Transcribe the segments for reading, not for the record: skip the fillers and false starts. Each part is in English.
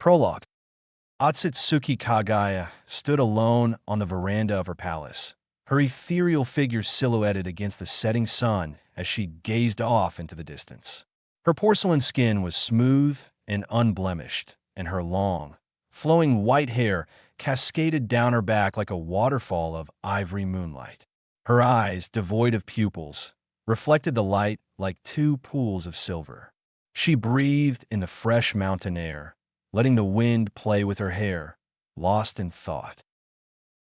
Prologue. Otsutsuki Kagaya stood alone on the veranda of her palace, her ethereal figure silhouetted against the setting sun as she gazed off into the distance. Her porcelain skin was smooth and unblemished, and her long, flowing white hair cascaded down her back like a waterfall of ivory moonlight. Her eyes, devoid of pupils, reflected the light like two pools of silver. She breathed in the fresh mountain air, letting the wind play with her hair, lost in thought.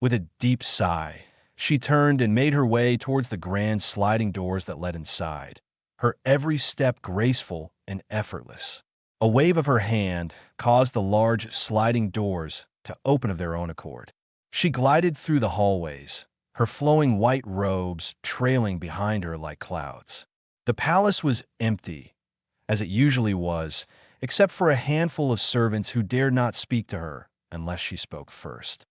With a deep sigh, she turned and made her way towards the grand sliding doors that led inside, her every step graceful and effortless. A wave of her hand caused the large sliding doors to open of their own accord. She glided through the hallways, her flowing white robes trailing behind her like clouds. The palace was empty, as it usually was, except for a handful of servants who dared not speak to her unless she spoke first.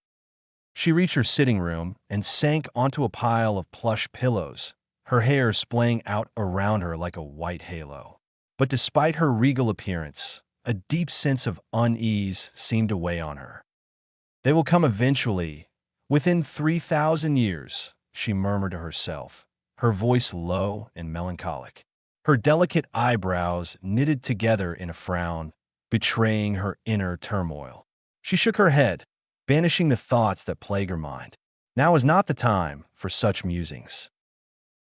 She reached her sitting room and sank onto a pile of plush pillows, her hair splaying out around her like a white halo. But despite her regal appearance, a deep sense of unease seemed to weigh on her. "They will come eventually, within 3,000 years," she murmured to herself, her voice low and melancholic. Her delicate eyebrows knitted together in a frown, betraying her inner turmoil. She shook her head, banishing the thoughts that plague her mind. Now was not the time for such musings.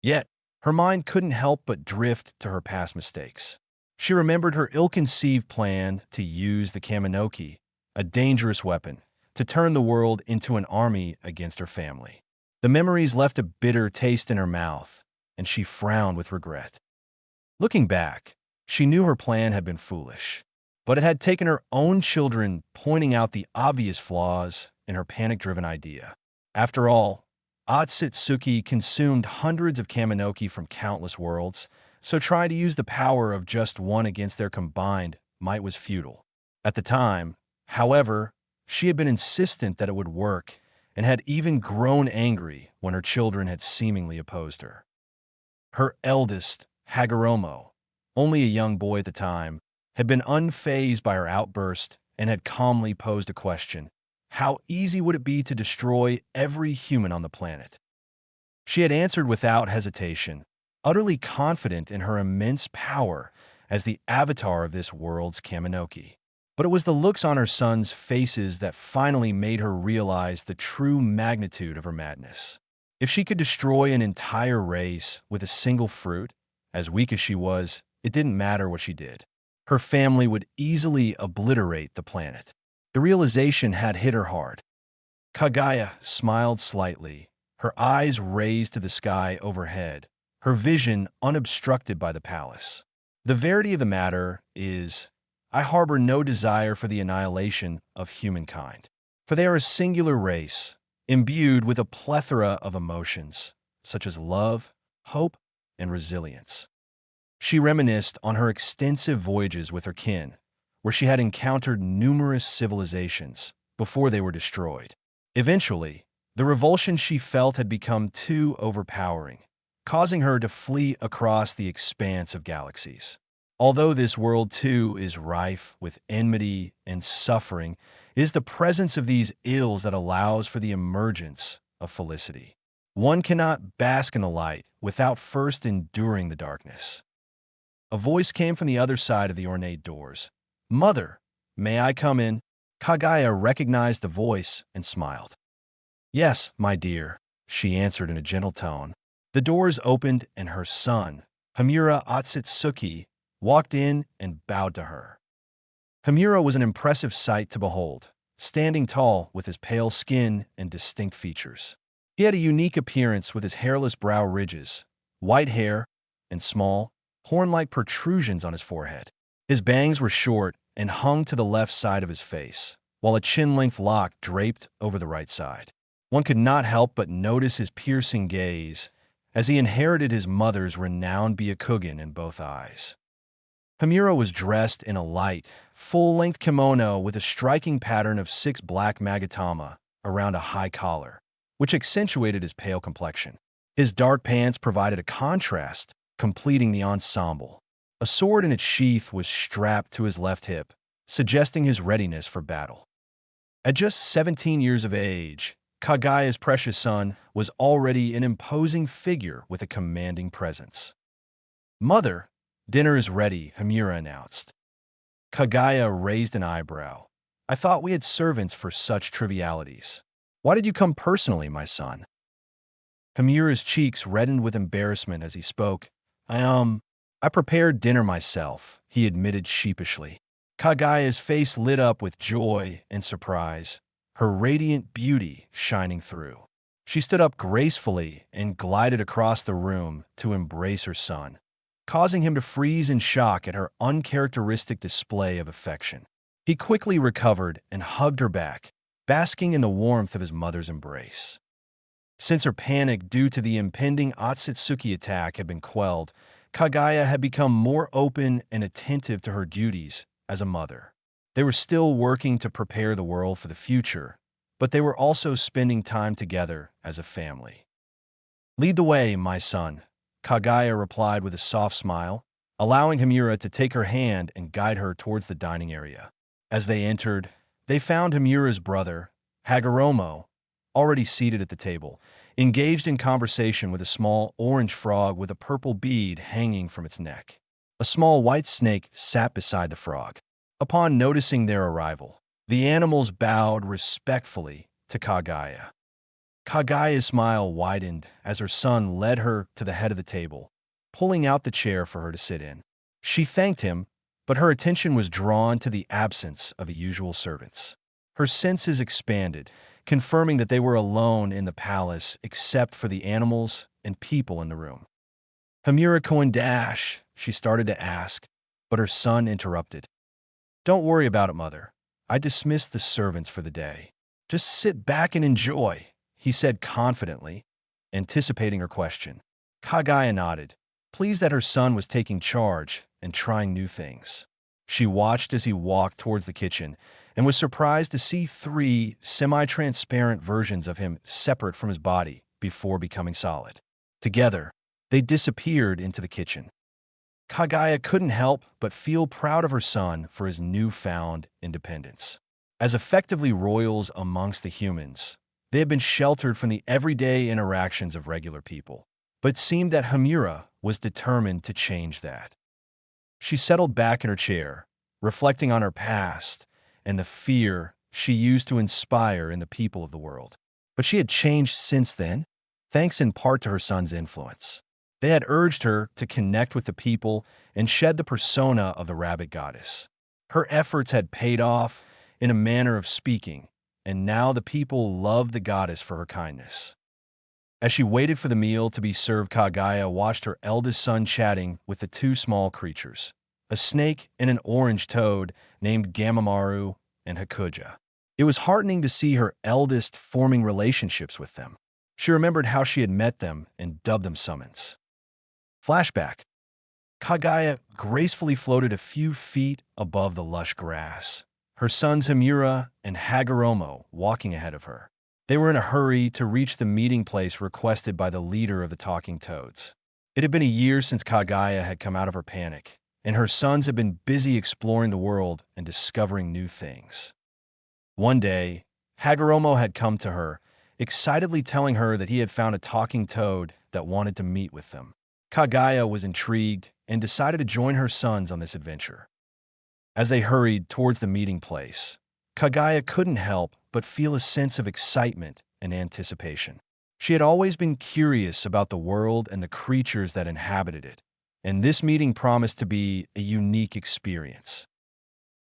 Yet, her mind couldn't help but drift to her past mistakes. She remembered her ill-conceived plan to use the Kaminoki, a dangerous weapon, to turn the world into an army against her family. The memories left a bitter taste in her mouth, and she frowned with regret. Looking back, she knew her plan had been foolish, but it had taken her own children pointing out the obvious flaws in her panic-driven idea. After all, Otsutsuki consumed hundreds of Kaminoki from countless worlds, so trying to use the power of just one against their combined might was futile. At the time, however, she had been insistent that it would work and had even grown angry when her children had seemingly opposed her. Her eldest, Hagoromo, only a young boy at the time, had been unfazed by her outburst and had calmly posed a question: how easy would it be to destroy every human on the planet? She had answered without hesitation, utterly confident in her immense power as the avatar of this world's Kaminoki. But it was the looks on her sons' faces that finally made her realize the true magnitude of her madness. If she could destroy an entire race with a single fruit, as weak as she was, it didn't matter what she did. Her family would easily obliterate the planet. The realization had hit her hard. Kagaya smiled slightly, her eyes raised to the sky overhead, her vision unobstructed by the palace. "The verity of the matter is, I harbor no desire for the annihilation of humankind, for they are a singular race, imbued with a plethora of emotions, such as love, hope, and resilience." She reminisced on her extensive voyages with her kin, where she had encountered numerous civilizations before they were destroyed. Eventually, the revulsion she felt had become too overpowering, causing her to flee across the expanse of galaxies. Although this world, too, is rife with enmity and suffering, it is the presence of these ills that allows for the emergence of felicity. One cannot bask in the light without first enduring the darkness. A voice came from the other side of the ornate doors. "Mother, may I come in?" Kagaya recognized the voice and smiled. "Yes, my dear," she answered in a gentle tone. The doors opened and her son, Hamura Otsutsuki, walked in and bowed to her. Hamura was an impressive sight to behold, standing tall with his pale skin and distinct features. He had a unique appearance with his hairless brow ridges, white hair, and small, horn-like protrusions on his forehead. His bangs were short and hung to the left side of his face, while a chin-length lock draped over the right side. One could not help but notice his piercing gaze, as he inherited his mother's renowned Byakugan in both eyes. Hamura was dressed in a light, full-length kimono with a striking pattern of 6 black magatama around a high collar, which accentuated his pale complexion. His dark pants provided a contrast, completing the ensemble. A sword in its sheath was strapped to his left hip, suggesting his readiness for battle. At just 17 years of age, Kagaya's precious son was already an imposing figure with a commanding presence. "Mother, dinner is ready," Hamura announced. Kagaya raised an eyebrow. "I thought we had servants for such trivialities. Why did you come personally, my son?" Hamura's cheeks reddened with embarrassment as he spoke. I prepared dinner myself," he admitted sheepishly. Kagaya's face lit up with joy and surprise, her radiant beauty shining through. She stood up gracefully and glided across the room to embrace her son, causing him to freeze in shock at her uncharacteristic display of affection. He quickly recovered and hugged her back, basking in the warmth of his mother's embrace. Since her panic due to the impending Otsutsuki attack had been quelled, Kagaya had become more open and attentive to her duties as a mother. They were still working to prepare the world for the future, but they were also spending time together as a family. "Lead the way, my son," Kagaya replied with a soft smile, allowing Hamura to take her hand and guide her towards the dining area. As they entered, they found Hamura's brother, Hagoromo, already seated at the table, engaged in conversation with a small orange frog with a purple bead hanging from its neck. A small white snake sat beside the frog. Upon noticing their arrival, the animals bowed respectfully to Kagaya. Kagaya's smile widened as her son led her to the head of the table, pulling out the chair for her to sit in. She thanked him, but her attention was drawn to the absence of the usual servants. Her senses expanded, confirming that they were alone in the palace except for the animals and people in the room. "Hamura Koendash," she started to ask, but her son interrupted. "Don't worry about it, mother. I dismissed the servants for the day. Just sit back and enjoy," he said confidently, anticipating her question. Kagaya nodded, pleased that her son was taking charge and trying new things. She watched as he walked towards the kitchen and was surprised to see 3 semi-transparent versions of him separate from his body before becoming solid. Together, they disappeared into the kitchen. Kagaya couldn't help but feel proud of her son for his newfound independence. As effectively royals amongst the humans, they had been sheltered from the everyday interactions of regular people, but it seemed that Hamura was determined to change that. She settled back in her chair, reflecting on her past and the fear she used to inspire in the people of the world. But she had changed since then, thanks in part to her son's influence. They had urged her to connect with the people and shed the persona of the rabbit goddess. Her efforts had paid off in a manner of speaking, and now the people loved the goddess for her kindness. As she waited for the meal to be served, Kagaya watched her eldest son chatting with the 2 small creatures, a snake and an orange toad named Gamamaru and Hakuja. It was heartening to see her eldest forming relationships with them. She remembered how she had met them and dubbed them summons. Flashback. Kagaya gracefully floated a few feet above the lush grass, her sons Hamura and Hagoromo walking ahead of her. They were in a hurry to reach the meeting place requested by the leader of the talking toads. It had been a year since Kagaya had come out of her panic, and her sons had been busy exploring the world and discovering new things. One day, Hagoromo had come to her, excitedly telling her that he had found a talking toad that wanted to meet with them. Kagaya was intrigued and decided to join her sons on this adventure. As they hurried towards the meeting place, Kagaya couldn't help but feel a sense of excitement and anticipation. She had always been curious about the world and the creatures that inhabited it, and this meeting promised to be a unique experience.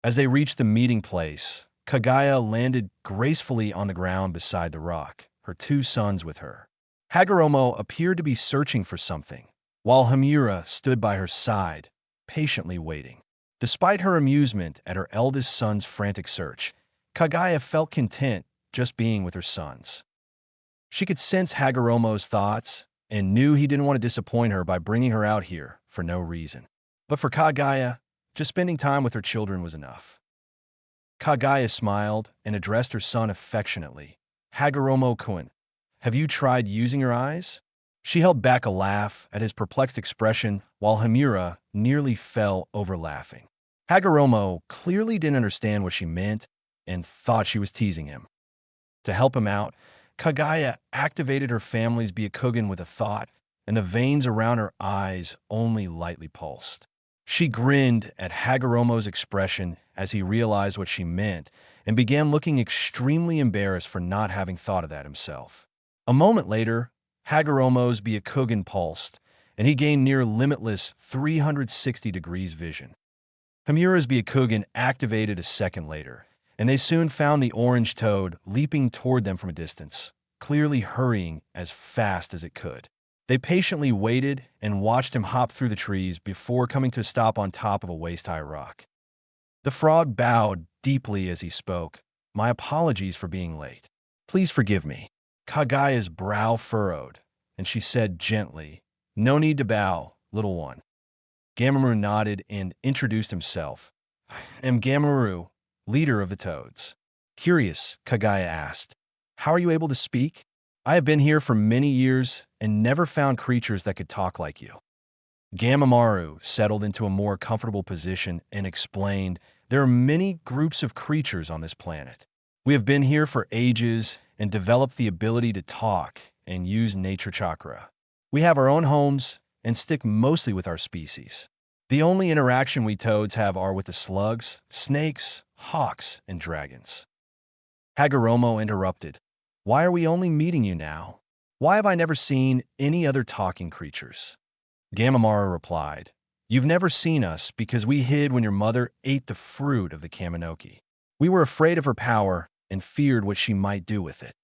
As they reached the meeting place, Kagaya landed gracefully on the ground beside the rock, her 2 sons with her. Hagoromo appeared to be searching for something, while Hamura stood by her side, patiently waiting. Despite her amusement at her eldest son's frantic search, Kagaya felt content just being with her sons. She could sense Hagoromo's thoughts and knew he didn't want to disappoint her by bringing her out here for no reason. But for Kagaya, just spending time with her children was enough. Kagaya smiled and addressed her son affectionately. "Hagoromo-kun, have you tried using your eyes?" She held back a laugh at his perplexed expression while Hamura nearly fell over laughing. Hagoromo clearly didn't understand what she meant and thought she was teasing him. To help him out, Kagaya activated her family's Byakugan with a thought, and the veins around her eyes only lightly pulsed. She grinned at Hagoromo's expression as he realized what she meant and began looking extremely embarrassed for not having thought of that himself. A moment later, Hagoromo's Byakugan pulsed, and he gained near limitless 360 degrees vision. Hamura's Byakugan activated a second later, and they soon found the orange toad leaping toward them from a distance, clearly hurrying as fast as it could. They patiently waited and watched him hop through the trees before coming to a stop on top of a waist-high rock. The frog bowed deeply as he spoke. "My apologies for being late. Please forgive me." Kagaya's brow furrowed, and she said gently, "No need to bow, little one." Gamamaru nodded and introduced himself. "I am Gamamaru, leader of the toads." Curious, Kagaya asked, "How are you able to speak? I have been here for many years and never found creatures that could talk like you." Gamamaru settled into a more comfortable position and explained, "There are many groups of creatures on this planet. We have been here for ages and developed the ability to talk and use nature chakra. We have our own homes and stick mostly with our species. The only interaction we toads have are with the slugs, snakes, hawks, and dragons." Hagoromo interrupted, "Why are we only meeting you now? Why have I never seen any other talking creatures?" Gamamaru replied, "You've never seen us because we hid when your mother ate the fruit of the Kaminoki. We were afraid of her power and feared what she might do with it."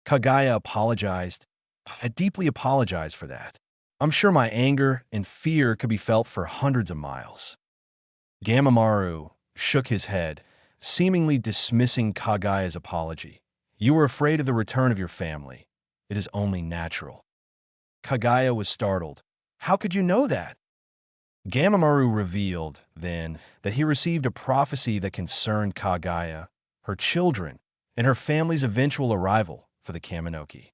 Kagaya apologized. "I deeply apologize for that. I'm sure my anger and fear could be felt for hundreds of miles." Gamamaru shook his head, seemingly dismissing Kagaya's apology. "You were afraid of the return of your family. It is only natural." Kagaya was startled. "How could you know that?" Gamamaru revealed, then, that he received a prophecy that concerned Kagaya, her children, and her family's eventual arrival for the Kaminoki.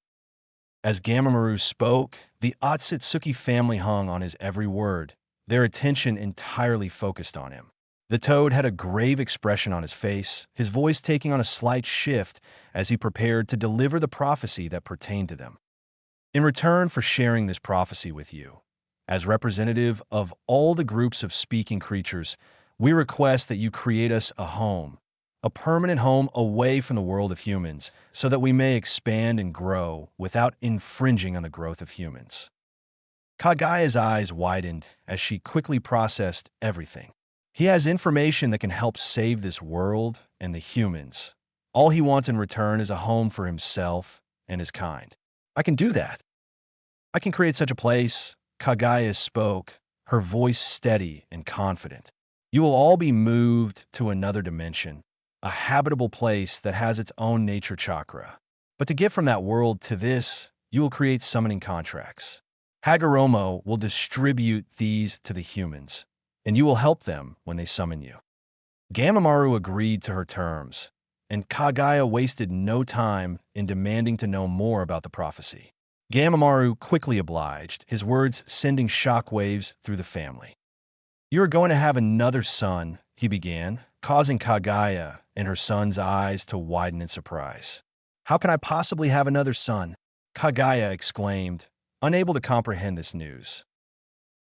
As Gamamaru spoke, the Otsutsuki family hung on his every word, their attention entirely focused on him. The toad had a grave expression on his face, his voice taking on a slight shift as he prepared to deliver the prophecy that pertained to them. "In return for sharing this prophecy with you, as representative of all the groups of speaking creatures, we request that you create us a home, a permanent home away from the world of humans, so that we may expand and grow without infringing on the growth of humans." Kagaya's eyes widened as she quickly processed everything. He has information that can help save this world and the humans. All he wants in return is a home for himself and his kind. "I can do that. I can create such a place." Kagaya spoke, her voice steady and confident. "You will all be moved to another dimension, a habitable place that has its own nature chakra. But to get from that world to this, you will create summoning contracts. Hagoromo will distribute these to the humans, and you will help them when they summon you." Gamamaru agreed to her terms, and Kagaya wasted no time in demanding to know more about the prophecy. Gamamaru quickly obliged, his words sending shockwaves through the family. "You are going to have another son," he began, causing Kagaya and her son's eyes to widen in surprise. "How can I possibly have another son?" Kagaya exclaimed, unable to comprehend this news.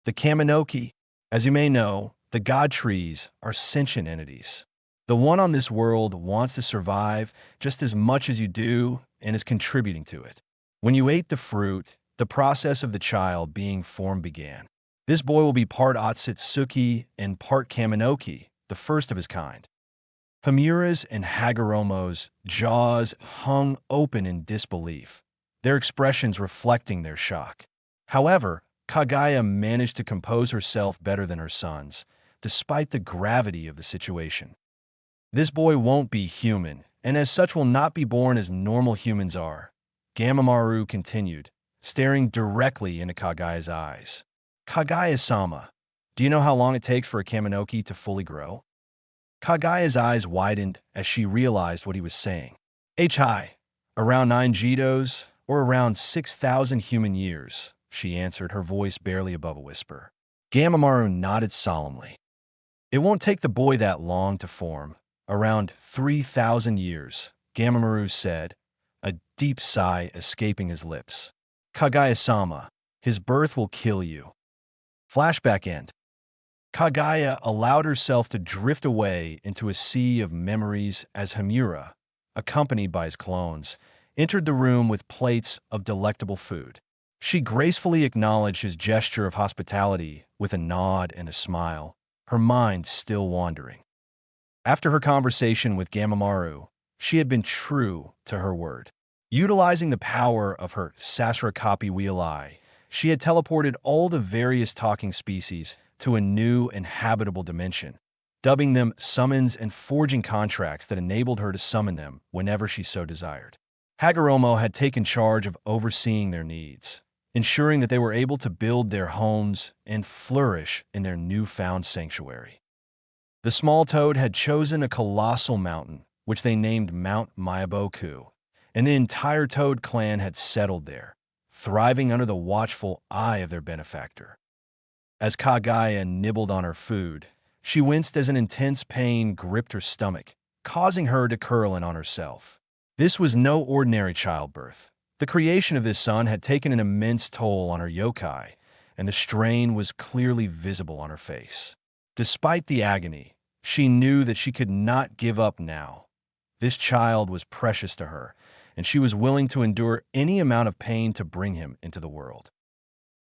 "The Kaminoki, as you may know, the god trees are sentient entities. The one on this world wants to survive just as much as you do and is contributing to it. When you ate the fruit, the process of the child being formed began. This boy will be part Otsutsuki and part Kaminoki, the first of his kind." Hamura's and Hagoromo's jaws hung open in disbelief, their expressions reflecting their shock. However, Kagaya managed to compose herself better than her sons, despite the gravity of the situation. "This boy won't be human, and as such will not be born as normal humans are," Gamamaru continued, staring directly into Kagaya's eyes. "Kagaya-sama, do you know how long it takes for a Kaminoki to fully grow?" Kagaya's eyes widened as she realized what he was saying. "High, around 9 Jidos, or around 6,000 human years," she answered, her voice barely above a whisper. Gamamaru nodded solemnly. It won't take the boy that long to form. Around 3,000 years, Gamamaru said, a deep sigh escaping his lips. Kagaya-sama, his birth will kill you. Flashback end. Kagaya allowed herself to drift away into a sea of memories as Hamura, accompanied by his clones, entered the room with plates of delectable food. She gracefully acknowledged his gesture of hospitality with a nod and a smile, her mind still wandering. After her conversation with Gamamaru, she had been true to her word. Utilizing the power of her Sasra copy wheel eye, she had teleported all the various talking species to a new and habitable dimension, dubbing them summons and forging contracts that enabled her to summon them whenever she so desired. Hagoromo had taken charge of overseeing their needs, ensuring that they were able to build their homes and flourish in their newfound sanctuary. The small toad had chosen a colossal mountain, which they named Mount Mayaboku, and the entire toad clan had settled there, thriving under the watchful eye of their benefactor. As Kagaya nibbled on her food, she winced as an intense pain gripped her stomach, causing her to curl in on herself. This was no ordinary childbirth. The creation of this son had taken an immense toll on her yokai, and the strain was clearly visible on her face. Despite the agony, she knew that she could not give up now. This child was precious to her, and she was willing to endure any amount of pain to bring him into the world.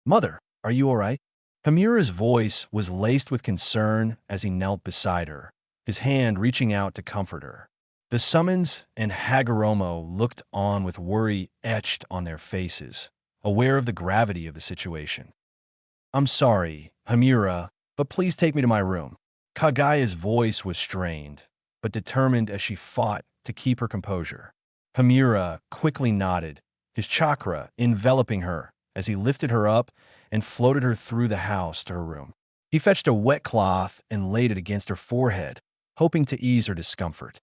"Mother, are you all right?" Hamura's voice was laced with concern as he knelt beside her, his hand reaching out to comfort her. The summons and Hagoromo looked on with worry etched on their faces, aware of the gravity of the situation. "I'm sorry, Hamura, but please take me to my room." Kagaya's voice was strained, but determined as she fought to keep her composure. Hamura quickly nodded, his chakra enveloping her as he lifted her up and floated her through the house to her room. He fetched a wet cloth and laid it against her forehead, hoping to ease her discomfort.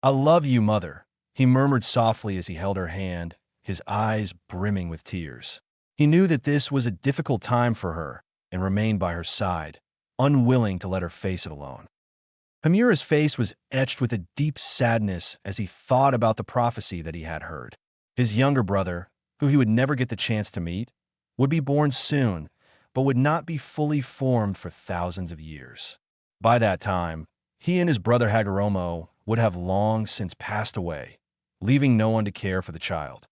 "I love you, mother," he murmured softly as he held her hand, his eyes brimming with tears. He knew that this was a difficult time for her and remained by her side, unwilling to let her face it alone. Hamura's face was etched with a deep sadness as he thought about the prophecy that he had heard. His younger brother, who he would never get the chance to meet, would be born soon, but would not be fully formed for thousands of years. By that time, he and his brother Hagoromo would have long since passed away, leaving no one to care for the child.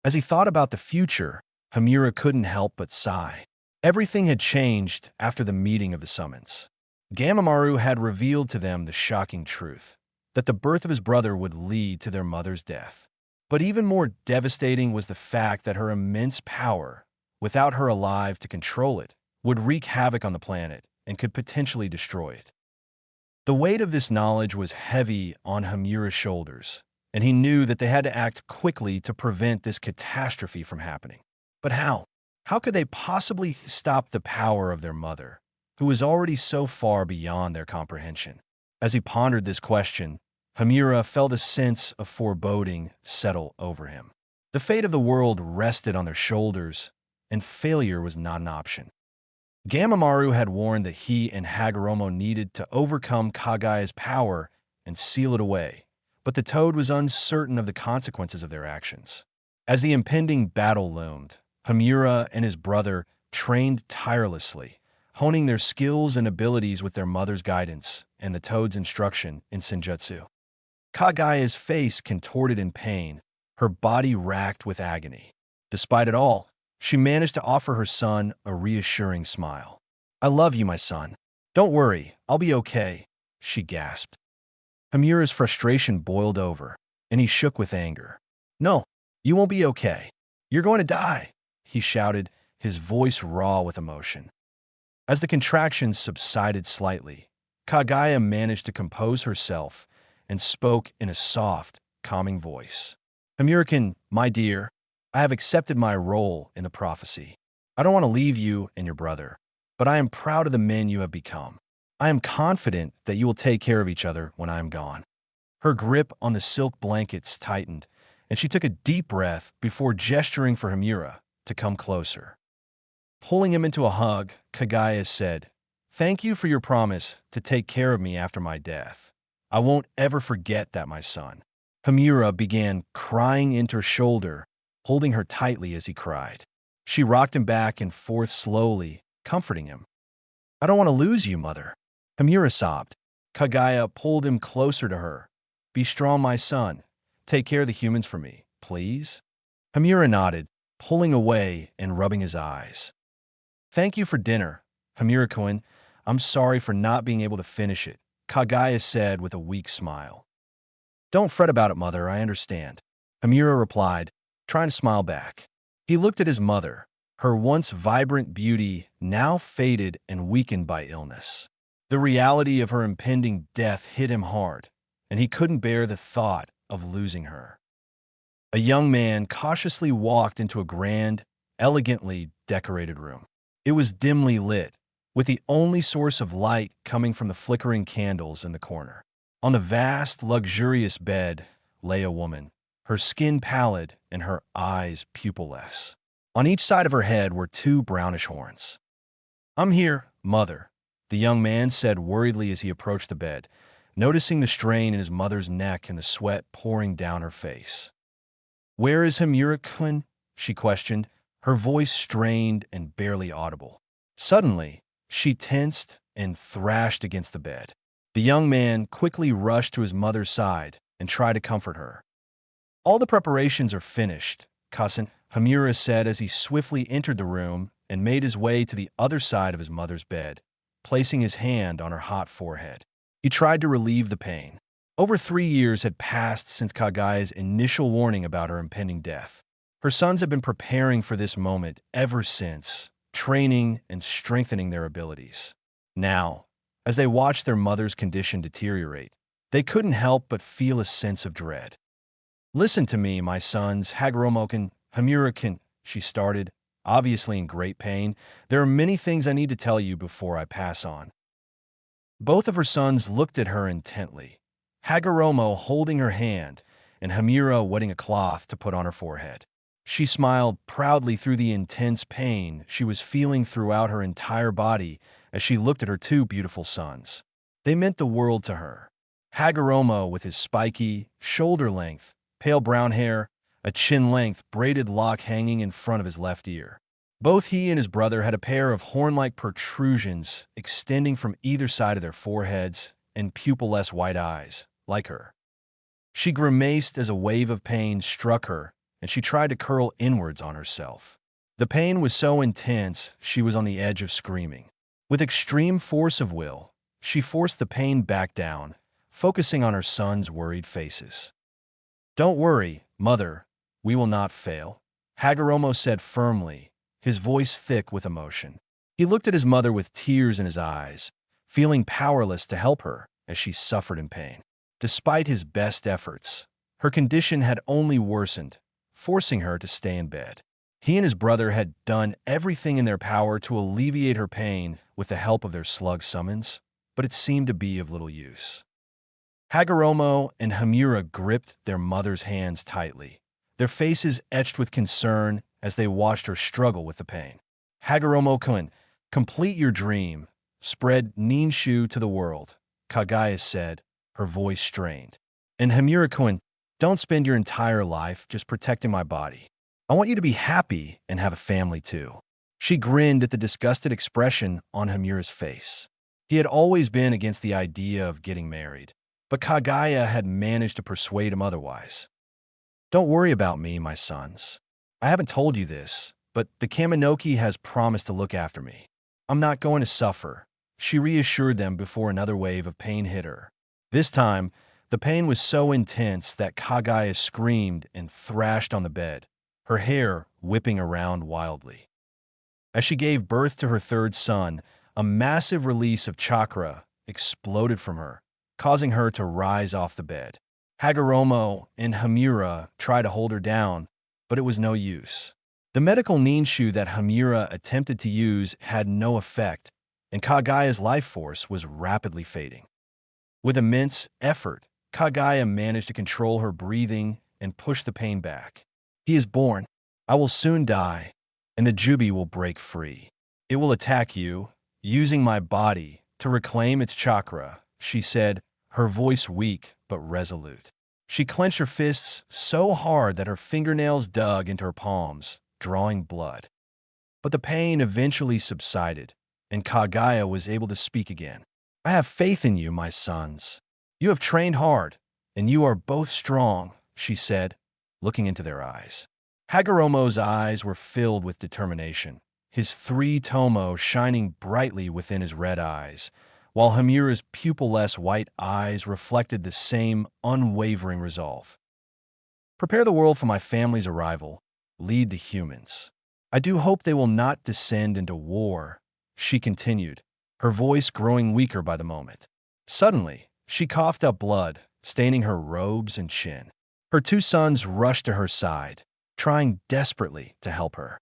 As he thought about the future, Hamura couldn't help but sigh. Everything had changed after the meeting of the summons. Gamamaru had revealed to them the shocking truth, that the birth of his brother would lead to their mother's death. But even more devastating was the fact that her immense power, without her alive to control it, would wreak havoc on the planet and could potentially destroy it. The weight of this knowledge was heavy on Hamura's shoulders, and he knew that they had to act quickly to prevent this catastrophe from happening. But how? How could they possibly stop the power of their mother, who was already so far beyond their comprehension? As he pondered this question, Hamura felt a sense of foreboding settle over him. The fate of the world rested on their shoulders, and failure was not an option. Gamamaru had warned that he and Hagoromo needed to overcome Kagaya's power and seal it away, but the toad was uncertain of the consequences of their actions. As the impending battle loomed, Hamura and his brother trained tirelessly, honing their skills and abilities with their mother's guidance and the toad's instruction in Senjutsu. Kagaya's face contorted in pain, her body racked with agony. Despite it all, she managed to offer her son a reassuring smile. "I love you, my son. Don't worry, I'll be okay," she gasped. Hamura's frustration boiled over, and he shook with anger. "No, you won't be okay. You're going to die," he shouted, his voice raw with emotion. As the contractions subsided slightly, Kagaya managed to compose herself and spoke in a soft, calming voice. "Hamura-kun, my dear, I have accepted my role in the prophecy. I don't want to leave you and your brother, but I am proud of the men you have become. I am confident that you will take care of each other when I am gone." Her grip on the silk blankets tightened, and she took a deep breath before gesturing for Hamura to come closer. Pulling him into a hug, Kagaya said, Thank you for your promise to take care of me after my death. I won't ever forget that, my son. Hamura began crying into her shoulder, holding her tightly as he cried. She rocked him back and forth slowly, comforting him. I don't want to lose you, mother. Hamura sobbed. Kagaya pulled him closer to her. Be strong, my son. Take care of the humans for me, please. Hamura nodded, pulling away and rubbing his eyes. Thank you for dinner, Hamura-kun. I'm sorry for not being able to finish it, Kagaya said with a weak smile. Don't fret about it, mother, I understand. Hamura replied, trying to smile back. He looked at his mother, her once vibrant beauty now faded and weakened by illness. The reality of her impending death hit him hard, and he couldn't bear the thought of losing her. A young man cautiously walked into a grand, elegantly decorated room. It was dimly lit, with the only source of light coming from the flickering candles in the corner. On the vast, luxurious bed lay a woman, her skin pallid and her eyes pupilless. On each side of her head were two brownish horns. I'm here, mother, the young man said worriedly as he approached the bed, noticing the strain in his mother's neck and the sweat pouring down her face. Where is Hamura-kun? She questioned, her voice strained and barely audible. Suddenly, she tensed and thrashed against the bed. The young man quickly rushed to his mother's side and tried to comfort her. All the preparations are finished, cousin, Hamura said as he swiftly entered the room and made his way to the other side of his mother's bed, placing his hand on her hot forehead. He tried to relieve the pain. Over 3 years had passed since Kagaya's initial warning about her impending death. Her sons had been preparing for this moment ever since, training and strengthening their abilities. Now, as they watched their mother's condition deteriorate, they couldn't help but feel a sense of dread. Listen to me, my sons, Hagoromo-kun, Hamura-kun, she started, obviously in great pain. There are many things I need to tell you before I pass on. Both of her sons looked at her intently, Hagoromo holding her hand and Hamura wetting a cloth to put on her forehead. She smiled proudly through the intense pain she was feeling throughout her entire body as she looked at her two beautiful sons. They meant the world to her. Hagoromo, with his spiky, shoulder-length, pale brown hair, a chin-length braided lock hanging in front of his left ear. Both he and his brother had a pair of horn-like protrusions extending from either side of their foreheads and pupilless white eyes, like her. She grimaced as a wave of pain struck her, and she tried to curl inwards on herself. The pain was so intense she was on the edge of screaming. With extreme force of will, she forced the pain back down, focusing on her sons' worried faces. Don't worry, mother, we will not fail, Hagoromo said firmly, his voice thick with emotion. He looked at his mother with tears in his eyes, feeling powerless to help her as she suffered in pain. Despite his best efforts, her condition had only worsened, forcing her to stay in bed. He and his brother had done everything in their power to alleviate her pain with the help of their slug summons, but it seemed to be of little use. Hagoromo and Hamura gripped their mother's hands tightly, their faces etched with concern as they watched her struggle with the pain. Hagoromo-kun, complete your dream, spread Ninshu to the world, Kagaya said, her voice strained. And Hamura-kun, don't spend your entire life just protecting my body. I want you to be happy and have a family too. She grinned at the disgusted expression on Hamura's face. He had always been against the idea of getting married, but Kagaya had managed to persuade him otherwise. Don't worry about me, my sons. I haven't told you this, but the Kaminoki has promised to look after me. I'm not going to suffer, she reassured them before another wave of pain hit her. This time, the pain was so intense that Kagaya screamed and thrashed on the bed, her hair whipping around wildly. As she gave birth to her third son, a massive release of chakra exploded from her, causing her to rise off the bed. Hagoromo and Hamura tried to hold her down, but it was no use. The medical ninshu that Hamura attempted to use had no effect, and Kagaya's life force was rapidly fading. With immense effort, Kagaya managed to control her breathing and push the pain back. He is born. I will soon die, and the Jubi will break free. It will attack you, using my body to reclaim its chakra, she said, her voice weak but resolute. She clenched her fists so hard that her fingernails dug into her palms, drawing blood. But the pain eventually subsided, and Kagaya was able to speak again. I have faith in you, my sons. You have trained hard, and you are both strong, she said, looking into their eyes. Hagoromo's eyes were filled with determination, his three tomo shining brightly within his red eyes, while Hamura's pupilless white eyes reflected the same unwavering resolve. Prepare the world for my family's arrival. Lead the humans. I do hope they will not descend into war, she continued, her voice growing weaker by the moment. Suddenly, she coughed up blood, staining her robes and chin. Her two sons rushed to her side, trying desperately to help her.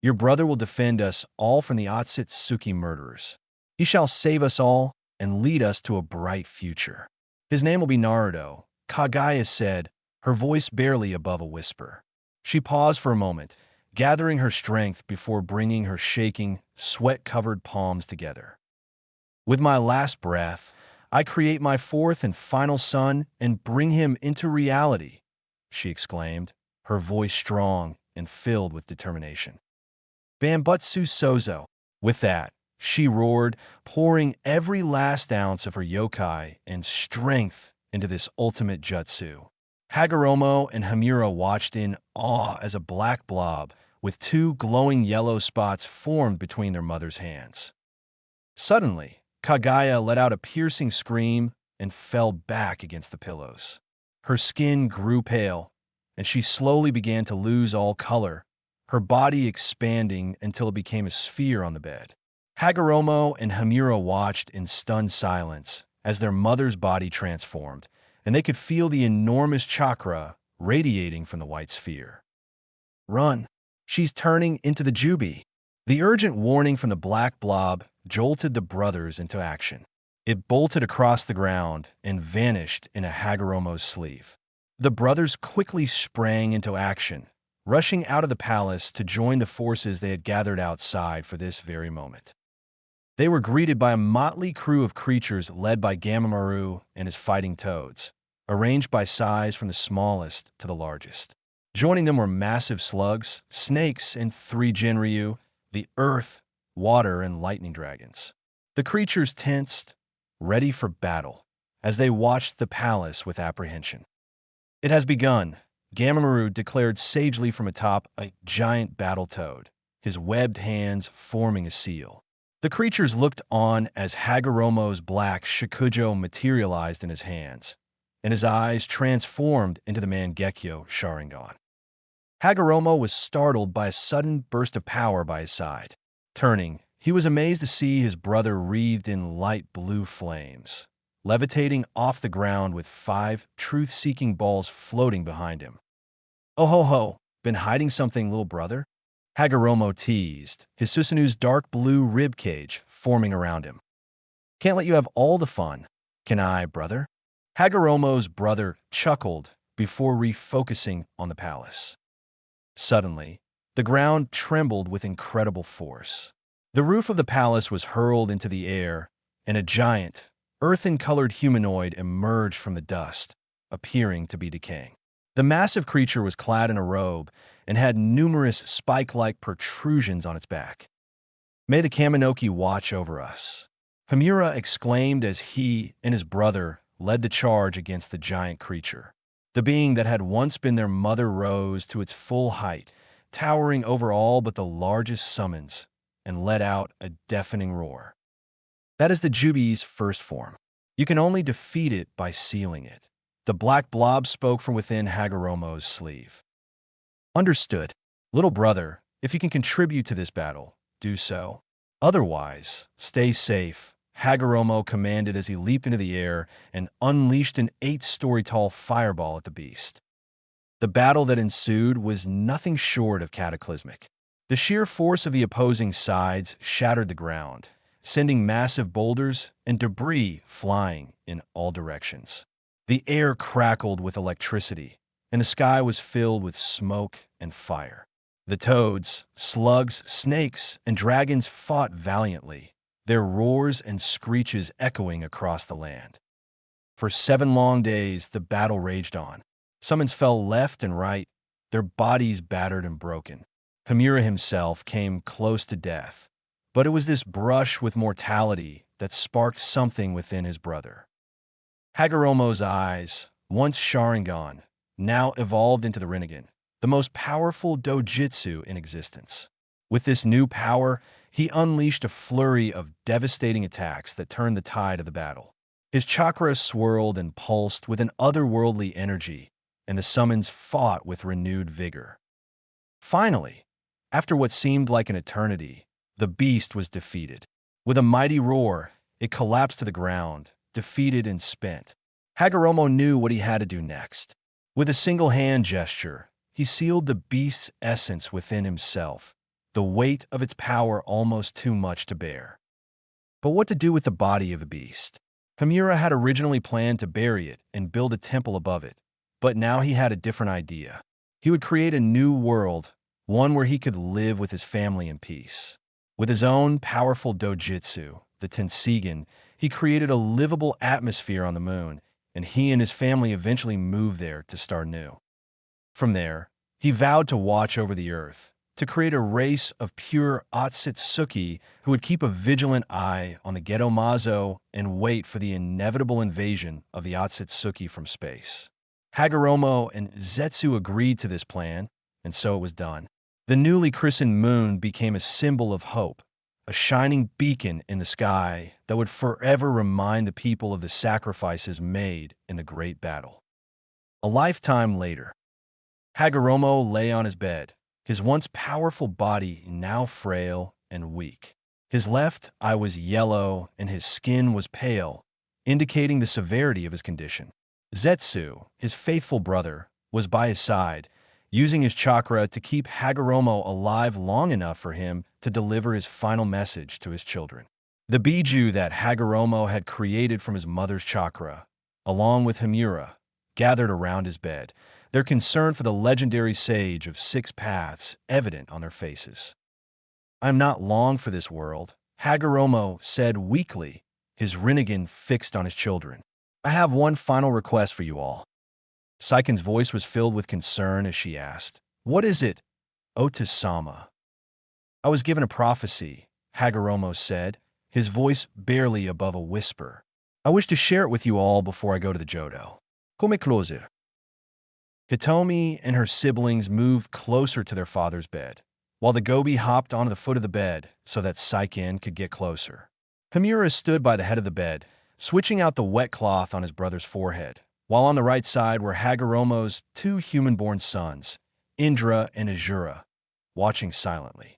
Your brother will defend us all from the Otsutsuki murderers. He shall save us all and lead us to a bright future. His name will be Naruto, Kagaya said, her voice barely above a whisper. She paused for a moment, gathering her strength before bringing her shaking, sweat-covered palms together. With my last breath, I create my fourth and final son and bring him into reality, she exclaimed, her voice strong and filled with determination. Bambutsu Sozo. With that, she roared, pouring every last ounce of her yokai and strength into this ultimate jutsu. Hagoromo and Hamura watched in awe as a black blob with two glowing yellow spots formed between their mother's hands. Suddenly, Kagaya let out a piercing scream and fell back against the pillows. Her skin grew pale, and she slowly began to lose all color, her body expanding until it became a sphere on the bed. Hagoromo and Hamura watched in stunned silence as their mother's body transformed, and they could feel the enormous chakra radiating from the white sphere. Run! She's turning into the Jubi! The urgent warning from the black blob jolted the brothers into action. It bolted across the ground and vanished in a Hagoromo's sleeve. The brothers quickly sprang into action, rushing out of the palace to join the forces they had gathered outside for this very moment. They were greeted by a motley crew of creatures led by Gamamaru and his fighting toads, arranged by size from the smallest to the largest. Joining them were massive slugs, snakes, and three Jinryu, the earth, water, and lightning dragons. The creatures tensed, ready for battle, as they watched the palace with apprehension. It has begun, Gamamaru declared sagely from atop a giant battle toad, his webbed hands forming a seal. The creatures looked on as Hagoromo's black Shikujo materialized in his hands, and his eyes transformed into the Mangekyo Sharingan. Hagoromo was startled by a sudden burst of power by his side. Turning, he was amazed to see his brother wreathed in light blue flames, levitating off the ground with 5 truth-seeking balls floating behind him. Oh ho ho, been hiding something, little brother? Hagoromo teased, his Susanu's dark blue ribcage forming around him. Can't let you have all the fun, can I, brother? Hagoromo's brother chuckled before refocusing on the palace. Suddenly, the ground trembled with incredible force. The roof of the palace was hurled into the air, and a giant, earthen-colored humanoid emerged from the dust, appearing to be decaying. The massive creature was clad in a robe and had numerous spike-like protrusions on its back. May the Kaminoki watch over us, Hamura exclaimed as he and his brother led the charge against the giant creature. The being that had once been their mother rose to its full height, towering over all but the largest summons, and let out a deafening roar. That is the Jubi's first form. You can only defeat it by sealing it. The black blob spoke from within Hagoromo's sleeve. Understood. Little brother, if you can contribute to this battle, do so. Otherwise, stay safe, Hagoromo commanded as he leaped into the air and unleashed an 8-story-tall fireball at the beast. The battle that ensued was nothing short of cataclysmic. The sheer force of the opposing sides shattered the ground, sending massive boulders and debris flying in all directions. The air crackled with electricity, and the sky was filled with smoke and fire. The toads, slugs, snakes, and dragons fought valiantly, their roars and screeches echoing across the land. For 7 long days, the battle raged on. Summons fell left and right, their bodies battered and broken. Himura himself came close to death, but it was this brush with mortality that sparked something within his brother. Hagoromo's eyes, once Sharingan, now evolved into the Rinnegan, the most powerful dojutsu in existence. With this new power, he unleashed a flurry of devastating attacks that turned the tide of the battle. His chakra swirled and pulsed with an otherworldly energy, and the summons fought with renewed vigor. Finally, after what seemed like an eternity, the beast was defeated. With a mighty roar, it collapsed to the ground, defeated and spent. Hagoromo knew what he had to do next. With a single hand gesture, he sealed the beast's essence within himself, the weight of its power almost too much to bear. But what to do with the body of the beast? Himura had originally planned to bury it and build a temple above it, but now he had a different idea. He would create a new world, one where he could live with his family in peace. With his own powerful dojutsu, the Tensigen, he created a livable atmosphere on the moon, and he and his family eventually moved there to start new. From there, he vowed to watch over the earth, to create a race of pure Otsutsuki who would keep a vigilant eye on the Gedomazo and wait for the inevitable invasion of the Otsutsuki from space. Hagoromo and Zetsu agreed to this plan, and so it was done. The newly christened moon became a symbol of hope, a shining beacon in the sky that would forever remind the people of the sacrifices made in the great battle. A lifetime later, Hagoromo lay on his bed, his once powerful body now frail and weak. His left eye was yellow and his skin was pale, indicating the severity of his condition. Zetsu, his faithful brother, was by his side, using his chakra to keep Hagoromo alive long enough for him to deliver his final message to his children. The Biju that Hagoromo had created from his mother's chakra, along with Himura, gathered around his bed, their concern for the legendary sage of 6 paths evident on their faces. "I am not long for this world," Hagoromo said weakly, his Rinnegan fixed on his children. "I have one final request for you all." Saiken's voice was filled with concern as she asked, "What is it, Otasama?" "I was given a prophecy," Hagoromo said, his voice barely above a whisper. "I wish to share it with you all before I go to the Jodo. Come closer." Hitomi and her siblings moved closer to their father's bed, while the Gobi hopped onto the foot of the bed so that Saiken could get closer. Himura stood by the head of the bed, switching out the wet cloth on his brother's forehead, while on the right side were Hagoromo's 2 human-born sons, Indra and Azura, watching silently.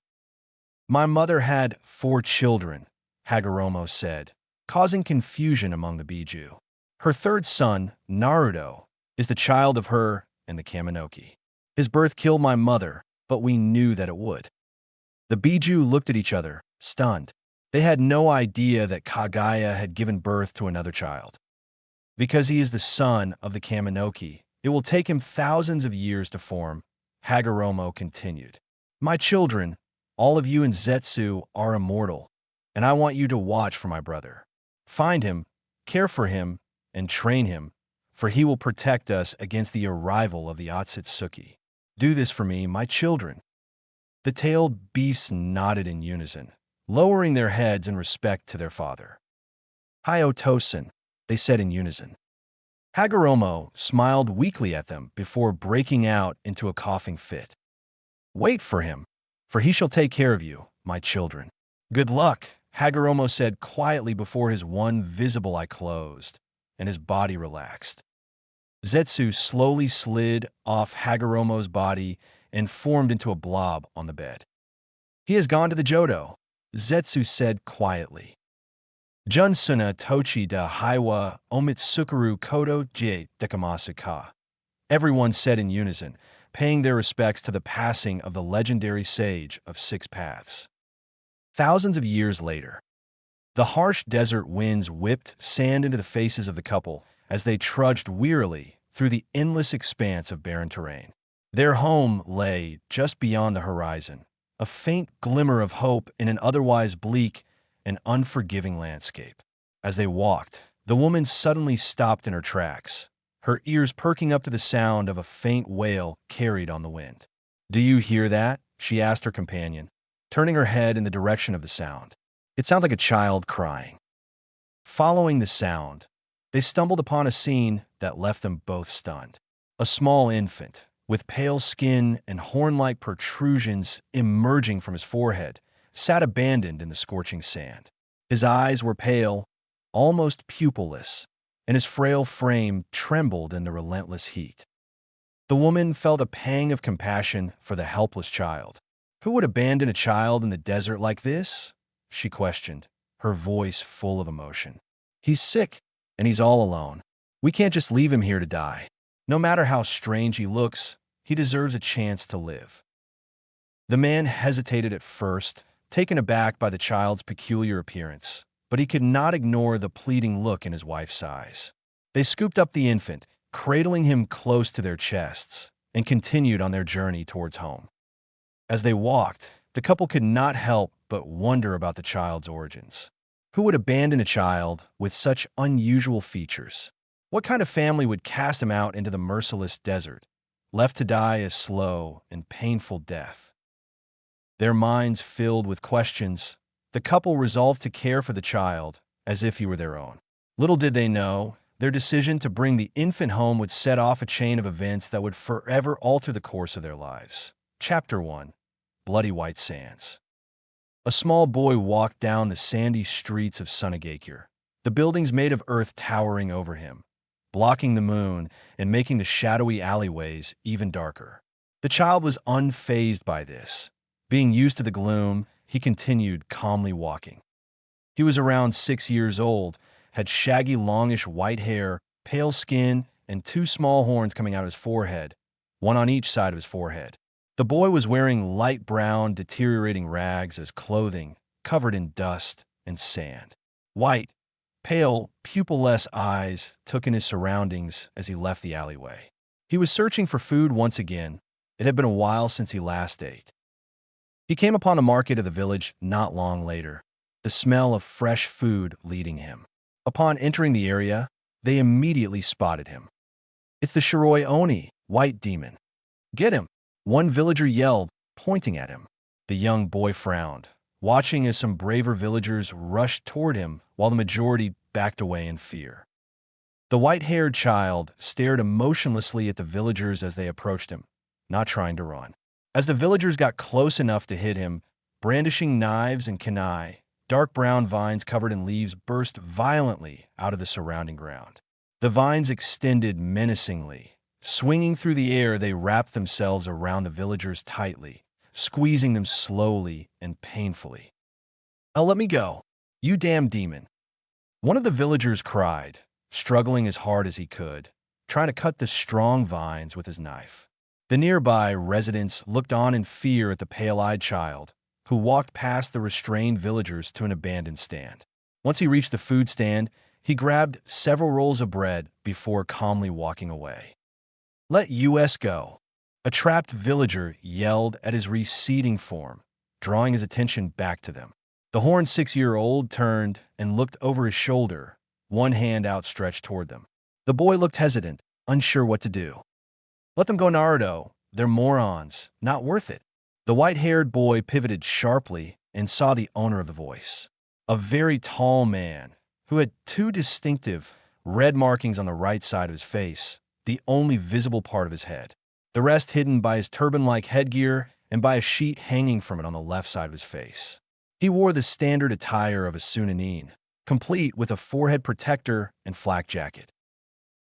"My mother had 4 children," Hagoromo said, causing confusion among the Biju. "Her 3rd son, Naruto, is the child of her and the Kaminoki. His birth killed my mother, but we knew that it would." The Biju looked at each other, stunned. They had no idea that Kaguya had given birth to another child. "Because he is the son of the Kaminoki, it will take him thousands of years to form," Hagoromo continued. "My children, all of you in Zetsu are immortal, and I want you to watch for my brother. Find him, care for him, and train him, for he will protect us against the arrival of the Otsutsuki. Do this for me, my children." The tailed beasts nodded in unison, lowering their heads in respect to their father. "Hyotosen," they said in unison. Hagoromo smiled weakly at them before breaking out into a coughing fit. "Wait for him, for he shall take care of you, my children." "Good luck," Hagoromo said quietly before his one visible eye closed, and his body relaxed. Zetsu slowly slid off Hagoromo's body and formed into a blob on the bed. "He has gone to the Jodo," Zetsu said quietly. "Junsuna tochi da haiwa omitsukuru kodo je dekamasuka," everyone said in unison, paying their respects to the passing of the legendary sage of 6 paths. Thousands of years later, the harsh desert winds whipped sand into the faces of the couple as they trudged wearily through the endless expanse of barren terrain. Their home lay just beyond the horizon, a faint glimmer of hope in an otherwise bleak an unforgiving landscape. As they walked, the woman suddenly stopped in her tracks, her ears perking up to the sound of a faint wail carried on the wind. "Do you hear that?" she asked her companion, turning her head in the direction of the sound. It sounded like a child crying. Following the sound, they stumbled upon a scene that left them both stunned. A small infant, with pale skin and horn-like protrusions emerging from his forehead, sat abandoned in the scorching sand. His eyes were pale, almost pupilless, and his frail frame trembled in the relentless heat. The woman felt a pang of compassion for the helpless child. "Who would abandon a child in the desert like this?" she questioned, her voice full of emotion. "He's sick, and he's all alone. We can't just leave him here to die. No matter how strange he looks, he deserves a chance to live." The man hesitated at first, taken aback by the child's peculiar appearance, but he could not ignore the pleading look in his wife's eyes. They scooped up the infant, cradling him close to their chests, and continued on their journey towards home. As they walked, the couple could not help but wonder about the child's origins. Who would abandon a child with such unusual features? What kind of family would cast him out into the merciless desert, left to die a slow and painful death? Their minds filled with questions, the couple resolved to care for the child as if he were their own. Little did they know, their decision to bring the infant home would set off a chain of events that would forever alter the course of their lives. Chapter 1: Bloody White Sands. A small boy walked down the sandy streets of Suganakure, the buildings made of earth towering over him, blocking the moon and making the shadowy alleyways even darker. The child was unfazed by this. Being used to the gloom, he continued calmly walking. He was around 6 years old, had shaggy longish white hair, pale skin, and 2 small horns coming out of his forehead, one on each side of his forehead. The boy was wearing light brown, deteriorating rags as clothing, covered in dust and sand. White, pale, pupilless eyes took in his surroundings as he left the alleyway. He was searching for food once again. It had been a while since he last ate. He came upon a market of the village not long later, the smell of fresh food leading him. Upon entering the area, they immediately spotted him. "It's the Shiroi Oni, white demon. Get him!" one villager yelled, pointing at him. The young boy frowned, watching as some braver villagers rushed toward him while the majority backed away in fear. The white-haired child stared emotionlessly at the villagers as they approached him, not trying to run. As the villagers got close enough to hit him, brandishing knives and kunai, dark brown vines covered in leaves burst violently out of the surrounding ground. The vines extended menacingly. Swinging through the air, they wrapped themselves around the villagers tightly, squeezing them slowly and painfully. "Oh, let me go, you damn demon!" one of the villagers cried, struggling as hard as he could, trying to cut the strong vines with his knife. The nearby residents looked on in fear at the pale-eyed child, who walked past the restrained villagers to an abandoned stand. Once he reached the food stand, he grabbed several rolls of bread before calmly walking away. "Let us go," a trapped villager yelled at his receding form, drawing his attention back to them. The horned 6-year-old turned and looked over his shoulder, one hand outstretched toward them. The boy looked hesitant, unsure what to do. "Let them go, Naruto. They're morons. Not worth it." The white-haired boy pivoted sharply and saw the owner of the voice, a very tall man who had 2 distinctive red markings on the right side of his face, the only visible part of his head, the rest hidden by his turban-like headgear and by a sheet hanging from it on the left side of his face. He wore the standard attire of a Sunanin, complete with a forehead protector and flak jacket.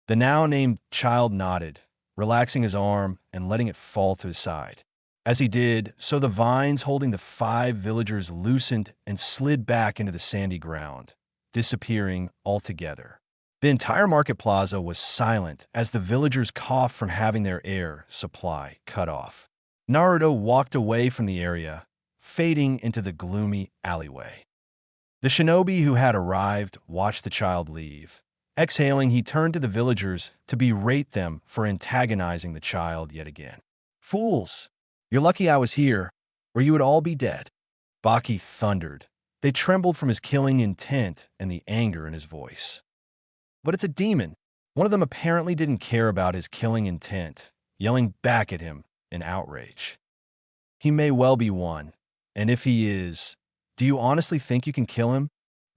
The now-named child nodded, relaxing his arm and letting it fall to his side. As he did, so the vines holding the 5 villagers loosened and slid back into the sandy ground, disappearing altogether. The entire market plaza was silent as the villagers coughed from having their air supply cut off. Naruto walked away from the area, fading into the gloomy alleyway. The shinobi who had arrived watched the child leave. Exhaling, he turned to the villagers to berate them for antagonizing the child yet again. "Fools! You're lucky I was here, or you would all be dead." Baki thundered. They trembled from his killing intent and the anger in his voice. But it's a demon. One of them apparently didn't care about his killing intent, yelling back at him in outrage. He may well be one, and if he is, do you honestly think you can kill him?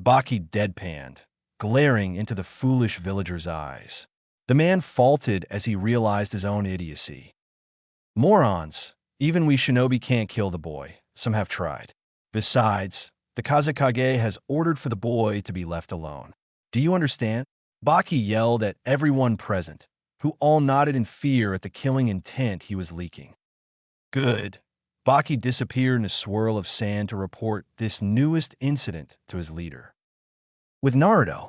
Baki deadpanned, glaring into the foolish villager's eyes. The man faltered as he realized his own idiocy. Morons! Even we shinobi can't kill the boy. Some have tried. Besides, the Kazekage has ordered for the boy to be left alone. Do you understand? Baki yelled at everyone present, who all nodded in fear at the killing intent he was leaking. Good. Baki disappeared in a swirl of sand to report this newest incident to his leader. With Naruto,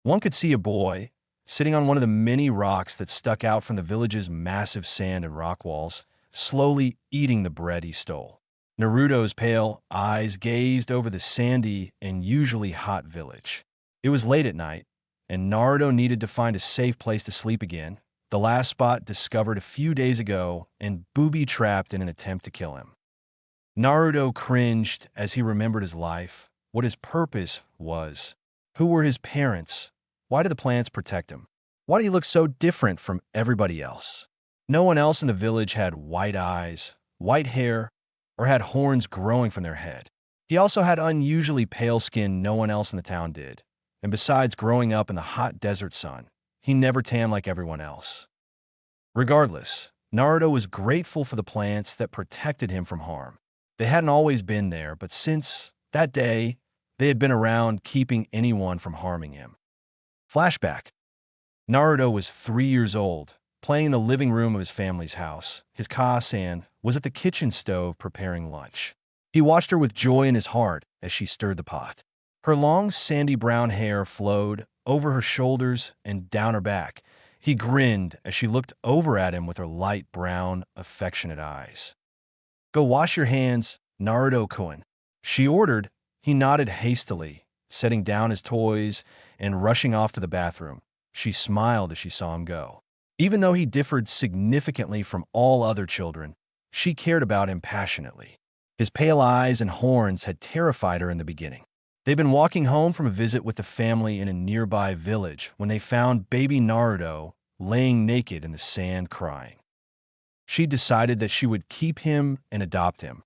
one could see a boy sitting on one of the many rocks that stuck out from the village's massive sand and rock walls, slowly eating the bread he stole. Naruto's pale eyes gazed over the sandy and usually hot village. It was late at night, and Naruto needed to find a safe place to sleep again, the last spot discovered a few days ago and booby-trapped in an attempt to kill him. Naruto cringed as he remembered his life, what his purpose was. Who were his parents? Why did the plants protect him? Why did he look so different from everybody else? No one else in the village had white eyes, white hair, or had horns growing from their head. He also had unusually pale skin no one else in the town did. And besides growing up in the hot desert sun, he never tanned like everyone else. Regardless, Naruto was grateful for the plants that protected him from harm. They hadn't always been there, but since that day, they had been around keeping anyone from harming him. Flashback. Naruto was 3 years old, playing in the living room of his family's house. His Ka-san was at the kitchen stove preparing lunch. He watched her with joy in his heart as she stirred the pot. Her long, sandy brown hair flowed over her shoulders and down her back. He grinned as she looked over at him with her light brown, affectionate eyes. "Go wash your hands, Naruto-kun," she ordered. He nodded hastily, setting down his toys and rushing off to the bathroom. She smiled as she saw him go. Even though he differed significantly from all other children, she cared about him passionately. His pale eyes and horns had terrified her in the beginning. They'd been walking home from a visit with the family in a nearby village when they found baby Naruto laying naked in the sand crying. She decided that she would keep him and adopt him,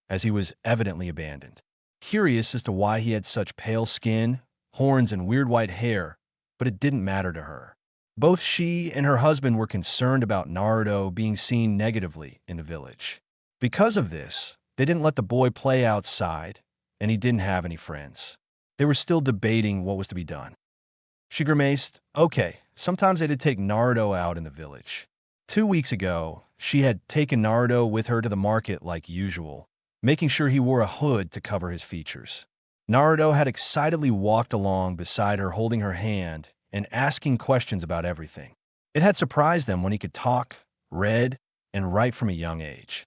as he was evidently abandoned. Curious as to why he had such pale skin, horns, and weird white hair, but it didn't matter to her. Both she and her husband were concerned about Naruto being seen negatively in the village. Because of this, they didn't let the boy play outside, and he didn't have any friends. They were still debating what was to be done. She grimaced. Okay, sometimes they did take Naruto out in the village. 2 weeks ago, she had taken Naruto with her to the market like usual, making sure he wore a hood to cover his features. Naruto had excitedly walked along beside her holding her hand and asking questions about everything. It had surprised them when he could talk, read, and write from a young age.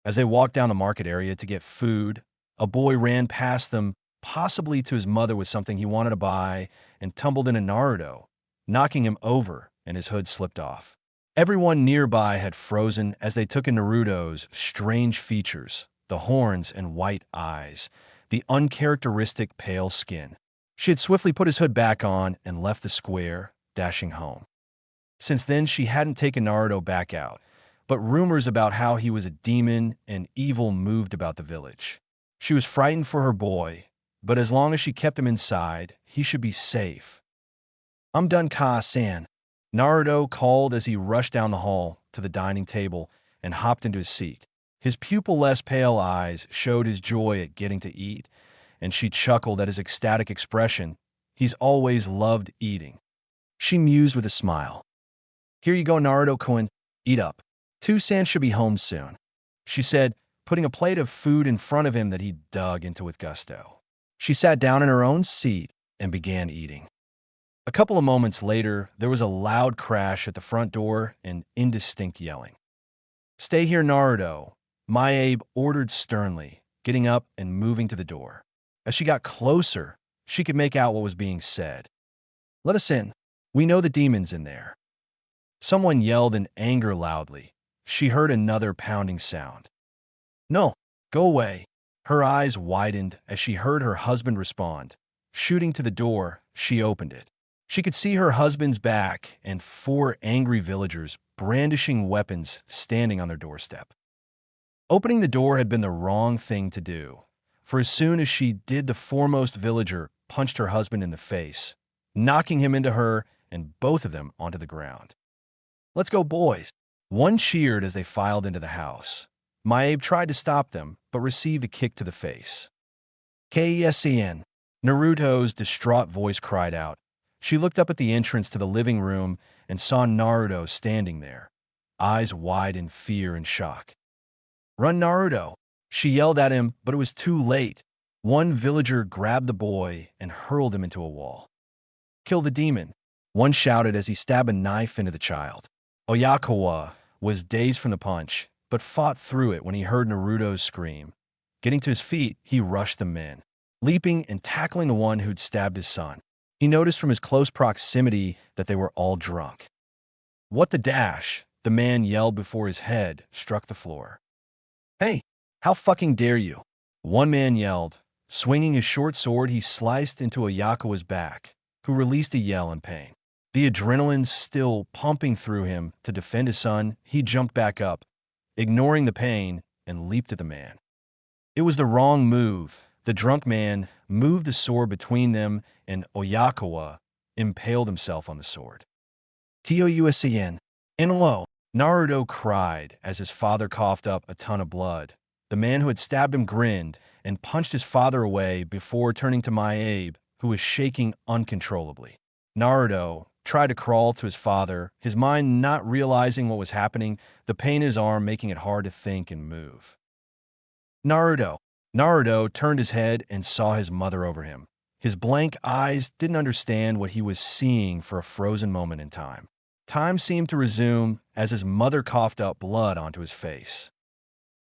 As they walked down the market area to get food, a boy ran past them, possibly to his mother with something he wanted to buy, and tumbled into Naruto, knocking him over, and his hood slipped off. Everyone nearby had frozen as they took in Naruto's strange features, the horns and white eyes, the uncharacteristic pale skin. She had swiftly put his hood back on and left the square, dashing home. Since then, she hadn't taken Naruto back out, but rumors about how he was a demon and evil moved about the village. She was frightened for her boy, but as long as she kept him inside, he should be safe. "I'm done, Ka-san," Naruto called as he rushed down the hall to the dining table and hopped into his seat. His pupil-less pale eyes showed his joy at getting to eat, and she chuckled at his ecstatic expression. He's always loved eating. She mused with a smile. "Here you go, Naruto-kun. Eat up. Two-san should be home soon," she said, putting a plate of food in front of him that he dug into with gusto. She sat down in her own seat and began eating. A couple of moments later, there was a loud crash at the front door and indistinct yelling. "Stay here, Naruto," Maeabe ordered sternly, getting up and moving to the door. As she got closer, she could make out what was being said. "Let us in. We know the demon's in there." Someone yelled in anger loudly. She heard another pounding sound. "No, go away." Her eyes widened as she heard her husband respond. Shooting to the door, she opened it. She could see her husband's back and 4 angry villagers brandishing weapons standing on their doorstep. Opening the door had been the wrong thing to do, for as soon as she did, the foremost villager punched her husband in the face, knocking him into her and both of them onto the ground. "Let's go, boys!" One cheered as they filed into the house. Maebe tried to stop them, but received a kick to the face. "Kesn!" Naruto's distraught voice cried out. She looked up at the entrance to the living room and saw Naruto standing there, eyes wide in fear and shock. "Run, Naruto!" She yelled at him, but it was too late. One villager grabbed the boy and hurled him into a wall. "Kill the demon!" one shouted as he stabbed a knife into the child. Oyakawa was dazed from the punch, but fought through it when he heard Naruto's scream. Getting to his feet, he rushed the men, leaping and tackling the one who'd stabbed his son. He noticed from his close proximity that they were all drunk. "What the dash?" the man yelled before his head struck the floor. "Hey, how fucking dare you?" one man yelled. Swinging his short sword, he sliced into Oyakawa's back, who released a yell in pain. The adrenaline still pumping through him to defend his son, he jumped back up, ignoring the pain, and leaped at the man. It was the wrong move. The drunk man moved the sword between them, and Oyakawa impaled himself on the sword. "Tousn. Inlo!" Naruto cried as his father coughed up a ton of blood. The man who had stabbed him grinned and punched his father away before turning to Maebe, who was shaking uncontrollably. Naruto tried to crawl to his father, his mind not realizing what was happening, the pain in his arm making it hard to think and move. "Naruto!" Naruto turned his head and saw his mother over him. His blank eyes didn't understand what he was seeing for a frozen moment in time. Time seemed to resume as his mother coughed up blood onto his face.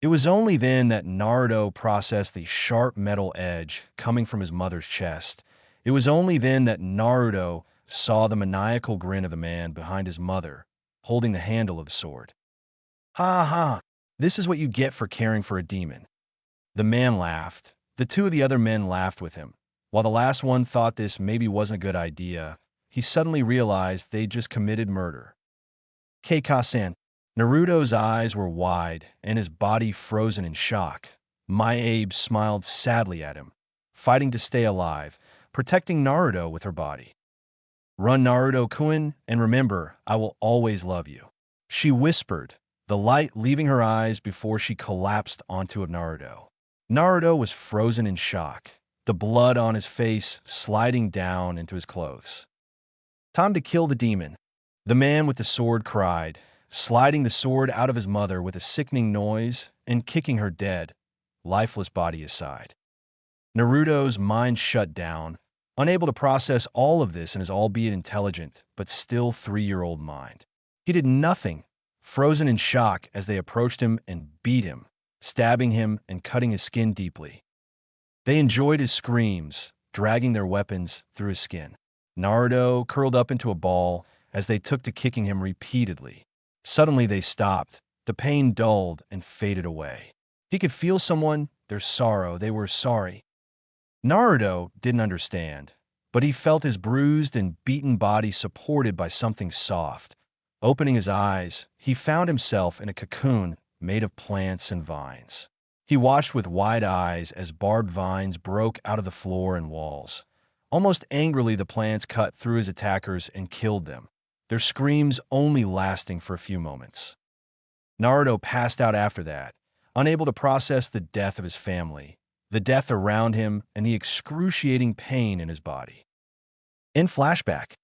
It was only then that Naruto processed the sharp metal edge coming from his mother's chest. It was only then that Naruto saw the maniacal grin of the man behind his mother, holding the handle of the sword. "Ha ha! This is what you get for caring for a demon." The man laughed. The 2 of the other men laughed with him. While the last one thought this maybe wasn't a good idea, he suddenly realized they'd just committed murder. "Keikasen." Naruto's eyes were wide and his body frozen in shock. Maebe smiled sadly at him, fighting to stay alive, protecting Naruto with her body. "Run, Naruto-kun, and remember, I will always love you," she whispered, the light leaving her eyes before she collapsed onto Naruto. Naruto was frozen in shock, the blood on his face sliding down into his clothes. "Time to kill the demon," the man with the sword cried, sliding the sword out of his mother with a sickening noise and kicking her dead, lifeless body aside. Naruto's mind shut down, unable to process all of this in his albeit intelligent but still 3-year-old mind. He did nothing, frozen in shock as they approached him and beat him, stabbing him and cutting his skin deeply. They enjoyed his screams, dragging their weapons through his skin. Naruto curled up into a ball as they took to kicking him repeatedly. Suddenly they stopped. The pain dulled and faded away. He could feel someone, their sorrow, they were sorry. Naruto didn't understand, but he felt his bruised and beaten body supported by something soft. Opening his eyes, he found himself in a cocoon made of plants and vines. He watched with wide eyes as barbed vines broke out of the floor and walls. Almost angrily, the plants cut through his attackers and killed them, their screams only lasting for a few moments. Naruto passed out after that, unable to process the death of his family, the death around him, and the excruciating pain in his body. In flashback,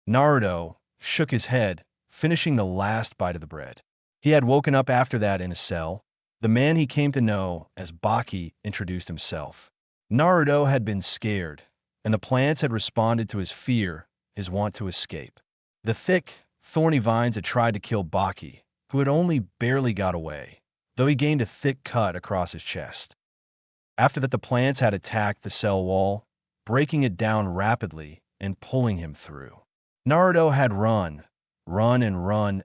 Naruto shook his head, finishing the last bite of the bread. He had woken up after that in a cell. The man he came to know as Baki introduced himself. Naruto had been scared, and the plants had responded to his fear, his want to escape. The thick, thorny vines had tried to kill Baki, who had only barely got away, though he gained a thick cut across his chest. After that, the plants had attacked the cell wall, breaking it down rapidly and pulling him through. Naruto had run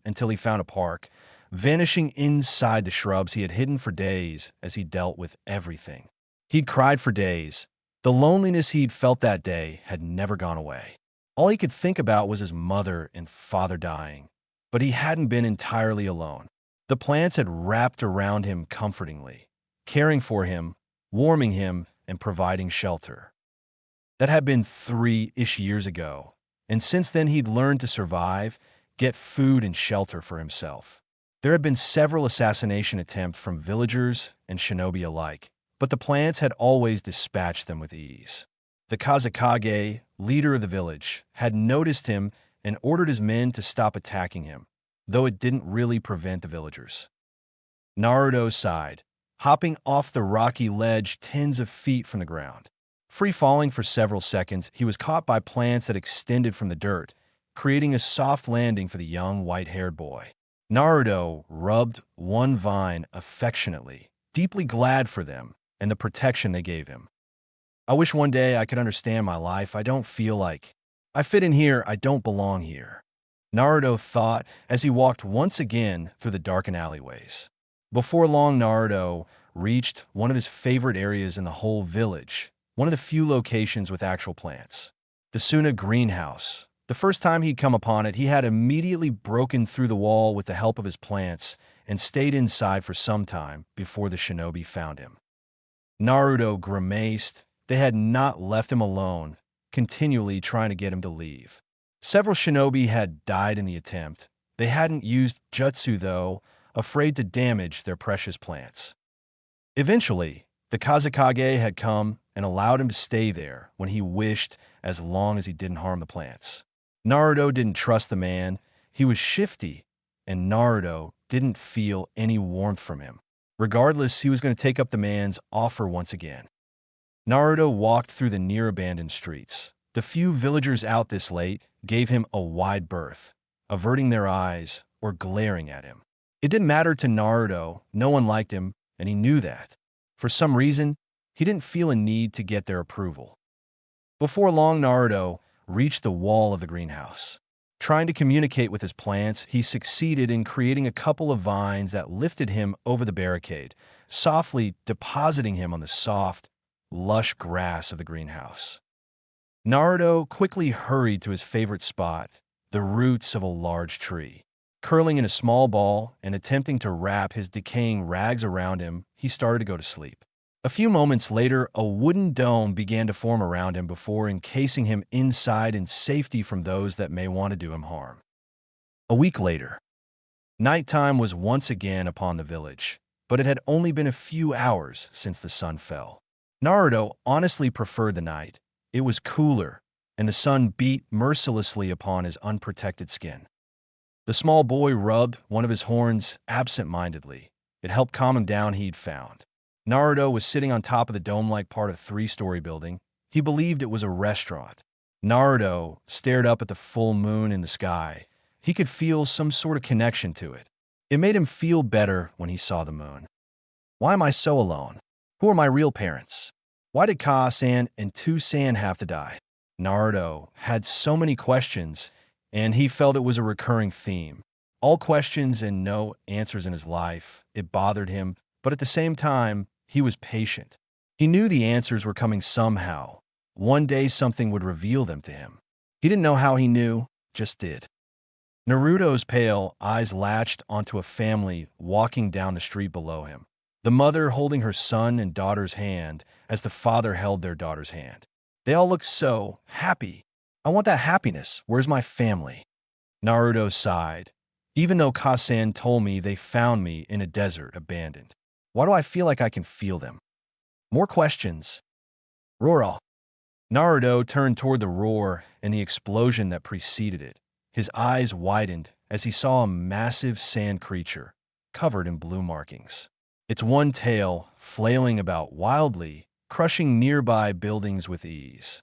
until he found a park, vanishing inside the shrubs he had hidden for days as he dealt with everything. He'd cried for days. The loneliness he'd felt that day had never gone away. All he could think about was his mother and father dying. But he hadn't been entirely alone. The plants had wrapped around him comfortingly, caring for him, warming him, and providing shelter. That had been 3-ish years ago, and since then he'd learned to survive, get food and shelter for himself. There had been several assassination attempts from villagers and shinobi alike, but the plants had always dispatched them with ease. The Kazekage, leader of the village, had noticed him and ordered his men to stop attacking him, though it didn't really prevent the villagers. Naruto sighed, hopping off the rocky ledge tens of feet from the ground. Free-falling for several seconds, he was caught by plants that extended from the dirt, creating a soft landing for the young white-haired boy. Naruto rubbed one vine affectionately, deeply glad for them and the protection they gave him. I wish one day I could understand my life. I don't feel like I fit in here. I don't belong here, Naruto thought as he walked once again through the darkened alleyways. Before long, Naruto reached one of his favorite areas in the whole village, one of the few locations with actual plants. The Suna greenhouse. The first time he'd come upon it, he had immediately broken through the wall with the help of his plants and stayed inside for some time before the shinobi found him. Naruto grimaced. They had not left him alone, continually trying to get him to leave. Several shinobi had died in the attempt. They hadn't used jutsu, though, afraid to damage their precious plants. Eventually, the Kazekage had come and allowed him to stay there when he wished, as long as he didn't harm the plants. Naruto didn't trust the man. He was shifty, and Naruto didn't feel any warmth from him. Regardless, he was going to take up the man's offer once again. Naruto walked through the near-abandoned streets. The few villagers out this late gave him a wide berth, averting their eyes or glaring at him. It didn't matter to Naruto. No one liked him, and he knew that. For some reason, he didn't feel a need to get their approval. Before long, Naruto reached the wall of the greenhouse. Trying to communicate with his plants, he succeeded in creating a couple of vines that lifted him over the barricade, softly depositing him on the soft, lush grass of the greenhouse. Naruto quickly hurried to his favorite spot, the roots of a large tree. Curling in a small ball and attempting to wrap his decaying rags around him, he started to go to sleep. A few moments later, a wooden dome began to form around him before encasing him inside in safety from those that may want to do him harm. A week later, nighttime was once again upon the village, but it had only been a few hours since the sun fell. Naruto honestly preferred the night. It was cooler, and the sun beat mercilessly upon his unprotected skin. The small boy rubbed one of his horns absent-mindedly. It helped calm him down, he'd found. Naruto was sitting on top of the dome-like part of a 3-story building. He believed it was a restaurant. Naruto stared up at the full moon in the sky. He could feel some sort of connection to it. It made him feel better when he saw the moon. Why am I so alone? Who are my real parents? Why did Ka-san and Tu-san have to die? Naruto had so many questions, and he felt it was a recurring theme. All questions and no answers in his life. It bothered him, but at the same time, he was patient. He knew the answers were coming somehow. One day something would reveal them to him. He didn't know how he knew, just did. Naruto's pale eyes latched onto a family walking down the street below him. The mother holding her son and daughter's hand as the father held their daughter's hand. They all looked so happy. I want that happiness. Where's my family? Naruto sighed. Even though Ka-san told me they found me in a desert, abandoned. Why do I feel like I can feel them? More questions. Roar. Naruto turned toward the roar and the explosion that preceded it. His eyes widened as he saw a massive sand creature, covered in blue markings. Its one tail flailing about wildly, crushing nearby buildings with ease.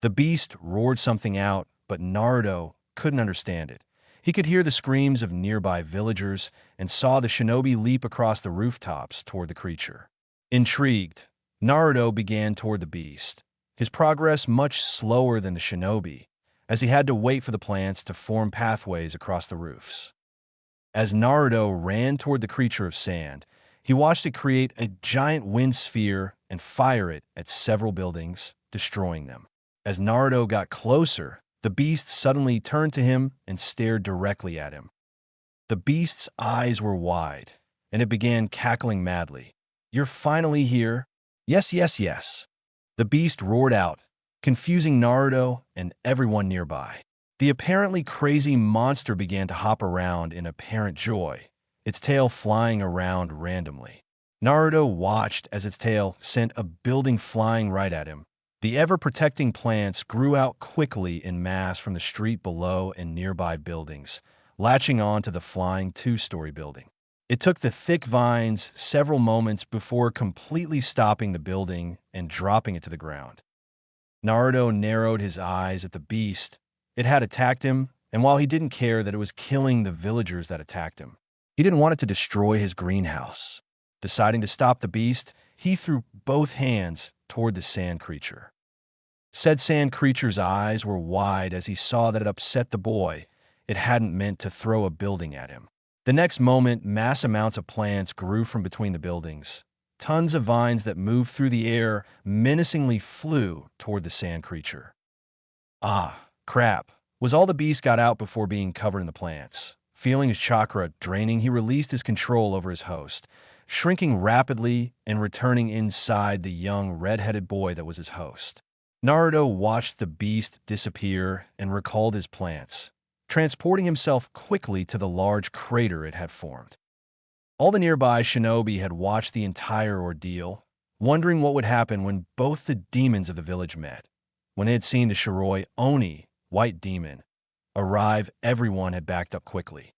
The beast roared something out, but Naruto couldn't understand it. He could hear the screams of nearby villagers and saw the shinobi leap across the rooftops toward the creature. Intrigued, Naruto began toward the beast, his progress much slower than the shinobi, as he had to wait for the plants to form pathways across the roofs. As Naruto ran toward the creature of sand, He watched it create a giant wind sphere and fire it at several buildings, destroying them. As Naruto got closer, the beast suddenly turned to him and stared directly at him. The beast's eyes were wide, and it began cackling madly. "You're finally here?" "Yes, yes, yes." The beast roared out, confusing Naruto and everyone nearby. The apparently crazy monster began to hop around in apparent joy, its tail flying around randomly. Naruto watched as its tail sent a building flying right at him. The ever-protecting plants grew out quickly in mass from the street below and nearby buildings, latching on to the flying two-story building. It took the thick vines several moments before completely stopping the building and dropping it to the ground. Naruto narrowed his eyes at the beast. It had attacked him, and while he didn't care that it was killing the villagers that attacked him, he didn't want it to destroy his greenhouse. Deciding to stop the beast, he threw both hands toward the sand creature. Said sand creature's eyes were wide as he saw that it upset the boy. It hadn't meant to throw a building at him. The next moment, mass amounts of plants grew from between the buildings. Tons of vines that moved through the air menacingly flew toward the sand creature. "Ah, crap," was all the beast got out before being covered in the plants. Feeling his chakra draining, he released his control over his host, shrinking rapidly and returning inside the young red-headed boy that was his host. Naruto watched the beast disappear and recalled his plants, transporting himself quickly to the large crater it had formed. All the nearby shinobi had watched the entire ordeal, wondering what would happen when both the demons of the village met. When they had seen the Shiroi Oni, white demon, arrive, everyone had backed up quickly.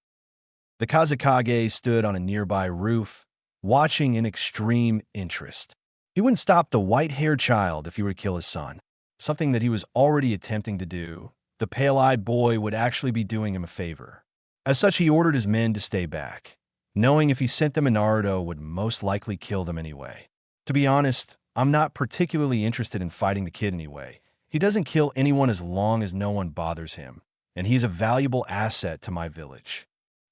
The Kazekage stood on a nearby roof, watching in extreme interest. He wouldn't stop the white-haired child if he were to kill his son, something that he was already attempting to do. The pale-eyed boy would actually be doing him a favor. As such, he ordered his men to stay back, knowing if he sent them, Naruto would most likely kill them anyway. To be honest, I'm not particularly interested in fighting the kid anyway. He doesn't kill anyone as long as no one bothers him, and he's a valuable asset to my village.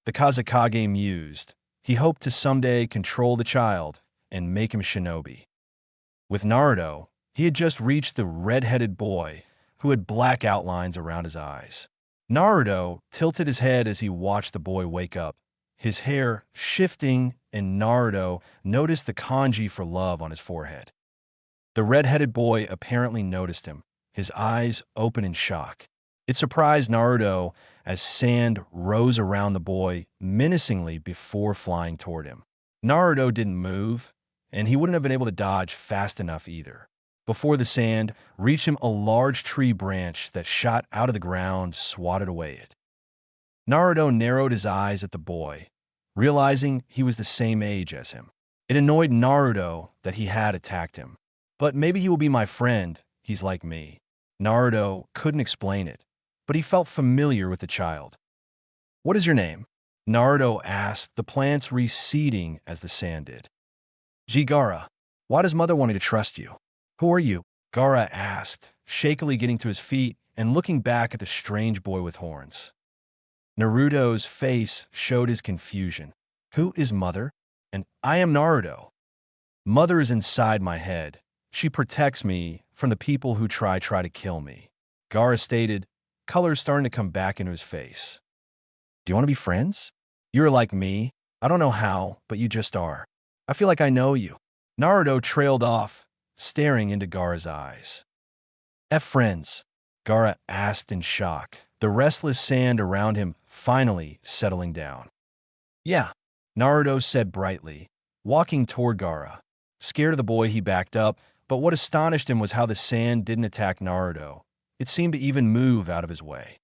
The Kazekage mused. He hoped to someday control the child and make him shinobi. With Naruto, he had just reached the red-headed boy who had black outlines around his eyes. Naruto tilted his head as he watched the boy wake up, his hair shifting, and Naruto noticed the kanji for love on his forehead. The red-headed boy apparently noticed him, his eyes open in shock. It surprised Naruto as sand rose around the boy menacingly before flying toward him. Naruto didn't move, and he wouldn't have been able to dodge fast enough either. Before the sand reached him, a large tree branch that shot out of the ground swatted away it. Naruto narrowed his eyes at the boy, realizing he was the same age as him. It annoyed Naruto that he had attacked him. But maybe he will be my friend, he's like me. Naruto couldn't explain it, but he felt familiar with the child. "What is your name?" Naruto asked, the plants receding as the sand did. "Gaara. Why does mother want me to trust you?" "Who are you?" Gaara asked, shakily getting to his feet and looking back at the strange boy with horns. Naruto's face showed his confusion. "Who is mother?" "And I am Naruto. Mother is inside my head. She protects me from the people who try to kill me," Gaara stated, color starting to come back into his face. "Do you want to be friends? You're like me. I don't know how, but you just are. I feel like I know you." Naruto trailed off, staring into Gaara's eyes. Friends?" Gaara asked in shock, the restless sand around him finally settling down. "Yeah," Naruto said brightly, walking toward Gaara. Scared of the boy, he backed up, but what astonished him was how the sand didn't attack Naruto. It seemed to even move out of his way.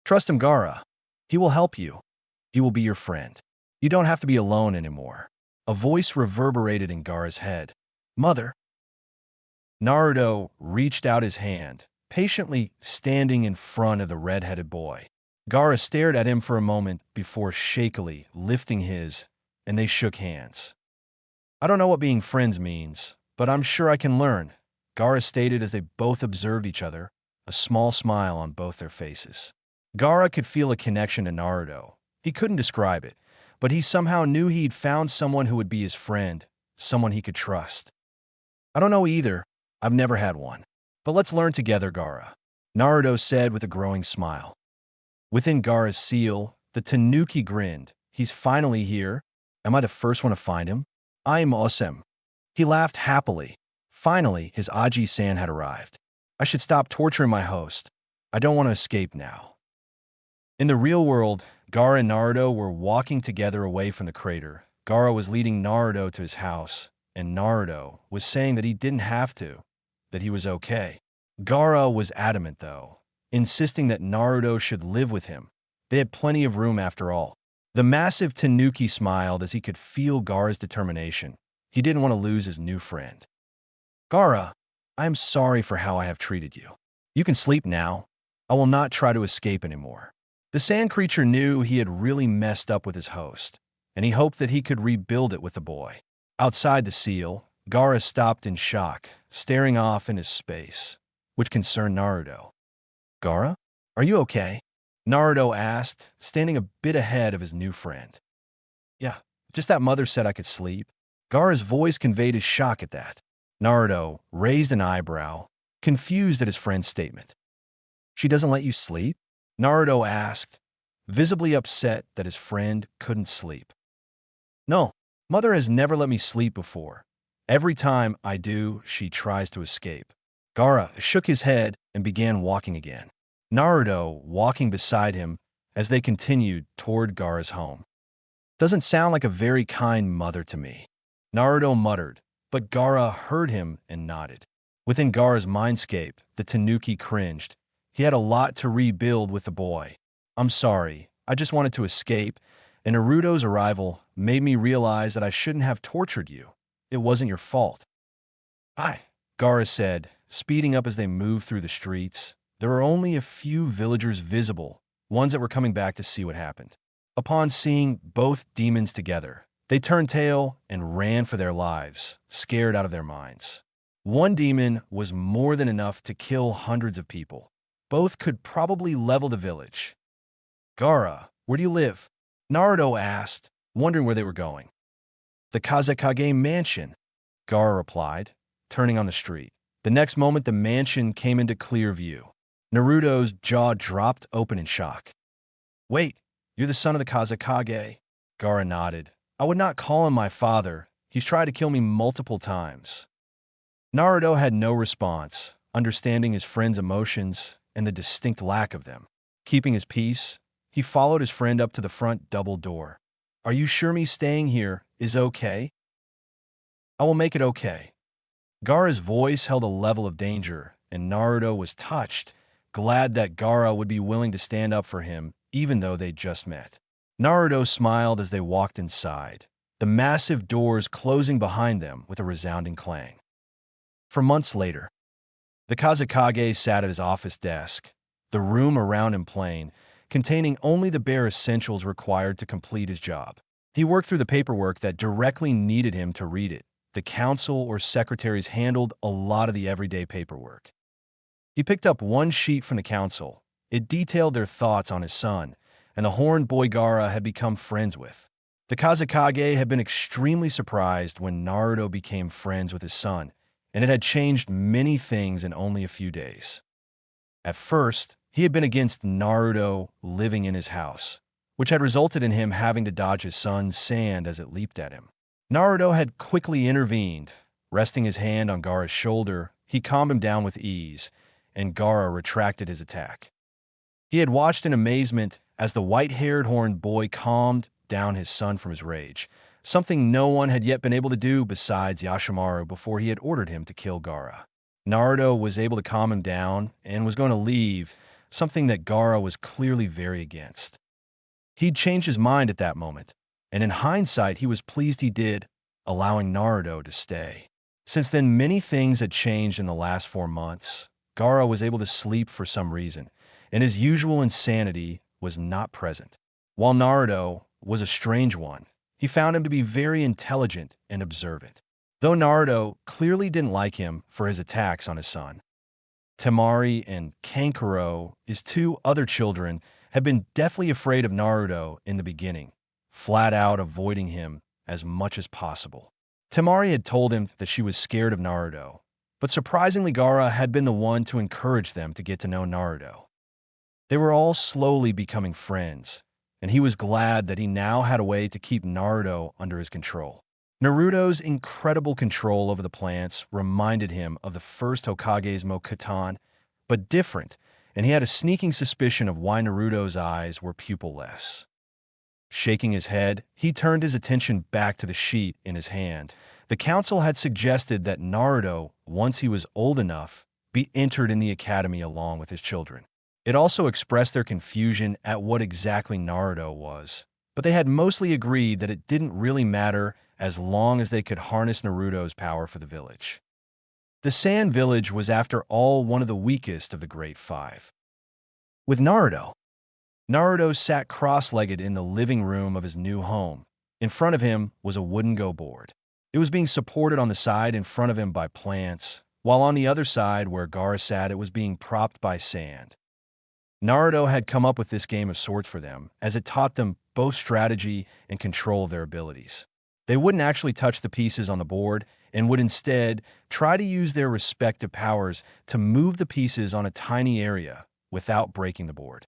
"Trust him, Gaara. He will help you. He will be your friend. You don't have to be alone anymore." A voice reverberated in Gaara's head. "Mother." Naruto reached out his hand, patiently standing in front of the red-headed boy. Gaara stared at him for a moment before shakily lifting his, and they shook hands. "I don't know what being friends means, but I'm sure I can learn," Gaara stated as they both observed each other, a small smile on both their faces. Gaara could feel a connection to Naruto. He couldn't describe it, but he somehow knew he'd found someone who would be his friend, someone he could trust. I don't know either. I've never had one. But let's learn together, Gaara, Naruto said with a growing smile. Within Gaara's seal, the Tanuki grinned. He's finally here. Am I the first one to find him? I'm awesome. He laughed happily. Finally, his Aji-san had arrived. I should stop torturing my host. I don't want to escape now. In the real world, Gaara and Naruto were walking together away from the crater. Gaara was leading Naruto to his house, and Naruto was saying that he didn't have to, that he was okay. Gaara was adamant, though, insisting that Naruto should live with him. They had plenty of room after all. The massive Tanuki smiled as he could feel Gaara's determination. He didn't want to lose his new friend. Gaara, I am sorry for how I have treated you. You can sleep now. I will not try to escape anymore. The sand creature knew he had really messed up with his host, and he hoped that he could rebuild it with the boy. Outside the seal, Gaara stopped in shock, staring off into space, which concerned Naruto. Gaara, are you okay? Naruto asked, standing a bit ahead of his new friend. Yeah, just that mother said I could sleep. Gaara's voice conveyed his shock at that. Naruto raised an eyebrow, confused at his friend's statement. She doesn't let you sleep? Naruto asked, visibly upset that his friend couldn't sleep. No, mother has never let me sleep before. Every time I do, she tries to escape. Gaara shook his head and began walking again. Naruto walking beside him as they continued toward Gaara's home. Doesn't sound like a very kind mother to me. Naruto muttered, but Gaara heard him and nodded. Within Gaara's mindscape, the Tanuki cringed. He had a lot to rebuild with the boy. I'm sorry, I just wanted to escape, and Naruto's arrival made me realize that I shouldn't have tortured you. It wasn't your fault. Aye, Gaara said, speeding up as they moved through the streets. There were only a few villagers visible, ones that were coming back to see what happened. Upon seeing both demons together, they turned tail and ran for their lives, scared out of their minds. One demon was more than enough to kill hundreds of people. Both could probably level the village. Gaara, where do you live? Naruto asked, wondering where they were going. The Kazekage mansion, Gaara replied, turning on the street. The next moment, the mansion came into clear view. Naruto's jaw dropped open in shock. Wait, you're the son of the Kazekage? Gaara nodded. I would not call him my father. He's tried to kill me multiple times. Naruto had no response, understanding his friend's emotions and the distinct lack of them. Keeping his peace, he followed his friend up to the front double door. Are you sure me staying here is okay? I will make it okay. Gaara's voice held a level of danger, and Naruto was touched, glad that Gaara would be willing to stand up for him, even though they'd just met. Naruto smiled as they walked inside, the massive doors closing behind them with a resounding clang. For months later, the Kazekage sat at his office desk, the room around him plain, containing only the bare essentials required to complete his job. He worked through the paperwork that directly needed him to read it. The council or secretaries handled a lot of the everyday paperwork. He picked up one sheet from the council. It detailed their thoughts on his son, and the horned boy Gaara had become friends with. The Kazekage had been extremely surprised when Naruto became friends with his son, and it had changed many things in only a few days. At first, he had been against Naruto living in his house, which had resulted in him having to dodge his son's sand as it leaped at him. Naruto had quickly intervened. Resting his hand on Gaara's shoulder, he calmed him down with ease, and Gaara retracted his attack. He had watched in amazement as the white-haired horned boy calmed down his son from his rage, something no one had yet been able to do besides Yashimaru before he had ordered him to kill Gaara. Naruto was able to calm him down and was going to leave, something that Gaara was clearly very against. He'd changed his mind at that moment, and in hindsight he was pleased he did, allowing Naruto to stay. Since then, many things had changed in the last 4 months. Gaara was able to sleep for some reason, and his usual insanity was not present. While Naruto was a strange one, he found him to be very intelligent and observant. Though Naruto clearly didn't like him for his attacks on his son. Temari and Kankuro, his 2 other children, had been deathly afraid of Naruto in the beginning, flat out avoiding him as much as possible. Temari had told him that she was scared of Naruto, but surprisingly Gaara had been the one to encourage them to get to know Naruto. They were all slowly becoming friends, and he was glad that he now had a way to keep Naruto under his control. Naruto's incredible control over the plants reminded him of the first Hokage's Mo-Katan, but different, and he had a sneaking suspicion of why Naruto's eyes were pupilless. Shaking his head, he turned his attention back to the sheet in his hand. The council had suggested that Naruto, once he was old enough, be entered in the academy along with his children. It also expressed their confusion at what exactly Naruto was, but they had mostly agreed that it didn't really matter as long as they could harness Naruto's power for the village. The Sand Village was after all one of the weakest of the Great Five. With Naruto sat cross-legged in the living room of his new home. In front of him was a wooden go board. It was being supported on the side in front of him by plants, while on the other side where Gaara sat it was being propped by sand. Naruto had come up with this game of sorts for them, as it taught them both strategy and control of their abilities. They wouldn't actually touch the pieces on the board and would instead try to use their respective powers to move the pieces on a tiny area without breaking the board.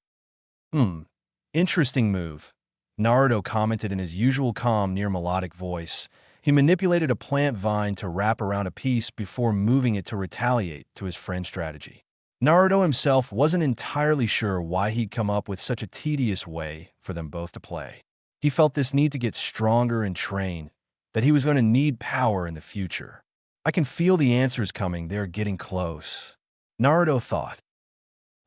Interesting move, Naruto commented in his usual calm, near melodic voice. He manipulated a plant vine to wrap around a piece before moving it to retaliate to his friend's strategy. Naruto himself wasn't entirely sure why he'd come up with such a tedious way for them both to play. He felt this need to get stronger and train, that he was going to need power in the future. I can feel the answers coming, they're getting close, Naruto thought.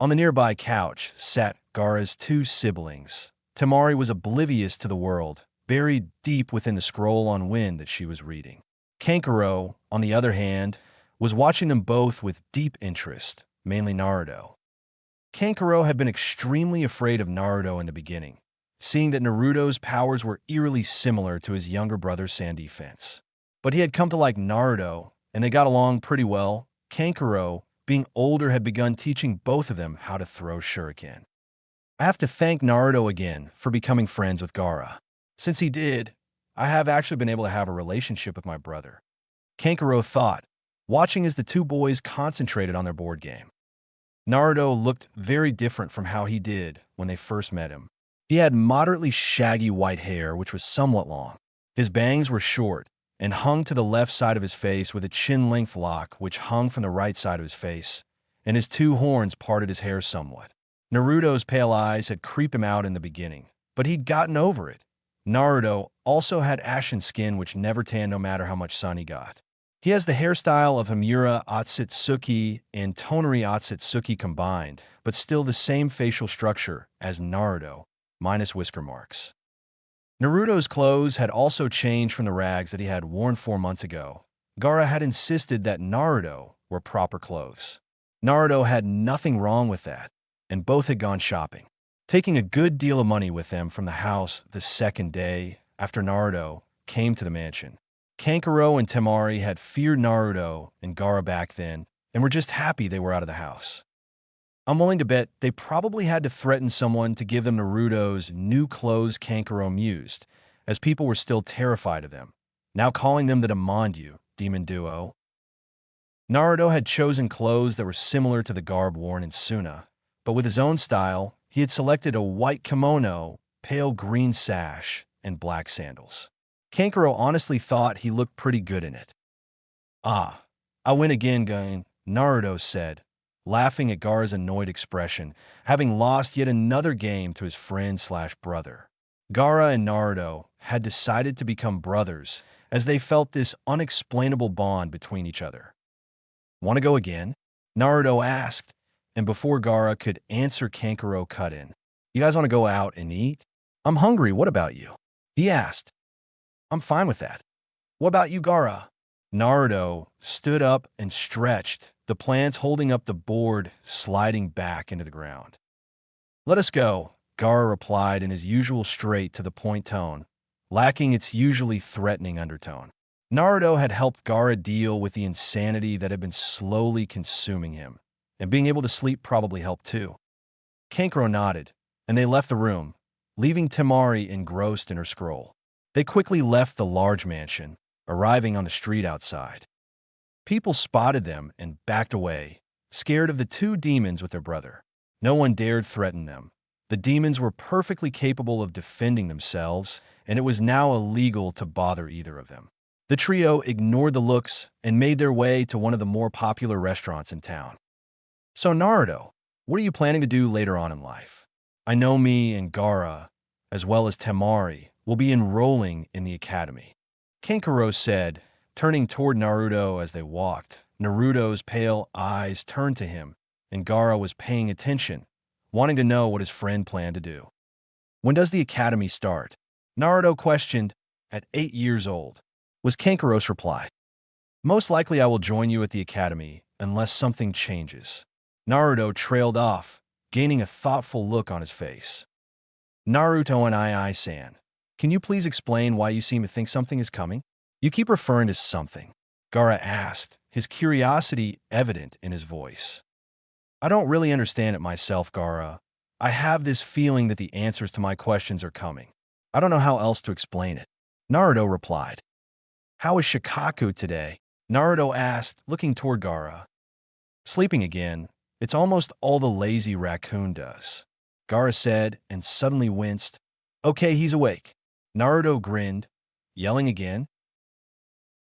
On the nearby couch sat Gaara's two siblings. Temari was oblivious to the world, buried deep within the scroll on wind that she was reading. Kankuro, on the other hand, was watching them both with deep interest, mainly Naruto. Kankuro had been extremely afraid of Naruto in the beginning, seeing that Naruto's powers were eerily similar to his younger brother's sand defense. But he had come to like Naruto, and they got along pretty well. Kankuro, being older, had begun teaching both of them how to throw shuriken. I have to thank Naruto again for becoming friends with Gaara. Since he did, I have actually been able to have a relationship with my brother, Kankuro thought, watching as the two boys concentrated on their board game. Naruto looked very different from how he did when they first met him. He had moderately shaggy white hair, which was somewhat long. His bangs were short and hung to the left side of his face with a chin-length lock which hung from the right side of his face, and his two horns parted his hair somewhat. Naruto's pale eyes had creeped him out in the beginning, but he'd gotten over it. Naruto also had ashen skin which never tanned no matter how much sun he got. He has the hairstyle of Himura Otsutsuki and Tonari Otsutsuki combined, but still the same facial structure as Naruto, minus whisker marks. Naruto's clothes had also changed from the rags that he had worn 4 months ago. Gaara had insisted that Naruto wore proper clothes. Naruto had nothing wrong with that, and both had gone shopping, taking a good deal of money with them from the house the second day after Naruto came to the mansion. Kankuro and Temari had feared Naruto and Gaara back then and were just happy they were out of the house. I'm willing to bet they probably had to threaten someone to give them Naruto's new clothes, Kankuro mused, as people were still terrified of them, now calling them the Demondu, demon duo. Naruto had chosen clothes that were similar to the garb worn in Suna, but with his own style, he had selected a white kimono, pale green sash, and black sandals. Kankuro honestly thought he looked pretty good in it. "Ah, I win again, Gun," Naruto said, laughing at Gaara's annoyed expression, having lost yet another game to his friend/brother. Gaara and Naruto had decided to become brothers as they felt this unexplainable bond between each other. "Want to go again?" Naruto asked, and before Gaara could answer, Kankuro cut in. "You guys want to go out and eat? I'm hungry, what about you?" he asked. "I'm fine with that. What about you, Gaara?" Naruto stood up and stretched, the plants holding up the board sliding back into the ground. "Let us go," Gaara replied in his usual straight-to-the-point tone, lacking its usually threatening undertone. Naruto had helped Gaara deal with the insanity that had been slowly consuming him, and being able to sleep probably helped too. Kankuro nodded, and they left the room, leaving Temari engrossed in her scroll. They quickly left the large mansion, arriving on the street outside. People spotted them and backed away, scared of the two demons with their brother. No one dared threaten them. The demons were perfectly capable of defending themselves, and it was now illegal to bother either of them. The trio ignored the looks and made their way to one of the more popular restaurants in town. So Naruto, what are you planning to do later on in life? I know me and Gaara, as well as Temari, will be enrolling in the academy. Kankuro said, turning toward Naruto as they walked. Naruto's pale eyes turned to him, and Gaara was paying attention, wanting to know what his friend planned to do. When does the academy start? Naruto questioned, at 8 years old, was Kankuro's reply. Most likely I will join you at the academy, unless something changes. Naruto trailed off, gaining a thoughtful look on his face. Naruto and Ai-san, can you please explain why you seem to think something is coming? You keep referring to something, Gaara asked, his curiosity evident in his voice. I don't really understand it myself, Gaara. I have this feeling that the answers to my questions are coming. I don't know how else to explain it. Naruto replied. How is Shikaku today? Naruto asked, looking toward Gaara. Sleeping again. It's almost all the lazy raccoon does, Gaara said and suddenly winced. Okay, he's awake. Naruto grinned, yelling again.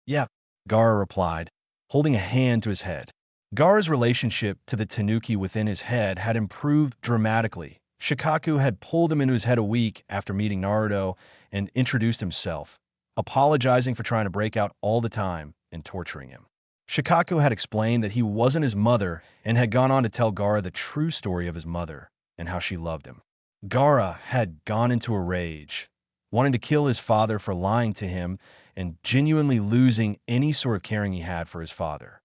Yeah, Gaara replied, holding a hand to his head. Gaara's relationship to the tanuki within his head had improved dramatically. Shikaku had pulled him into his head a week after meeting Naruto and introduced himself, apologizing for trying to break out all the time and torturing him. Shikaku had explained that he wasn't his mother and had gone on to tell Gaara the true story of his mother and how she loved him. Gaara had gone into a rage, wanting to kill his father for lying to him and genuinely losing any sort of caring he had for his father.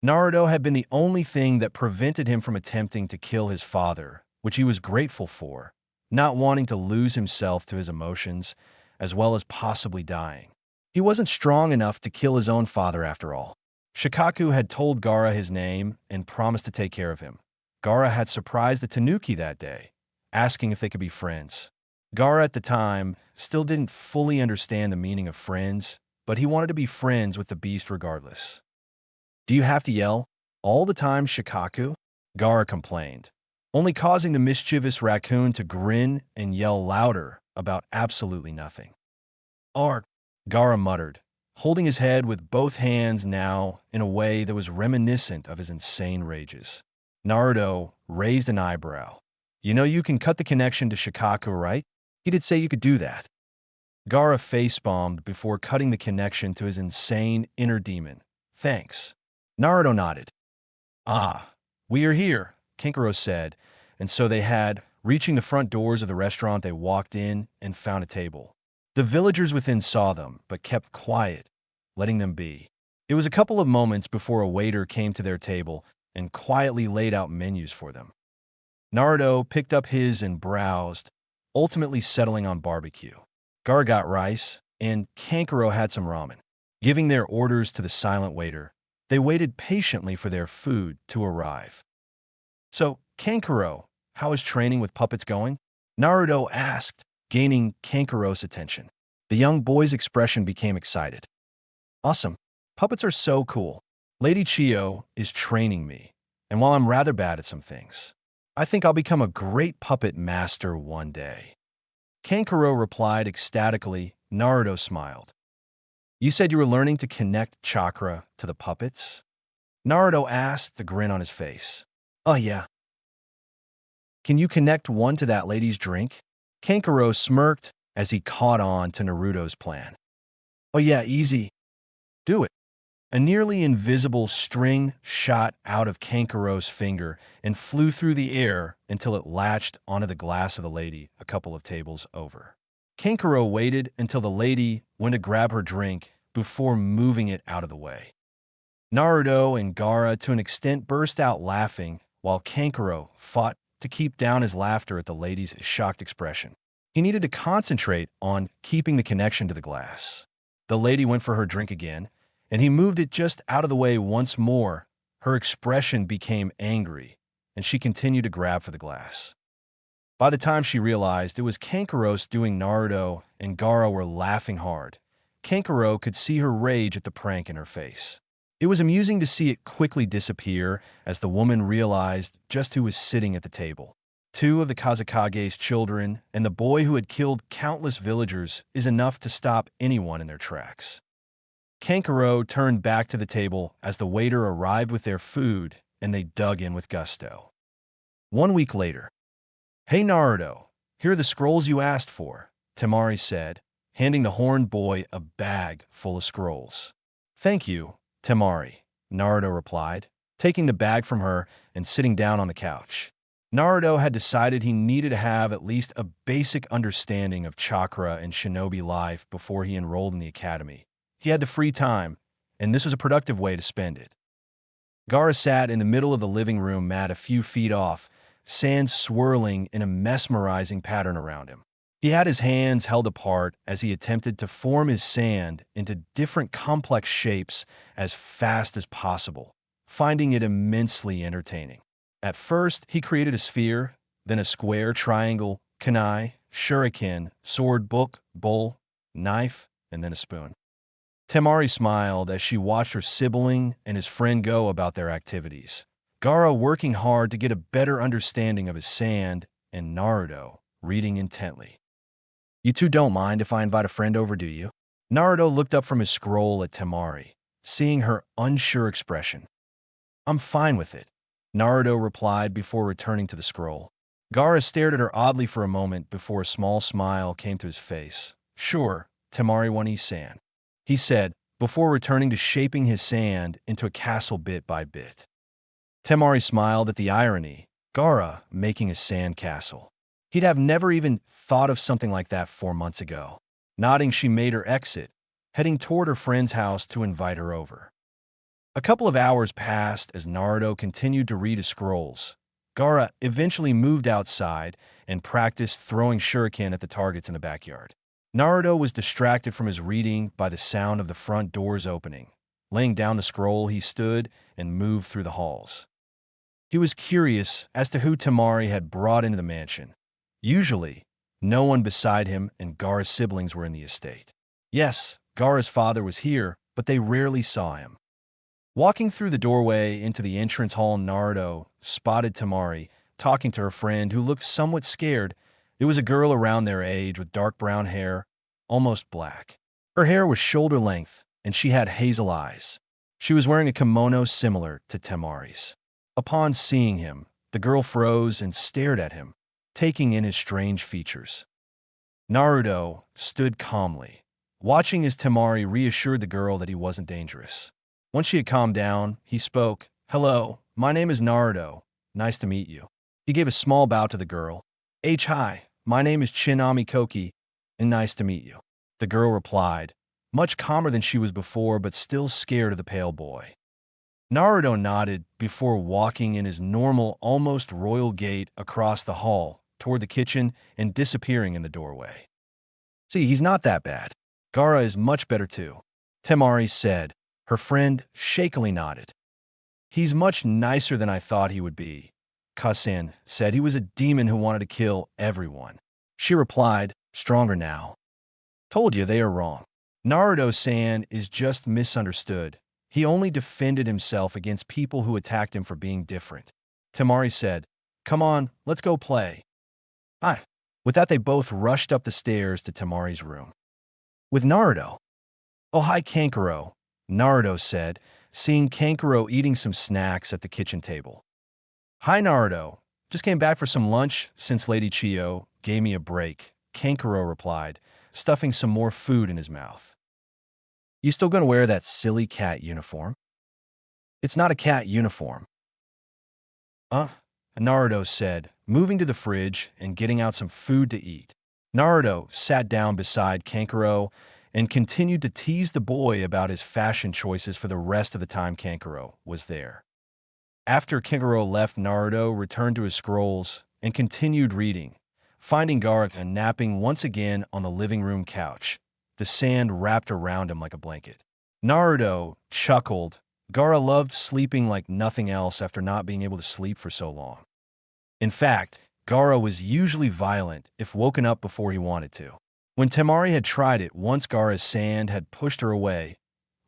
Naruto had been the only thing that prevented him from attempting to kill his father, which he was grateful for, not wanting to lose himself to his emotions, as well as possibly dying. He wasn't strong enough to kill his own father after all. Shikaku had told Gaara his name and promised to take care of him. Gaara had surprised the Tanuki that day, asking if they could be friends. Gaara at the time still didn't fully understand the meaning of friends, but he wanted to be friends with the beast regardless. Do you have to yell all the time, Shikaku? Gaara complained, only causing the mischievous raccoon to grin and yell louder about absolutely nothing. Arg, Gaara muttered, holding his head with both hands now in a way that was reminiscent of his insane rages. Naruto raised an eyebrow. You know you can cut the connection to Shikaku, right? He did say you could do that. Gaara face-bombed before cutting the connection to his insane inner demon. Thanks. Naruto nodded. Ah, we are here, Kankuro said, and so they had. Reaching the front doors of the restaurant, they walked in and found a table. The villagers within saw them, but kept quiet, letting them be. It was a couple of moments before a waiter came to their table and quietly laid out menus for them. Naruto picked up his and browsed, ultimately settling on barbecue. Gaara got rice, and Kankuro had some ramen. Giving their orders to the silent waiter, they waited patiently for their food to arrive. So, Kankuro, how is training with puppets going? Naruto asked, gaining Kankuro's attention. The young boy's expression became excited. Awesome. Puppets are so cool. Lady Chiyo is training me, and while I'm rather bad at some things, I think I'll become a great puppet master one day. Kankuro replied ecstatically. Naruto smiled. You said you were learning to connect chakra to the puppets? Naruto asked, the grin on his face. Oh yeah. Can you connect one to that lady's drink? Kankuro smirked as he caught on to Naruto's plan. Oh yeah, easy. Do it. A nearly invisible string shot out of Kankuro's finger and flew through the air until it latched onto the glass of the lady a couple of tables over. Kankuro waited until the lady went to grab her drink before moving it out of the way. Naruto and Gaara to an extent burst out laughing while Kankuro fought to keep down his laughter at the lady's shocked expression. He needed to concentrate on keeping the connection to the glass. The lady went for her drink again, and he moved it just out of the way once more. Her expression became angry, and she continued to grab for the glass. By the time she realized it was Kankaros doing Naruto and Gaara were laughing hard, Kankaro could see her rage at the prank in her face. It was amusing to see it quickly disappear as the woman realized just who was sitting at the table. Two of the Kazakage's children and the boy who had killed countless villagers is enough to stop anyone in their tracks. Kankaro turned back to the table as the waiter arrived with their food, and they dug in with gusto. 1 week later. "Hey Naruto, here are the scrolls you asked for," Temari said, handing the horned boy a bag full of scrolls. "Thank you, Temari," Naruto replied, taking the bag from her and sitting down on the couch. Naruto had decided he needed to have at least a basic understanding of chakra and shinobi life before he enrolled in the academy. He had the free time, and this was a productive way to spend it. Gaara sat in the middle of the living room mat a few feet off, sand swirling in a mesmerizing pattern around him. He had his hands held apart as he attempted to form his sand into different complex shapes as fast as possible, finding it immensely entertaining. At first, he created a sphere, then a square, triangle, kunai, shuriken, sword, book, bowl, knife, and then a spoon. Temari smiled as she watched her sibling and his friend go about their activities. Gaara working hard to get a better understanding of his sand, and Naruto reading intently. "You two don't mind if I invite a friend over, do you?" Naruto looked up from his scroll at Temari, seeing her unsure expression. "I'm fine with it," Naruto replied before returning to the scroll. Gaara stared at her oddly for a moment before a small smile came to his face. "Sure, Temari One-san," he said, before returning to shaping his sand into a castle bit by bit. Temari smiled at the irony, Gaara making a sand castle. He'd have never even thought of something like that 4 months ago. Nodding, she made her exit, heading toward her friend's house to invite her over. A couple of hours passed as Naruto continued to read his scrolls. Gaara eventually moved outside and practiced throwing shuriken at the targets in the backyard. Naruto was distracted from his reading by the sound of the front doors opening. Laying down the scroll, he stood and moved through the halls. He was curious as to who Temari had brought into the mansion. Usually, no one beside him and Gaara's siblings were in the estate. Yes, Gaara's father was here, but they rarely saw him. Walking through the doorway into the entrance hall, Naruto spotted Temari talking to her friend who looked somewhat scared. It was a girl around their age with dark brown hair, almost black. Her hair was shoulder length, and she had hazel eyes. She was wearing a kimono similar to Temari's. Upon seeing him, the girl froze and stared at him, taking in his strange features. Naruto stood calmly, watching as Temari reassured the girl that he wasn't dangerous. Once she had calmed down, he spoke. "Hello, my name is Naruto. Nice to meet you." He gave a small bow to the girl. "Hi, my name is Chinami Koki, and nice to meet you." The girl replied, much calmer than she was before, but still scared of the pale boy. Naruto nodded before walking in his normal, almost royal gait across the hall toward the kitchen and disappearing in the doorway. "See, he's not that bad. Gaara is much better too," Temari said. Her friend shakily nodded. "He's much nicer than I thought he would be." Kasen said he was a demon who wanted to kill everyone. She replied, "Stronger now." "Told you they are wrong. Naruto-san is just misunderstood. He only defended himself against people who attacked him for being different." Temari said, "Come on, let's go play." "Hi." With that, they both rushed up the stairs to Temari's room. With Naruto. "Oh, hi, Kankaro," Naruto said, seeing Kankaro eating some snacks at the kitchen table. "Hi, Naruto. Just came back for some lunch since Lady Chiyo gave me a break," Kankaro replied, stuffing some more food in his mouth. "You still gonna wear that silly cat uniform?" "It's not a cat uniform." Naruto said, moving to the fridge and getting out some food to eat. Naruto sat down beside Kankaro and continued to tease the boy about his fashion choices for the rest of the time Kankaro was there. After Kankaro left, Naruto returned to his scrolls and continued reading, finding Gaara napping once again on the living room couch, the sand wrapped around him like a blanket. Naruto chuckled. Gaara loved sleeping like nothing else after not being able to sleep for so long. In fact, Gaara was usually violent if woken up before he wanted to. When Temari had tried it once, Gaara's sand had pushed her away,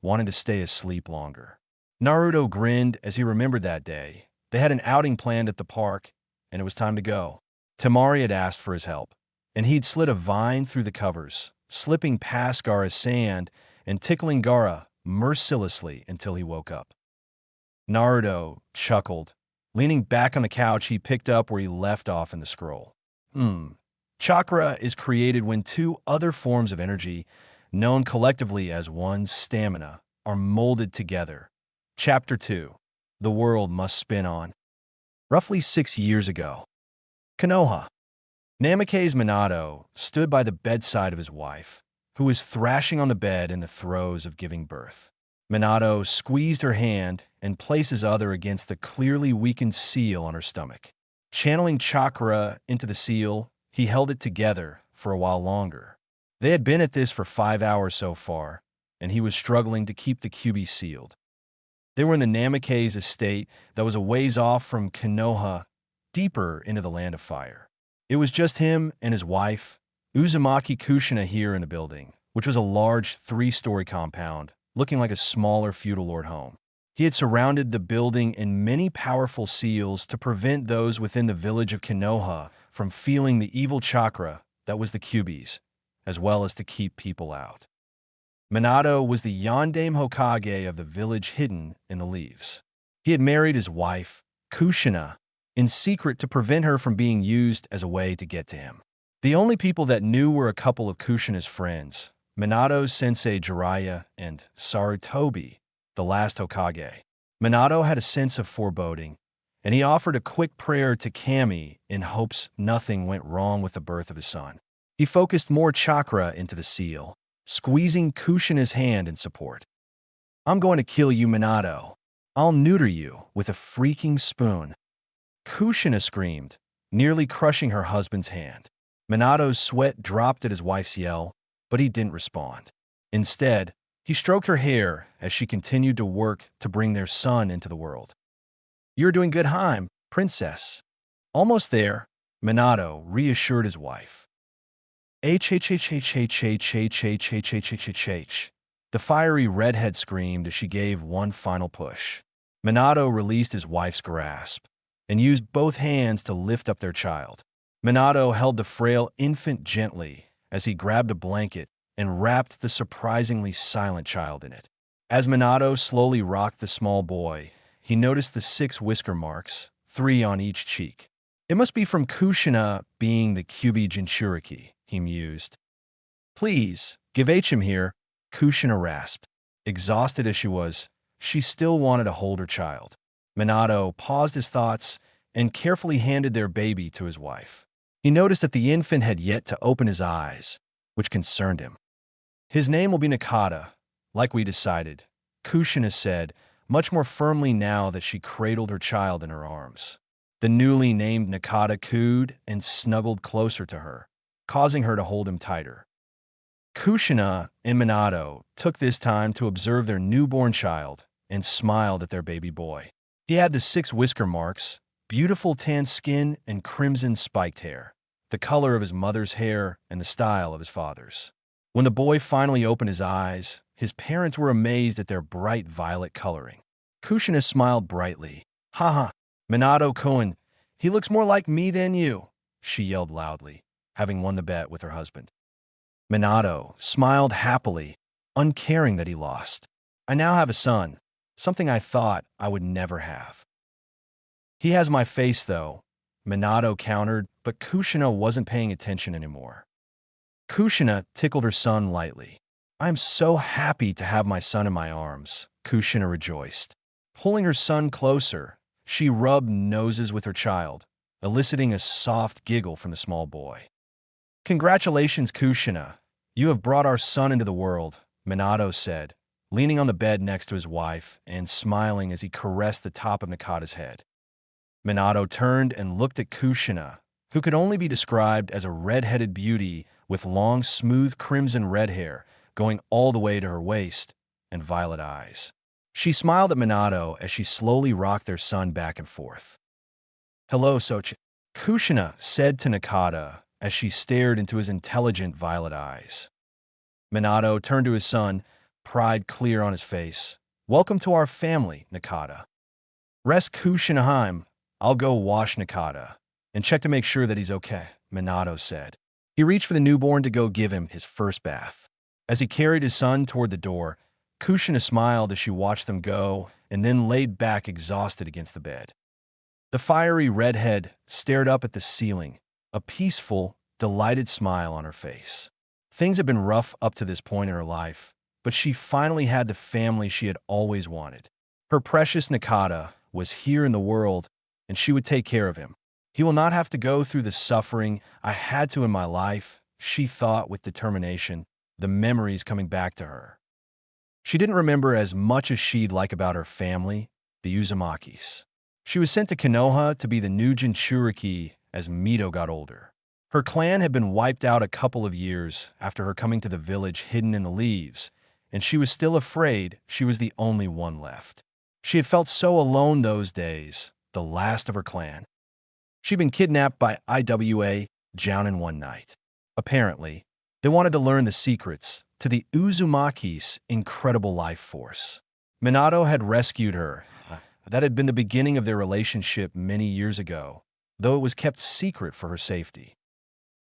wanting to stay asleep longer. Naruto grinned as he remembered that day. They had an outing planned at the park, and it was time to go. Temari had asked for his help, and he'd slid a vine through the covers, slipping past Gaara's sand and tickling Gaara mercilessly until he woke up. Naruto chuckled. Leaning back on the couch, he picked up where he left off in the scroll. Chakra is created when two other forms of energy, known collectively as one's stamina, are molded together. Chapter 2. The World Must Spin On. Roughly 6 years ago, Konoha. Namake's Minato stood by the bedside of his wife, who was thrashing on the bed in the throes of giving birth. Minato squeezed her hand and placed his other against the clearly weakened seal on her stomach. Channeling chakra into the seal, he held it together for a while longer. They had been at this for 5 hours so far, and he was struggling to keep the Kyuubi sealed. They were in the Namake's estate that was a ways off from Konoha, deeper into the Land of Fire. It was just him and his wife, Uzumaki Kushina, here in the building, which was a large 3-story compound, looking like a smaller feudal lord home. He had surrounded the building in many powerful seals to prevent those within the village of Konoha from feeling the evil chakra that was the Kyuubi's, as well as to keep people out. Minato was the Yondaime Hokage of the village hidden in the leaves. He had married his wife, Kushina, in secret to prevent her from being used as a way to get to him. The only people that knew were a couple of Kushina's friends, Minato's sensei Jiraiya and Sarutobi, the last Hokage. Minato had a sense of foreboding, and he offered a quick prayer to Kami in hopes nothing went wrong with the birth of his son. He focused more chakra into the seal, squeezing Kushina's hand in support. "I'm going to kill you, Minato. I'll neuter you with a freaking spoon." Kushina screamed, nearly crushing her husband's hand. Minato's sweat dropped at his wife's yell, but he didn't respond. Instead, he stroked her hair as she continued to work to bring their son into the world. "You're doing good, Heim, princess." "Almost there," Minato reassured his wife. H. The fiery redhead screamed as she gave one final push. Minato released his wife's grasp and used both hands to lift up their child. Minato held the frail infant gently as he grabbed a blanket and wrapped the surprisingly silent child in it. As Minato slowly rocked the small boy, he noticed the 6 whisker marks, 3 on each cheek. "It must be from Kushina being the Kyuubi Jinchuriki," he mused. "Please, give him here," Kushina rasped. Exhausted as she was, she still wanted to hold her child. Minato paused his thoughts and carefully handed their baby to his wife. He noticed that the infant had yet to open his eyes, which concerned him. "His name will be Nakata, like we decided," Kushina said, much more firmly now that she cradled her child in her arms. The newly named Nakata cooed and snuggled closer to her, causing her to hold him tighter. Kushina and Minato took this time to observe their newborn child and smiled at their baby boy. He had the 6 whisker marks, beautiful tan skin, and crimson spiked hair, the color of his mother's hair and the style of his father's. When the boy finally opened his eyes, his parents were amazed at their bright violet coloring. Kushina smiled brightly. "Haha, Minato-kun, he looks more like me than you," she yelled loudly, having won the bet with her husband. Minato smiled happily, uncaring that he lost. "I now have a son, something I thought I would never have." "He has my face, though," Minato countered, but Kushina wasn't paying attention anymore. Kushina tickled her son lightly. "I'm so happy to have my son in my arms," Kushina rejoiced. Pulling her son closer, she rubbed noses with her child, eliciting a soft giggle from the small boy. "Congratulations, Kushina. You have brought our son into the world," Minato said, leaning on the bed next to his wife and smiling as he caressed the top of Nakata's head. Minato turned and looked at Kushina, who could only be described as a red-headed beauty with long, smooth crimson red hair going all the way to her waist and violet eyes. She smiled at Minato as she slowly rocked their son back and forth. "Hello, Sochi," Kushina said to Nakata as she stared into his intelligent violet eyes. Minato turned to his son, pride clear on his face. Welcome to our family, Nakata. Rest Kushinaheim. I'll go wash Nakata and check to make sure that he's okay, Minato said. He reached for the newborn to go give him his first bath. As he carried his son toward the door, Kushina smiled as she watched them go and then laid back exhausted against the bed. The fiery redhead stared up at the ceiling, a peaceful, delighted smile on her face. Things had been rough up to this point in her life, but she finally had the family she had always wanted. Her precious Nakata was here in the world, and she would take care of him. He will not have to go through the suffering I had to in my life, she thought with determination, the memories coming back to her. She didn't remember as much as she'd like about her family, the Uzumakis. She was sent to Konoha to be the new Jinchuriki as Mito got older. Her clan had been wiped out a couple of years after her coming to the village hidden in the leaves, and she was still afraid she was the only one left. She had felt so alone those days, the last of her clan. She'd been kidnapped by IWA Jounin one night. Apparently, they wanted to learn the secrets to the Uzumaki's incredible life force. Minato had rescued her. That had been the beginning of their relationship many years ago, though it was kept secret for her safety.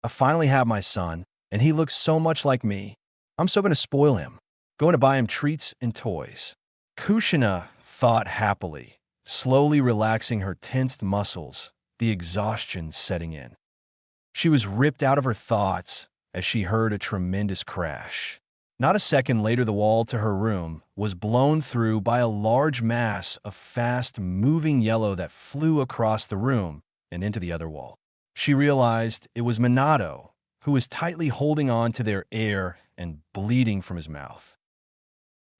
I finally have my son, and he looks so much like me. I'm so going to spoil him, going to buy him treats and toys. Kushina thought happily, slowly relaxing her tensed muscles, the exhaustion setting in. She was ripped out of her thoughts as she heard a tremendous crash. Not a second later, the wall to her room was blown through by a large mass of fast-moving yellow that flew across the room and into the other wall. She realized it was Minato, who was tightly holding on to their air and bleeding from his mouth.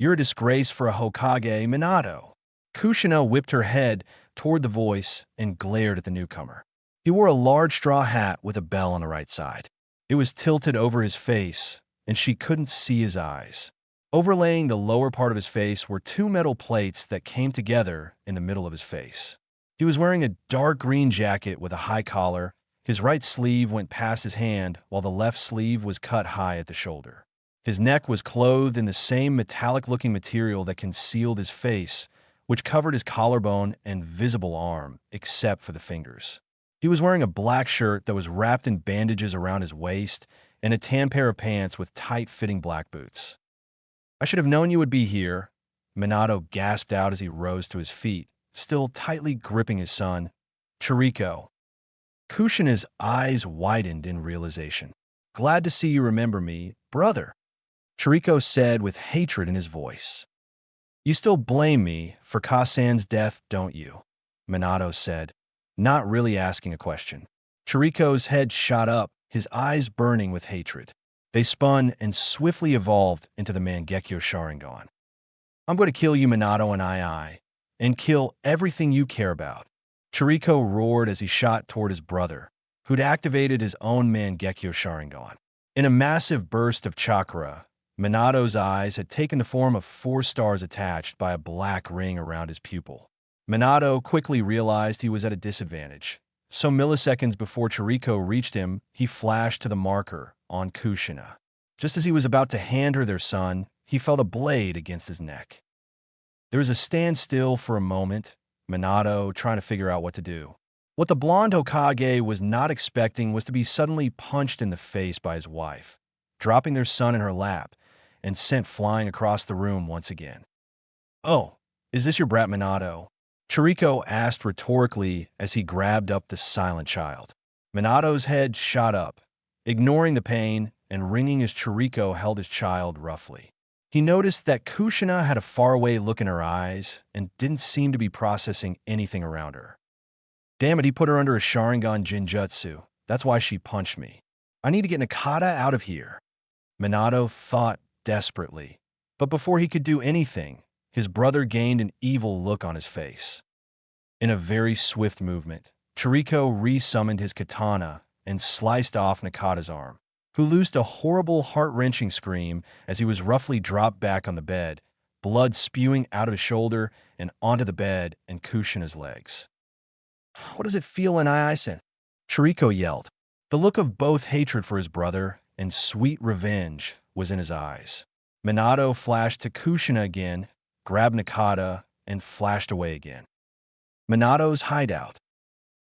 You're a disgrace for a Hokage, Minato. Kushina whipped her head toward the voice and glared at the newcomer. He wore a large straw hat with a bell on the right side. It was tilted over his face, and she couldn't see his eyes. Overlaying the lower part of his face were two metal plates that came together in the middle of his face. He was wearing a dark green jacket with a high collar. His right sleeve went past his hand, while the left sleeve was cut high at the shoulder. His neck was clothed in the same metallic-looking material that concealed his face, which covered his collarbone and visible arm, except for the fingers. He was wearing a black shirt that was wrapped in bandages around his waist and a tan pair of pants with tight-fitting black boots. I should have known you would be here, Minato gasped out as he rose to his feet, still tightly gripping his son. Chiriko. Kushina's eyes widened in realization. Glad to see you remember me, brother, Chiriko said with hatred in his voice. You still blame me for Kasan's death, don't you? Minato said, not really asking a question. Chiriko's head shot up, his eyes burning with hatred. They spun and swiftly evolved into the Mangekyo Sharingan. I'm going to kill you, Minato and I, and kill everything you care about. Chiriko roared as he shot toward his brother, who'd activated his own Mangekyo Sharingan. In a massive burst of chakra, Minato's eyes had taken the form of 4 stars attached by a black ring around his pupil. Minato quickly realized he was at a disadvantage. So milliseconds before Chiriko reached him, he flashed to the marker on Kushina. Just as he was about to hand her their son, he felt a blade against his neck. There was a standstill for a moment, Minato trying to figure out what to do. What the blonde Hokage was not expecting was to be suddenly punched in the face by his wife, dropping their son in her lap, and sent flying across the room once again. Oh, is this your brat Minato? Chiriko asked rhetorically as he grabbed up the silent child. Minato's head shot up, ignoring the pain and ringing as Chiriko held his child roughly. He noticed that Kushina had a faraway look in her eyes and didn't seem to be processing anything around her. Damn it, he put her under a Sharingan Jinjutsu. That's why she punched me. I need to get Nakata out of here. Minato thought desperately. But before he could do anything, his brother gained an evil look on his face. In a very swift movement, Chiriko re-summoned his katana and sliced off Nakata's arm, who loosed a horrible, heart-wrenching scream as he was roughly dropped back on the bed, blood spewing out of his shoulder and onto the bed and Kushina's legs. What does it feel in Iaisen? Chiriko yelled. The look of both hatred for his brother and sweet revenge was in his eyes. Minato flashed to Kushina again, grabbed Nakata, and flashed away again. Minato's hideout.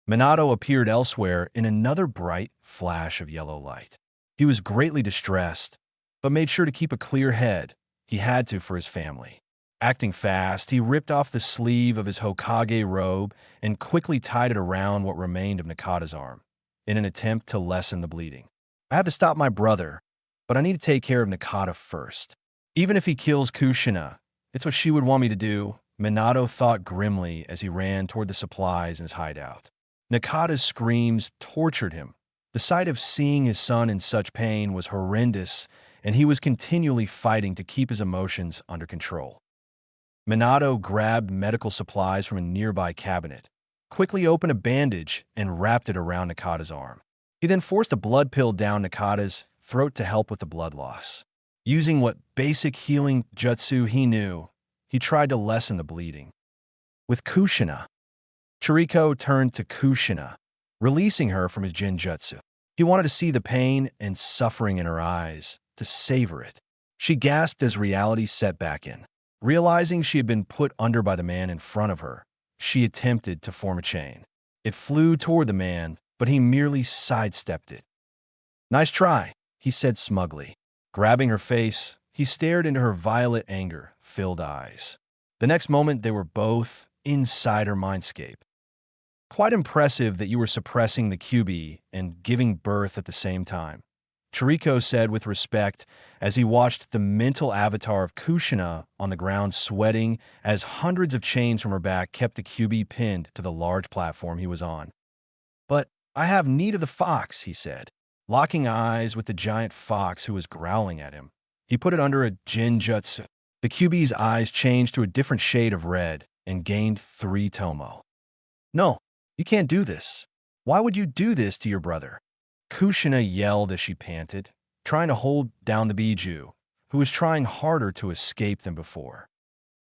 Minato appeared elsewhere in another bright flash of yellow light. He was greatly distressed, but made sure to keep a clear head. He had to for his family. Acting fast, he ripped off the sleeve of his Hokage robe and quickly tied it around what remained of Nakata's arm, in an attempt to lessen the bleeding. I have to stop my brother, but I need to take care of Nakata first. Even if he kills Kushina, it's what she would want me to do, Minato thought grimly as he ran toward the supplies in his hideout. Nakata's screams tortured him. The sight of seeing his son in such pain was horrendous, and he was continually fighting to keep his emotions under control. Minato grabbed medical supplies from a nearby cabinet, quickly opened a bandage, and wrapped it around Nakata's arm. He then forced a blood pill down Nakata's throat to help with the blood loss. Using what basic healing jutsu he knew, he tried to lessen the bleeding. With Kushina, Chiriko turned to Kushina, releasing her from his Jinjutsu. He wanted to see the pain and suffering in her eyes, to savor it. She gasped as reality set back in. Realizing she had been put under by the man in front of her, she attempted to form a chain. It flew toward the man, but he merely sidestepped it. "Nice try," he said smugly. Grabbing her face, he stared into her violet anger-filled eyes. The next moment, they were both inside her mindscape. "Quite impressive that you were suppressing the QB and giving birth at the same time," Chiriko said with respect as he watched the mental avatar of Kushina on the ground sweating as hundreds of chains from her back kept the QB pinned to the large platform he was on. "But I have need of the fox," he said, locking eyes with the giant fox who was growling at him. He put it under a Jinjutsu. The QB's eyes changed to a different shade of red and gained 3 tomo. "No, you can't do this. Why would you do this to your brother?" Kushina yelled as she panted, trying to hold down the Biju, who was trying harder to escape than before.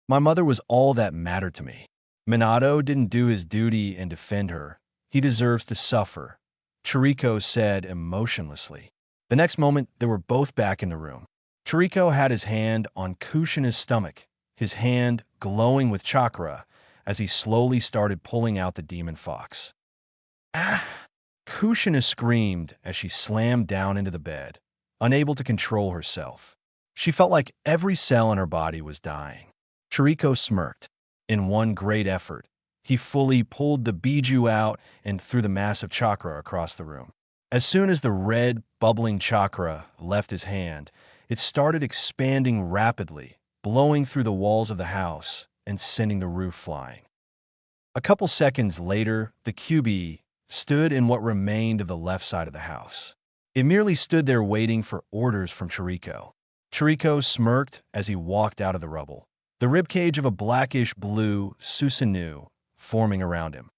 "My mother was all that mattered to me. Minato didn't do his duty and defend her. He deserves to suffer," Chiriko said emotionlessly. The next moment, they were both back in the room. Chiriko had his hand on Kushina's stomach, his hand glowing with chakra as he slowly started pulling out the demon fox. "Ah!" Kushina screamed as she slammed down into the bed, unable to control herself. She felt like every cell in her body was dying. Chiriko smirked. In one great effort, he fully pulled the Biju out and threw the massive chakra across the room. As soon as the red, bubbling chakra left his hand, it started expanding rapidly, blowing through the walls of the house and sending the roof flying. A couple seconds later, the QB stood in what remained of the left side of the house. It merely stood there waiting for orders from Chiriko. Chiriko smirked as he walked out of the rubble, the ribcage of a blackish-blue Susanoo forming around him.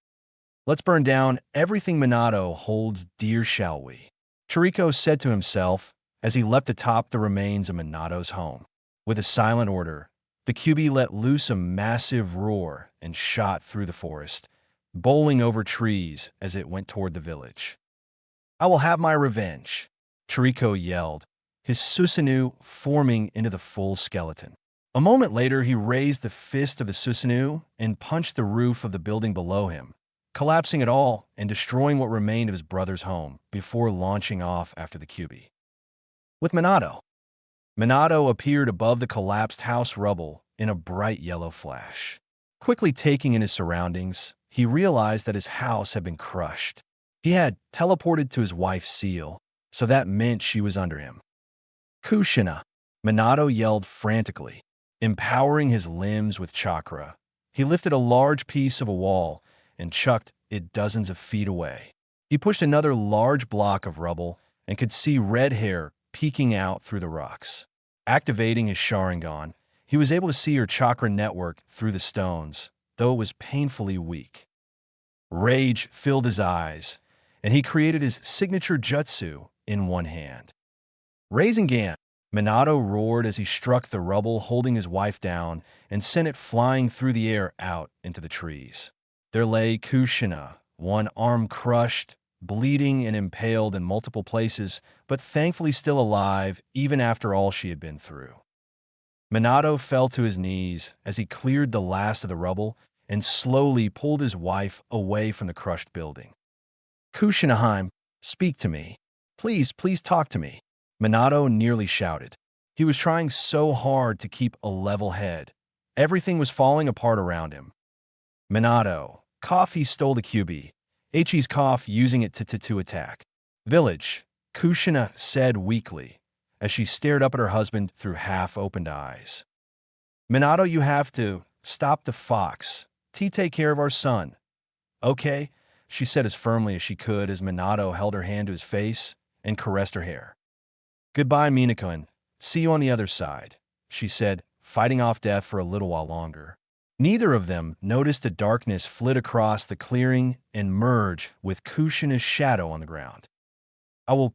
"Let's burn down everything Minato holds dear, shall we?" Chiriko said to himself as he leapt atop the remains of Minato's home. With a silent order, the QB let loose a massive roar and shot through the forest, bowling over trees as it went toward the village. "I will have my revenge," Chiriko yelled, his Susanoo forming into the full skeleton. A moment later, he raised the fist of the Susanoo and punched the roof of the building below him, collapsing it all and destroying what remained of his brother's home before launching off after the QB. With Minato appeared above the collapsed house rubble in a bright yellow flash. Quickly taking in his surroundings, he realized that his house had been crushed. He had teleported to his wife's seal, so that meant she was under him. "Kushina!" Minato yelled frantically, empowering his limbs with chakra. He lifted a large piece of a wall and chucked it dozens of feet away. He pushed another large block of rubble and could see red hair peeking out through the rocks. Activating his Sharingan, he was able to see her chakra network through the stones, though it was painfully weak. Rage filled his eyes, and he created his signature jutsu in one hand. Rinnegan! Minato roared as he struck the rubble, holding his wife down, and sent it flying through the air out into the trees. There lay Kushina, one arm crushed, bleeding and impaled in multiple places, but thankfully still alive even after all she had been through. Minato fell to his knees as he cleared the last of the rubble and slowly pulled his wife away from the crushed building. Kushinaheim, speak to me. Please, please talk to me. Minato nearly shouted. He was trying so hard to keep a level head. Everything was falling apart around him. Minato, cough, he stole the QB. Ichi's cough, using it to attack. Village, Kushina said weakly, as she stared up at her husband through half-opened eyes. Minato, you have to stop the fox. Take care of our son. Okay, she said as firmly as she could as Minato held her hand to his face and caressed her hair. Goodbye, Minato. See you on the other side, she said, fighting off death for a little while longer. Neither of them noticed a darkness flit across the clearing and merge with Kushina's shadow on the ground. I will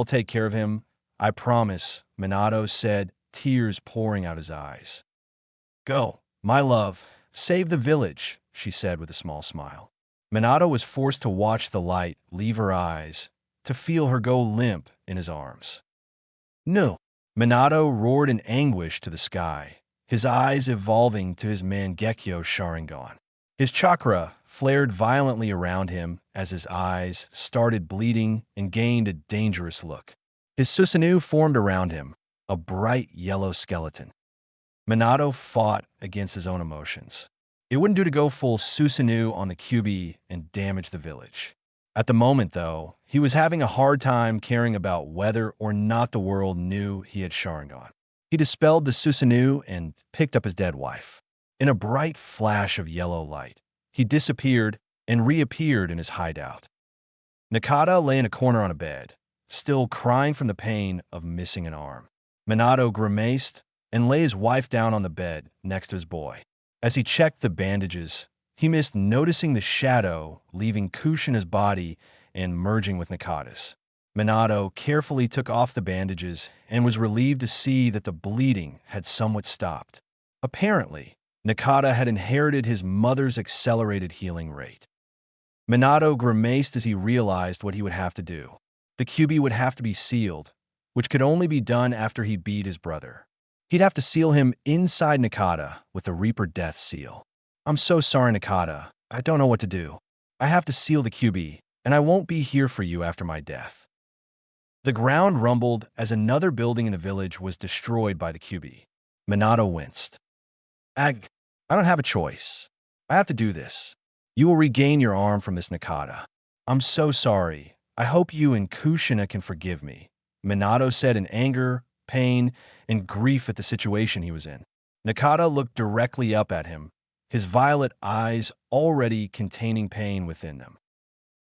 take care of him. I promise, Minato said, tears pouring out his eyes. Go, my love, save the village, she said with a small smile. Minato was forced to watch the light leave her eyes, to feel her go limp in his arms. No, Minato roared in anguish to the sky, his eyes evolving to his Mangekyo Sharingan. His chakra flared violently around him as his eyes started bleeding and gained a dangerous look. His Susanoo formed around him, a bright yellow skeleton. Minato fought against his own emotions. It wouldn't do to go full Susanoo on the QB and damage the village. At the moment, though, he was having a hard time caring about whether or not the world knew he had Sharingan. He dispelled the Susanoo and picked up his dead wife. In a bright flash of yellow light, he disappeared and reappeared in his hideout. Nakata lay in a corner on a bed, still crying from the pain of missing an arm. Minato grimaced and lay his wife down on the bed next to his boy. As he checked the bandages, he missed noticing the shadow leaving Kushina's body and merging with Nakata's. Minato carefully took off the bandages and was relieved to see that the bleeding had somewhat stopped. Apparently, Nakata had inherited his mother's accelerated healing rate. Minato grimaced as he realized what he would have to do. The QB would have to be sealed, which could only be done after he beat his brother. He'd have to seal him inside Nakata with the Reaper Death Seal. I'm so sorry, Nakata. I don't know what to do. I have to seal the QB, and I won't be here for you after my death. The ground rumbled as another building in the village was destroyed by the QB. Minato winced. I don't have a choice. I have to do this. You will regain your arm from this Nakata. I'm so sorry. I hope you and Kushina can forgive me, Minato said in anger, pain, and grief at the situation he was in. Nakata looked directly up at him, his violet eyes already containing pain within them.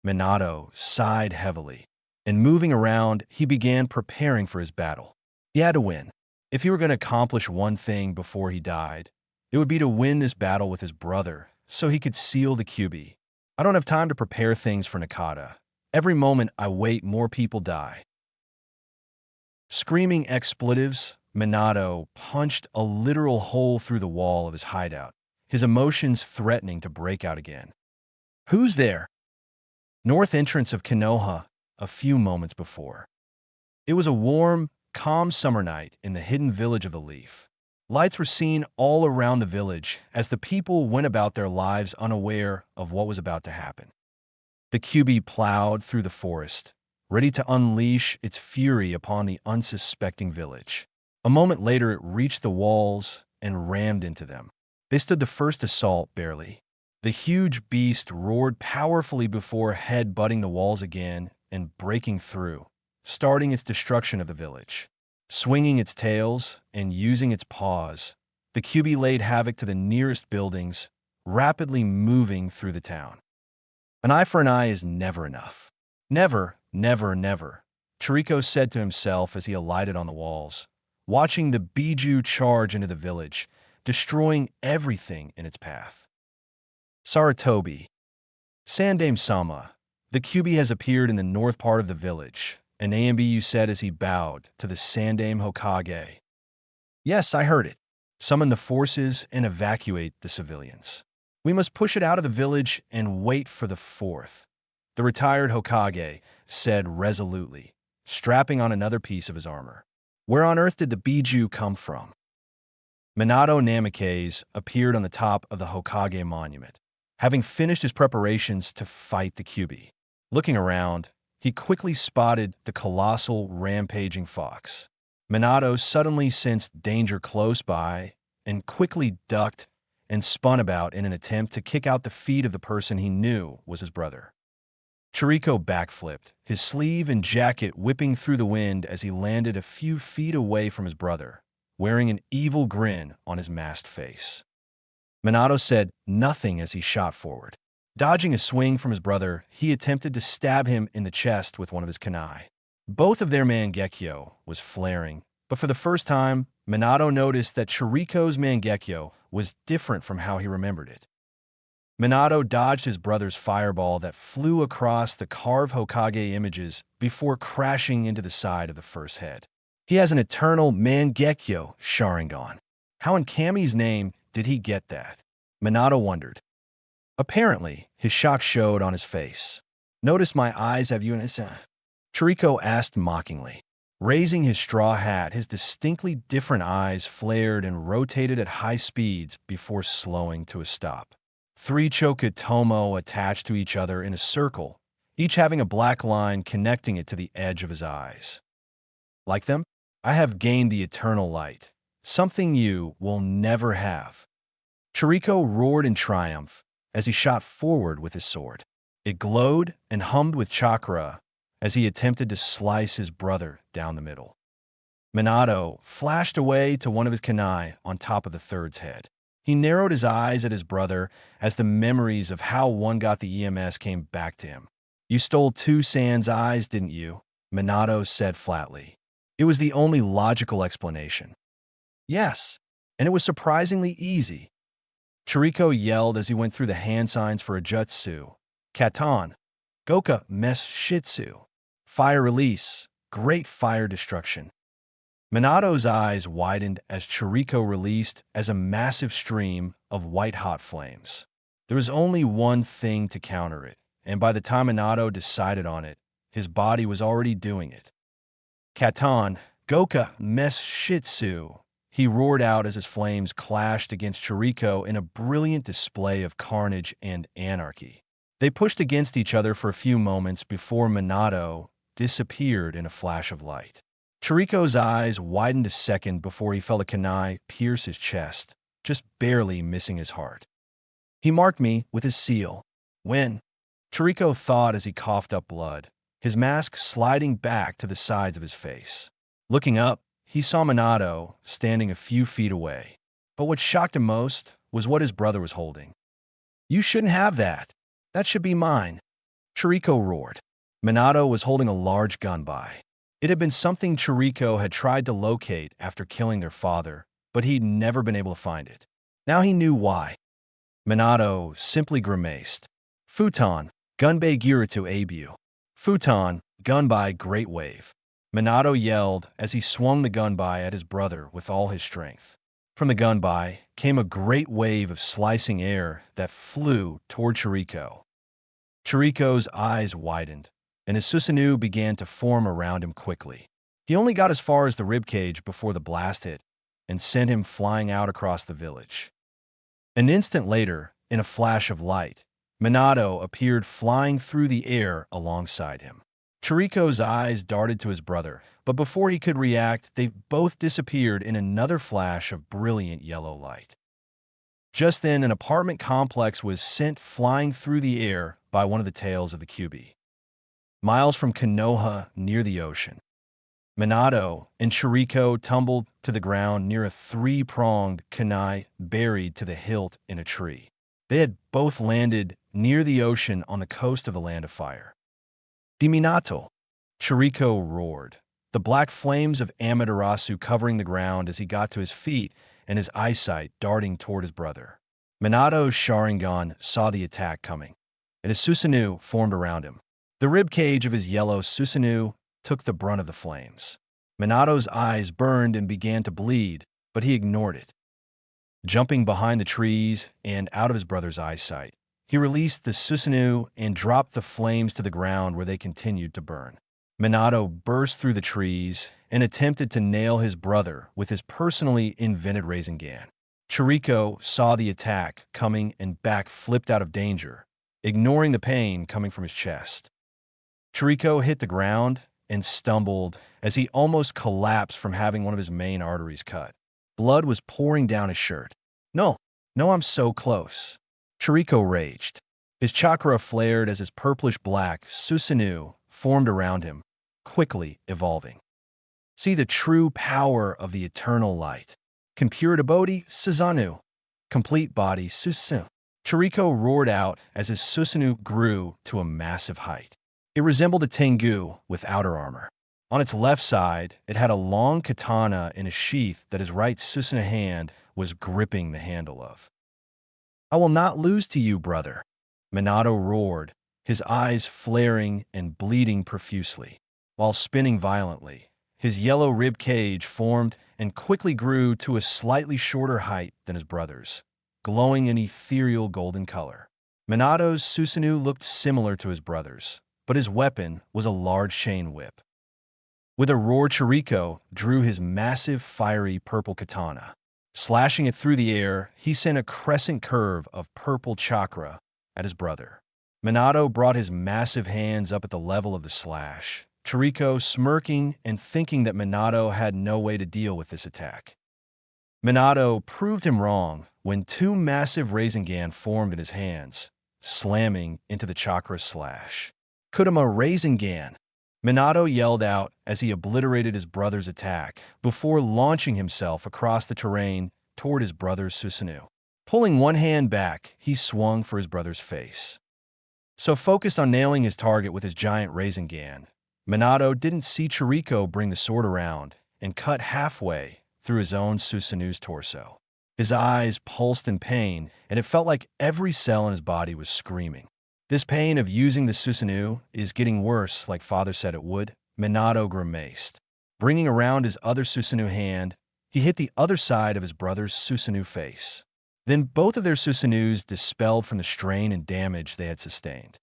Minato sighed heavily, and moving around, he began preparing for his battle. He had to win. If he were going to accomplish one thing before he died, it would be to win this battle with his brother, so he could seal the QB. I don't have time to prepare things for Nakata. Every moment I wait, more people die. Screaming expletives, Minato punched a literal hole through the wall of his hideout, his emotions threatening to break out again. Who's there? North entrance of Konoha, a few moments before. It was a warm, calm summer night in the hidden village of the Leaf. Lights were seen all around the village as the people went about their lives unaware of what was about to happen. The QB plowed through the forest, ready to unleash its fury upon the unsuspecting village. A moment later, it reached the walls and rammed into them. They stood the first assault barely. The huge beast roared powerfully before head-butting the walls again and breaking through, starting its destruction of the village. Swinging its tails and using its paws, the QB laid havoc to the nearest buildings, rapidly moving through the town. An eye for an eye is never enough. Never, never, never, Chiriko said to himself as he alighted on the walls, watching the Biju charge into the village, destroying everything in its path. Sarutobi. Sandame-sama, the QB has appeared in the north part of the village, and Ambu said as he bowed to the Sandame Hokage. Yes, I heard it. Summon the forces and evacuate the civilians. We must push it out of the village and wait for the fourth, the retired Hokage said resolutely, strapping on another piece of his armor. Where on earth did the Biju come from? Minato Namikaze appeared on the top of the Hokage monument, having finished his preparations to fight the Kyuubi. Looking around, he quickly spotted the colossal, rampaging fox. Minato suddenly sensed danger close by and quickly ducked and spun about in an attempt to kick out the feet of the person he knew was his brother. Chiriko backflipped, his sleeve and jacket whipping through the wind as he landed a few feet away from his brother, wearing an evil grin on his masked face. Minato said nothing as he shot forward. Dodging a swing from his brother, he attempted to stab him in the chest with one of his kunai. Both of their Mangekyo was flaring, but for the first time, Minato noticed that Chiriko's Mangekyo was different from how he remembered it. Minato dodged his brother's fireball that flew across the carved Hokage images before crashing into the side of the first head. He has an eternal Mangekyo Sharingan. How in Kami's name did he get that? Minato wondered. Apparently, his shock showed on his face. Notice my eyes have you in his... Chiriko asked mockingly. Raising his straw hat, his distinctly different eyes flared and rotated at high speeds before slowing to a stop. 3 Chokutomo attached to each other in a circle, each having a black line connecting it to the edge of his eyes. Like them? I have gained the eternal light, something you will never have. Chiriko roared in triumph as he shot forward with his sword. It glowed and hummed with chakra as he attempted to slice his brother down the middle. Minato flashed away to one of his kunai on top of the third's head. He narrowed his eyes at his brother as the memories of how one got the EMS came back to him. You stole 2 Sans eyes, didn't you? Minato said flatly. It was the only logical explanation. Yes, and it was surprisingly easy. Chiriko yelled as he went through the hand signs for a jutsu. Katon, Goka Mes Shitsu, Fire Release, Great Fire Destruction. Minato's eyes widened as Chiriko released as a massive stream of white-hot flames. There was only one thing to counter it, and by the time Minato decided on it, his body was already doing it. Katon, Goka Mes Shitsu, he roared out as his flames clashed against Chiriko in a brilliant display of carnage and anarchy. They pushed against each other for a few moments before Minato disappeared in a flash of light. Chiriko's eyes widened a second before he felt a kunai pierce his chest, just barely missing his heart. He marked me with his seal. When? Chiriko thought as he coughed up blood, his mask sliding back to the sides of his face. Looking up, he saw Minato standing a few feet away. But what shocked him most was what his brother was holding. You shouldn't have that. That should be mine. Chiriko roared. Minato was holding a large gunbai. It had been something Chiriko had tried to locate after killing their father, but he'd never been able to find it. Now he knew why. Minato simply grimaced. Futon, Gunbai Giruto Abu. Futon, Gunbai Great Wave. Minato yelled as he swung the gunbai at his brother with all his strength. From the gunbai came a great wave of slicing air that flew toward Chiriko. Chiriko's eyes widened, and his Susanoo began to form around him quickly. He only got as far as the ribcage before the blast hit and sent him flying out across the village. An instant later, in a flash of light, Minato appeared flying through the air alongside him. Chiriko's eyes darted to his brother, but before he could react, they both disappeared in another flash of brilliant yellow light. Just then, an apartment complex was sent flying through the air by one of the tails of the Kyuubi. Miles from Konoha, near the ocean, Minato and Chiriko tumbled to the ground near a 3-pronged kunai buried to the hilt in a tree. They had both landed near the ocean on the coast of the Land of Fire. Diminato, Chiriko roared, the black flames of Amaterasu covering the ground as he got to his feet and his eyesight darting toward his brother. Minato's Sharingan saw the attack coming, and his Susanoo formed around him. The rib cage of his yellow Susanoo took the brunt of the flames. Minato's eyes burned and began to bleed, but he ignored it. Jumping behind the trees and out of his brother's eyesight, he released the Susanoo and dropped the flames to the ground where they continued to burn. Minato burst through the trees and attempted to nail his brother with his personally invented Rinnegan. Chiriko saw the attack coming and back-flipped out of danger, ignoring the pain coming from his chest. Chiriko hit the ground and stumbled as he almost collapsed from having one of his main arteries cut. Blood was pouring down his shirt. No, I'm so close. Chiriko raged. His chakra flared as his purplish-black Susanoo formed around him, quickly evolving. See the true power of the eternal light. Compurita Bodhi Susanoo. Complete body Susanoo. Chiriko roared out as his Susanoo grew to a massive height. It resembled a Tengu with outer armor. On its left side, it had a long katana in a sheath that his right Susanoo hand was gripping the handle of. I will not lose to you, brother. Minato roared, his eyes flaring and bleeding profusely. While spinning violently, his yellow rib cage formed and quickly grew to a slightly shorter height than his brother's, glowing an ethereal golden color. Minato's Susanoo looked similar to his brother's, but his weapon was a large chain whip. With a roar, Chiriko drew his massive, fiery purple katana. Slashing it through the air, he sent a crescent curve of purple chakra at his brother. Minato brought his massive hands up at the level of the slash, Chiriko smirking and thinking that Minato had no way to deal with this attack. Minato proved him wrong when two massive Rinnegan formed in his hands, slamming into the chakra slash. Kurama Rinnegan! Minato yelled out as he obliterated his brother's attack before launching himself across the terrain toward his brother's Susanoo. Pulling one hand back, he swung for his brother's face. So focused on nailing his target with his giant Rinnegan, Minato didn't see Chiriko bring the sword around and cut halfway through his own Susanoo's torso. His eyes pulsed in pain, and it felt like every cell in his body was screaming. This pain of using the Susanoo is getting worse, like father said it would, Minato grimaced. Bringing around his other Susanoo hand, he hit the other side of his brother's Susanoo face. Then both of their Susanoos dispelled from the strain and damage they had sustained.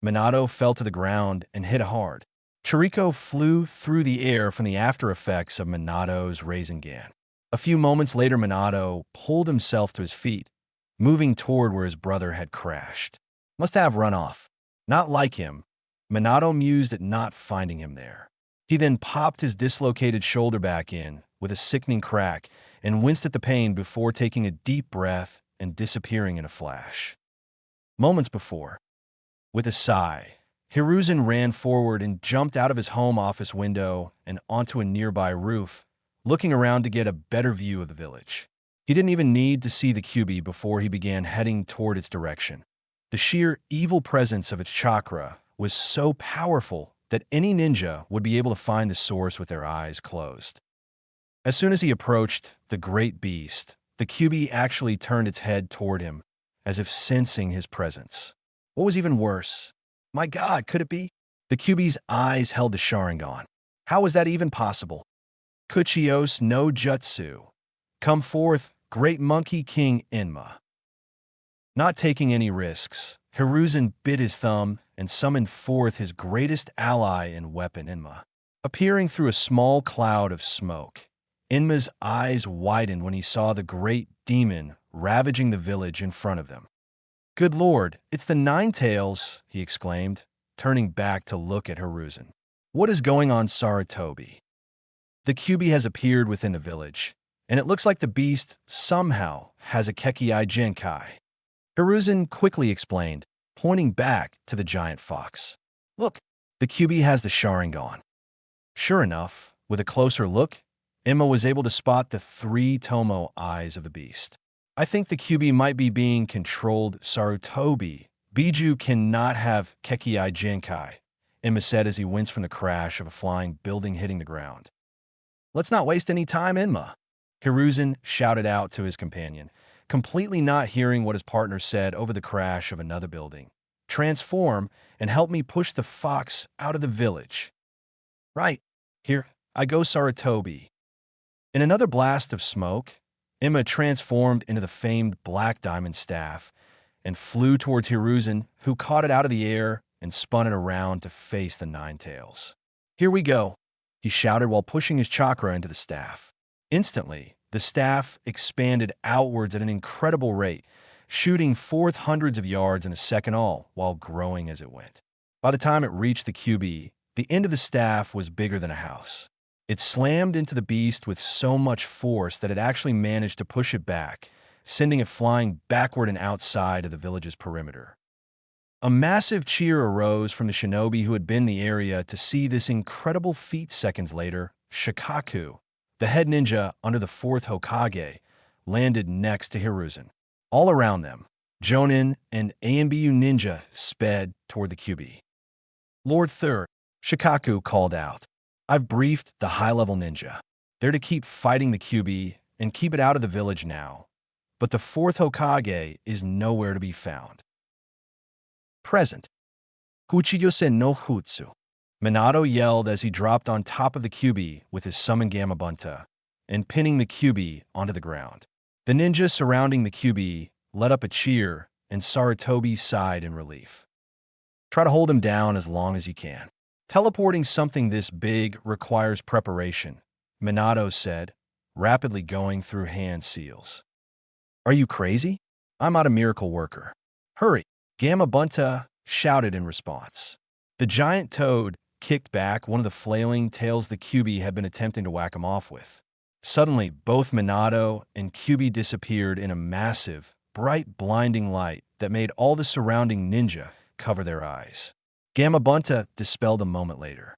Minato fell to the ground and hit hard. Chiriko flew through the air from the after effects of Minato's Rinnegan. A few moments later, Minato pulled himself to his feet, moving toward where his brother had crashed. Must have run off. Not like him. Minato mused at not finding him there. He then popped his dislocated shoulder back in with a sickening crack and winced at the pain before taking a deep breath and disappearing in a flash. Moments before, with a sigh, Hiruzen ran forward and jumped out of his home office window and onto a nearby roof, looking around to get a better view of the village. He didn't even need to see the Kyuubi before he began heading toward its direction. The sheer evil presence of its chakra was so powerful that any ninja would be able to find the source with their eyes closed. As soon as he approached the great beast, the Kyuubi actually turned its head toward him, as if sensing his presence. What was even worse? My God, could it be? The Kyuubi's eyes held the Sharingan. How was that even possible? Kuchios no Jutsu. Come forth, great monkey king Enma. Not taking any risks, Hiruzen bit his thumb and summoned forth his greatest ally and weapon, Enma. Appearing through a small cloud of smoke, Enma's eyes widened when he saw the great demon ravaging the village in front of them. Good Lord, it's the Nine Tails, he exclaimed, turning back to look at Hiruzen. What is going on, Sarutobi? The Kyuubi has appeared within the village, and it looks like the beast somehow has a Kekii Genkai. Hiruzen quickly explained, pointing back to the giant fox. Look, the Kyuubi has the Sharingan. Sure enough, with a closer look, Enma was able to spot the 3 Tomo eyes of the beast. I think the Kyuubi might be being controlled, Sarutobi. Biju cannot have Kekii Genkai, Enma said as he winced from the crash of a flying building hitting the ground. Let's not waste any time, Enma, Hiruzen shouted out to his companion, completely not hearing what his partner said over the crash of another building. Transform and help me push the fox out of the village. Right, here I go, Sarutobi. In another blast of smoke, Emma transformed into the famed Black Diamond Staff and flew towards Hiruzen, who caught it out of the air and spun it around to face the Nine Tails. "Here we go," he shouted while pushing his chakra into the staff. Instantly, the staff expanded outwards at an incredible rate, shooting forth hundreds of yards in a second all, while growing as it went. By the time it reached the QB, the end of the staff was bigger than a house. It slammed into the beast with so much force that it actually managed to push it back, sending it flying backward and outside of the village's perimeter. A massive cheer arose from the shinobi who had been in the area to see this incredible feat. Seconds later, Shikaku, the head ninja under the fourth Hokage, landed next to Hiruzen. All around them, Jonin and AMBU ninja sped toward the QB. "Lord Third," Shikaku called out, "I've briefed the high-level ninja. They're to keep fighting the QB and keep it out of the village now. But the fourth Hokage is nowhere to be found." Present. Kuchiyose no Jutsu. Minato yelled as he dropped on top of the QB with his summon Gamma Bunta and pinning the QB onto the ground. The ninja surrounding the QB let up a cheer, and Sarutobi sighed in relief. "Try to hold him down as long as you can. Teleporting something this big requires preparation," Minato said, rapidly going through hand seals. "Are you crazy? I'm not a miracle worker. Hurry!" Gamma Bunta shouted in response. The giant toad kicked back one of the flailing tails the QB had been attempting to whack him off with. Suddenly, both Minato and QB disappeared in a massive, bright, blinding light that made all the surrounding ninja cover their eyes. Gamma Bunta dispelled a moment later.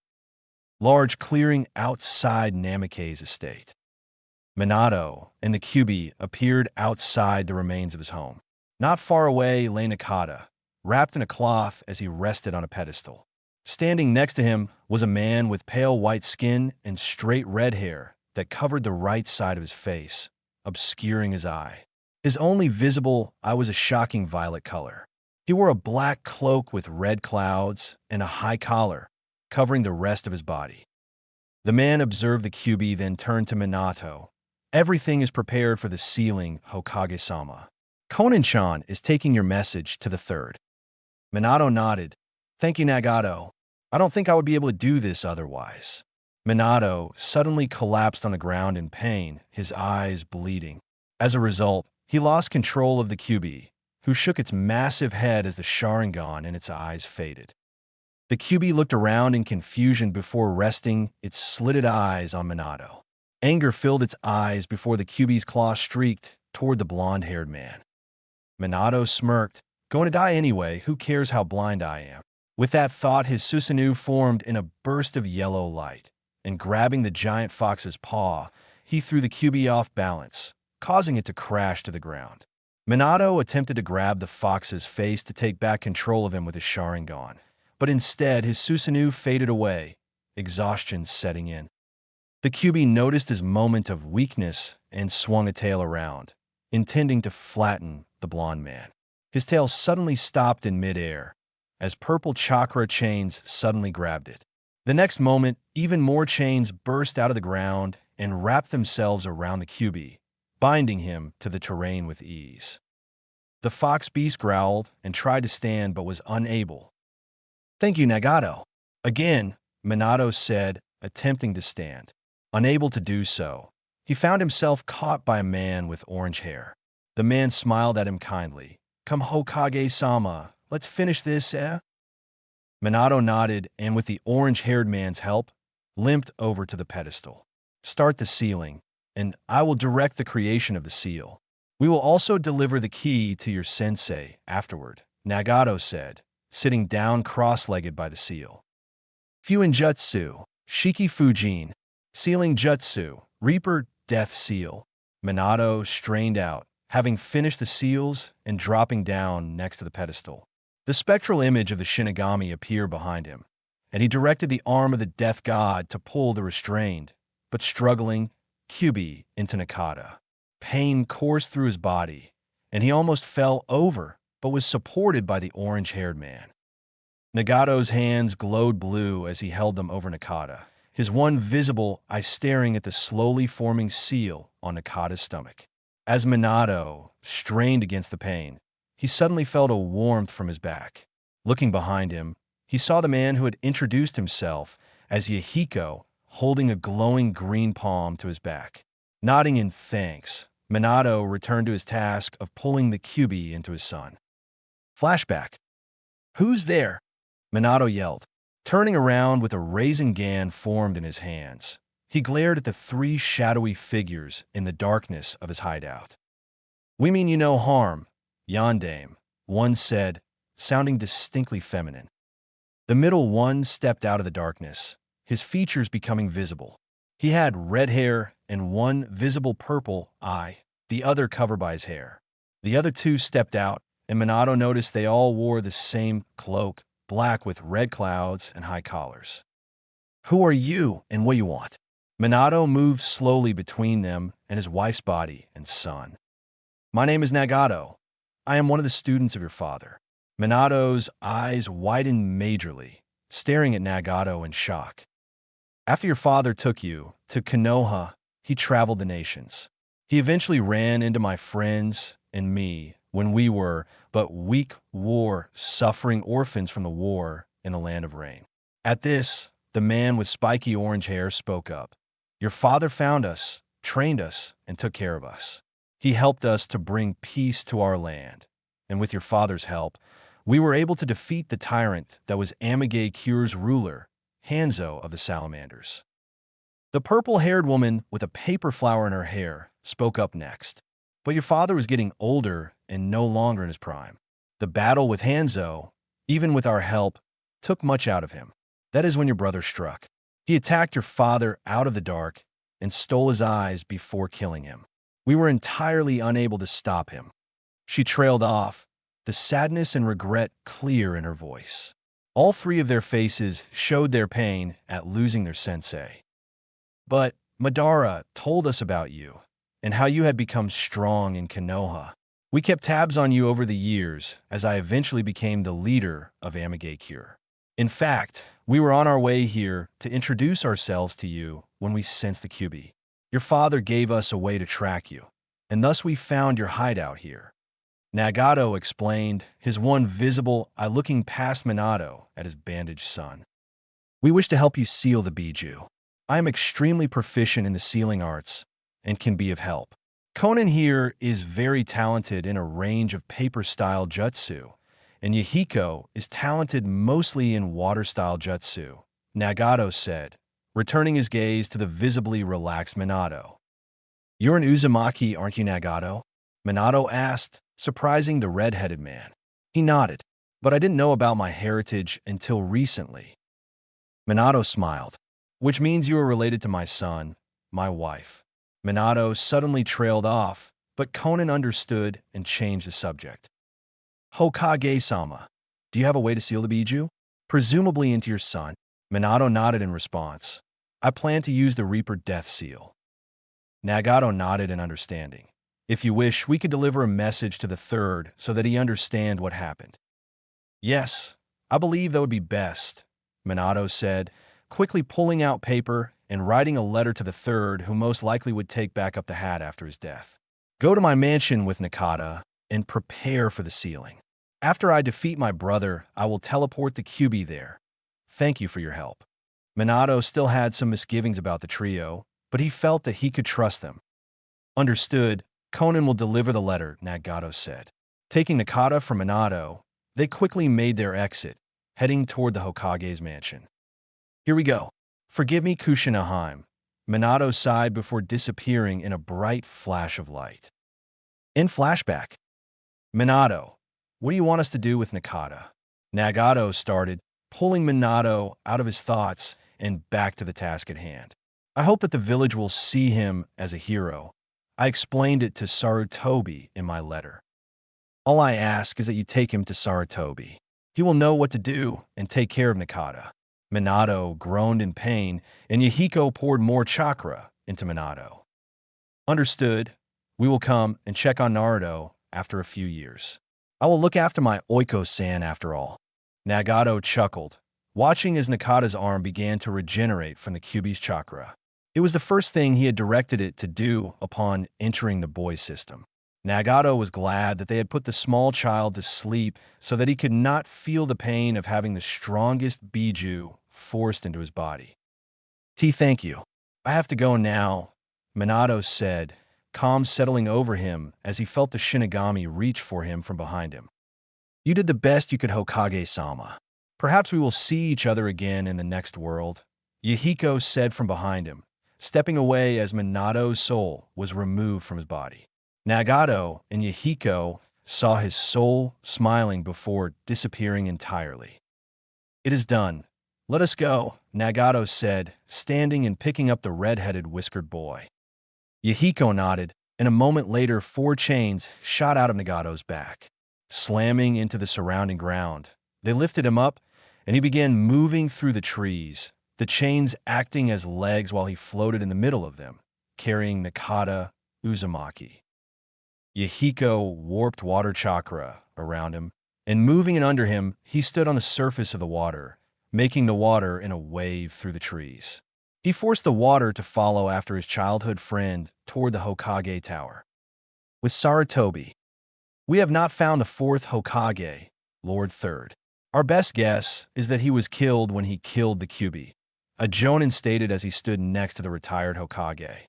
Large clearing outside Namake's estate. Minato and the QB appeared outside the remains of his home. Not far away lay Nakata, wrapped in a cloth as he rested on a pedestal. Standing next to him was a man with pale white skin and straight red hair that covered the right side of his face, obscuring his eye. His only visible eye was a shocking violet color. He wore a black cloak with red clouds and a high collar, covering the rest of his body. The man observed the QB, then turned to Minato. "Everything is prepared for the sealing, Hokage-sama. Konan-chan is taking your message to the third." Minato nodded. "Thank you, Nagato. I don't think I would be able to do this otherwise." Minato suddenly collapsed on the ground in pain, his eyes bleeding. As a result, he lost control of the QB, who shook its massive head as the Sharingan in its eyes faded. The QB looked around in confusion before resting its slitted eyes on Minato. Anger filled its eyes before the QB's claw streaked toward the blonde-haired man. Minato smirked. "Going to die anyway, who cares how blind I am?" With that thought, his Susanoo formed in a burst of yellow light, and grabbing the giant fox's paw, he threw the QB off balance, causing it to crash to the ground. Minato attempted to grab the fox's face to take back control of him with his Sharingan, but instead his Susanoo faded away, exhaustion setting in. The QB noticed his moment of weakness and swung a tail around, intending to flatten the blonde man. His tail suddenly stopped in midair, as purple chakra chains suddenly grabbed it. The next moment, even more chains burst out of the ground and wrapped themselves around the QB, binding him to the terrain with ease. The fox beast growled and tried to stand but was unable. "Thank you, Nagato." Again, Minato said, attempting to stand. Unable to do so, he found himself caught by a man with orange hair. The man smiled at him kindly. "Come, Hokage-sama, let's finish this, eh?" Minato nodded and, with the orange-haired man's help, limped over to the pedestal. "Start the sealing, and I will direct the creation of the seal. We will also deliver the key to your sensei afterward," Nagato said, sitting down cross-legged by the seal. Fuin Jutsu, Shiki Fujin, Sealing Jutsu, Reaper, Death Seal. Minato strained out, having finished the seals and dropping down next to the pedestal. The spectral image of the Shinigami appeared behind him, and he directed the arm of the death god to pull the restrained, but struggling, QB into Nakata. Pain coursed through his body, and he almost fell over, but was supported by the orange-haired man. Nagato's hands glowed blue as he held them over Nakata, his one visible eye staring at the slowly forming seal on Nakata's stomach. As Minato strained against the pain, he suddenly felt a warmth from his back. Looking behind him, he saw the man who had introduced himself as Yahiko holding a glowing green palm to his back. Nodding in thanks, Minato returned to his task of pulling the Kyuubi into his son. Flashback. "Who's there?" Minato yelled. Turning around with a Rinnegan formed in his hands, he glared at the three shadowy figures in the darkness of his hideout. "We mean you no harm, Yondaime," one said, sounding distinctly feminine. The middle one stepped out of the darkness, his features becoming visible. He had red hair and one visible purple eye, the other covered by his hair. The other two stepped out, and Minato noticed they all wore the same cloak, black with red clouds and high collars. "Who are you and what you want?" Minato moved slowly between them and his wife's body and son. "My name is Nagato. I am one of the students of your father." Minato's eyes widened majorly, staring at Nagato in shock. "After your father took you to Konoha, he traveled the nations. He eventually ran into my friends and me when we were but weak war-suffering orphans from the war in the land of rain." At this, the man with spiky orange hair spoke up. "Your father found us, trained us, and took care of us. He helped us to bring peace to our land, and with your father's help, we were able to defeat the tyrant that was Amagekyure's ruler, Hanzo of the Salamanders." The purple-haired woman with a paper flower in her hair spoke up next. "But your father was getting older and no longer in his prime. The battle with Hanzo, even with our help, took much out of him. That is when your brother struck. He attacked your father out of the dark and stole his eyes before killing him. We were entirely unable to stop him." She trailed off, the sadness and regret clear in her voice. All three of their faces showed their pain at losing their sensei. "But Madara told us about you and how you had become strong in Konoha. We kept tabs on you over the years as I eventually became the leader of Amagekyure. In fact, we were on our way here to introduce ourselves to you when we sensed the Kyuubi. Your father gave us a way to track you, and thus we found your hideout here." Nagato explained, his one visible eye looking past Minato at his bandaged son. "We wish to help you seal the Biju. I am extremely proficient in the sealing arts and can be of help. Conan here is very talented in a range of paper-style jutsu, and Yahiko is talented mostly in water-style jutsu," Nagato said, returning his gaze to the visibly relaxed Minato. "You're an Uzumaki, aren't you, Nagato?" Minato asked, surprising the red-headed man. He nodded. "But I didn't know about my heritage until recently." Minato smiled. "Which means you are related to my son, my wife." Minato suddenly trailed off, but Conan understood and changed the subject. "Hokage-sama, do you have a way to seal the Biju? Presumably into your son." Minato nodded in response. "I plan to use the Reaper Death Seal." Nagato nodded in understanding. "If you wish, we could deliver a message to the third so that he understand what happened." "Yes, I believe that would be best," Minato said, quickly pulling out paper and writing a letter to the third who most likely would take back up the hat after his death. "Go to my mansion with Nakata and prepare for the sealing. After I defeat my brother, I will teleport the Kyuubi there. Thank you for your help." Minato still had some misgivings about the trio, but he felt that he could trust them. "Understood. Conan will deliver the letter," Nagato said. Taking Nakata from Minato, they quickly made their exit, heading toward the Hokage's mansion. "Here we go. Forgive me, Kushinaheim." Minato sighed before disappearing in a bright flash of light. In flashback. "Minato, what do you want us to do with Nakata?" Nagato started, pulling Minato out of his thoughts and back to the task at hand. "I hope that the village will see him as a hero. I explained it to Sarutobi in my letter. All I ask is that you take him to Sarutobi. He will know what to do and take care of Nakata." Minato groaned in pain, and Yahiko poured more chakra into Minato. "Understood. We will come and check on Naruto after a few years. I will look after my Oiko-san after all." Nagato chuckled, watching as Nakata's arm began to regenerate from the Kyuubi's chakra. It was the first thing he had directed it to do upon entering the boys' system. Nagato was glad that they had put the small child to sleep so that he could not feel the pain of having the strongest Biju forced into his body. Thank you. I have to go now, Minato said, calm settling over him as he felt the Shinigami reach for him from behind him. You did the best you could, Hokage-sama. Perhaps we will see each other again in the next world, Yahiko said from behind him, stepping away as Minato's soul was removed from his body. Nagato and Yahiko saw his soul smiling before disappearing entirely. It is done. Let us go, Nagato said, standing and picking up the red-headed whiskered boy. Yahiko nodded, and a moment later 4 chains shot out of Nagato's back. Slamming into the surrounding ground, they lifted him up, and he began moving through the trees, the chains acting as legs while he floated in the middle of them, carrying Nakata Uzumaki. Yahiko warped water chakra around him, and moving it under him, he stood on the surface of the water, making the water in a wave through the trees. He forced the water to follow after his childhood friend toward the Hokage Tower. With Sarutobi, we have not found the 4th Hokage, Lord Third. Our best guess is that he was killed when he killed the Kyuubi, a Jonin stated as he stood next to the retired Hokage.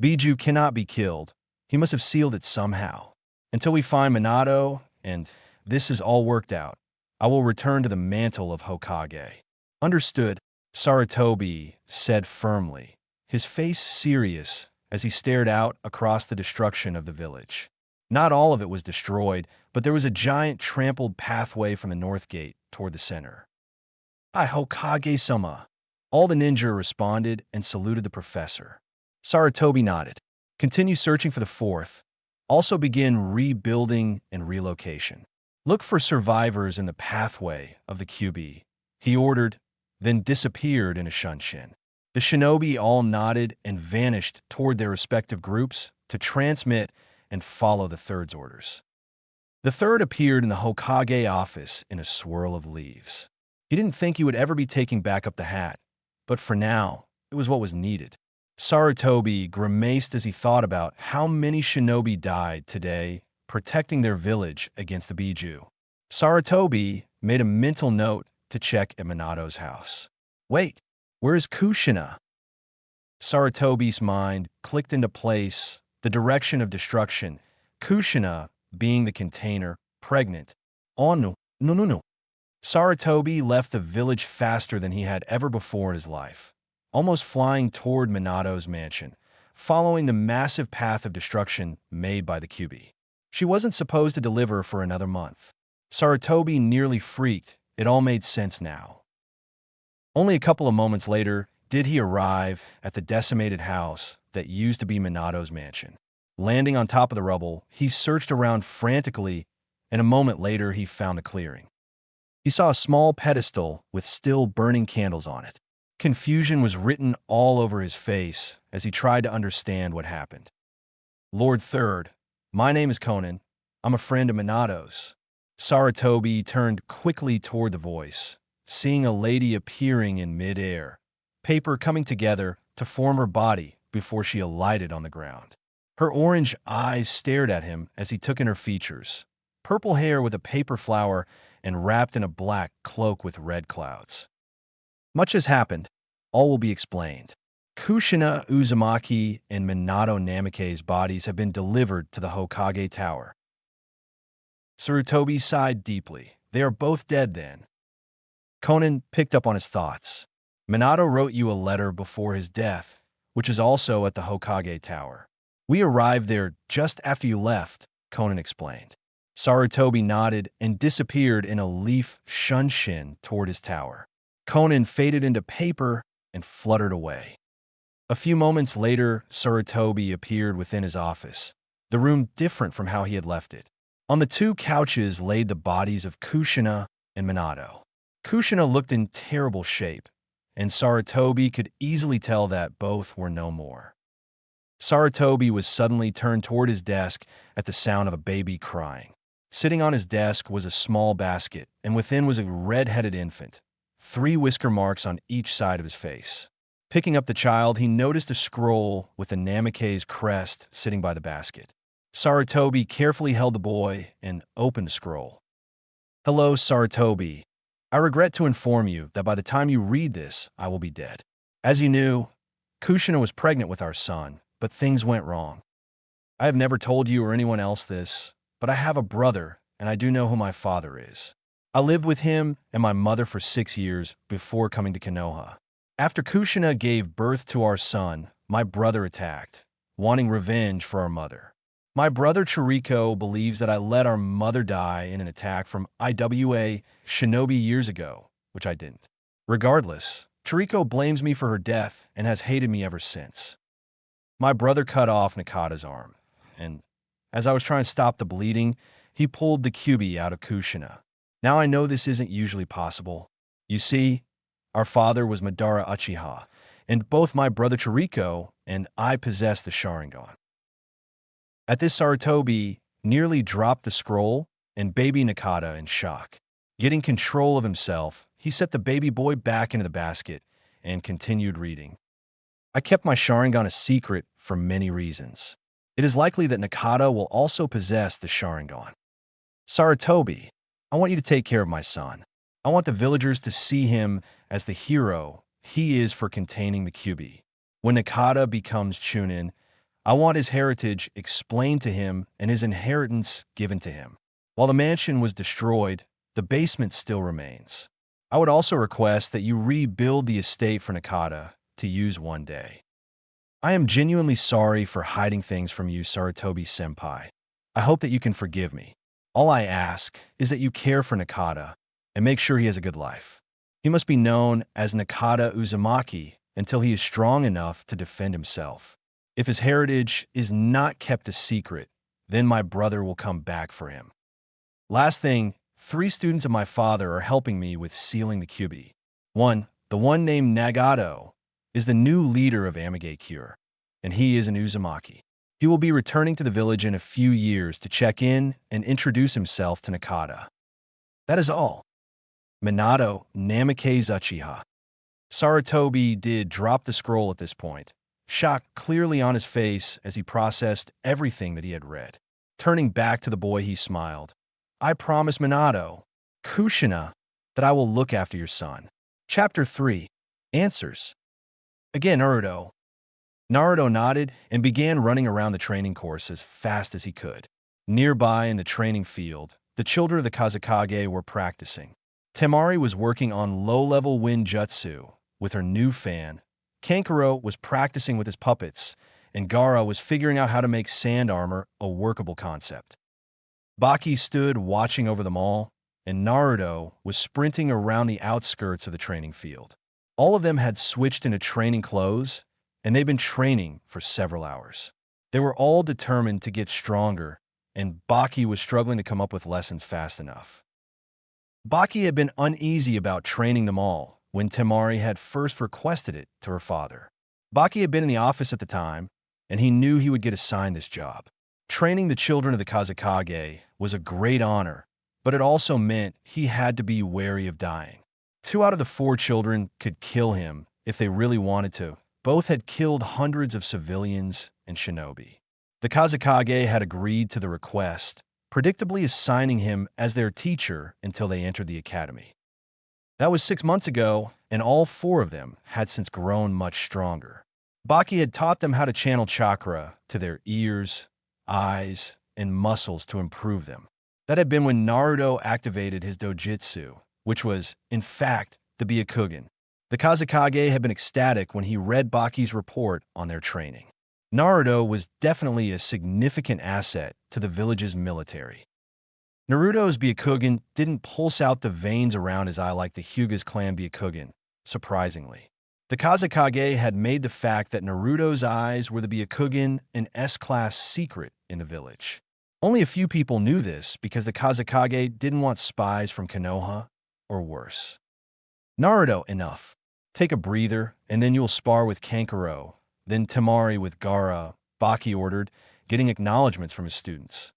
Biju cannot be killed. He must have sealed it somehow. Until we find Minato, and this is all worked out, I will return to the mantle of Hokage. Understood, Sarutobi said firmly, his face serious as he stared out across the destruction of the village. Not all of it was destroyed, but there was a giant trampled pathway from the north gate toward the center. Hi, Hokage-sama. All the ninja responded and saluted the professor. Sarutobi nodded. Continue searching for the 4th. Also begin rebuilding and relocation. Look for survivors in the pathway of the Kyuubi, he ordered, then disappeared in a shunshin. The shinobi all nodded and vanished toward their respective groups to transmit and follow the Third's orders. The Third appeared in the Hokage office in a swirl of leaves. He didn't think he would ever be taking back up the hat, but for now, it was what was needed. Sarutobi grimaced as he thought about how many shinobi died today protecting their village against the Biju. Sarutobi made a mental note to check at Minato's house. Wait, where is Kushina? Sarutobi's mind clicked into place, the direction of destruction, Kushina being the container, pregnant. Oh no. Sarutobi left the village faster than he had ever before in his life, almost flying toward Minato's mansion, following the massive path of destruction made by the Kyuubi. She wasn't supposed to deliver for another month. Sarutobi nearly freaked. It all made sense now. Only a couple of moments later did he arrive at the decimated house that used to be Minato's mansion. Landing on top of the rubble, he searched around frantically, and a moment later he found a clearing. He saw a small pedestal with still burning candles on it. Confusion was written all over his face as he tried to understand what happened. Lord Third, my name is Conan. I'm a friend of Minato's. Sarutobi turned quickly toward the voice, seeing a lady appearing in mid-air, paper coming together to form her body before she alighted on the ground. Her orange eyes stared at him as he took in her features, purple hair with a paper flower and wrapped in a black cloak with red clouds. Much has happened. All will be explained. Kushina Uzumaki and Minato Namikaze's bodies have been delivered to the Hokage Tower. Sarutobi sighed deeply. They are both dead then. Conan picked up on his thoughts. Minato wrote you a letter before his death, which is also at the Hokage Tower. We arrived there just after you left, Conan explained. Sarutobi nodded and disappeared in a leaf shunshin toward his tower. Conan faded into paper and fluttered away. A few moments later, Sarutobi appeared within his office, the room different from how he had left it. On the 2 couches laid the bodies of Kushina and Minato. Kushina looked in terrible shape, and Sarutobi could easily tell that both were no more. Sarutobi was suddenly turned toward his desk at the sound of a baby crying. Sitting on his desk was a small basket, and within was a red-headed infant, 3 whisker marks on each side of his face. Picking up the child, he noticed a scroll with a Namikaze crest sitting by the basket. Sarutobi carefully held the boy and opened the scroll. Hello, Sarutobi. I regret to inform you that by the time you read this, I will be dead. As you knew, Kushina was pregnant with our son, but things went wrong. I have never told you or anyone else this, but I have a brother, and I do know who my father is. I lived with him and my mother for 6 years before coming to Konoha. After Kushina gave birth to our son, my brother attacked, wanting revenge for our mother. My brother Chiriko believes that I let our mother die in an attack from IWA Shinobi years ago, which I didn't. Regardless, Chiriko blames me for her death and has hated me ever since. My brother cut off Nakata's arm, and as I was trying to stop the bleeding, he pulled the Kyuubi out of Kushina. Now I know this isn't usually possible. You see, our father was Madara Uchiha, and both my brother Chiriko and I possessed the Sharingan. At this, Sarutobi nearly dropped the scroll and baby Nakata in shock. Getting control of himself, he set the baby boy back into the basket and continued reading. I kept my Sharingan a secret for many reasons. It is likely that Nakata will also possess the Sharingan. Sarutobi, I want you to take care of my son. I want the villagers to see him as the hero he is for containing the Kyuubi. When Nakata becomes Chunin, I want his heritage explained to him and his inheritance given to him. While the mansion was destroyed, the basement still remains. I would also request that you rebuild the estate for Nakata to use one day. I am genuinely sorry for hiding things from you, Sarutobi-senpai. I hope that you can forgive me. All I ask is that you care for Nakata and make sure he has a good life. He must be known as Nakata Uzumaki until he is strong enough to defend himself. If his heritage is not kept a secret, then my brother will come back for him. Last thing, 3 students of my father are helping me with sealing the Kyuubi. The one named Nagato, is the new leader of Amigakure, and he is an Uzumaki. He will be returning to the village in a few years to check in and introduce himself to Nakata. That is all. Minato Namikaze Uchiha. Sarutobi did drop the scroll at this point, shock clearly on his face as he processed everything that he had read. Turning back to the boy, he smiled. I promise Minato, Kushina, that I will look after your son. Chapter 3. Answers. Again, Naruto. Naruto nodded and began running around the training course as fast as he could. Nearby in the training field, the children of the Kazekage were practicing. Temari was working on low-level wind jutsu with her new fan. Kankuro was practicing with his puppets, and Gaara was figuring out how to make sand armor a workable concept. Baki stood watching over them all, and Naruto was sprinting around the outskirts of the training field. All of them had switched into training clothes, and they'd been training for several hours. They were all determined to get stronger, and Baki was struggling to come up with lessons fast enough. Baki had been uneasy about training them all when Temari had first requested it to her father. Baki had been in the office at the time, and he knew he would get assigned this job. Training the children of the Kazekage was a great honor, but it also meant he had to be wary of dying. 2 out of the 4 children could kill him if they really wanted to. Both had killed hundreds of civilians and shinobi. The Kazekage had agreed to the request, predictably assigning him as their teacher until they entered the academy. That was 6 months ago, and all 4 of them had since grown much stronger. Baki had taught them how to channel chakra to their ears, eyes, and muscles to improve them. That had been when Naruto activated his dojutsu, which was, in fact, the Byakugan. The Kazekage had been ecstatic when he read Baki's report on their training. Naruto was definitely a significant asset to the village's military. Naruto's Byakugan didn't pulse out the veins around his eye like the Hyuga's clan Byakugan, surprisingly. The Kazekage had made the fact that Naruto's eyes were the Byakugan an S-class secret in the village. Only a few people knew this because the Kazekage didn't want spies from Konoha, or worse. Naruto, enough. Take a breather, and then you'll spar with Kankuro, then Temari with Gaara, Baki ordered, getting acknowledgments from his students.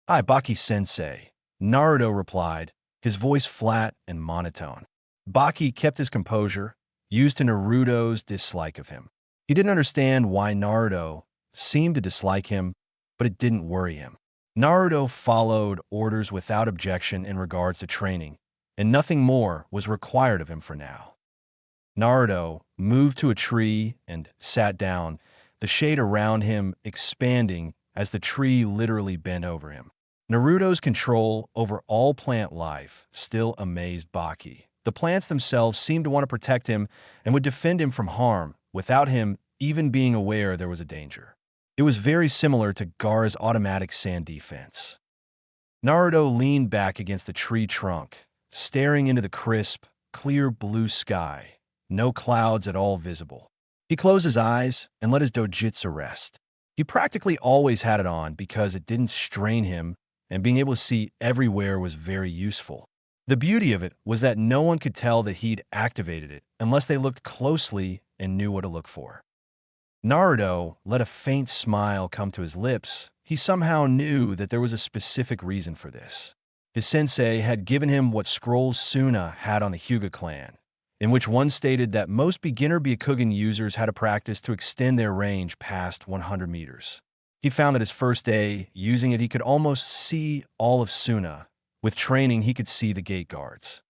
Aye, Baki-sensei, Naruto replied, his voice flat and monotone. Baki kept his composure. used to Naruto's dislike of him. He didn't understand why Naruto seemed to dislike him, but it didn't worry him. Naruto followed orders without objection in regards to training, and nothing more was required of him for now. Naruto moved to a tree and sat down, the shade around him expanding as the tree literally bent over him. Naruto's control over all plant life still amazed Baki. The plants themselves seemed to want to protect him and would defend him from harm without him even being aware there was a danger. It was very similar to Gaara's automatic sand defense. Naruto leaned back against the tree trunk, staring into the crisp, clear blue sky, no clouds at all visible. He closed his eyes and let his dojutsu rest. He practically always had it on because it didn't strain him, and being able to see everywhere was very useful. The beauty of it was that no one could tell that he'd activated it unless they looked closely and knew what to look for. Naruto let a faint smile come to his lips. He somehow knew that there was a specific reason for this. His sensei had given him what scrolls Suna had on the Hyuga clan, in which one stated that most beginner Byakugan users had to practice to extend their range past 100 meters. He found that his first day using it, he could almost see all of Suna. With training, he could see the gate guards.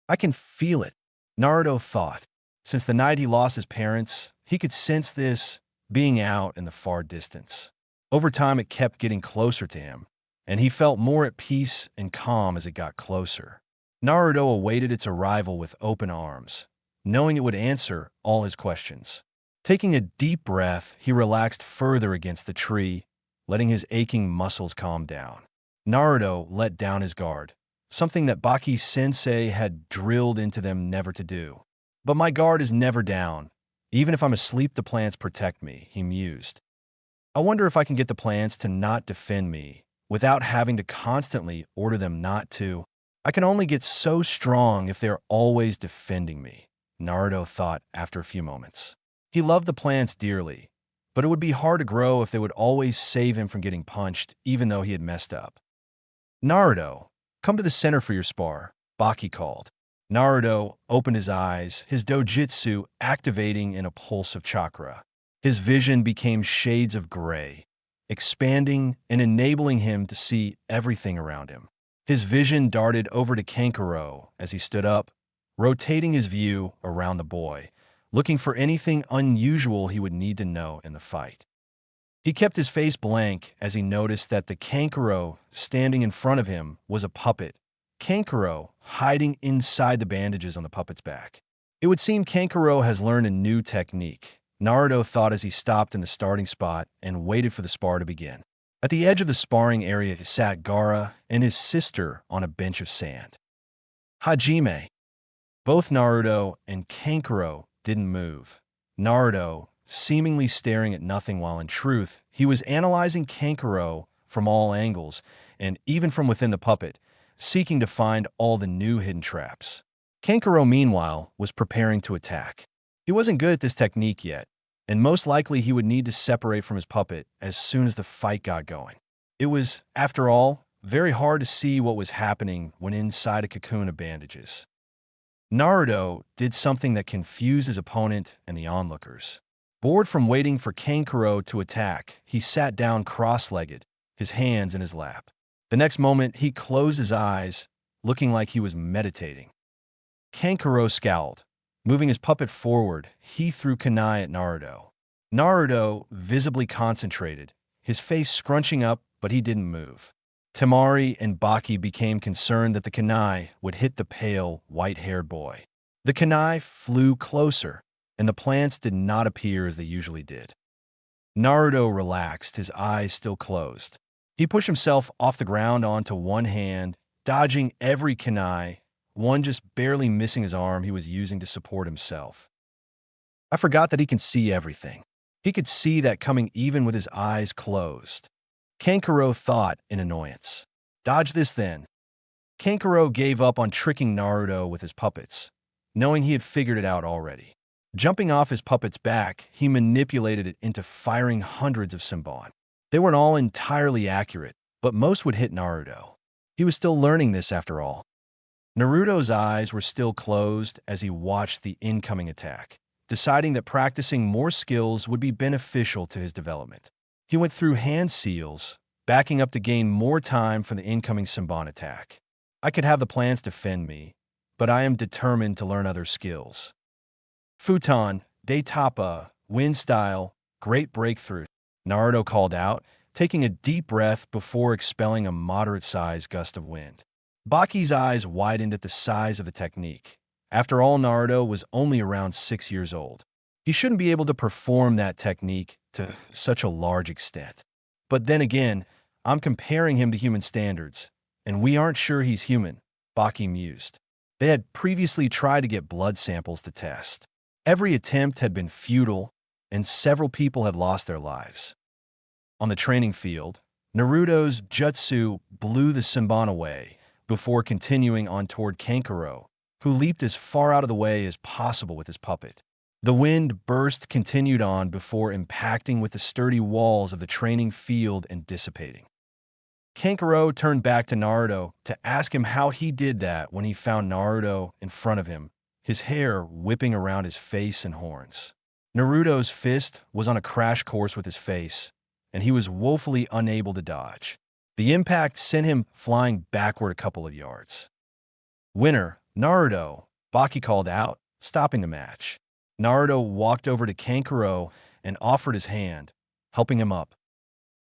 I can feel it, Naruto thought. Since the night he lost his parents, he could sense this being out in the far distance. Over time, it kept getting closer to him, and he felt more at peace and calm as it got closer. Naruto awaited its arrival with open arms, knowing it would answer all his questions. Taking a deep breath, he relaxed further against the tree, letting his aching muscles calm down. Naruto let down his guard, something that Baki's sensei had drilled into them never to do. But my guard is never down. Even if I'm asleep, the plants protect me, he mused. I wonder if I can get the plants to not defend me without having to constantly order them not to. I can only get so strong if they're always defending me, Naruto thought after a few moments. He loved the plants dearly, but it would be hard to grow if they would always save him from getting punched, even though he had messed up. Naruto, come to the center for your spar, Baki called. Naruto opened his eyes, his dojutsu activating in a pulse of chakra. His vision became shades of gray, expanding and enabling him to see everything around him. His vision darted over to Kankuro as he stood up, rotating his view around the boy, looking for anything unusual he would need to know in the fight. He kept his face blank as he noticed that the Kankuro standing in front of him was a puppet, Kankuro hiding inside the bandages on the puppet's back. It would seem Kankuro has learned a new technique, Naruto thought as he stopped in the starting spot and waited for the spar to begin. At the edge of the sparring area sat Gaara and his sister on a bench of sand. Hajime. Both Naruto and Kankuro didn't move. Naruto, seemingly staring at nothing while in truth, he was analyzing Kankuro from all angles and even from within the puppet, seeking to find all the new hidden traps. Kankuro, meanwhile, was preparing to attack. He wasn't good at this technique yet, and most likely he would need to separate from his puppet as soon as the fight got going. It was, after all, very hard to see what was happening when inside a cocoon of bandages. Naruto did something that confused his opponent and the onlookers. Bored from waiting for Kankuro to attack, he sat down cross-legged, his hands in his lap. The next moment, he closed his eyes, looking like he was meditating. Kankuro scowled. Moving his puppet forward, he threw kunai at Naruto. Naruto visibly concentrated, his face scrunching up, but he didn't move. Temari and Baki became concerned that the kunai would hit the pale, white-haired boy. The kunai flew closer, and the plants did not appear as they usually did. Naruto relaxed, his eyes still closed. He pushed himself off the ground onto one hand, dodging every kunai, one just barely missing his arm he was using to support himself. I forgot that he can see everything. He could see that coming even with his eyes closed. Kankuro thought in annoyance. Dodge this then. Kankuro gave up on tricking Naruto with his puppets, knowing he had figured it out already. Jumping off his puppet's back, he manipulated it into firing hundreds of Senbon. They weren't all entirely accurate, but most would hit Naruto. He was still learning this after all. Naruto's eyes were still closed as he watched the incoming attack, deciding that practicing more skills would be beneficial to his development. He went through hand seals, backing up to gain more time for the incoming Senbon attack. I could have the plants defend me, but I am determined to learn other skills. Futon, De Tapa, Wind Style, great breakthrough, Naruto called out, taking a deep breath before expelling a moderate-sized gust of wind. Baki's eyes widened at the size of the technique. After all, Naruto was only around 6 years old. He shouldn't be able to perform that technique to such a large extent. But then again, I'm comparing him to human standards, and we aren't sure he's human, Baki mused. They had previously tried to get blood samples to test. Every attempt had been futile, and several people had lost their lives. On the training field, Naruto's jutsu blew the Senbon away before continuing on toward Kankuro, who leaped as far out of the way as possible with his puppet. The wind burst continued on before impacting with the sturdy walls of the training field and dissipating. Kankuro turned back to Naruto to ask him how he did that when he found Naruto in front of him, his hair whipping around his face and horns. Naruto's fist was on a crash course with his face, and he was woefully unable to dodge. The impact sent him flying backward a couple of yards. "Winner, Naruto," Baki called out, stopping the match. Naruto walked over to Kankuro and offered his hand, helping him up.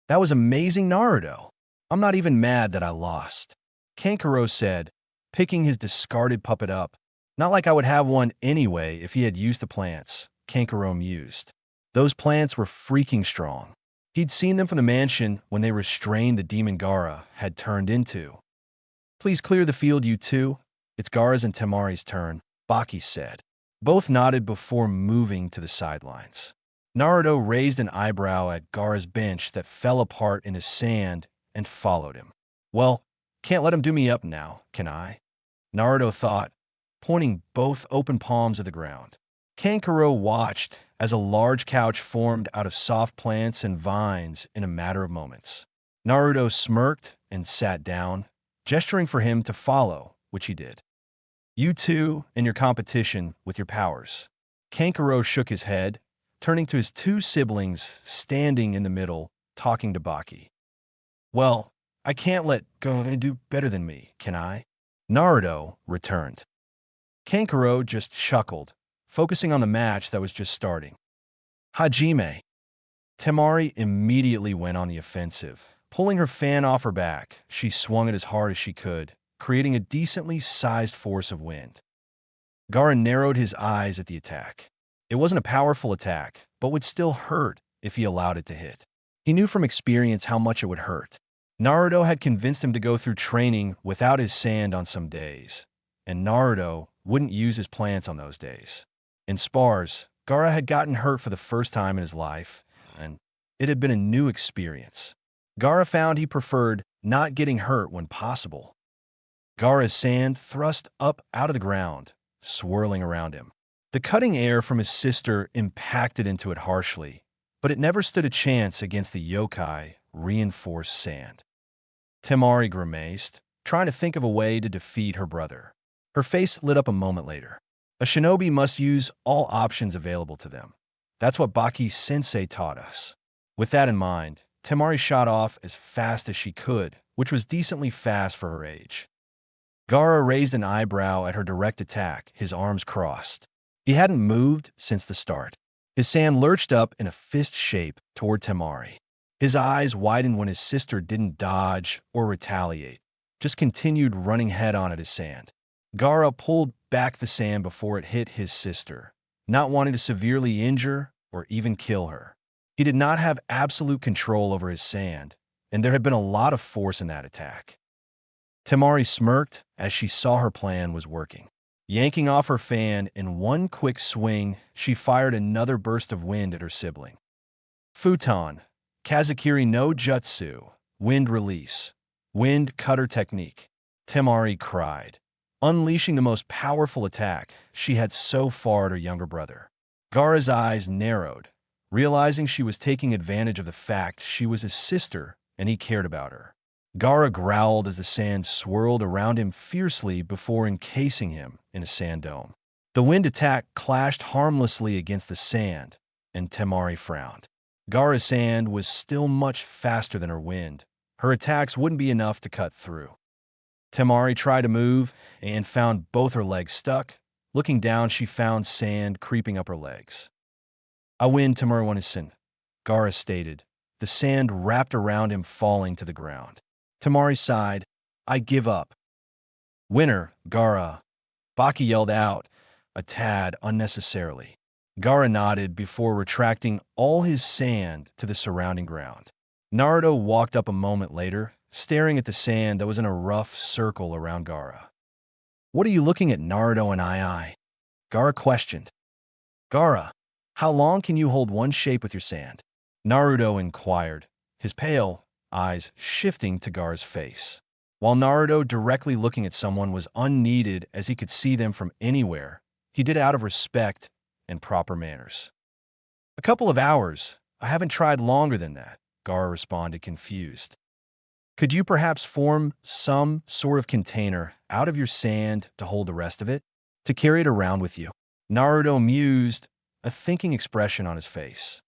"That was amazing, Naruto. I'm not even mad that I lost," Kankuro said, picking his discarded puppet up. "Not like I would have one anyway if he had used the plants," Kankuro mused. Those plants were freaking strong. He'd seen them from the mansion when they restrained the demon Gaara had turned into. "Please clear the field, you two. It's Gaara's and Temari's turn," Baki said. Both nodded before moving to the sidelines. Naruto raised an eyebrow at Gaara's bench that fell apart in his sand and followed him. "Well, can't let him do me up now, can I?" Naruto thought, pointing both open palms at the ground. Kankuro watched as a large couch formed out of soft plants and vines in a matter of moments. Naruto smirked and sat down, gesturing for him to follow, which he did. "You two in your competition with your powers." Kankuro shook his head, turning to his two siblings standing in the middle, talking to Baki. "Well, I can't let go do better than me, can I?" Naruto returned. Kankuro just chuckled, focusing on the match that was just starting. "Hajime." Temari immediately went on the offensive. Pulling her fan off her back, she swung it as hard as she could, creating a decently sized force of wind. Gaara narrowed his eyes at the attack. It wasn't a powerful attack, but would still hurt if he allowed it to hit. He knew from experience how much it would hurt. Naruto had convinced him to go through training without his sand on some days, and Naruto wouldn't use his plants on those days. In spars, Gaara had gotten hurt for the first time in his life, and it had been a new experience. Gaara found he preferred not getting hurt when possible. Gaara's sand thrust up out of the ground, swirling around him. The cutting air from his sister impacted into it harshly, but it never stood a chance against the yokai reinforced sand. Temari grimaced, trying to think of a way to defeat her brother. Her face lit up a moment later. A shinobi must use all options available to them. That's what Baki-sensei taught us. With that in mind, Temari shot off as fast as she could, which was decently fast for her age. Gaara raised an eyebrow at her direct attack, his arms crossed. He hadn't moved since the start. His sand lurched up in a fist shape toward Temari. His eyes widened when his sister didn't dodge or retaliate, just continued running head-on at his sand. Gaara pulled back the sand before it hit his sister, not wanting to severely injure or even kill her. He did not have absolute control over his sand, and there had been a lot of force in that attack. Temari smirked as she saw her plan was working. Yanking off her fan in one quick swing, she fired another burst of wind at her sibling. Futon, Kazakiri no Jutsu, wind release, wind cutter technique, Temari cried, unleashing the most powerful attack she had so far at her younger brother. Gaara's eyes narrowed, realizing she was taking advantage of the fact she was his sister and he cared about her. Gaara growled as the sand swirled around him fiercely before encasing him in a sand dome. The wind attack clashed harmlessly against the sand, and Temari frowned. Gaara's sand was still much faster than her wind. Her attacks wouldn't be enough to cut through. Temari tried to move and found both her legs stuck. Looking down, she found sand creeping up her legs. "I win, Temari Wanisin," Gaara stated, the sand wrapped around him falling to the ground. Temari sighed. "I give up." "Winner, Gaara," Baki yelled out, a tad unnecessarily. Gaara nodded before retracting all his sand to the surrounding ground. Naruto walked up a moment later, staring at the sand that was in a rough circle around Gaara. "What are you looking at, Naruto and I?" Gaara questioned. "Gaara, how long can you hold one shape with your sand?" Naruto inquired, his pale eyes shifting to Gaara's face. While Naruto directly looking at someone was unneeded as he could see them from anywhere, he did it out of respect and proper manners. "A couple of hours. I haven't tried longer than that," Gaara responded, confused. "Could you perhaps form some sort of container out of your sand to hold the rest of it? To carry it around with you?" Naruto mused, a thinking expression on his face.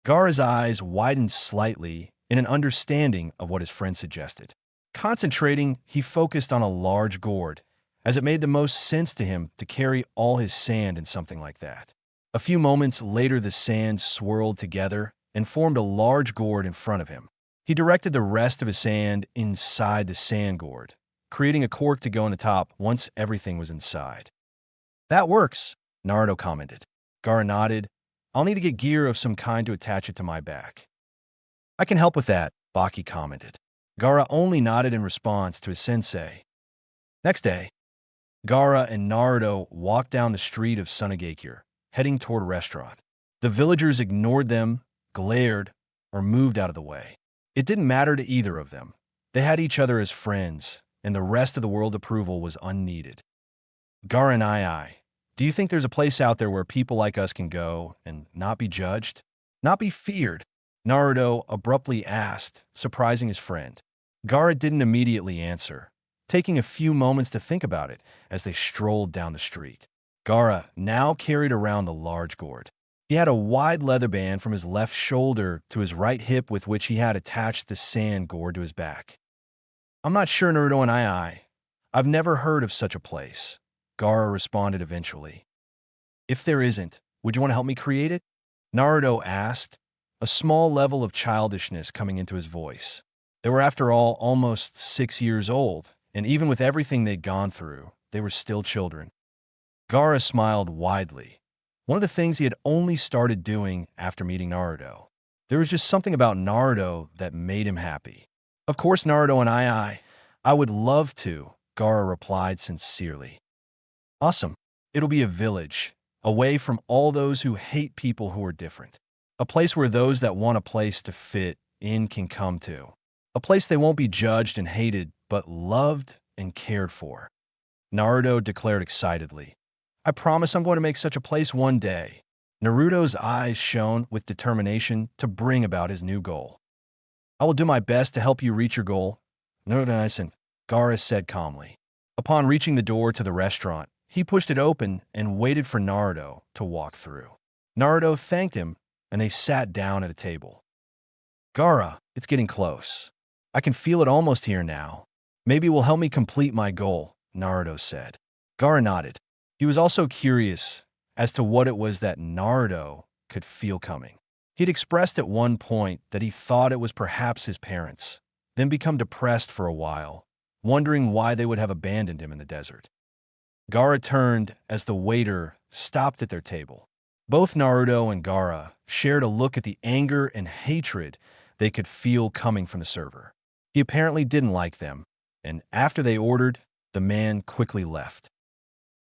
Gaara's eyes widened slightly in an understanding of what his friend suggested. Concentrating, he focused on a large gourd, as it made the most sense to him to carry all his sand in something like that. A few moments later, the sand swirled together and formed a large gourd in front of him. He directed the rest of his sand inside the sand gourd, creating a cork to go in the top once everything was inside. "That works," Naruto commented. Gaara nodded. "I'll need to get gear of some kind to attach it to my back." "I can help with that," Baki commented. Gaara only nodded in response to his sensei. Next day, Gaara and Naruto walked down the street of Sunagakure, heading toward a restaurant. The villagers ignored them, glared, or moved out of the way. It didn't matter to either of them. They had each other as friends, and the rest of the world approval was unneeded. "Gaara and I, do you think there's a place out there where people like us can go and not be judged? Not be feared?" Naruto abruptly asked, surprising his friend. Gaara didn't immediately answer, taking a few moments to think about it as they strolled down the street. Gaara now carried around the large gourd. He had a wide leather band from his left shoulder to his right hip with which he had attached the sand gourd to his back. "I'm not sure, Naruto and I've never heard of such a place," Gaara responded eventually. "If there isn't, would you want to help me create it?" Naruto asked, a small level of childishness coming into his voice. They were, after all, almost 6 years old, and even with everything they'd gone through, they were still children. Gaara smiled widely. One of the things he had only started doing after meeting Naruto. There was just something about Naruto that made him happy. "Of course, Naruto and I would love to," Gaara replied sincerely. "Awesome. It'll be a village, away from all those who hate people who are different. A place where those that want a place to fit in can come to. A place they won't be judged and hated, but loved and cared for," Naruto declared excitedly. "I promise I'm going to make such a place one day." Naruto's eyes shone with determination to bring about his new goal. "I will do my best to help you reach your goal, Naruto-san," Gaara said calmly. Upon reaching the door to the restaurant, he pushed it open and waited for Naruto to walk through. Naruto thanked him, and they sat down at a table. "Gaara, it's getting close. I can feel it almost here now. Maybe it will help me complete my goal," Naruto said. Gaara nodded. He was also curious as to what it was that Naruto could feel coming. He'd expressed at one point that he thought it was perhaps his parents, then become depressed for a while, wondering why they would have abandoned him in the desert. Gaara turned as the waiter stopped at their table. Both Naruto and Gaara shared a look at the anger and hatred they could feel coming from the server. He apparently didn't like them, and after they ordered, the man quickly left.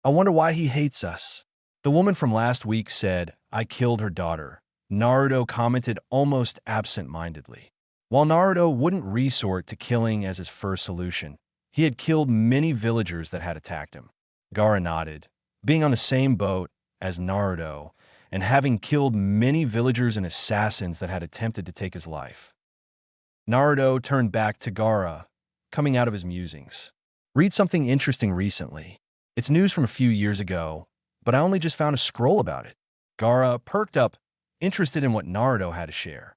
"I wonder why he hates us." The woman from last week said, "I killed her daughter," Naruto commented almost absent-mindedly. While Naruto wouldn't resort to killing as his first solution, he had killed many villagers that had attacked him. Gaara nodded, being on the same boat as Naruto and having killed many villagers and assassins that had attempted to take his life. Naruto turned back to Gaara, coming out of his musings. Read something interesting recently. It's news from a few years ago, but I only just found a scroll about it. Gaara perked up, interested in what Naruto had to share.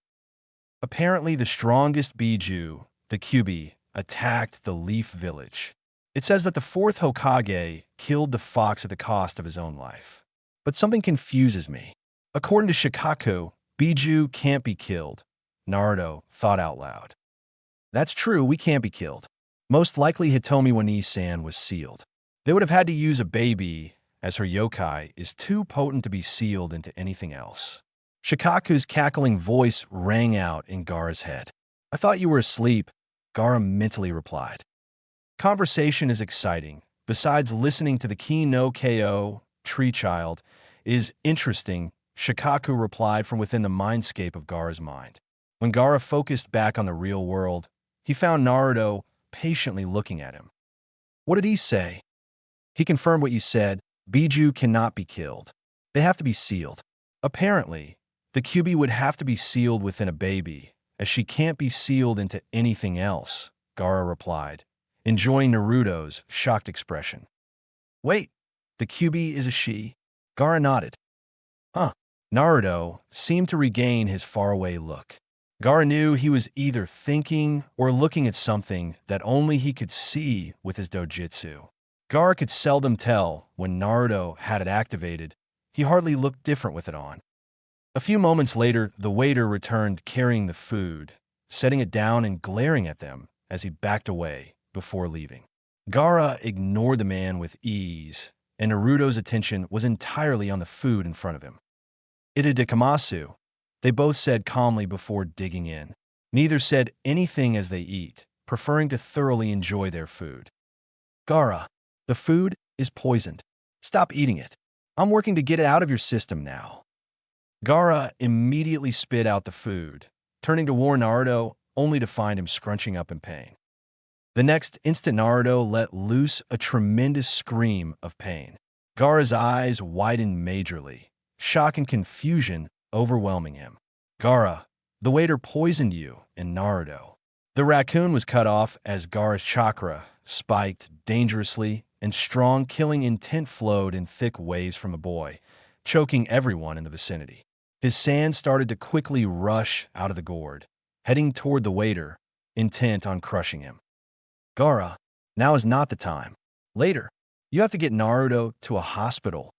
Apparently, the strongest Biju, the Kyuubi, attacked the Leaf Village. It says that the fourth Hokage killed the fox at the cost of his own life. But something confuses me. According to Shikaku, Biju can't be killed. Naruto thought out loud. That's true, we can't be killed. Most likely Hitomi Wani-san was sealed. They would have had to use a baby, as her yokai is too potent to be sealed into anything else. Shikaku's cackling voice rang out in Gaara's head. I thought you were asleep, Gaara mentally replied. Conversation is exciting. Besides listening to the Ki no Ko, Tree Child, is interesting, Shikaku replied from within the mindscape of Gaara's mind. When Gaara focused back on the real world, he found Naruto patiently looking at him. What did he say? He confirmed what you said. Biju cannot be killed. They have to be sealed. Apparently, the Kyuubi would have to be sealed within a baby, as she can't be sealed into anything else, Gaara replied, enjoying Naruto's shocked expression. Wait, the Kyuubi is a she? Gaara nodded. Huh. Naruto seemed to regain his faraway look. Gaara knew he was either thinking or looking at something that only he could see with his dojutsu. Gaara could seldom tell when Naruto had it activated. He hardly looked different with it on. A few moments later, the waiter returned carrying the food, setting it down and glaring at them as he backed away before leaving. Gaara ignored the man with ease, and Naruto's attention was entirely on the food in front of him. Itadikamasu, they both said calmly before digging in. Neither said anything as they eat, preferring to thoroughly enjoy their food. Gaara, the food is poisoned. Stop eating it. I'm working to get it out of your system now. Gaara immediately spit out the food, turning to warn Naruto only to find him scrunching up in pain. The next instant, Naruto let loose a tremendous scream of pain. Gaara's eyes widened majorly, shock and confusion overwhelming him. Gaara, the waiter poisoned you and Naruto. The raccoon was cut off as Gaara's chakra spiked dangerously, and strong killing intent flowed in thick waves from the boy, choking everyone in the vicinity. His sand started to quickly rush out of the gourd, heading toward the waiter, intent on crushing him. Gaara, now is not the time. Later, you have to get Naruto to a hospital.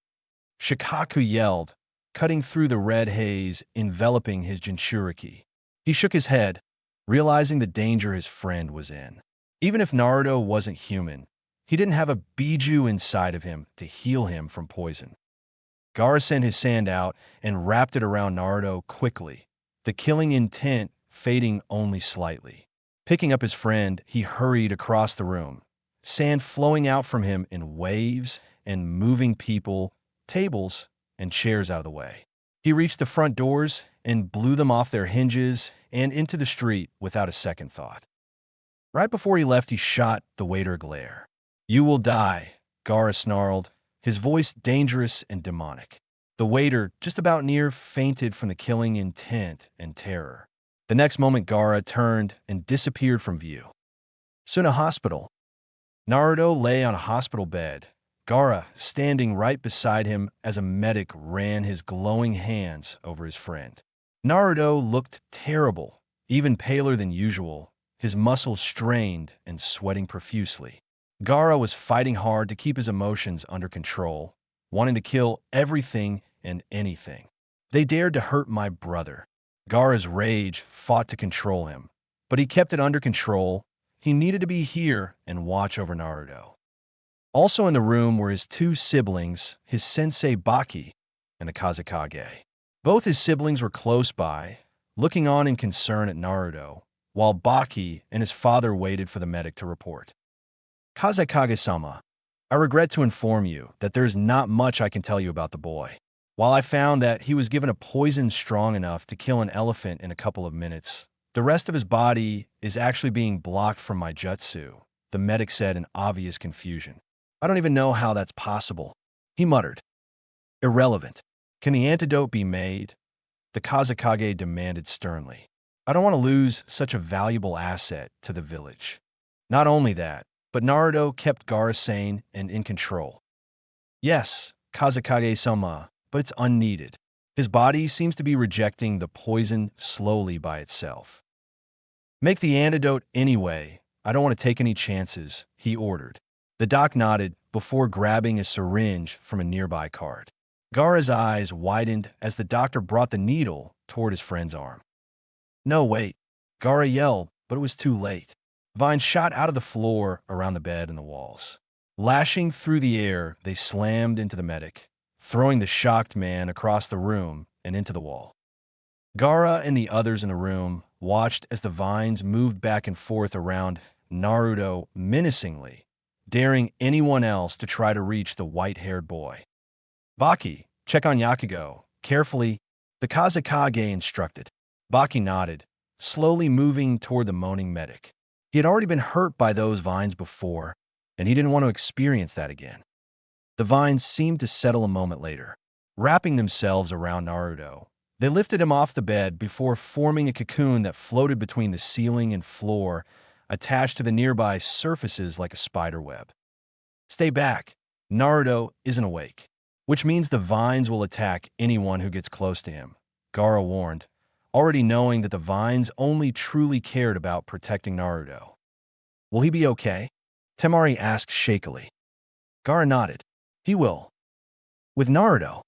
Shikaku yelled, cutting through the red haze enveloping his Jinchuriki. He shook his head, realizing the danger his friend was in. Even if Naruto wasn't human, he didn't have a Biju inside of him to heal him from poison. Gaara sent his sand out and wrapped it around Naruto quickly, the killing intent fading only slightly. Picking up his friend, he hurried across the room, sand flowing out from him in waves and moving people, tables, and chairs out of the way. He reached the front doors and blew them off their hinges and into the street without a second thought. Right before he left, he shot the waiter a glare. You will die, Gaara snarled, his voice dangerous and demonic. The waiter, just about near, fainted from the killing intent and terror. The next moment, Gaara turned and disappeared from view. Soon a hospital. Naruto lay on a hospital bed, Gaara standing right beside him as a medic ran his glowing hands over his friend. Naruto looked terrible, even paler than usual, his muscles strained and sweating profusely. Gaara was fighting hard to keep his emotions under control, wanting to kill everything and anything. They dared to hurt my brother. Gaara's rage fought to control him, but he kept it under control. He needed to be here and watch over Naruto. Also in the room were his two siblings, his sensei Baki and the Kazekage. Both his siblings were close by, looking on in concern at Naruto, while Baki and his father waited for the medic to report. Kazekage-sama, I regret to inform you that there is not much I can tell you about the boy. While I found that he was given a poison strong enough to kill an elephant in a couple of minutes, the rest of his body is actually being blocked from my jutsu, the medic said in obvious confusion. I don't even know how that's possible, he muttered. Irrelevant. Can the antidote be made? The Kazekage demanded sternly. I don't want to lose such a valuable asset to the village. Not only that, but Naruto kept Gaara sane and in control. Yes, Kazekage-sama, but it's unneeded. His body seems to be rejecting the poison slowly by itself. Make the antidote anyway. I don't want to take any chances, he ordered. The doc nodded before grabbing a syringe from a nearby cart. Gaara's eyes widened as the doctor brought the needle toward his friend's arm. No, wait. Gaara yelled, but it was too late. Vines shot out of the floor around the bed and the walls. Lashing through the air, they slammed into the medic, throwing the shocked man across the room and into the wall. Gaara and the others in the room watched as the vines moved back and forth around Naruto menacingly, daring anyone else to try to reach the white-haired boy. Baki, check on Yakugo. Carefully, the Kazekage instructed. Baki nodded, slowly moving toward the moaning medic. He had already been hurt by those vines before, and he didn't want to experience that again. The vines seemed to settle a moment later, wrapping themselves around Naruto. They lifted him off the bed before forming a cocoon that floated between the ceiling and floor, attached to the nearby surfaces like a spider web. Stay back. Naruto isn't awake, which means the vines will attack anyone who gets close to him, Gaara warned, already knowing that the vines only truly cared about protecting Naruto. Will he be okay? Temari asked shakily. Gaara nodded. He will. With Naruto.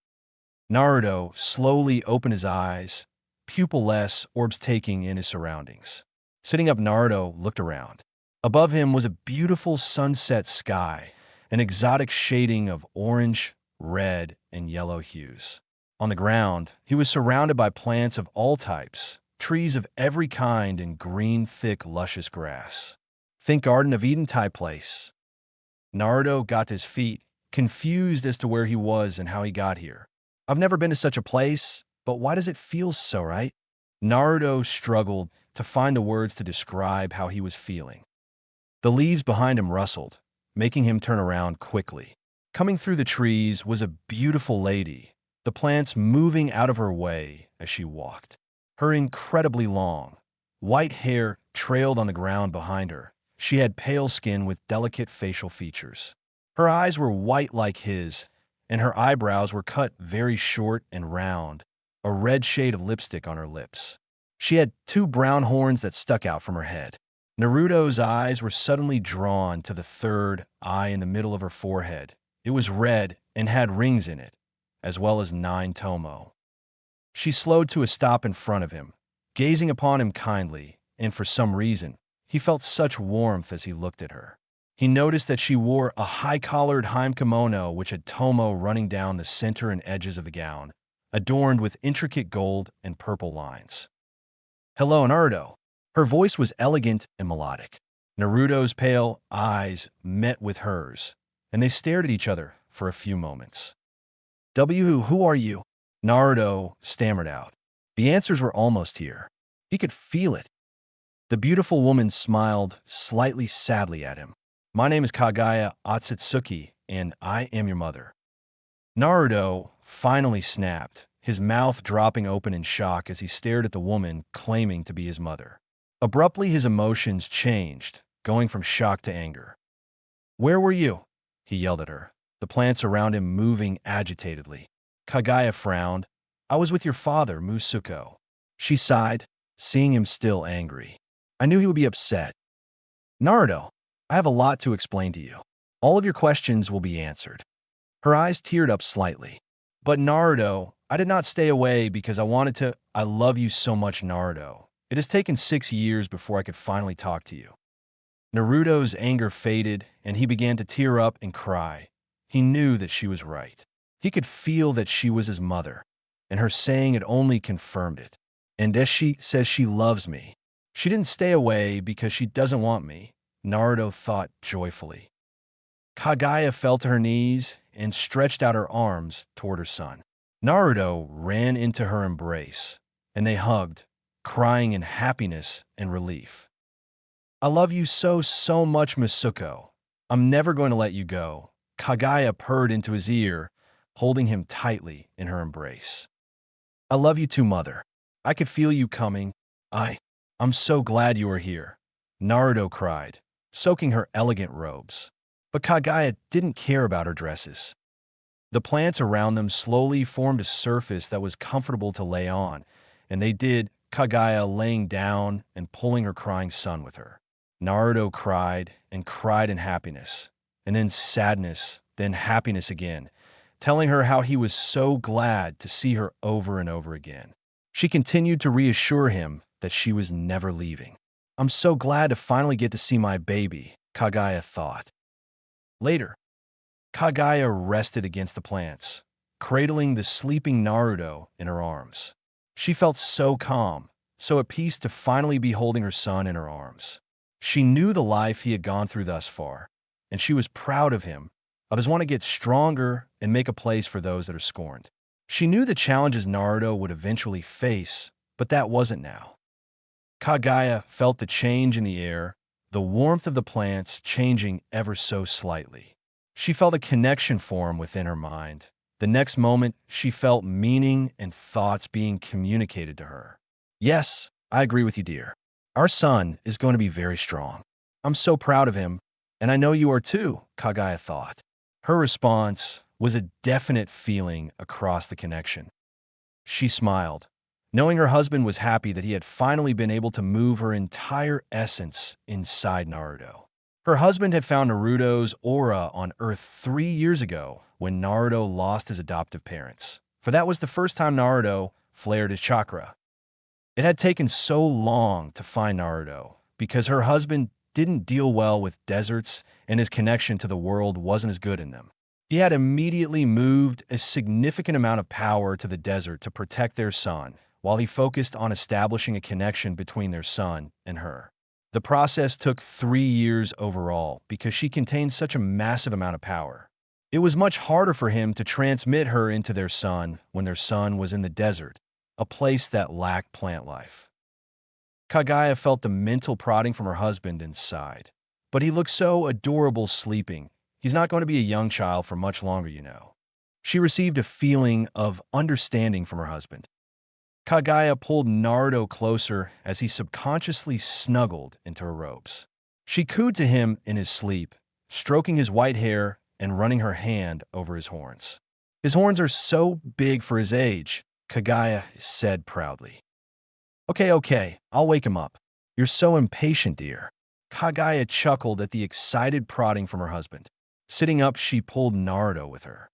Naruto slowly opened his eyes, pupil-less, orbs taking in his surroundings. Sitting up, Naruto looked around. Above him was a beautiful sunset sky, an exotic shading of orange, red, and yellow hues. On the ground, he was surrounded by plants of all types, trees of every kind, and green, thick, luscious grass. Think Garden of Eden type place. Naruto got to his feet, confused as to where he was and how he got here. I've never been to such a place, but why does it feel so right? Naruto struggled to find the words to describe how he was feeling. The leaves behind him rustled, making him turn around quickly. Coming through the trees was a beautiful lady, the plants moving out of her way as she walked. Her incredibly long, white hair trailed on the ground behind her. She had pale skin with delicate facial features. Her eyes were white like his, and her eyebrows were cut very short and round, a red shade of lipstick on her lips. She had 2 brown horns that stuck out from her head. Naruto's eyes were suddenly drawn to the 3rd eye in the middle of her forehead. It was red and had rings in it, as well as 9 tomo. She slowed to a stop in front of him, gazing upon him kindly, and for some reason, he felt such warmth as he looked at her. He noticed that she wore a high-collared hime kimono which had tomo running down the center and edges of the gown, adorned with intricate gold and purple lines. Hello, Naruto. Her voice was elegant and melodic. Naruto's pale eyes met with hers, and they stared at each other for a few moments. Who are you? Naruto stammered out. The answers were almost here. He could feel it. The beautiful woman smiled slightly sadly at him. My name is Kagaya Otsutsuki, and I am your mother. Naruto finally snapped, his mouth dropping open in shock as he stared at the woman claiming to be his mother. Abruptly, his emotions changed, going from shock to anger. Where were you? He yelled at her, the plants around him moving agitatedly. Kagaya frowned. I was with your father, Musuko. She sighed, seeing him still angry. I knew he would be upset. Naruto, I have a lot to explain to you. All of your questions will be answered. Her eyes teared up slightly. But Naruto, I did not stay away because I wanted to. I love you so much, Naruto. It has taken 6 years before I could finally talk to you. Naruto's anger faded, and he began to tear up and cry. He knew that she was right. He could feel that she was his mother, and her saying it only confirmed it. And as she says she loves me, she didn't stay away because she doesn't want me, Naruto thought joyfully. Kagaya fell to her knees and stretched out her arms toward her son. Naruto ran into her embrace, and they hugged, crying in happiness and relief. I love you so much, Masuko. I'm never going to let you go. Kagaya purred into his ear, holding him tightly in her embrace. I love you too, mother. I could feel you coming. I'm so glad you are here, Naruto cried, soaking her elegant robes. But Kagaya didn't care about her dresses. The plants around them slowly formed a surface that was comfortable to lay on, and they did, Kagaya laying down and pulling her crying son with her. Naruto cried and cried in happiness, and then sadness, then happiness again, telling her how he was so glad to see her over and over again. She continued to reassure him that she was never leaving. I'm so glad to finally get to see my baby, Kagaya thought. Later, Kagaya rested against the plants, cradling the sleeping Naruto in her arms. She felt so calm, so at peace to finally be holding her son in her arms. She knew the life he had gone through thus far, and she was proud of him, of his want to get stronger and make a place for those that are scorned. She knew the challenges Naruto would eventually face, but that wasn't now. Kagaya felt the change in the air, the warmth of the plants changing ever so slightly. She felt a connection form within her mind. The next moment, she felt meaning and thoughts being communicated to her. Yes, I agree with you, dear. Our son is going to be very strong. I'm so proud of him, and I know you are too, Kagaya thought. Her response was a definite feeling across the connection. She smiled, knowing her husband was happy that he had finally been able to move her entire essence inside Naruto. Her husband had found Naruto's aura on Earth 3 years ago when Naruto lost his adoptive parents, for that was the first time Naruto flared his chakra. It had taken so long to find Naruto because her husband didn't deal well with deserts and his connection to the world wasn't as good in them. He had immediately moved a significant amount of power to the desert to protect their son, while he focused on establishing a connection between their son and her. The process took 3 years overall because she contained such a massive amount of power. It was much harder for him to transmit her into their son when their son was in the desert, a place that lacked plant life. Kagaya felt the mental prodding from her husband and sighed. But he looked so adorable sleeping. He's not going to be a young child for much longer, you know. She received a feeling of understanding from her husband. Kagaya pulled Naruto closer as he subconsciously snuggled into her robes. She cooed to him in his sleep, stroking his white hair and running her hand over his horns. His horns are so big for his age, Kagaya said proudly. Okay, I'll wake him up. You're so impatient, dear. Kagaya chuckled at the excited prodding from her husband. Sitting up, she pulled Naruto with her.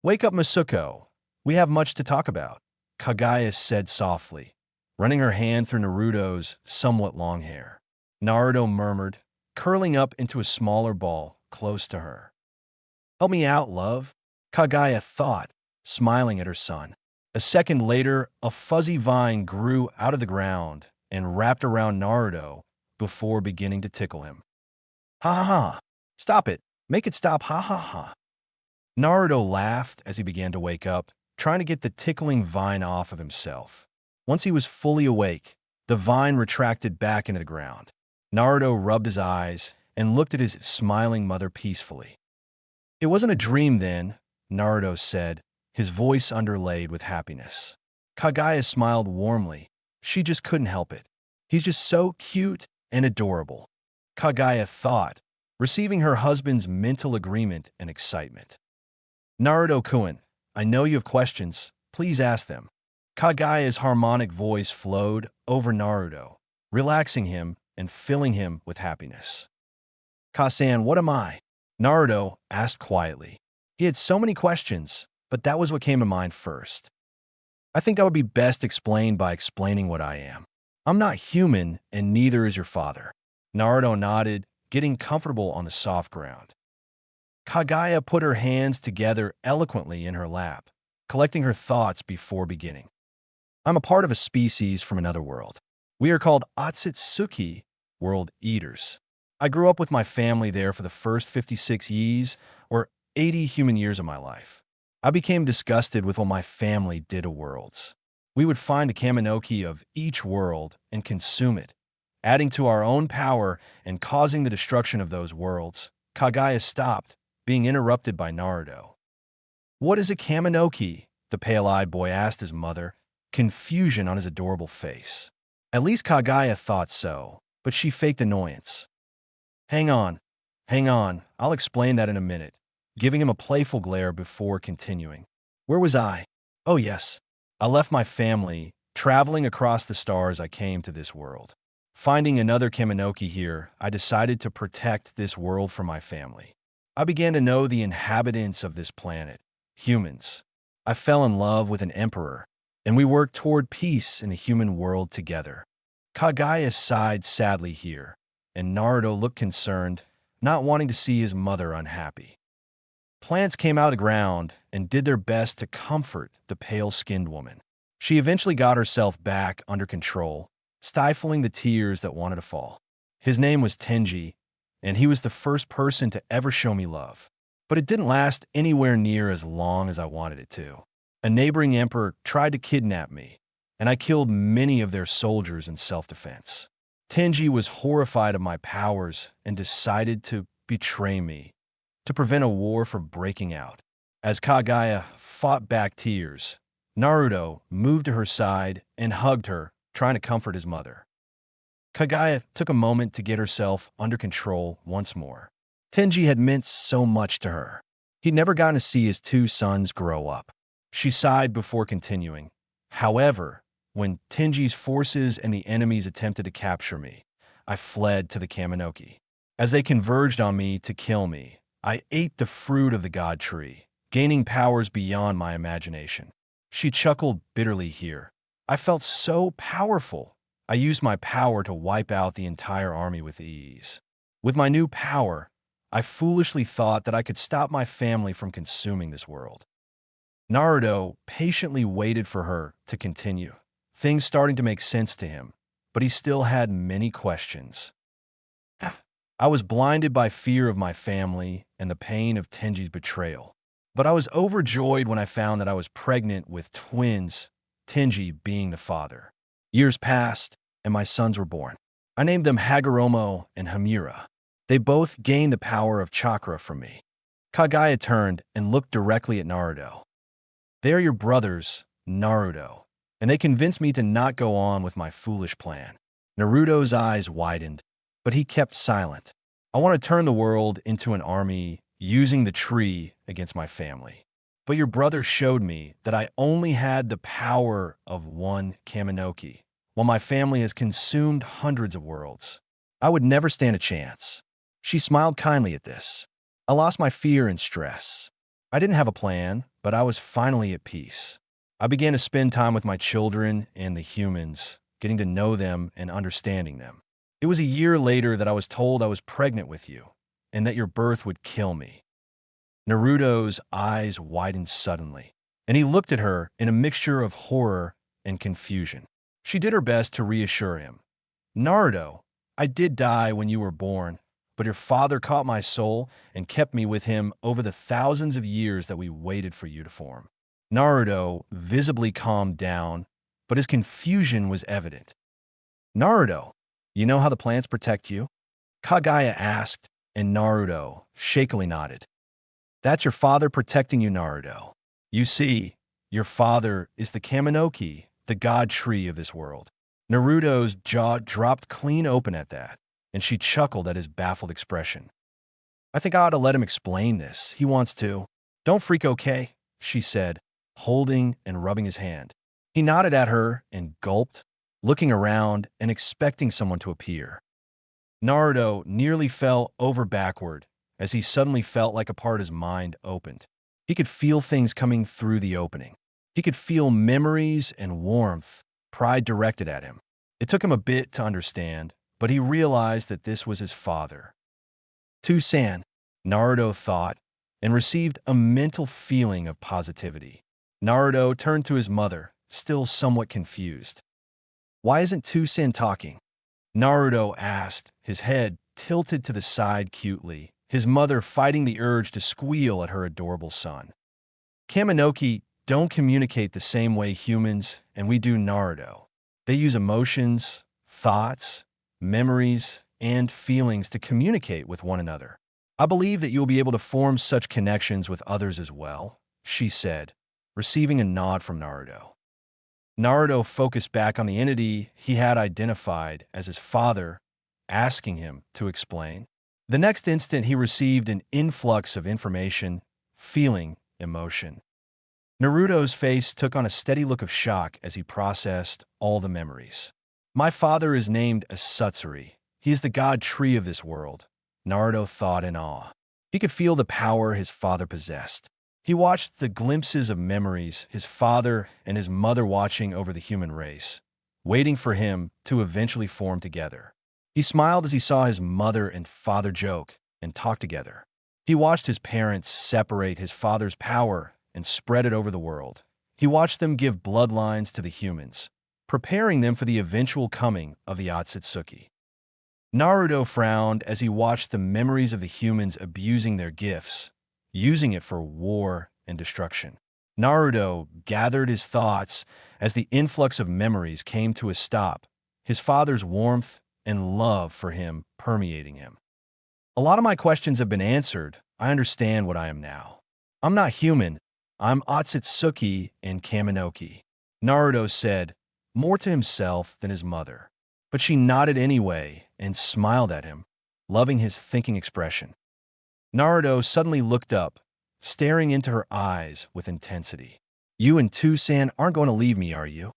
Wake up, Masuko. We have much to talk about, Kagaya said softly, running her hand through Naruto's somewhat long hair. Naruto murmured, curling up into a smaller ball close to her. Help me out, love, Kagaya thought, smiling at her son. A second later, a fuzzy vine grew out of the ground and wrapped around Naruto before beginning to tickle him. Ha ha ha! Stop it! Make it stop, ha ha ha! Naruto laughed as he began to wake up, trying to get the tickling vine off of himself. Once he was fully awake, the vine retracted back into the ground. Naruto rubbed his eyes and looked at his smiling mother peacefully. It wasn't a dream then, Naruto said, his voice underlaid with happiness. Kagaya smiled warmly. She just couldn't help it. He's just so cute and adorable, Kagaya thought, receiving her husband's mental agreement and excitement. Naruto-kun, I know you have questions. Please ask them. Kagaya's harmonic voice flowed over Naruto, relaxing him and filling him with happiness. Kasan, what am I? Naruto asked quietly. He had so many questions, but that was what came to mind first. I think that would be best explained by explaining what I am. I'm not human, and neither is your father. Naruto nodded, getting comfortable on the soft ground. Kagaya put her hands together eloquently in her lap, collecting her thoughts before beginning. I'm a part of a species from another world. We are called Otsutsuki, world eaters. I grew up with my family there for the first 56 years, or 80 human years of my life. I became disgusted with what my family did to worlds. We would find the kaminoki of each world and consume it, adding to our own power and causing the destruction of those worlds. Kagaya stopped, being interrupted by Naruto. What is a kaminoki? The pale-eyed boy asked his mother, confusion on his adorable face. At least Kagaya thought so, but she faked annoyance. Hang on, hang on, I'll explain that in a minute, giving him a playful glare before continuing. Where was I? Oh yes, I left my family, traveling across the stars I came to this world. Finding another Kaminoki here, I decided to protect this world for my family. I began to know the inhabitants of this planet, humans. I fell in love with an emperor, and we worked toward peace in the human world together. Kagaya sighed sadly here, and Naruto looked concerned, not wanting to see his mother unhappy. Plants came out of the ground and did their best to comfort the pale-skinned woman. She eventually got herself back under control, stifling the tears that wanted to fall. His name was Tenji, and he was the first person to ever show me love. But it didn't last anywhere near as long as I wanted it to. A neighboring emperor tried to kidnap me, and I killed many of their soldiers in self-defense. Tenji was horrified of my powers and decided to betray me to prevent a war from breaking out. As Kagaya fought back tears, Naruto moved to her side and hugged her, trying to comfort his mother. Kagaya took a moment to get herself under control once more. Tenji had meant so much to her. He'd never gotten to see his two sons grow up. She sighed before continuing. However, when Tenji's forces and the enemies attempted to capture me, I fled to the Kaminoki. As they converged on me to kill me, I ate the fruit of the god tree, gaining powers beyond my imagination. She chuckled bitterly here. I felt so powerful. I used my power to wipe out the entire army with ease. With my new power, I foolishly thought that I could stop my family from consuming this world. Naruto patiently waited for her to continue, things starting to make sense to him, but he still had many questions. I was blinded by fear of my family and the pain of Tenji's betrayal, but I was overjoyed when I found that I was pregnant with twins, Tenji being the father. Years passed, and my sons were born. I named them Hagoromo and Hamira. They both gained the power of chakra from me. Kagaya turned and looked directly at Naruto. They are your brothers, Naruto, and they convinced me to not go on with my foolish plan. Naruto's eyes widened, but he kept silent. I want to turn the world into an army using the tree against my family. But your brother showed me that I only had the power of one Kaminoki, while my family has consumed hundreds of worlds. I would never stand a chance. She smiled kindly at this. I lost my fear and stress. I didn't have a plan, but I was finally at peace. I began to spend time with my children and the humans, getting to know them and understanding them. It was a year later that I was told I was pregnant with you, and that your birth would kill me. Naruto's eyes widened suddenly, and he looked at her in a mixture of horror and confusion. She did her best to reassure him. Naruto, I did die when you were born, but your father caught my soul and kept me with him over the thousands of years that we waited for you to form. Naruto visibly calmed down, but his confusion was evident. Naruto, you know how the plants protect you? Kagaya asked, and Naruto shakily nodded. That's your father protecting you, Naruto. You see, your father is the Kaminoki, the god tree of this world. Naruto's jaw dropped clean open at that, and she chuckled at his baffled expression. I think I ought to let him explain this. He wants to. Don't freak, okay? She said, holding and rubbing his hand. He nodded at her and gulped, looking around and expecting someone to appear. Naruto nearly fell over backward as he suddenly felt like a part of his mind opened. He could feel things coming through the opening. He could feel memories and warmth, pride directed at him. It took him a bit to understand, but he realized that this was his father. Tusan, Naruto thought, and received a mental feeling of positivity. Naruto turned to his mother, still somewhat confused. Why isn't Tusan talking? Naruto asked, his head tilted to the side cutely, his mother fighting the urge to squeal at her adorable son. Kaminoki don't communicate the same way humans and we do, Naruto. They use emotions, thoughts, memories, and feelings to communicate with one another. I believe that you'll be able to form such connections with others as well, she said, receiving a nod from Naruto. Naruto focused back on the entity he had identified as his father, asking him to explain. The next instant, he received an influx of information, feeling, emotion. Naruto's face took on a steady look of shock as he processed all the memories. My father is named Asatsuri. He is the god tree of this world, Naruto thought in awe. He could feel the power his father possessed. He watched the glimpses of memories, his father and his mother watching over the human race, waiting for him to eventually form together. He smiled as he saw his mother and father joke and talk together. He watched his parents separate his father's power and spread it over the world. He watched them give bloodlines to the humans, preparing them for the eventual coming of the Otsutsuki. Naruto frowned as he watched the memories of the humans abusing their gifts, using it for war and destruction. Naruto gathered his thoughts as the influx of memories came to a stop, his father's warmth and love for him permeating him. A lot of my questions have been answered. I understand what I am now. I'm not human. I'm Otsutsuki in Kaminoki, Naruto said, more to himself than his mother. But she nodded anyway and smiled at him, loving his thinking expression. Naruto suddenly looked up, staring into her eyes with intensity. You and Tusan aren't going to leave me, are you?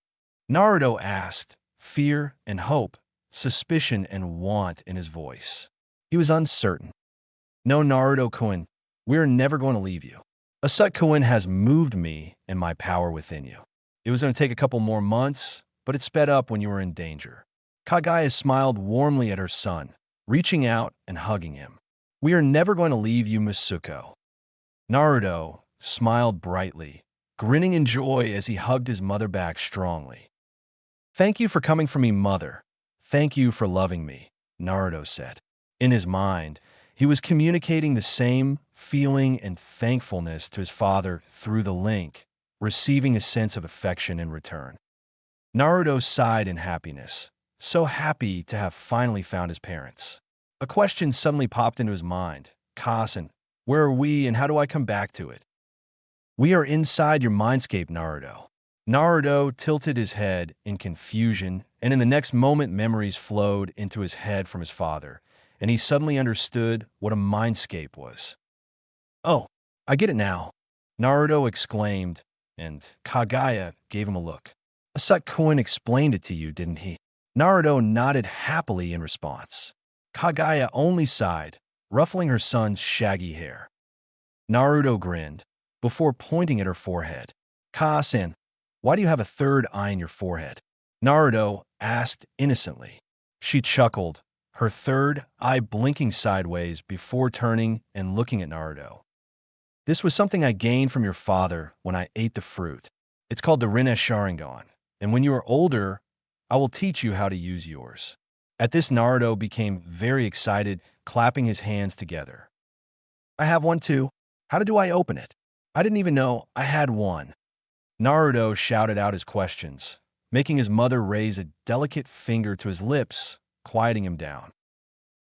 Naruto asked, fear and hope, suspicion and want in his voice. He was uncertain. No, Naruto-kun, we're never going to leave you. Asut-kun has moved me and my power within you. It was going to take a couple more months, but it sped up when you were in danger. Kagaya smiled warmly at her son, reaching out and hugging him. We are never going to leave you, Masuko. Naruto smiled brightly, grinning in joy as he hugged his mother back strongly. Thank you for coming for me, mother. Thank you for loving me, Naruto said. In his mind, he was communicating the same feeling and thankfulness to his father through the link, receiving a sense of affection in return. Naruto sighed in happiness, so happy to have finally found his parents. A question suddenly popped into his mind. Kasen, where are we and how do I come back to it? We are inside your mindscape, Naruto. Naruto tilted his head in confusion, and in the next moment memories flowed into his head from his father, and he suddenly understood what a mindscape was. Oh, I get it now, Naruto exclaimed, and Kagaya gave him a look. Asut-kun explained it to you, didn't he? Naruto nodded happily in response. Kagaya only sighed, ruffling her son's shaggy hair. Naruto grinned, before pointing at her forehead. Kasen, why do you have a third eye in your forehead? Naruto asked innocently. She chuckled, her third eye blinking sideways before turning and looking at Naruto. This was something I gained from your father when I ate the fruit. It's called the Rinnegan, and when you are older, I will teach you how to use yours. At this, Naruto became very excited, clapping his hands together. I have one too. How do I open it? I didn't even know I had one. Naruto shouted out his questions, making his mother raise a delicate finger to his lips, quieting him down.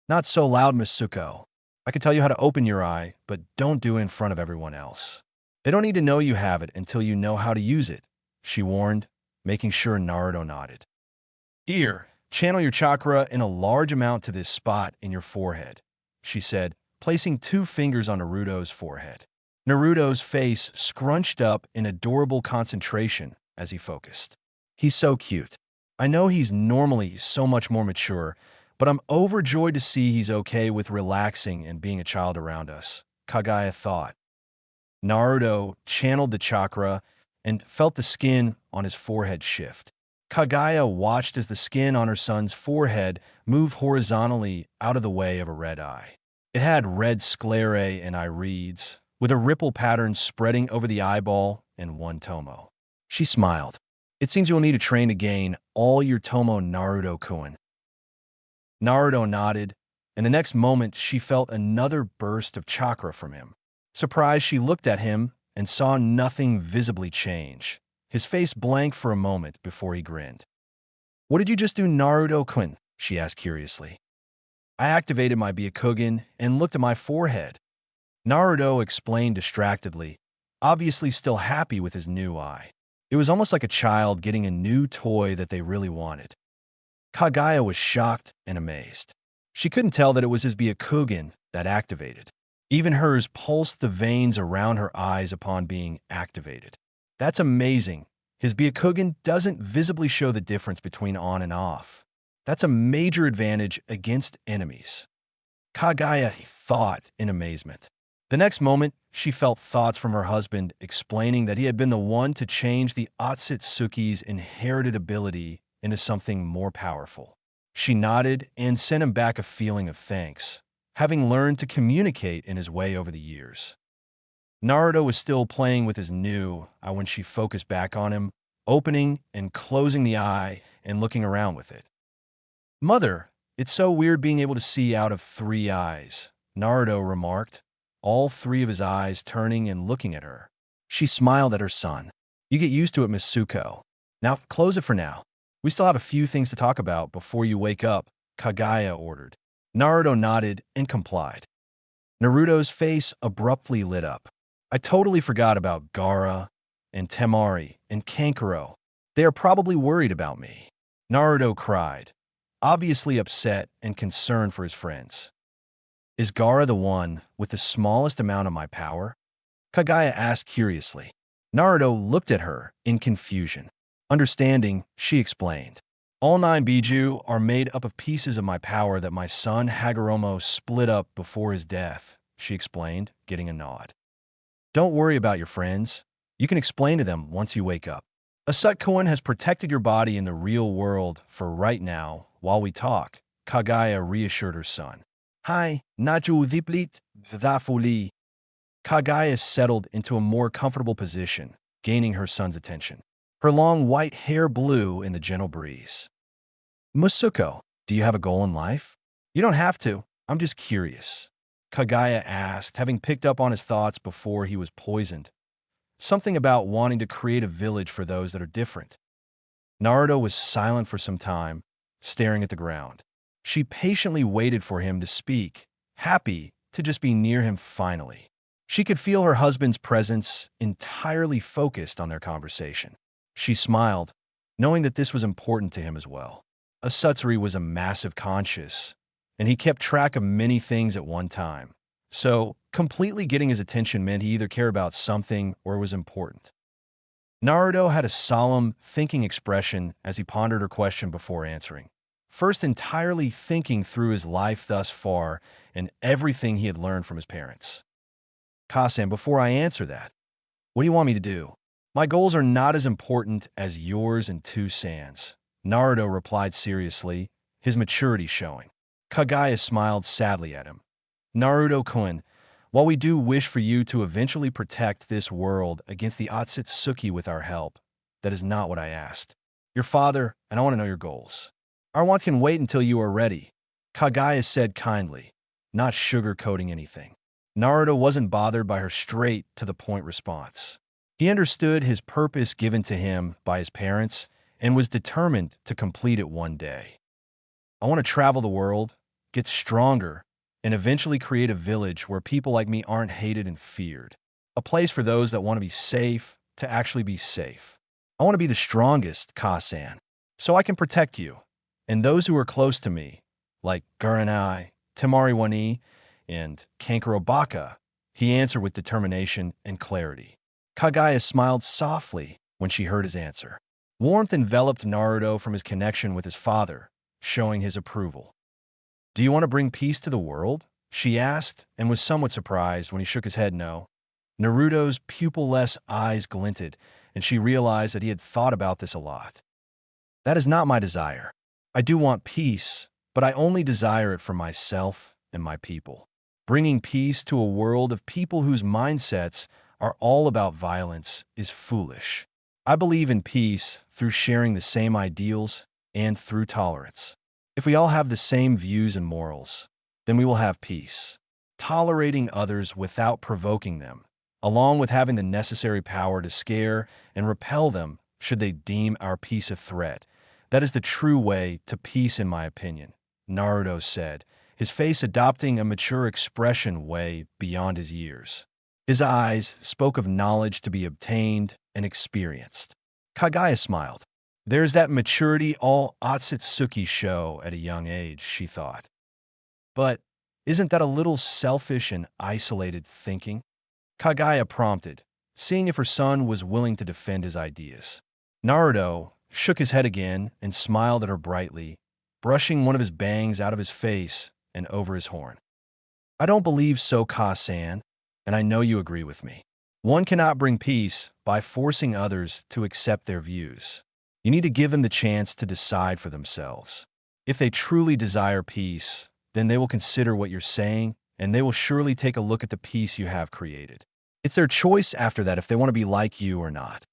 Not so loud, Masuko. I can tell you how to open your eye, but don't do it in front of everyone else. They don't need to know you have it until you know how to use it, she warned, making sure Naruto nodded. Here, channel your chakra in a large amount to this spot in your forehead, she said, placing 2 fingers on Naruto's forehead. Naruto's face scrunched up in adorable concentration as he focused. He's so cute. I know he's normally so much more mature, but I'm overjoyed to see he's okay with relaxing and being a child around us, Kagaya thought. Naruto channeled the chakra and felt the skin on his forehead shift. Kagaya watched as the skin on her son's forehead moved horizontally out of the way of a red eye. It had red sclerae and irides, with a ripple pattern spreading over the eyeball and 1 tomo. She smiled. It seems you'll need to train to gain all your tomo, Naruto-kun. Naruto nodded, and the next moment she felt another burst of chakra from him. Surprised, she looked at him and saw nothing visibly change. His face blanked for a moment before he grinned. What did you just do, Naruto-kun? She asked curiously. I activated my Byakugan and looked at my forehead. Naruto explained distractedly, obviously still happy with his new eye. It was almost like a child getting a new toy that they really wanted. Kagaya was shocked and amazed. She couldn't tell that it was his Byakugan that activated. Even hers pulsed the veins around her eyes upon being activated. That's amazing. His Byakugan doesn't visibly show the difference between on and off. That's a major advantage against enemies. Kagaya thought in amazement. The next moment, she felt thoughts from her husband explaining that he had been the one to change the Otsutsuki's inherited ability into something more powerful. She nodded and sent him back a feeling of thanks, having learned to communicate in his way over the years. Naruto was still playing with his new eye when she focused back on him, opening and closing the eye and looking around with it. "Mother, it's so weird being able to see out of 3 eyes," Naruto remarked, all 3 of his eyes turning and looking at her. She smiled at her son. "You get used to it, Miss Suko. Now, close it for now. We still have a few things to talk about before you wake up," Kagaya ordered. Naruto nodded and complied. Naruto's face abruptly lit up. "I totally forgot about Gaara and Temari and Kankuro. They are probably worried about me." Naruto cried, obviously upset and concerned for his friends. "Is Gaara the one with the smallest amount of my power?" Kagaya asked curiously. Naruto looked at her in confusion. Understanding, she explained. "All 9 Biju are made up of pieces of my power that my son Hagoromo split up before his death," she explained, getting a nod. "Don't worry about your friends. You can explain to them once you wake up. Asutkoan has protected your body in the real world for right now while we talk," Kagaya reassured her son. "Hi, Naju Diplit Dhafuli." Kagaya settled into a more comfortable position, gaining her son's attention. Her long white hair blew in the gentle breeze. "Musuko, do you have a goal in life?" "You don't have to. I'm just curious," Kagaya asked, having picked up on his thoughts before he was poisoned. Something about wanting to create a village for those that are different. Naruto was silent for some time, staring at the ground. She patiently waited for him to speak, happy to just be near him finally. She could feel her husband's presence, entirely focused on their conversation. She smiled, knowing that this was important to him as well. Asatsuri was a massive conscious, and he kept track of many things at one time. So, completely getting his attention meant he either cared about something or was important. Naruto had a solemn, thinking expression as he pondered her question before answering. First, entirely thinking through his life thus far and everything he had learned from his parents. "Kasan, before I answer that, what do you want me to do?" "My goals are not as important as yours and Two Sans," Naruto replied seriously, his maturity showing. Kagaya smiled sadly at him. "Naruto-kun, while we do wish for you to eventually protect this world against the Otsutsuki with our help, that is not what I asked. Your father, and I want to know your goals. I want can wait until you are ready," Kagaya said kindly, not sugarcoating anything. Naruto wasn't bothered by her straight-to-the-point response. He understood his purpose given to him by his parents and was determined to complete it one day. "I want to travel the world, get stronger, and eventually create a village where people like me aren't hated and feared. A place for those that want to be safe to actually be safe. I want to be the strongest, Kasan, so I can protect you, and those who are close to me, like Guranai, Temari-Wani, and Kankurobaka," he answered with determination and clarity. Kagaya smiled softly when she heard his answer. Warmth enveloped Naruto from his connection with his father, showing his approval. "Do you want to bring peace to the world?" she asked, and was somewhat surprised when he shook his head no. Naruto's pupil-less eyes glinted, and she realized that he had thought about this a lot. "That is not my desire. I do want peace, but I only desire it for myself and my people. Bringing peace to a world of people whose mindsets are all about violence is foolish. I believe in peace through sharing the same ideals and through tolerance. If we all have the same views and morals, then we will have peace. Tolerating others without provoking them, along with having the necessary power to scare and repel them should they deem our peace a threat, that is the true way to peace in my opinion," Naruto said, his face adopting a mature expression way beyond his years. His eyes spoke of knowledge to be obtained and experienced. Kagaya smiled. There's that maturity all Otsutsuki show at a young age, she thought. But isn't that a little selfish and isolated thinking? Kagaya prompted, seeing if her son was willing to defend his ideas. Naruto shook his head again and smiled at her brightly, brushing one of his bangs out of his face and over his horn. I don't believe so, Ka-san, and I know you agree with me. One cannot bring peace by forcing others to accept their views. You need to give them the chance to decide for themselves. If they truly desire peace, then they will consider what you're saying, and they will surely take a look at the peace you have created. It's their choice after that if they want to be like you or not.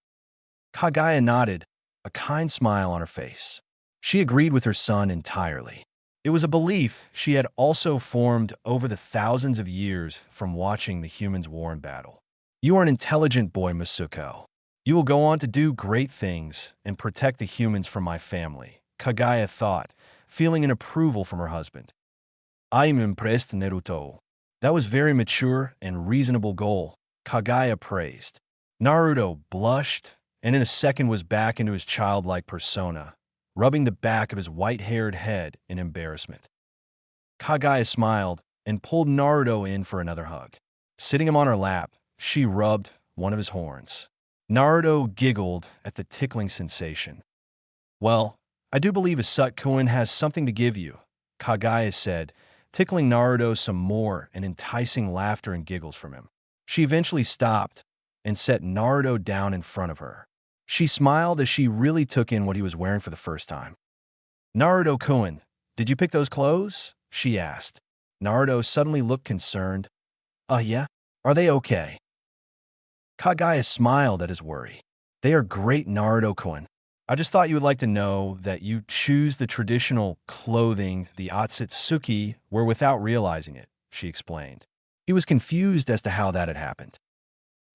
Kagaya nodded, a kind smile on her face. She agreed with her son entirely. It was a belief she had also formed over the thousands of years from watching the humans war in battle. You are an intelligent boy, Masuko. You will go on to do great things and protect the humans from my family, Kagaya thought, feeling an approval from her husband. I am impressed, Naruto. That was very mature and reasonable goal, Kagaya praised. Naruto blushed and in a second was back into his childlike persona, rubbing the back of his white-haired head in embarrassment. Kagaya smiled and pulled Naruto in for another hug. Sitting him on her lap, she rubbed one of his horns. Naruto giggled at the tickling sensation. Well, I do believe Asut-kun has something to give you, Kagaya said, tickling Naruto some more and enticing laughter and giggles from him. She eventually stopped and set Naruto down in front of her. She smiled as she really took in what he was wearing for the first time. Naruto-kun, did you pick those clothes? She asked. Naruto suddenly looked concerned. Yeah? Are they okay? Kagaya smiled at his worry. They are great, Naruto-kun. I just thought you would like to know that you choose the traditional clothing the Otsutsuki wear without realizing it, she explained. He was confused as to how that had happened.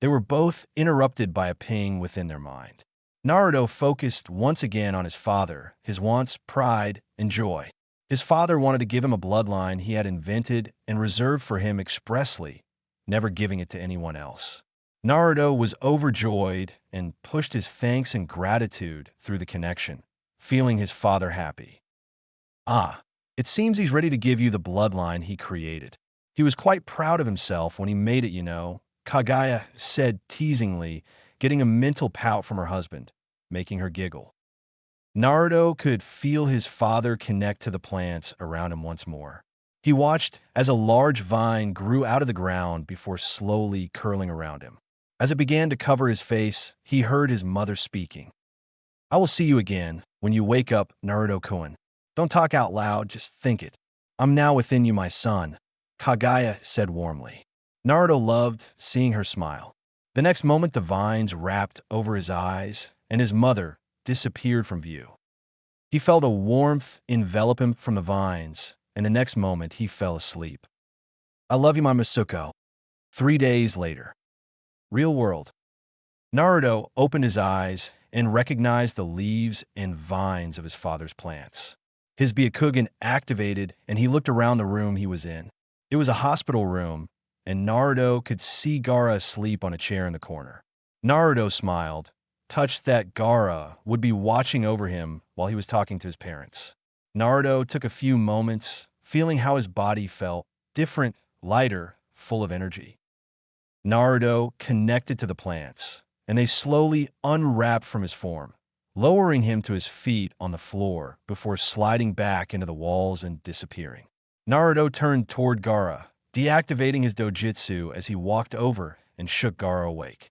They were both interrupted by a ping within their mind. Naruto focused once again on his father, his wants, pride, and joy. His father wanted to give him a bloodline he had invented and reserved for him expressly, never giving it to anyone else. Naruto was overjoyed and pushed his thanks and gratitude through the connection, feeling his father happy. It seems he's ready to give you the bloodline he created. He was quite proud of himself when he made it, you know, Kagaya said teasingly, getting a mental pout from her husband, making her giggle. Naruto could feel his father connect to the plants around him once more. He watched as a large vine grew out of the ground before slowly curling around him. As it began to cover his face, he heard his mother speaking. I will see you again when you wake up, Naruto-kun. Don't talk out loud, just think it. I'm now within you, my son, Kagaya said warmly. Naruto loved seeing her smile. The next moment the vines wrapped over his eyes, and his mother disappeared from view. He felt a warmth envelop him from the vines, and the next moment he fell asleep. I love you, my Masuko. 3 days later. Real world. Naruto opened his eyes and recognized the leaves and vines of his father's plants. His Byakugan activated and he looked around the room he was in. It was a hospital room, and Naruto could see Gaara asleep on a chair in the corner. Naruto smiled, touched that Gaara would be watching over him while he was talking to his parents. Naruto took a few moments, feeling how his body felt, different, lighter, full of energy. Naruto connected to the plants, and they slowly unwrapped from his form, lowering him to his feet on the floor before sliding back into the walls and disappearing. Naruto turned toward Gaara, deactivating his dojutsu as he walked over and shook Gaara awake.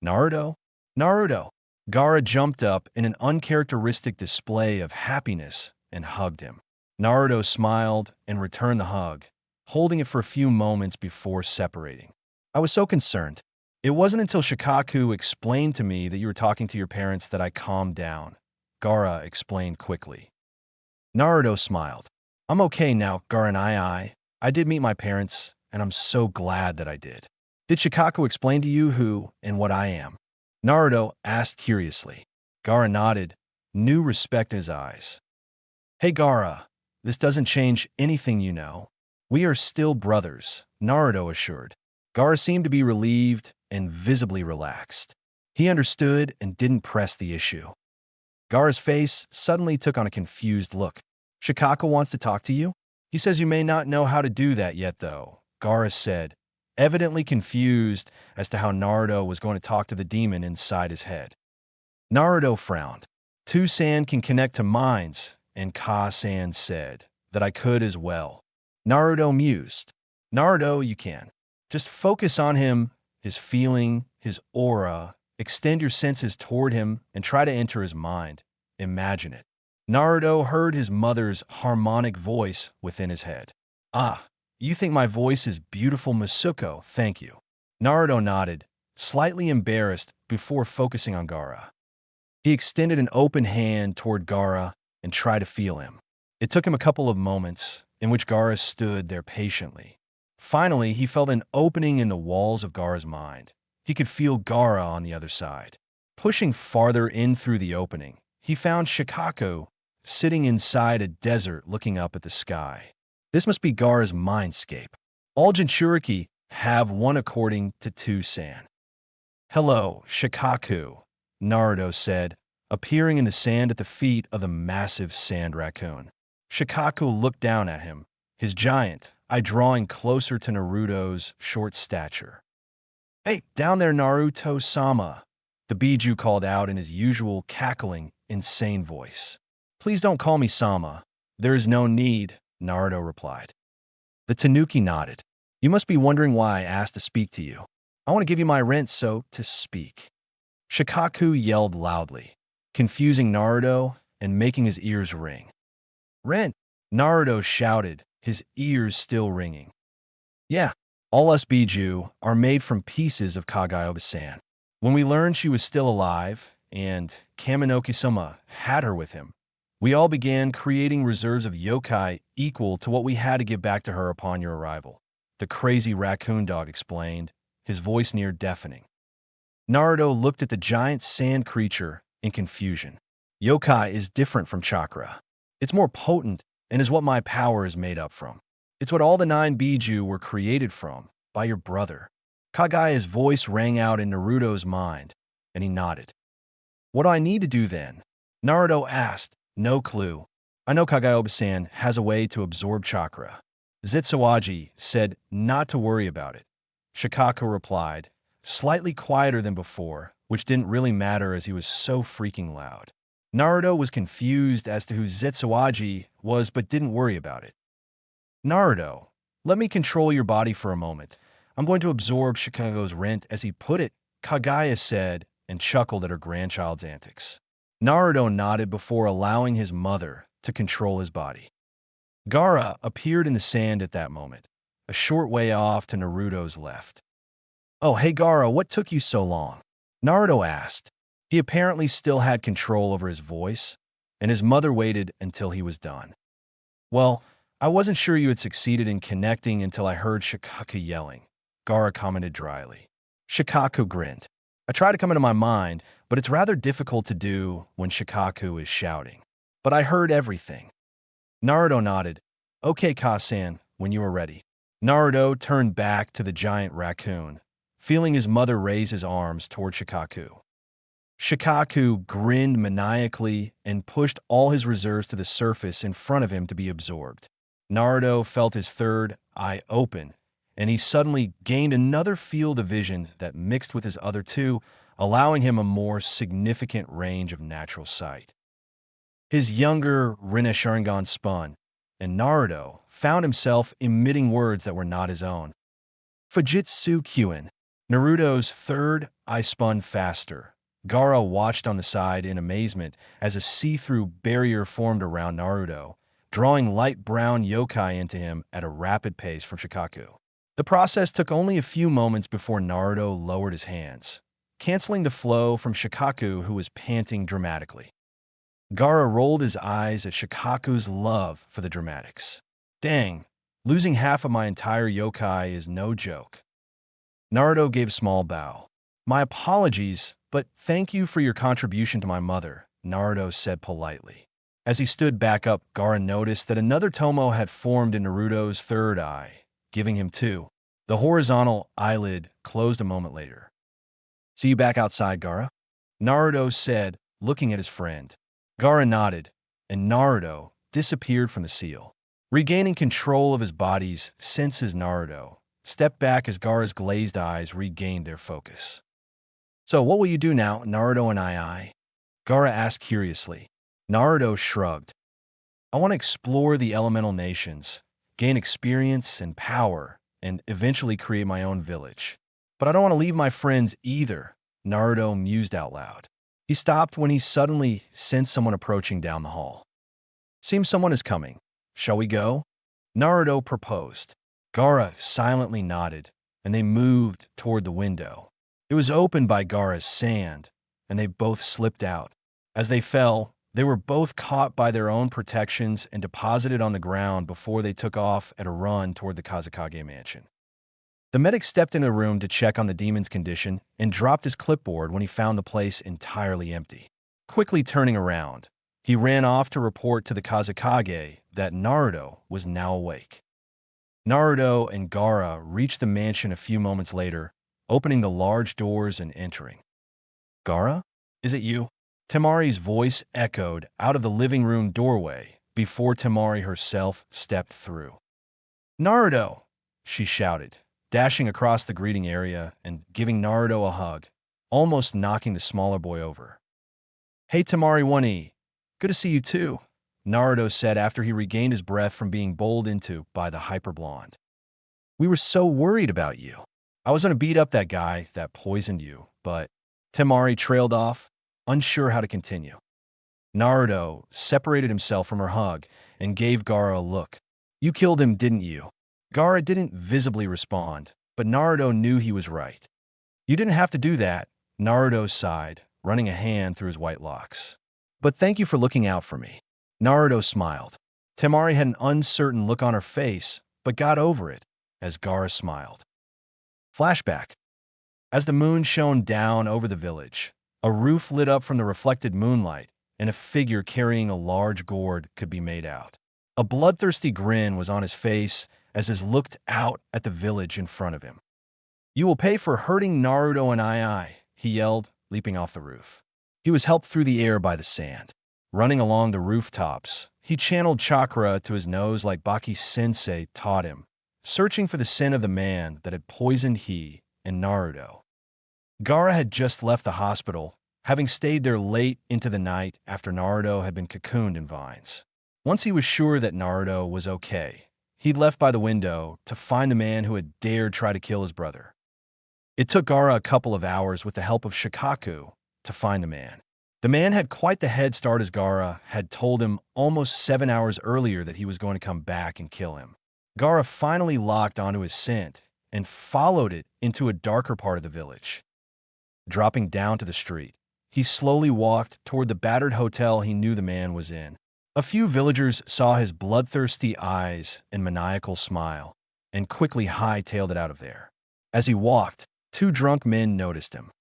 Naruto? Naruto! Gaara jumped up in an uncharacteristic display of happiness and hugged him. Naruto smiled and returned the hug, holding it for a few moments before separating. I was so concerned. It wasn't until Shikaku explained to me that you were talking to your parents that I calmed down, Gaara explained quickly. Naruto smiled. I'm okay now, Gaara and I did meet my parents, and I'm so glad that I did. Did Shikaku explain to you who and what I am? Naruto asked curiously. Gaara nodded, new respect in his eyes. Hey Gaara, this doesn't change anything you know. We are still brothers, Naruto assured. Gaara seemed to be relieved and visibly relaxed. He understood and didn't press the issue. Gaara's face suddenly took on a confused look. Shikaka wants to talk to you? He says you may not know how to do that yet, though, Gaara said, evidently confused as to how Naruto was going to talk to the demon inside his head. Naruto frowned. Two-san can connect to minds, and Ka-san said that I could as well. Naruto mused. Naruto, you can. Just focus on him, his feeling, his aura. Extend your senses toward him and try to enter his mind. Imagine it. Naruto heard his mother's harmonic voice within his head. Ah, you think my voice is beautiful, Masuko, thank you. Naruto nodded, slightly embarrassed before focusing on Gaara. He extended an open hand toward Gaara and tried to feel him. It took him a couple of moments, in which Gaara stood there patiently. Finally, he felt an opening in the walls of Gaara's mind. He could feel Gaara on the other side. Pushing farther in through the opening, he found Shikaku sitting inside a desert looking up at the sky. This must be Gaara's mindscape. All Jinchuriki have one according to Two-san. Hello, Shikaku, Naruto said, appearing in the sand at the feet of the massive sand raccoon. Shikaku looked down at him, his giant eye drawing closer to Naruto's short stature. Hey, down there, Naruto-sama, the Biju called out in his usual cackling, insane voice. Please don't call me Sama. There is no need, Naruto replied. The Tanuki nodded. You must be wondering why I asked to speak to you. I want to give you my rent, so to speak. Shikaku yelled loudly, confusing Naruto and making his ears ring. Rent, Naruto shouted, his ears still ringing. Yeah, all us Biju are made from pieces of Kagayoba-san. When we learned she was still alive, and Kaminoki-sama had her with him, we all began creating reserves of yokai equal to what we had to give back to her upon your arrival, the crazy raccoon dog explained, his voice near deafening. Naruto looked at the giant sand creature in confusion. Yokai is different from chakra. It's more potent and is what my power is made up from. It's what all the 9 Biju were created from, by your brother. Kagaya's voice rang out in Naruto's mind, and he nodded. What do I need to do then? Naruto asked, no clue. I know Kagayoba-san has a way to absorb chakra. Zitsuaji said not to worry about it. Shikaku replied, slightly quieter than before, which didn't really matter as he was so freaking loud. Naruto was confused as to who Zitsuaji was but didn't worry about it. Naruto, let me control your body for a moment. I'm going to absorb Shikaku's rent, as he put it, Kagaya said, and chuckled at her grandchild's antics. Naruto nodded before allowing his mother to control his body. Gaara appeared in the sand at that moment, a short way off to Naruto's left. Oh, hey Gaara, what took you so long? Naruto asked. He apparently still had control over his voice, and his mother waited until he was done. Well, I wasn't sure you had succeeded in connecting until I heard Shikaku yelling, Gaara commented dryly. Shikaku grinned. I try to come into my mind, but it's rather difficult to do when Shikaku is shouting. But I heard everything. Naruto nodded. Okay, Ka-san, when you are ready. Naruto turned back to the giant raccoon, feeling his mother raise his arms toward Shikaku. Shikaku grinned maniacally and pushed all his reserves to the surface in front of him to be absorbed. Naruto felt his third eye open, and he suddenly gained another field of vision that mixed with his other two, allowing him a more significant range of natural sight. His younger Rinnegan spun, and Naruto found himself emitting words that were not his own. Fujitsu Kyuin. Naruto's third eye spun faster. Gaara watched on the side in amazement as a see-through barrier formed around Naruto, drawing light brown yokai into him at a rapid pace from Shikaku. The process took only a few moments before Naruto lowered his hands, canceling the flow from Shikaku, who was panting dramatically. Gaara rolled his eyes at Shikaku's love for the dramatics. Dang, losing half of my entire yokai is no joke. Naruto gave a small bow. My apologies, but thank you for your contribution to my mother, Naruto said politely. As he stood back up, Gaara noticed that another tomo had formed in Naruto's third eye, giving him two. The horizontal eyelid closed a moment later. See you back outside, Gaara? Naruto said, looking at his friend. Gaara nodded, and Naruto disappeared from the seal. Regaining control of his body's senses, Naruto stepped back as Gaara's glazed eyes regained their focus. So what will you do now, Naruto and I? Gaara asked curiously. Naruto shrugged. I want to explore the elemental nations, gain experience and power, and eventually create my own village. But I don't want to leave my friends either, Naruto mused out loud. He stopped when he suddenly sensed someone approaching down the hall. Seems someone is coming. Shall we go? Naruto proposed. Gaara silently nodded, and they moved toward the window. It was opened by Gaara's sand, and they both slipped out. As they fell, they were both caught by their own protections and deposited on the ground before they took off at a run toward the Kazekage mansion. The medic stepped into the room to check on the demon's condition and dropped his clipboard when he found the place entirely empty. Quickly turning around, he ran off to report to the Kazekage that Naruto was now awake. Naruto and Gaara reached the mansion a few moments later, opening the large doors and entering. Gaara? Is it you? Temari's voice echoed out of the living room doorway before Temari herself stepped through. Naruto! She shouted, dashing across the greeting area and giving Naruto a hug, almost knocking the smaller boy over. Hey Temari 1E, good to see you too, Naruto said after he regained his breath from being bowled into by the hyper-blonde. We were so worried about you. I was going to beat up that guy that poisoned you, but Temari trailed off, unsure how to continue. Naruto separated himself from her hug and gave Gaara a look. You killed him, didn't you? Gaara didn't visibly respond, but Naruto knew he was right. You didn't have to do that, Naruto sighed, running a hand through his white locks. But thank you for looking out for me. Naruto smiled. Temari had an uncertain look on her face, but got over it as Gaara smiled. Flashback. As the moon shone down over the village, a roof lit up from the reflected moonlight, and a figure carrying a large gourd could be made out. A bloodthirsty grin was on his face as he looked out at the village in front of him. You will pay for hurting Naruto and I, he yelled, leaping off the roof. He was helped through the air by the sand. Running along the rooftops, he channeled chakra to his nose like Baki-sensei taught him, searching for the scent of the man that had poisoned he and Naruto. Gaara had just left the hospital, having stayed there late into the night after Naruto had been cocooned in vines. Once he was sure that Naruto was okay, he'd left by the window to find the man who had dared try to kill his brother. It took Gaara a couple of hours with the help of Shikaku to find the man. The man had quite the head start as Gaara had told him almost 7 hours earlier that he was going to come back and kill him. Gaara finally locked onto his scent and followed it into a darker part of the village. Dropping down to the street, he slowly walked toward the battered hotel he knew the man was in. A few villagers saw his bloodthirsty eyes and maniacal smile and quickly hightailed it out of there. As he walked, 2 drunk men noticed him.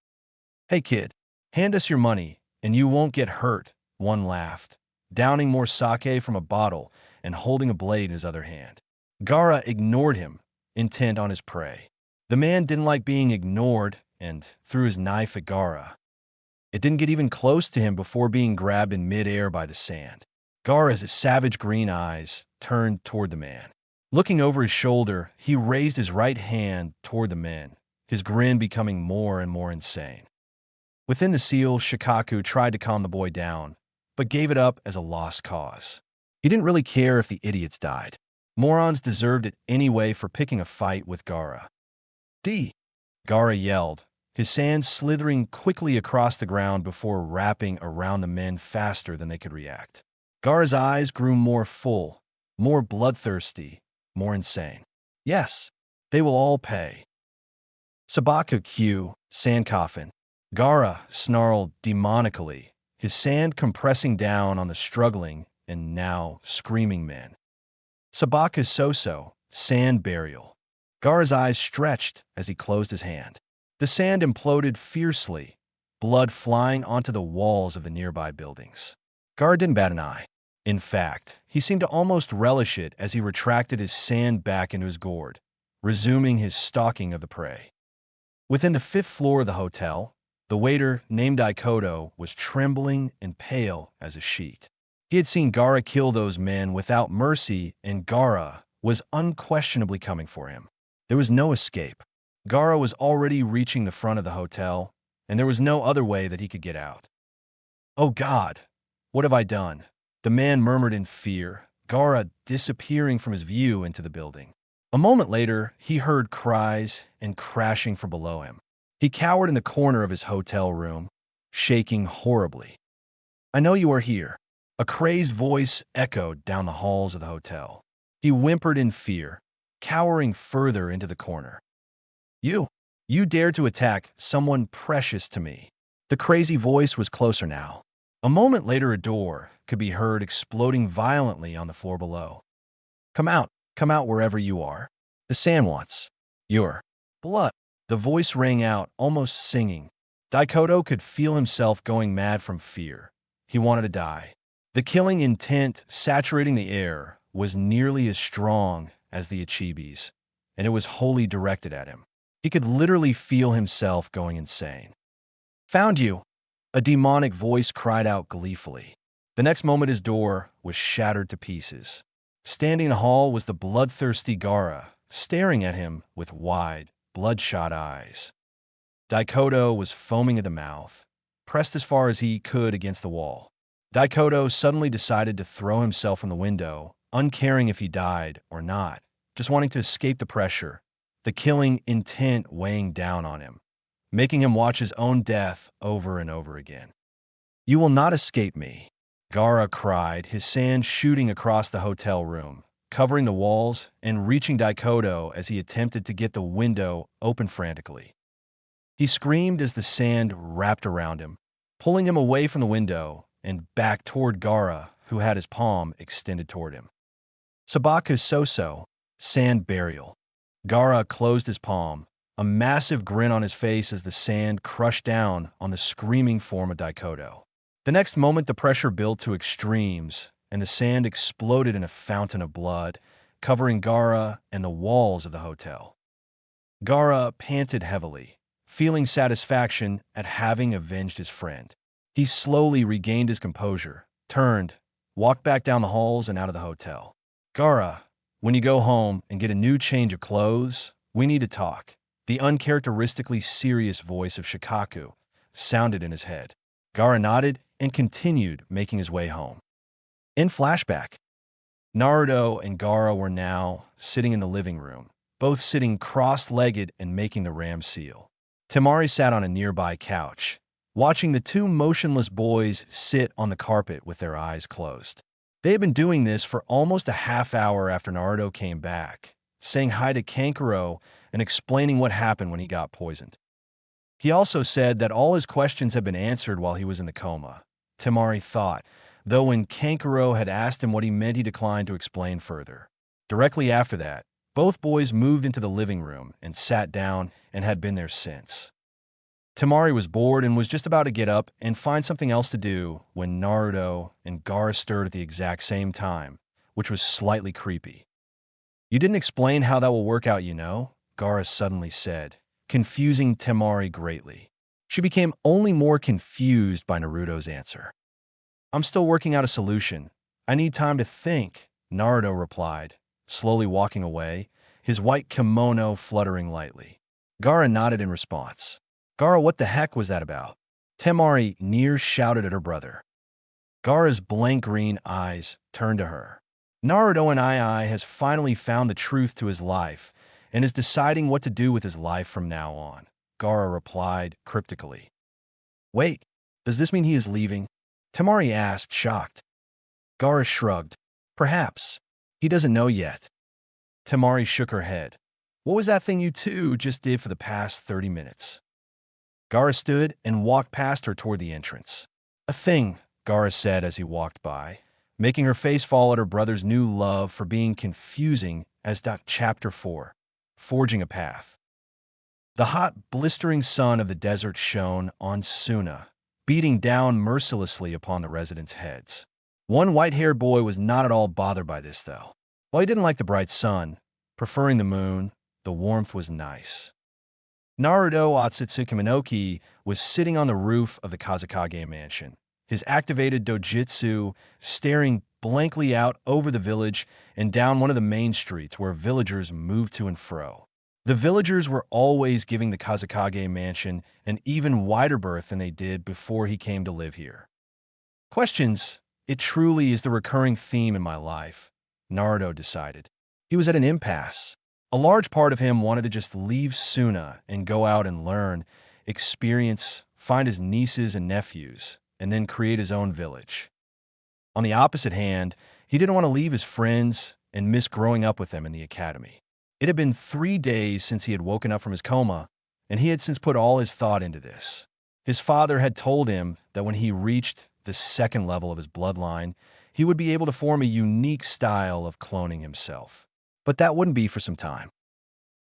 Hey kid, hand us your money and you won't get hurt, one laughed, downing more sake from a bottle and holding a blade in his other hand. Gaara ignored him, intent on his prey. The man didn't like being ignored and threw his knife at Gaara. It didn't get even close to him before being grabbed in midair by the sand. Gaara's savage green eyes turned toward the man. Looking over his shoulder, he raised his right hand toward the men, his grin becoming more and more insane. Within the seal, Shikaku tried to calm the boy down, but gave it up as a lost cause. He didn't really care if the idiots died. Morons deserved it anyway for picking a fight with Gaara. Gaara yelled, his sand slithering quickly across the ground before wrapping around the men faster than they could react. Gaara's eyes grew more full, more bloodthirsty, more insane. Yes, they will all pay. Sabaka Q, sand coffin. Gaara snarled demonically, his sand compressing down on the struggling and now screaming men. Sabaka Soso, sand burial. Gaara's eyes stretched as he closed his hand. The sand imploded fiercely, blood flying onto the walls of the nearby buildings. Gaara didn't bat an eye. In fact, he seemed to almost relish it as he retracted his sand back into his gourd, resuming his stalking of the prey. Within the 5th floor of the hotel, The waiter, named Daikoto, was trembling and pale as a sheet. He had seen Gaara kill those men without mercy, and Gaara was unquestionably coming for him. There was no escape. Gaara was already reaching the front of the hotel, and there was no other way that he could get out. "Oh God, what have I done?" the man murmured in fear, Gaara disappearing from his view into the building. A moment later, he heard cries and crashing from below him. He cowered in the corner of his hotel room, shaking horribly. "I know you are here." A crazed voice echoed down the halls of the hotel. He whimpered in fear, cowering further into the corner. You dared to attack someone precious to me." The crazy voice was closer now. A moment later, a door could be heard exploding violently on the floor below. Come out wherever you are. The sand wants your blood." The voice rang out, almost singing. Daikoto could feel himself going mad from fear. He wanted to die. The killing intent saturating the air was nearly as strong as the Ichibi's, and it was wholly directed at him. He could literally feel himself going insane. "Found you!" a demonic voice cried out gleefully. The next moment his door was shattered to pieces. Standing in the hall was the bloodthirsty Gaara, staring at him with wide, bloodshot eyes. Daikoto was foaming at the mouth, pressed as far as he could against the wall. Daikoto suddenly decided to throw himself from the window, uncaring if he died or not, just wanting to escape the pressure, the killing intent weighing down on him, making him watch his own death over and over again. "You will not escape me," Gaara cried, his sand shooting across the hotel room, covering the walls and reaching Daikoto as he attempted to get the window open frantically. He screamed as the sand wrapped around him, pulling him away from the window and back toward Gaara, who had his palm extended toward him. "Sabaku Soso, sand burial." Gaara closed his palm, a massive grin on his face as the sand crushed down on the screaming form of Daikoto. The next moment, the pressure built to extremes, and the sand exploded in a fountain of blood, covering Gaara and the walls of the hotel. Gaara panted heavily, feeling satisfaction at having avenged his friend. He slowly regained his composure, turned, walked back down the halls and out of the hotel. "Gaara, when you go home and get a new change of clothes, we need to talk." The uncharacteristically serious voice of Shikaku sounded in his head. Gaara nodded and continued making his way home. In flashback, Naruto and Gaara were now sitting in the living room, both sitting cross-legged and making the ram seal. Temari sat on a nearby couch, watching the two motionless boys sit on the carpet with their eyes closed. They had been doing this for almost a half hour after Naruto came back, saying hi to Kankuro and explaining what happened when he got poisoned. He also said that all his questions had been answered while he was in the coma, Temari thought, though when Kankuro had asked him what he meant, he declined to explain further. Directly after that, both boys moved into the living room and sat down and had been there since. Temari was bored and was just about to get up and find something else to do when Naruto and Gaara stirred at the exact same time, which was slightly creepy. "You didn't explain how that will work out, you know," Gaara suddenly said, confusing Temari greatly. She became only more confused by Naruto's answer. "I'm still working out a solution. I need time to think," Naruto replied, slowly walking away, his white kimono fluttering lightly. Gaara nodded in response. "Gaara, what the heck was that about?" Temari near shouted at her brother. Gaara's blank green eyes turned to her. "Naruto and Ai has finally found the truth to his life and is deciding what to do with his life from now on," Gaara replied cryptically. "Wait, does this mean he is leaving?" Temari asked, shocked. Gaara shrugged. "Perhaps. He doesn't know yet." Temari shook her head. "What was that thing you two just did for the past 30 minutes? Gaara stood and walked past her toward the entrance. "A thing," Gaara said as he walked by, making her face fall at her brother's new love for being confusing as Chapter 4, Forging a Path. The hot, blistering sun of the desert shone on Suna, beating down mercilessly upon the residents' heads. One white-haired boy was not at all bothered by this, though. While he didn't like the bright sun, preferring the moon, the warmth was nice. Naruto Otsutsuki was sitting on the roof of the Kazekage mansion, his activated dojutsu staring blankly out over the village and down one of the main streets where villagers moved to and fro. The villagers were always giving the Kazekage mansion an even wider berth than they did before he came to live here. Questions. It truly is the recurring theme in my life, Naruto decided. He was at an impasse. A large part of him wanted to just leave Suna and go out and learn, experience, find his nieces and nephews, and then create his own village. On the opposite hand, he didn't want to leave his friends and miss growing up with them in the academy. It had been 3 days since he had woken up from his coma, and he had since put all his thought into this. His father had told him that when he reached the second level of his bloodline, he would be able to form a unique style of cloning himself. But that wouldn't be for some time.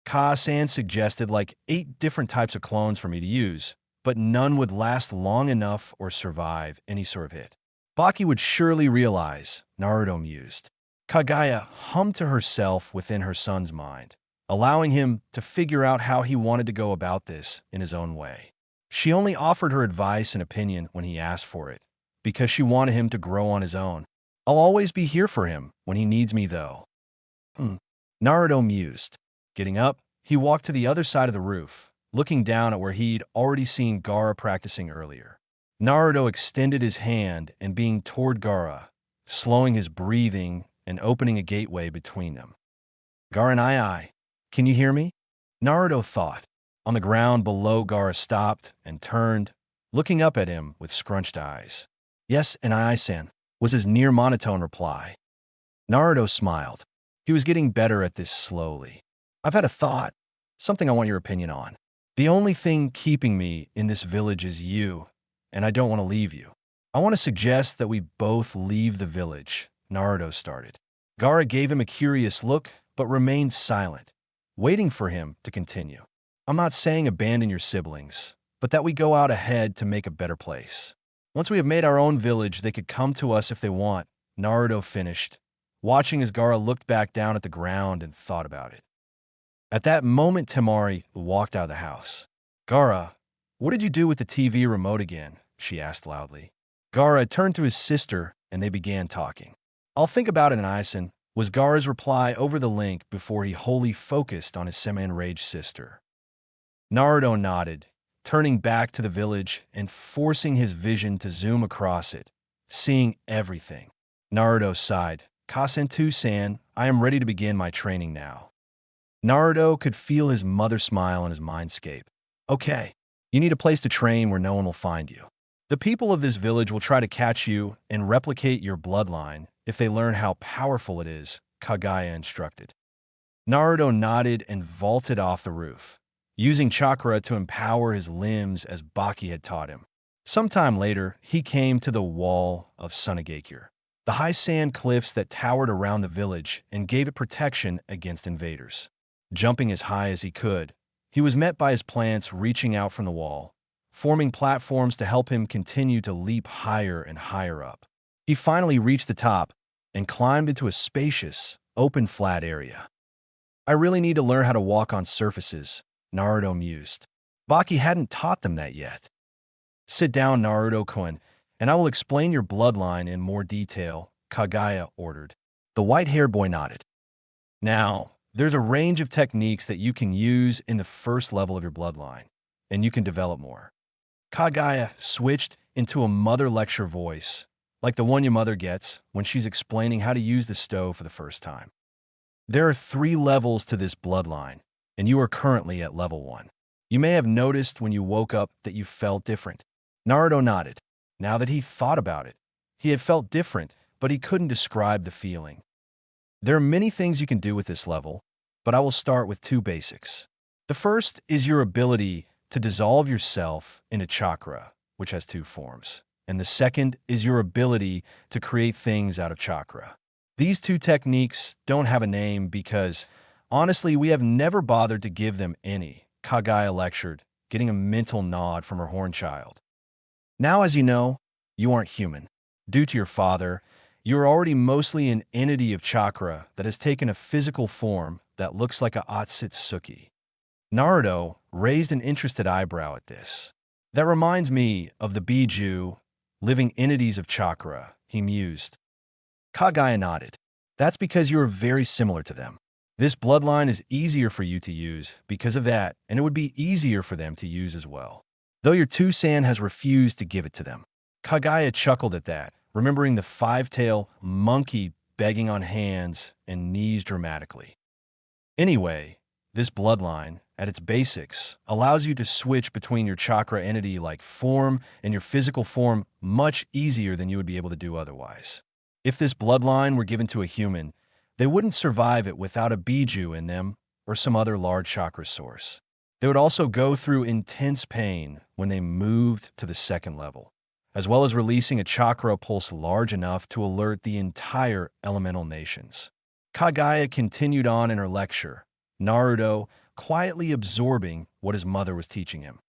Ka-san suggested like 8 different types of clones for me to use, but none would last long enough or survive any sort of hit. Baki would surely realize, Naruto mused. Kagaya hummed to herself within her son's mind, allowing him to figure out how he wanted to go about this in his own way. She only offered her advice and opinion when he asked for it, because she wanted him to grow on his own. I'll always be here for him when he needs me, though. Naruto mused. Getting up, he walked to the other side of the roof, looking down at where he'd already seen Gaara practicing earlier. Naruto extended his hand and being toward Gaara, slowing his breathing and opening a gateway between them. Gaara, can you hear me? Naruto thought. On the ground below, Gaara stopped and turned, looking up at him with scrunched eyes. Yes, and I-san, was his near monotone reply. Naruto smiled. He was getting better at this slowly. I've had a thought, something I want your opinion on. The only thing keeping me in this village is you, and I don't want to leave you. I want to suggest that we both leave the village, Naruto started. Gaara gave him a curious look, but remained silent, waiting for him to continue. I'm not saying abandon your siblings, but that we go out ahead to make a better place. Once we have made our own village, they could come to us if they want, Naruto finished, watching as Gaara looked back down at the ground and thought about it. At that moment, Temari walked out of the house. Gaara, what did you do with the TV remote again? She asked loudly. Gaara turned to his sister, and they began talking. I'll think about it, Ison, was Gaara's reply over the link before he wholly focused on his semi-enraged sister. Naruto nodded, turning back to the village and forcing his vision to zoom across it, seeing everything. Naruto sighed. Kasentu-san, I am ready to begin my training now. Naruto could feel his mother smile on his mindscape. Okay, you need a place to train where no one will find you. The people of this village will try to catch you and replicate your bloodline if they learn how powerful it is, Kagaya instructed. Naruto nodded and vaulted off the roof, using chakra to empower his limbs as Baki had taught him. Sometime later, he came to the wall of Suganakure, the high sand cliffs that towered around the village and gave it protection against invaders. Jumping as high as he could, he was met by his plants reaching out from the wall, forming platforms to help him continue to leap higher and higher up. He finally reached the top and climbed into a spacious, open flat area. I really need to learn how to walk on surfaces, Naruto mused. Baki hadn't taught them that yet. Sit down, Naruto-kun, and I will explain your bloodline in more detail, Kagaya ordered. The white-haired boy nodded. Now, there's a range of techniques that you can use in the first level of your bloodline, and you can develop more. Kagaya switched into a mother lecture voice, like the one your mother gets when she's explaining how to use the stove for the first time. There are 3 levels to this bloodline, and you are currently at level 1. You may have noticed when you woke up that you felt different. Naruto nodded. Now that he thought about it, he had felt different, but he couldn't describe the feeling. There are many things you can do with this level, but I will start with 2 basics. The first is your ability to dissolve yourself into chakra, which has 2 forms. And the second is your ability to create things out of chakra. These 2 techniques don't have a name because, honestly, we have never bothered to give them any, Kagaya lectured, getting a mental nod from her horn child. Now, as you know, you aren't human. Due to your father, you are already mostly an entity of chakra that has taken a physical form that looks like a Otsutsuki. Naruto, raised an interested eyebrow at this. That reminds me of the Biju, living entities of chakra, he mused. Kagaya nodded. That's because you are very similar to them. This bloodline is easier for you to use because of that, and it would be easier for them to use as well. Though your Tusan has refused to give it to them. Kagaya chuckled at that, remembering the five-tailed monkey begging on hands and knees dramatically. Anyway, this bloodline, at its basics, allows you to switch between your chakra entity like form and your physical form much easier than you would be able to do otherwise. If this bloodline were given to a human, they wouldn't survive it without a biju in them or some other large chakra source. They would also go through intense pain when they moved to the second level, as well as releasing a chakra pulse large enough to alert the entire elemental nations. Kagaya continued on in her lecture, Naruto quietly absorbing what his mother was teaching him.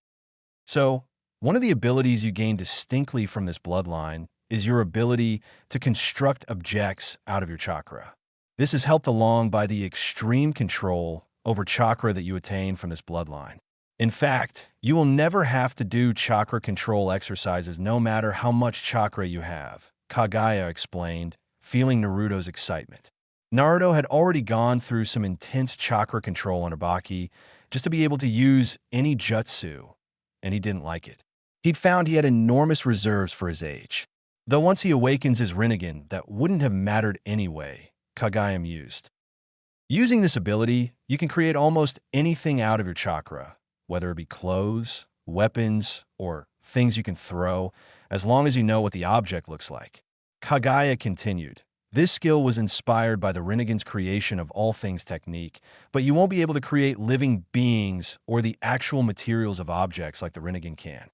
So, one of the abilities you gain distinctly from this bloodline is your ability to construct objects out of your chakra. This is helped along by the extreme control over chakra that you attain from this bloodline. In fact, you will never have to do chakra control exercises no matter how much chakra you have, Kagaya explained, feeling Naruto's excitement. Naruto had already gone through some intense chakra control on Ibaki just to be able to use any jutsu, and he didn't like it. He'd found he had enormous reserves for his age. Though once he awakens his Rinnegan, that wouldn't have mattered anyway, Kagaya mused. Using this ability, you can create almost anything out of your chakra, whether it be clothes, weapons, or things you can throw, as long as you know what the object looks like. Kagaya continued. This skill was inspired by the Rinnegan's creation of all things technique, but you won't be able to create living beings or the actual materials of objects like the Rinnegan can.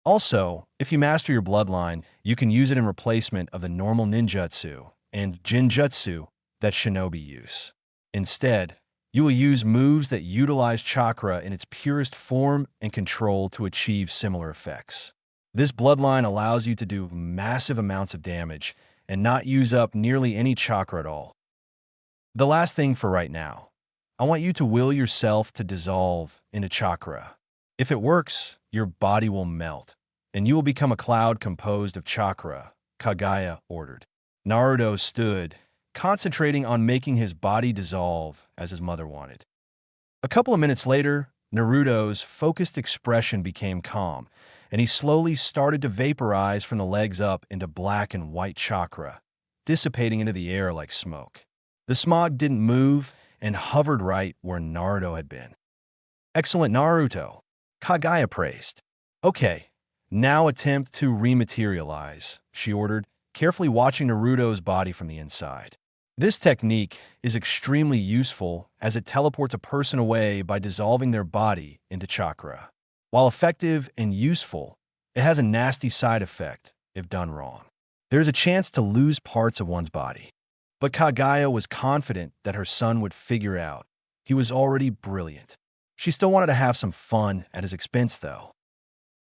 Also, if you master your bloodline, you can use it in replacement of the normal ninjutsu and jinjutsu that shinobi use. Instead, you will use moves that utilize chakra in its purest form and control to achieve similar effects. This bloodline allows you to do massive amounts of damage and not use up nearly any chakra at all. The last thing for right now, I want you to will yourself to dissolve into chakra. If it works, your body will melt, and you will become a cloud composed of chakra, Kagaya ordered. Naruto stood, concentrating on making his body dissolve as his mother wanted. A couple of minutes later, Naruto's focused expression became calm, and he slowly started to vaporize from the legs up into black and white chakra, dissipating into the air like smoke. The smog didn't move and hovered right where Naruto had been. Excellent, Naruto, Kagaya praised. Okay, now attempt to rematerialize, she ordered, carefully watching Naruto's body from the inside. This technique is extremely useful as it teleports a person away by dissolving their body into chakra. While effective and useful, it has a nasty side effect if done wrong. There is a chance to lose parts of one's body. But Kagaya was confident that her son would figure out. He was already brilliant. She still wanted to have some fun at his expense, though.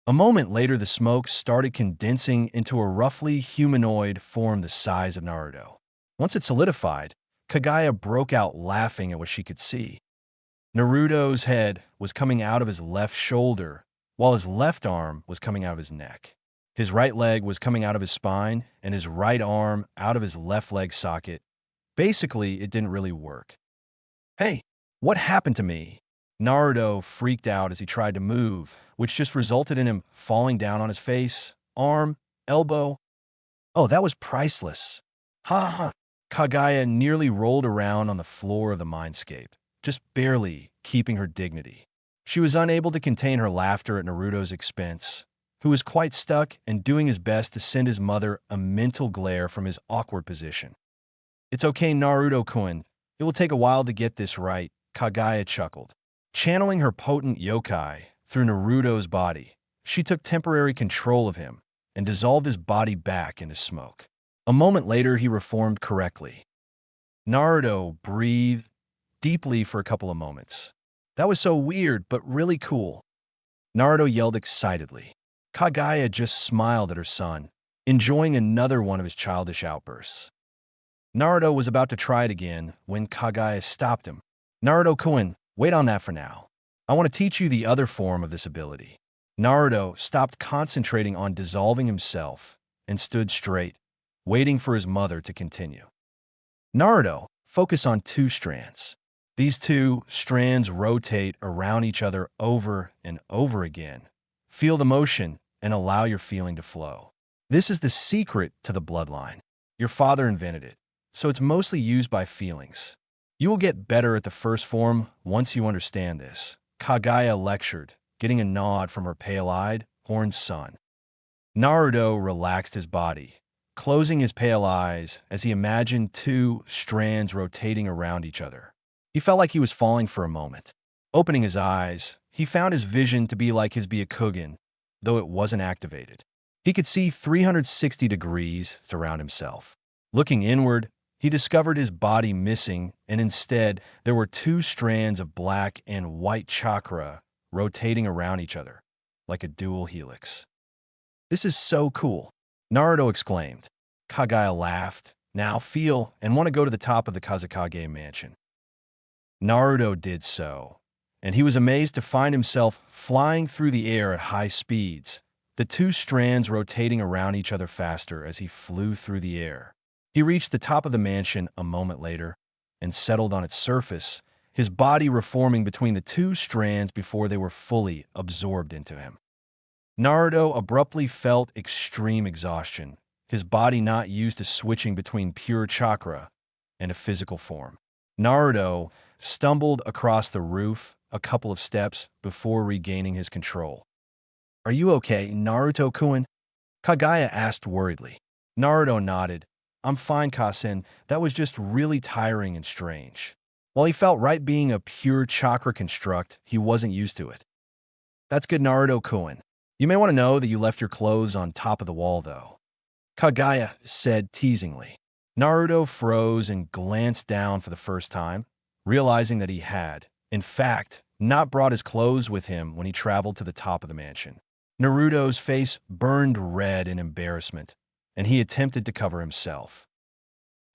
A moment later, the smoke started condensing into a roughly humanoid form the size of Naruto. Once it solidified, Kagaya broke out laughing at what she could see. Naruto's head was coming out of his left shoulder, while his left arm was coming out of his neck. His right leg was coming out of his spine, and his right arm out of his left leg socket. Basically, it didn't really work. Hey, what happened to me? Naruto freaked out as he tried to move, which just resulted in him falling down on his face, arm, elbow. Oh, that was priceless. Ha ha. Kagaya nearly rolled around on the floor of the mindscape, just barely keeping her dignity. She was unable to contain her laughter at Naruto's expense, who was quite stuck and doing his best to send his mother a mental glare from his awkward position. It's okay, Naruto-kun. It will take a while to get this right, Kagaya chuckled. Channeling her potent yokai through Naruto's body, she took temporary control of him and dissolved his body back into smoke. A moment later, he reformed correctly. Naruto breathed deeply for a couple of moments. That was so weird, but really cool. Naruto yelled excitedly. Kagaya just smiled at her son, enjoying another one of his childish outbursts. Naruto was about to try it again when Kagaya stopped him. Naruto-kun, wait on that for now. I want to teach you the other form of this ability. Naruto stopped concentrating on dissolving himself and stood straight, waiting for his mother to continue. Naruto, focus on two strands. These two strands rotate around each other over and over again. Feel the motion and allow your feeling to flow. This is the secret to the bloodline. Your father invented it, so it's mostly used by feelings. You will get better at the first form once you understand this. Kaguya lectured, getting a nod from her pale-eyed, horned son. Naruto relaxed his body, closing his pale eyes as he imagined two strands rotating around each other. He felt like he was falling for a moment. Opening his eyes, he found his vision to be like his Byakugan, though it wasn't activated. He could see 360 degrees around himself. Looking inward, he discovered his body missing, and instead, there were two strands of black and white chakra rotating around each other, like a dual helix. This is so cool, Naruto exclaimed. Kaguya laughed. Now feel and want to go to the top of the Kazekage mansion. Naruto did so, and he was amazed to find himself flying through the air at high speeds, the two strands rotating around each other faster as he flew through the air. He reached the top of the mansion a moment later and settled on its surface, his body reforming between the two strands before they were fully absorbed into him. Naruto abruptly felt extreme exhaustion, his body not used to switching between pure chakra and a physical form. Naruto stumbled across the roof a couple of steps before regaining his control. "Are you okay, Naruto-kun?" Kaguya asked worriedly. Naruto nodded. "I'm fine, Kasen. That was just really tiring and strange." While he felt right being a pure chakra construct, he wasn't used to it. "That's good, Naruto-kun. You may want to know that you left your clothes on top of the wall, though," Kaguya said teasingly. Naruto froze and glanced down for the first time, realizing that he had, in fact, not brought his clothes with him when he traveled to the top of the mansion. Naruto's face burned red in embarrassment, and he attempted to cover himself.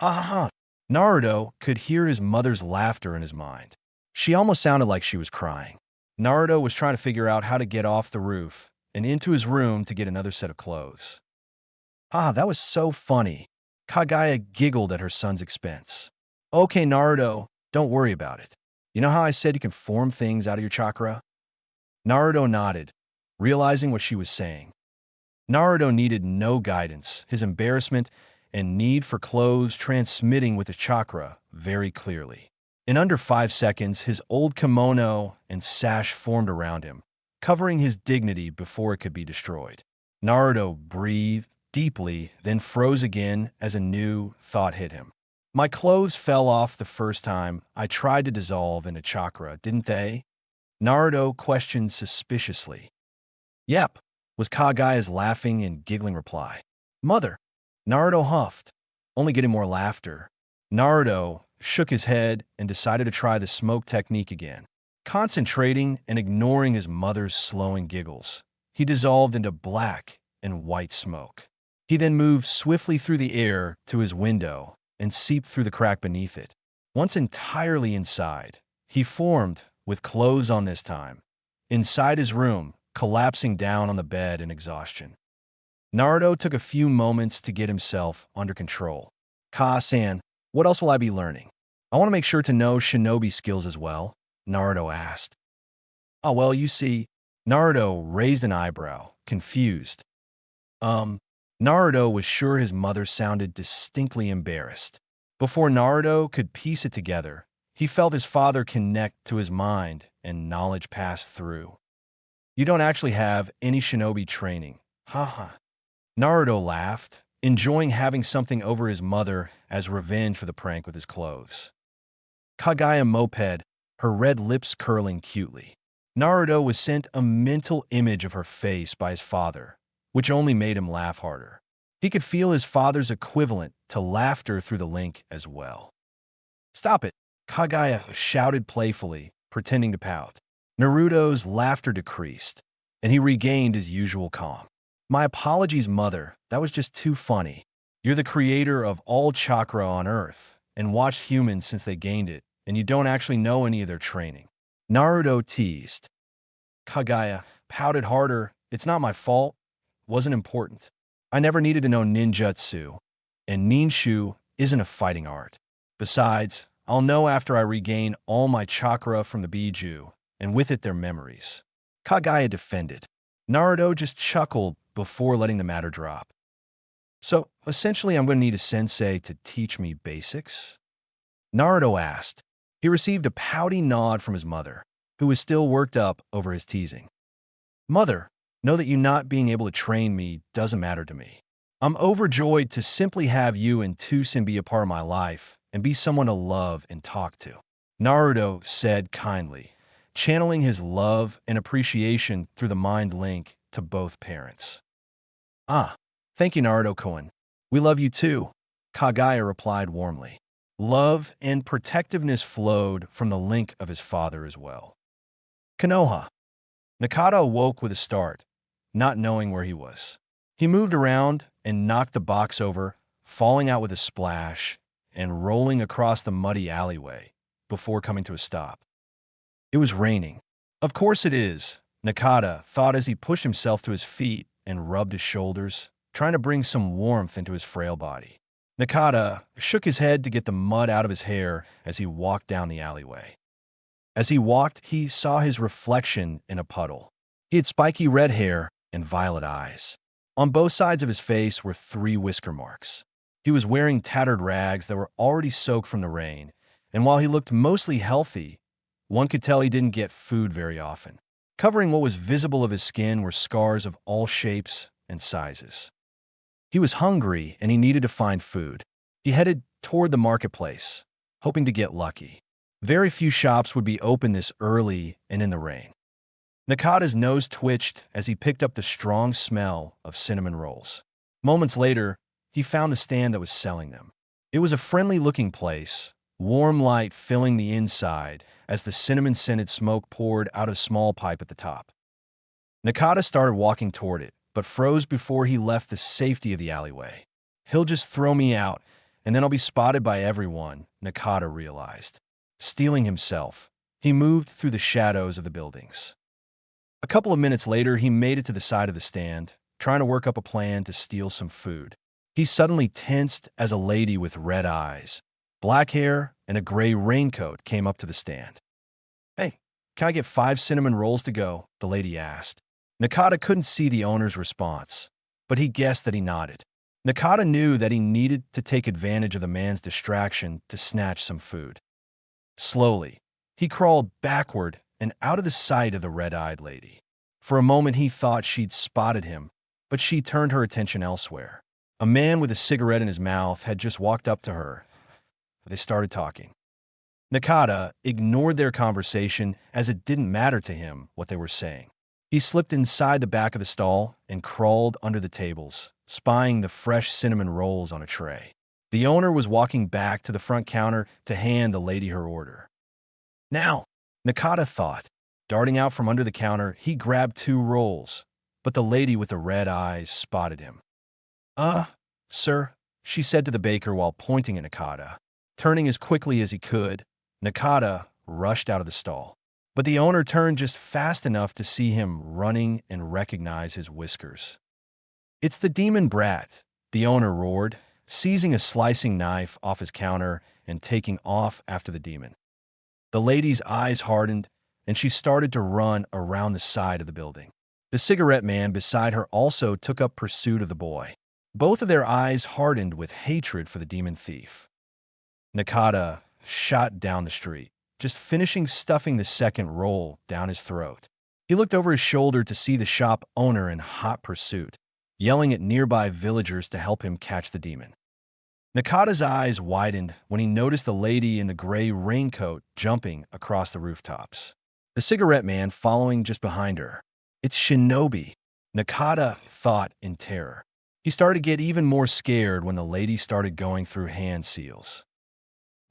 "Aha!" Naruto could hear his mother's laughter in his mind. She almost sounded like she was crying. Naruto was trying to figure out how to get off the roof and into his room to get another set of clothes. "Ah, that was so funny." Kaguya giggled at her son's expense. "Okay, Naruto, don't worry about it. You know how I said you can form things out of your chakra?" Naruto nodded, realizing what she was saying. Naruto needed no guidance, his embarrassment and need for clothes transmitting with his chakra very clearly. In under 5 seconds, his old kimono and sash formed around him, covering his dignity before it could be destroyed. Naruto breathed deeply, then froze again as a new thought hit him. "My clothes fell off the first time I tried to dissolve into chakra, didn't they?" Naruto questioned suspiciously. "Yep," was Kaguya's laughing and giggling reply. "Mother," Naruto huffed, only getting more laughter. Naruto shook his head and decided to try the smoke technique again. Concentrating and ignoring his mother's slowing giggles, he dissolved into black and white smoke. He then moved swiftly through the air to his window and seeped through the crack beneath it. Once entirely inside, he formed, with clothes on this time, inside his room, collapsing down on the bed in exhaustion. Naruto took a few moments to get himself under control. "Ka-san, what else will I be learning? I want to make sure to know shinobi skills as well," Naruto asked. "Oh, well, you see," Naruto raised an eyebrow, confused. Naruto was sure his mother sounded distinctly embarrassed. Before Naruto could piece it together, he felt his father connect to his mind and knowledge pass through. "You don't actually have any shinobi training, haha." Naruto laughed, enjoying having something over his mother as revenge for the prank with his clothes. Kaguya moped, her red lips curling cutely. Naruto was sent a mental image of her face by his father, which only made him laugh harder. He could feel his father's equivalent to laughter through the link as well. "Stop it," Kaguya shouted playfully, pretending to pout. Naruto's laughter decreased, and he regained his usual calm. "My apologies, mother. That was just too funny. You're the creator of all chakra on Earth and watched humans since they gained it, and you don't actually know any of their training. Naruto teased. Kagaya pouted harder. It's not my fault. Wasn't important. I never needed to know ninjutsu, and ninshu isn't a fighting art. Besides, I'll know after I regain all my chakra from the Biju, and with it their memories. Kagaya defended. Naruto just chuckled before letting the matter drop. So, essentially, I'm going to need a sensei to teach me basics? Naruto asked. He received a pouty nod from his mother, who was still worked up over his teasing. Mother, know that you not being able to train me doesn't matter to me. I'm overjoyed to simply have you and Tusen be a part of my life and be someone to love and talk to. Naruto said kindly, channeling his love and appreciation through the mind link to both parents. Ah, thank you, Naruto-kun. We love you too, Kagaya replied warmly. Love and protectiveness flowed from the link of his father as well. Konoha. Nakata awoke with a start, not knowing where he was. He moved around and knocked the box over, falling out with a splash and rolling across the muddy alleyway before coming to a stop. It was raining. Of course it is, Nakata thought as he pushed himself to his feet and rubbed his shoulders, trying to bring some warmth into his frail body. Nakata shook his head to get the mud out of his hair as he walked down the alleyway. As he walked, he saw his reflection in a puddle. He had spiky red hair and violet eyes. On both sides of his face were 3 whisker marks. He was wearing tattered rags that were already soaked from the rain, and while he looked mostly healthy, one could tell he didn't get food very often. Covering what was visible of his skin were scars of all shapes and sizes. He was hungry and he needed to find food. He headed toward the marketplace, hoping to get lucky. Very few shops would be open this early and in the rain. Nakata's nose twitched as he picked up the strong smell of cinnamon rolls. Moments later, he found a stand that was selling them. It was a friendly-looking place, warm light filling the inside as the cinnamon-scented smoke poured out a small pipe at the top. Nakata started walking toward it, but froze before he left the safety of the alleyway. He'll just throw me out, and then I'll be spotted by everyone, Nakata realized. Steeling himself, he moved through the shadows of the buildings. A couple of minutes later, he made it to the side of the stand, trying to work up a plan to steal some food. He suddenly tensed as a lady with red eyes, black hair, and a gray raincoat came up to the stand. Hey, can I get 5 cinnamon rolls to go? The lady asked. Nakata couldn't see the owner's response, but he guessed that he nodded. Nakata knew that he needed to take advantage of the man's distraction to snatch some food. Slowly, he crawled backward and out of the sight of the red-eyed lady. For a moment he thought she'd spotted him, but she turned her attention elsewhere. A man with a cigarette in his mouth had just walked up to her. They started talking. Nakata ignored their conversation as it didn't matter to him what they were saying. He slipped inside the back of the stall and crawled under the tables, spying the fresh cinnamon rolls on a tray. The owner was walking back to the front counter to hand the lady her order. Now, Nakata thought. Darting out from under the counter, he grabbed 2 rolls, but the lady with the red eyes spotted him. Sir, she said to the baker while pointing at Nakata. Turning as quickly as he could, Nakata rushed out of the stall. But the owner turned just fast enough to see him running and recognize his whiskers. It's the demon brat, the owner roared, seizing a slicing knife off his counter and taking off after the demon. The lady's eyes hardened, and she started to run around the side of the building. The cigarette man beside her also took up pursuit of the boy. Both of their eyes hardened with hatred for the demon thief. Nakata shot down the street, just finishing stuffing the second roll down his throat. He looked over his shoulder to see the shop owner in hot pursuit, yelling at nearby villagers to help him catch the demon. Nakata's eyes widened when he noticed the lady in the gray raincoat jumping across the rooftops. The cigarette man following just behind her. It's Shinobi, Nakata thought in terror. He started to get even more scared when the lady started going through hand seals.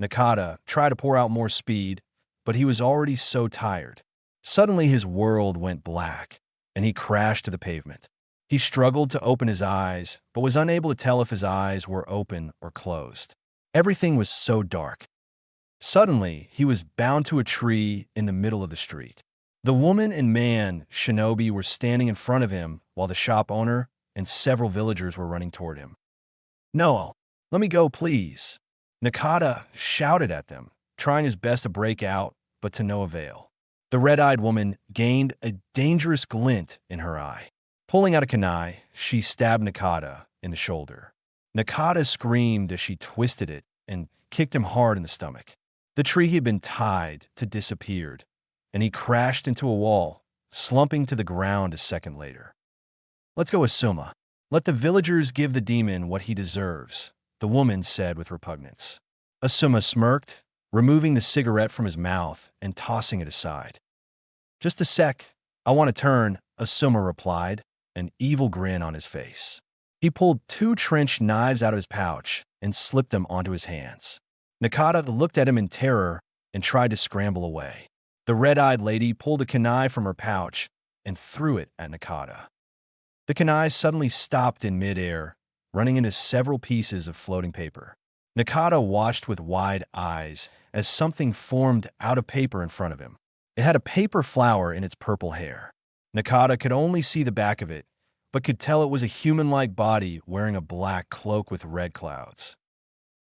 Nakata tried to pour out more speed, but he was already so tired. Suddenly his world went black, and he crashed to the pavement. He struggled to open his eyes, but was unable to tell if his eyes were open or closed. Everything was so dark. Suddenly, he was bound to a tree in the middle of the street. The woman and man, shinobi, were standing in front of him while the shop owner and several villagers were running toward him. "No, let me go, please." Nakata shouted at them, trying his best to break out, but to no avail. The red-eyed woman gained a dangerous glint in her eye. Pulling out a kunai, she stabbed Nakata in the shoulder. Nakata screamed as she twisted it and kicked him hard in the stomach. The tree he had been tied to disappeared, and he crashed into a wall, slumping to the ground a second later. "Let's go, Asuma. Let the villagers give the demon what he deserves," the woman said with repugnance. Asuma smirked, removing the cigarette from his mouth and tossing it aside. "Just a sec. I want to turn," Asuma replied, an evil grin on his face. He pulled 2 trench knives out of his pouch and slipped them onto his hands. Nakata looked at him in terror and tried to scramble away. The red-eyed lady pulled a kunai from her pouch and threw it at Nakata. The kunai suddenly stopped in midair, running into several pieces of floating paper. Nakata watched with wide eyes as something formed out of paper in front of him. It had a paper flower in its purple hair. Nakata could only see the back of it, but could tell it was a human-like body wearing a black cloak with red clouds.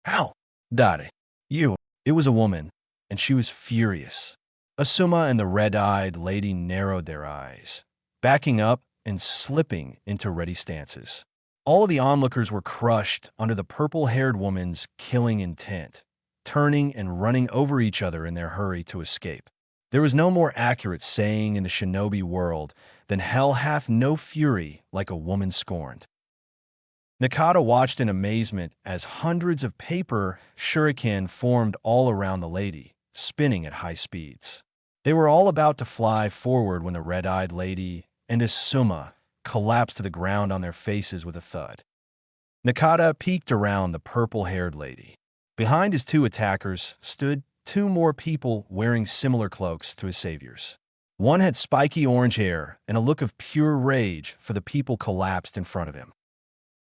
"How? Dare. You." It was a woman, and she was furious. Asuma and the red-eyed lady narrowed their eyes, backing up and slipping into ready stances. All of the onlookers were crushed under the purple-haired woman's killing intent, turning and running over each other in their hurry to escape. There was no more accurate saying in the shinobi world than "Hell hath no fury like a woman scorned." Nakata watched in amazement as hundreds of paper shuriken formed all around the lady, spinning at high speeds. They were all about to fly forward when the red-eyed lady and Asuma collapsed to the ground on their faces with a thud. Nakata peeked around the purple-haired lady. Behind his 2 attackers stood 2 more people wearing similar cloaks to his saviors. One had spiky orange hair and a look of pure rage for the people collapsed in front of him.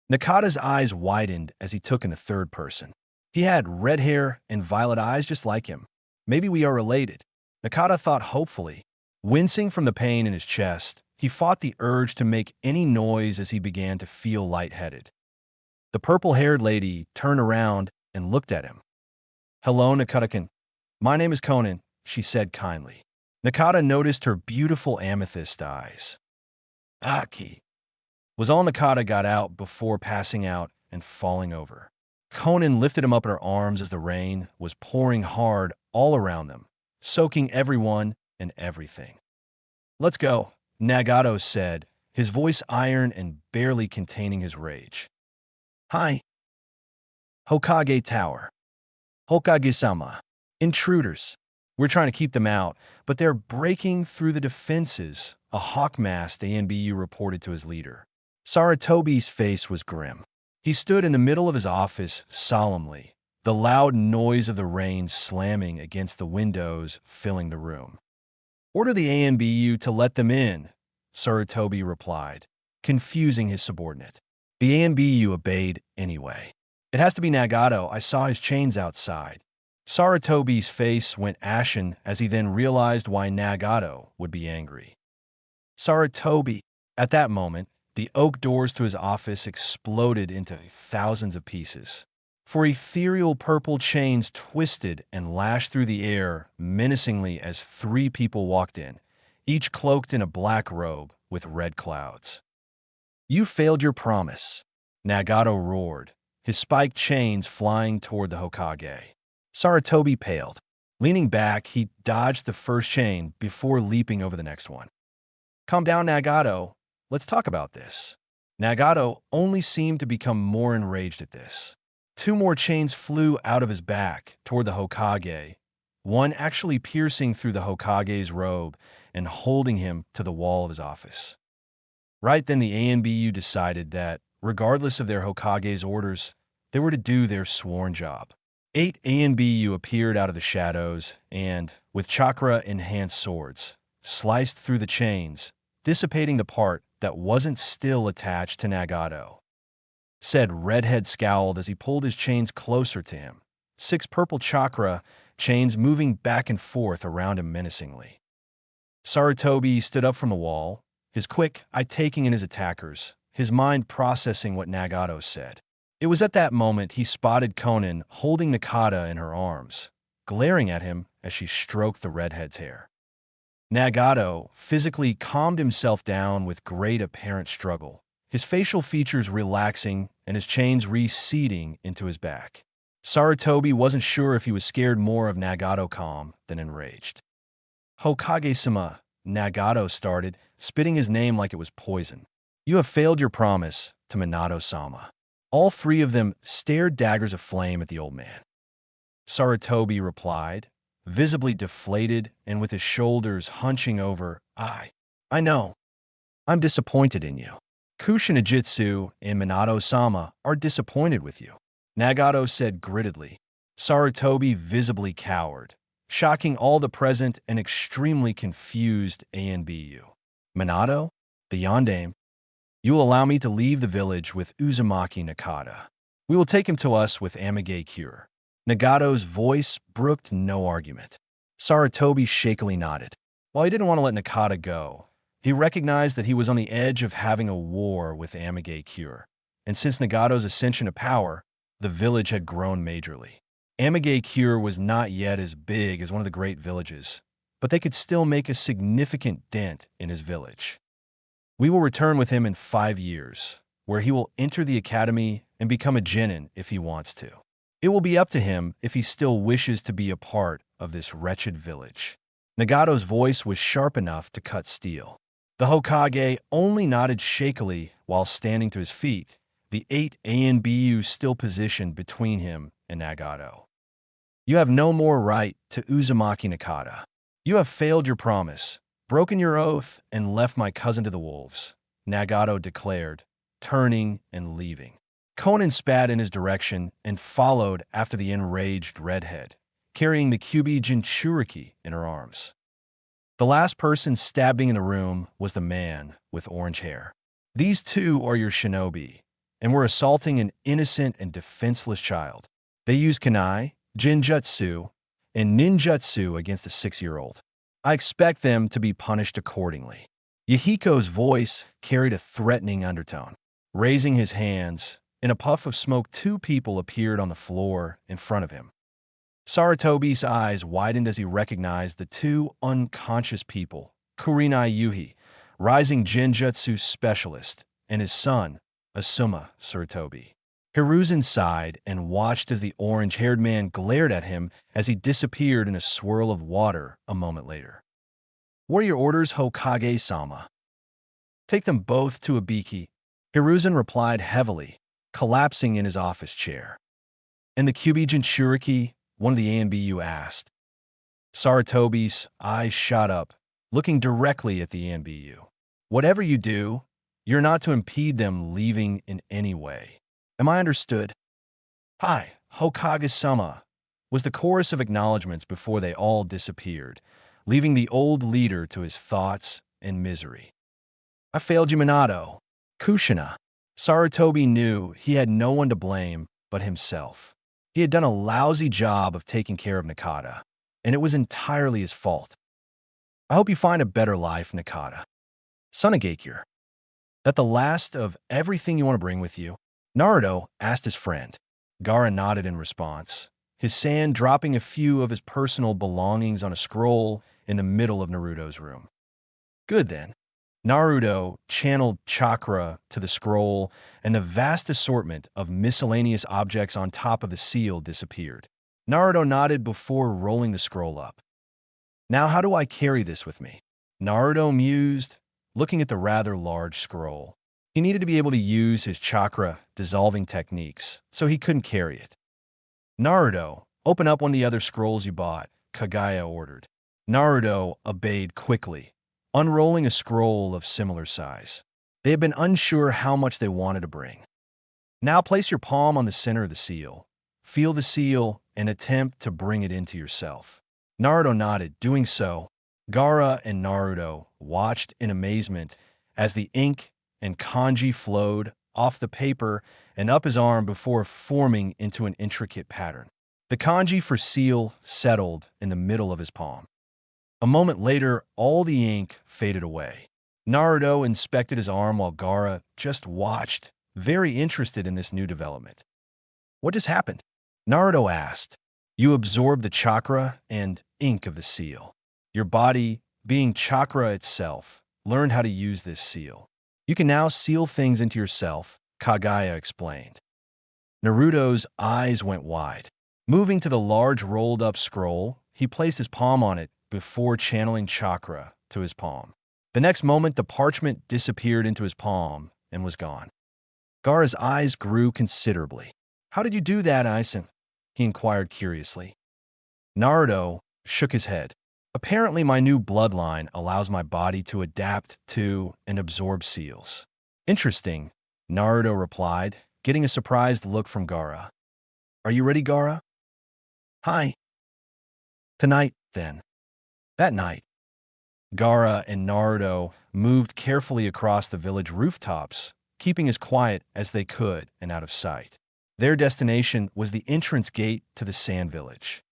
Nakata's eyes widened as he took in the third person. He had red hair and violet eyes just like him. "Maybe we are related," Nakata thought hopefully. Wincing from the pain in his chest, he fought the urge to make any noise as he began to feel lightheaded. The purple-haired lady turned around and looked at him. "Hello, Nakata-kun. My name is Conan," she said kindly. Nakata noticed her beautiful amethyst eyes. "Aki," was all Nakata got out before passing out and falling over. Conan lifted him up in her arms as the rain was pouring hard all around them, soaking everyone and everything. "Let's go," Nagato said, his voice iron and barely containing his rage. "Hi. Hokage Tower. Hokage-sama. Intruders. We're trying to keep them out, but they're breaking through the defenses," a hawk-masked ANBU reported to his leader. Saratobi's face was grim. He stood in the middle of his office solemnly, the loud noise of the rain slamming against the windows filling the room. "Order the ANBU to let them in," Saratobi replied, confusing his subordinate. The ANBU obeyed anyway. "It has to be Nagato. I saw his chains outside." Saratobi's face went ashen as he then realized why Nagato would be angry. "Saratobi." At that moment, the oak doors to his office exploded into thousands of pieces. For ethereal purple chains twisted and lashed through the air menacingly as 3 people walked in, each cloaked in a black robe with red clouds. "You failed your promise," Nagato roared, his spiked chains flying toward the Hokage. Saratobi paled. Leaning back, he dodged the first chain before leaping over the next one. "Calm down, Nagato. Let's talk about this." Nagato only seemed to become more enraged at this. 2 more chains flew out of his back toward the Hokage, one actually piercing through the Hokage's robe and holding him to the wall of his office. Right then, the ANBU decided that, regardless of their Hokage's orders, they were to do their sworn job. 8 ANBU appeared out of the shadows and, with chakra-enhanced swords, sliced through the chains, dissipating the part that wasn't still attached to Nagato. Said Redhead scowled as he pulled his chains closer to him. 6 purple chakra chains moving back and forth around him menacingly. Sarutobi stood up from the wall, his quick eye taking in his attackers, his mind processing what Nagato said. It was at that moment he spotted Konan holding Nakata in her arms, glaring at him as she stroked the redhead's hair. Nagato physically calmed himself down with great apparent struggle, his facial features relaxing and his chains receding into his back. Sarutobi wasn't sure if he was scared more of Nagato calm than enraged. Hokage-sama, Nagato started, spitting his name like it was poison. You have failed your promise to Minato-sama. All three of them stared daggers of flame at the old man. Sarutobi replied, visibly deflated and with his shoulders hunching over, I know. I'm disappointed in you. Kushinajitsu and Minato-sama are disappointed with you, Nagato said grittedly. Sarutobi visibly cowered, shocking all the present and extremely confused ANBU. Minato? The yondaime? You will allow me to leave the village with Uzumaki Nakata. We will take him to us with Amage cure. Nagato's voice brooked no argument. Sarutobi shakily nodded. While he didn't want to let Nakata go, he recognized that he was on the edge of having a war with Amage cure, and since Nagato's ascension to power, the village had grown majorly. Amage cure was not yet as big as one of the great villages, but they could still make a significant dent in his village. We will return with him in 5 years, where he will enter the academy and become a genin if he wants to. It will be up to him if he still wishes to be a part of this wretched village. Nagato's voice was sharp enough to cut steel. The Hokage only nodded shakily while standing to his feet, the 8 ANBU still positioned between him and Nagato. You have no more right to Uzumaki Nakata. You have failed your promise, broken your oath, and left my cousin to the wolves, Nagato declared, turning and leaving. Konan spat in his direction and followed after the enraged redhead, carrying the Kyubi Jinchuriki in her arms. The last person stabbing in the room was the man with orange hair. These two are your shinobi, and were assaulting an innocent and defenseless child. They used kunai, jinjutsu, and ninjutsu against a 6-year-old. I expect them to be punished accordingly. Yahiko's voice carried a threatening undertone. Raising his hands, in a puff of smoke 2 people appeared on the floor in front of him. Sarutobi's eyes widened as he recognized the 2 unconscious people, Kurenai Yuhi, rising Genjutsu specialist, and his son, Asuma Sarutobi. Hiruzen sighed and watched as the orange-haired man glared at him as he disappeared in a swirl of water a moment later. What are your orders, Hokage-sama? Take them both to Ibiki, Hiruzen replied heavily, collapsing in his office chair. And the Kyubi Jinchuriki? One of the ANBU asked. Sarutobi's eyes shot up, looking directly at the ANBU. Whatever you do, you're not to impede them leaving in any way. Am I understood? Hi, Hokage-sama, was the chorus of acknowledgments before they all disappeared, leaving the old leader to his thoughts and misery. I failed you, Minato. Kushina. Sarutobi knew he had no one to blame but himself. He had done a lousy job of taking care of Nakata, and it was entirely his fault. I hope you find a better life, Nakata. Sunagakure. That the last of everything you want to bring with you? Naruto asked his friend. Gaara nodded in response, his sand dropping a few of his personal belongings on a scroll in the middle of Naruto's room. Good then. Naruto channeled chakra to the scroll, and the vast assortment of miscellaneous objects on top of the seal disappeared. Naruto nodded before rolling the scroll up. Now how do I carry this with me? Naruto mused, looking at the rather large scroll. He needed to be able to use his chakra dissolving techniques, so he couldn't carry it. Naruto, open up one of the other scrolls you bought, Kagaya ordered. Naruto obeyed quickly, unrolling a scroll of similar size. They had been unsure how much they wanted to bring. Now place your palm on the center of the seal. Feel the seal and attempt to bring it into yourself. Naruto nodded, doing so. Gaara and Naruto watched in amazement as the ink and kanji flowed off the paper and up his arm before forming into an intricate pattern. The kanji for seal settled in the middle of his palm. A moment later, all the ink faded away. Naruto inspected his arm while Gaara just watched, very interested in this new development. What just happened? Naruto asked. You absorbed the chakra and ink of the seal. Your body, being chakra itself, learned how to use this seal. You can now seal things into yourself, Kagaya explained. Naruto's eyes went wide. Moving to the large rolled-up scroll, he placed his palm on it before channeling chakra to his palm. The next moment, the parchment disappeared into his palm and was gone. Gaara's eyes grew considerably. How did you do that, Aizen? He inquired curiously. Naruto shook his head. Apparently, my new bloodline allows my body to adapt to and absorb seals. Interesting, Naruto replied, getting a surprised look from Gaara. Are you ready, Gaara? Hi. Tonight, then. That night, Gaara and Naruto moved carefully across the village rooftops, keeping as quiet as they could and out of sight. Their destination was the entrance gate to the Sand Village.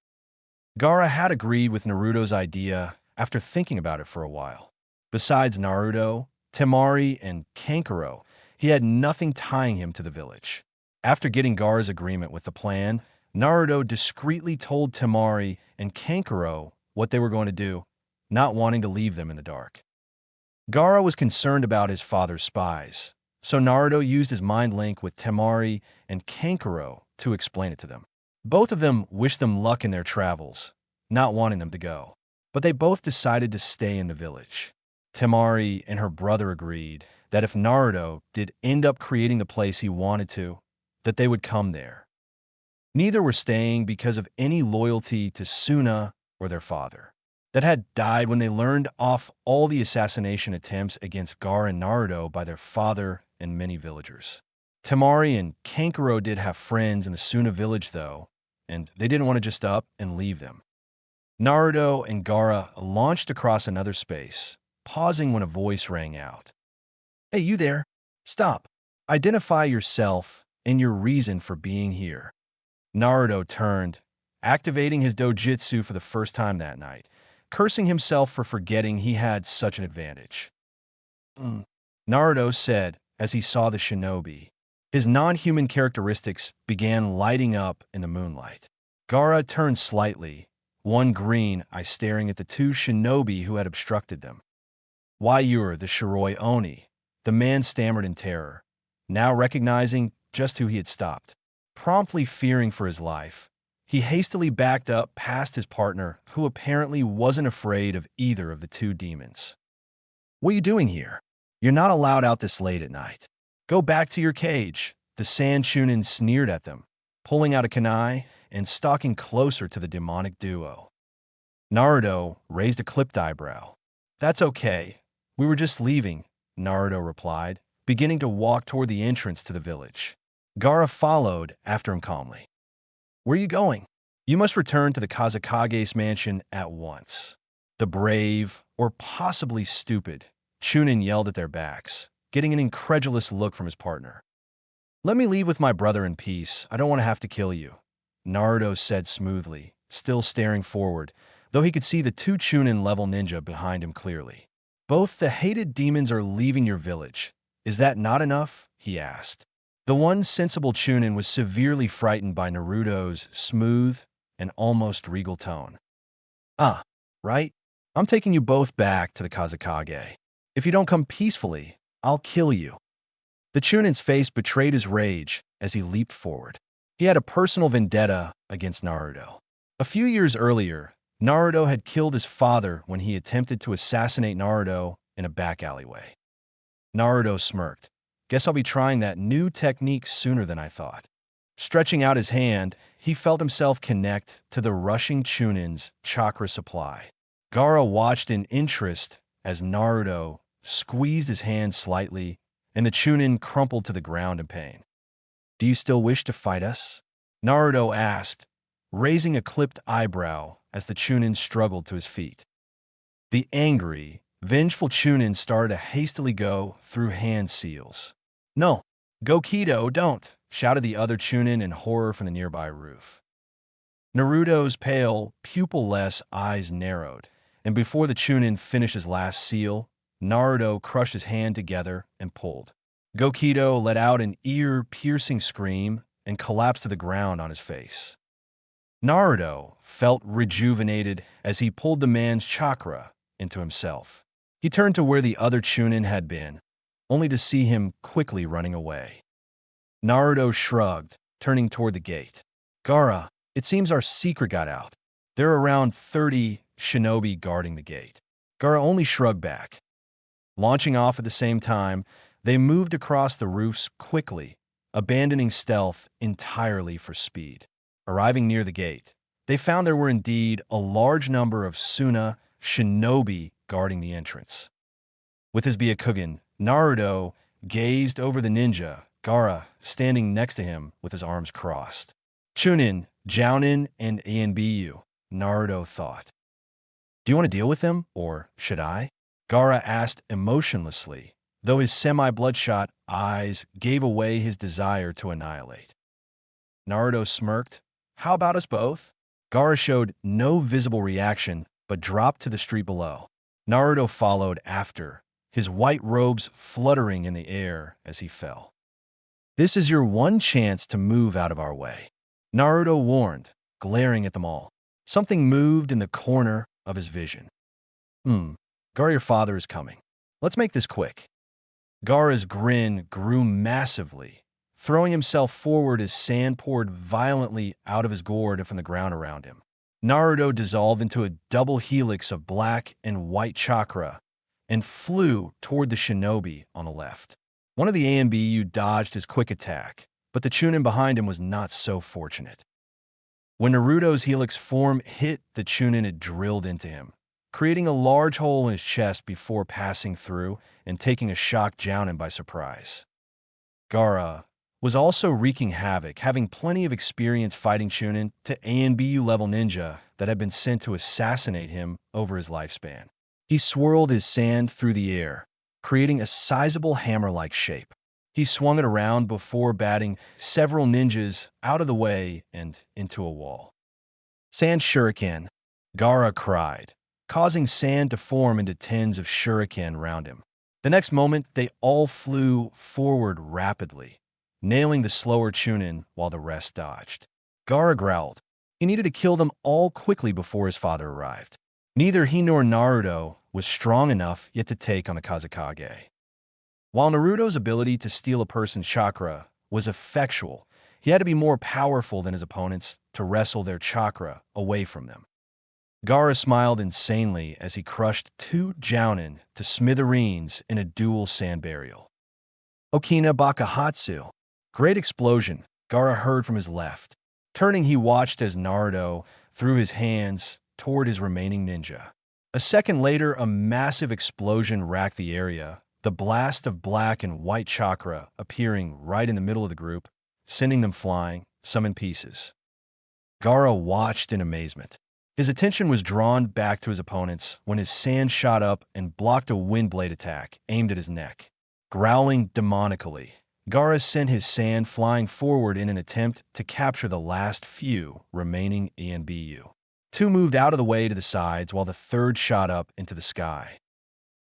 Gaara had agreed with Naruto's idea after thinking about it for a while. Besides Naruto, Temari, and Kankuro, he had nothing tying him to the village. After getting Gaara's agreement with the plan, Naruto discreetly told Temari and Kankuro what they were going to do, not wanting to leave them in the dark. Gaara was concerned about his father's spies, so Naruto used his mind link with Temari and Kankuro to explain it to them. Both of them wished them luck in their travels, not wanting them to go, but they both decided to stay in the village. Temari and her brother agreed that if Naruto did end up creating the place he wanted to, that they would come there. Neither were staying because of any loyalty to Suna or their father, that had died when they learned off all the assassination attempts against Gaara and Naruto by their father and many villagers. Temari and Kankuro did have friends in the Suna village, though, and they didn't want to just up and leave them. Naruto and Gaara launched across another space, pausing when a voice rang out. Hey, you there? Stop. Identify yourself and your reason for being here. Naruto turned, activating his dojutsu for the first time that night, cursing himself for forgetting he had such an advantage. Naruto said as he saw the shinobi. His non-human characteristics began lighting up in the moonlight. Gaara turned slightly, one green eye staring at the two shinobi who had obstructed them. Why, you're the Shiroi Oni, the man stammered in terror, now recognizing just who he had stopped. Promptly fearing for his life, he hastily backed up past his partner, who apparently wasn't afraid of either of the two demons. What are you doing here? You're not allowed out this late at night. Go back to your cage, the Sand Chunin sneered at them, pulling out a kunai and stalking closer to the demonic duo. Naruto raised a clipped eyebrow. That's okay. We were just leaving, Naruto replied, beginning to walk toward the entrance to the village. Gaara followed after him calmly. Where are you going? You must return to the Kazekage's mansion at once. The brave, or possibly stupid, Chunin yelled at their backs, getting an incredulous look from his partner. Let me leave with my brother in peace. I don't want to have to kill you, Naruto said smoothly, still staring forward, though he could see the two Chunin-level ninja behind him clearly. Both the hated demons are leaving your village. Is that not enough? He asked. The one sensible Chunin was severely frightened by Naruto's smooth and almost regal tone. Right? I'm taking you both back to the Kazekage. If you don't come peacefully, I'll kill you. The Chunin's face betrayed his rage as he leaped forward. He had a personal vendetta against Naruto. A few years earlier, Naruto had killed his father when he attempted to assassinate Naruto in a back alleyway. Naruto smirked. Guess I'll be trying that new technique sooner than I thought. Stretching out his hand, he felt himself connect to the rushing Chunin's chakra supply. Gaara watched in interest as Naruto squeezed his hand slightly and the Chunin crumpled to the ground in pain. Do you still wish to fight us? Naruto asked, raising a clipped eyebrow as the Chunin struggled to his feet. The angry, vengeful Chunin started to hastily go through hand seals. No, go Kido, don't, shouted the other Chunin in horror from the nearby roof. Naruto's pale, pupil-less eyes narrowed, and before the Chunin finished his last seal, Naruto crushed his hand together and pulled. Gokido let out an ear-piercing scream and collapsed to the ground on his face. Naruto felt rejuvenated as he pulled the man's chakra into himself. He turned to where the other Chunin had been, only to see him quickly running away. Naruto shrugged, turning toward the gate. Gaara, it seems our secret got out. There are around 30 shinobi guarding the gate. Gaara only shrugged back. Launching off at the same time, they moved across the roofs quickly, abandoning stealth entirely for speed. Arriving near the gate, they found there were indeed a large number of Suna shinobi guarding the entrance. With his Byakugan, Naruto gazed over the ninja, Gaara standing next to him with his arms crossed. Chunin, Jounin, and Anbu, Naruto thought. Do you want to deal with them, or should I? Gaara asked emotionlessly, though his semi-bloodshot eyes gave away his desire to annihilate. Naruto smirked. How about us both? Gaara showed no visible reaction, but dropped to the street below. Naruto followed after, his white robes fluttering in the air as he fell. This is your one chance to move out of our way, Naruto warned, glaring at them all. Something moved in the corner of his vision. Gaara, your father is coming. Let's make this quick. Gaara's grin grew massively, throwing himself forward as sand poured violently out of his gourd and from the ground around him. Naruto dissolved into a double helix of black and white chakra and flew toward the shinobi on the left. One of the Anbu dodged his quick attack, but the Chunin behind him was not so fortunate. When Naruto's helix form hit the Chunin, it drilled into him, creating a large hole in his chest before passing through and taking a shocked Jounin by surprise. Gaara was also wreaking havoc, having plenty of experience fighting Chunin to Anbu-level ninja that had been sent to assassinate him over his lifespan. He swirled his sand through the air, creating a sizable hammer-like shape. He swung it around before batting several ninjas out of the way and into a wall. Sand shuriken, Gaara cried, causing sand to form into tens of shuriken round him. The next moment, they all flew forward rapidly, nailing the slower Chunin while the rest dodged. Gaara growled. He needed to kill them all quickly before his father arrived. Neither he nor Naruto was strong enough yet to take on the Kazekage. While Naruto's ability to steal a person's chakra was effectual, he had to be more powerful than his opponents to wrestle their chakra away from them. Gaara smiled insanely as he crushed 2 Jounin to smithereens in a dual sand burial. Okina Bakahatsu. Great explosion, Gaara heard from his left. Turning, he watched as Naruto threw his hands toward his remaining ninja. A second later, a massive explosion racked the area, the blast of black and white chakra appearing right in the middle of the group, sending them flying, some in pieces. Gaara watched in amazement. His attention was drawn back to his opponents when his sand shot up and blocked a wind blade attack aimed at his neck. Growling demonically, Gaara sent his sand flying forward in an attempt to capture the last few remaining Anbu. 2 moved out of the way to the sides while the third shot up into the sky.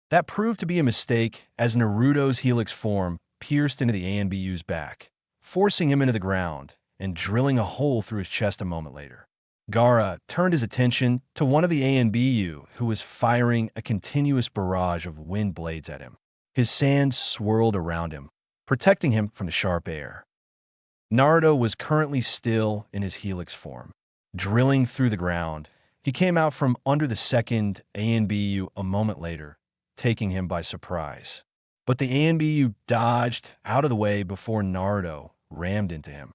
That proved to be a mistake as Naruto's helix form pierced into the Anbu's back, forcing him into the ground and drilling a hole through his chest a moment later. Gaara turned his attention to one of the Anbu who was firing a continuous barrage of wind blades at him. His sand swirled around him, protecting him from the sharp air. Naruto was currently still in his helix form. Drilling through the ground, he came out from under the second Anbu a moment later, taking him by surprise. But the Anbu dodged out of the way before Naruto rammed into him.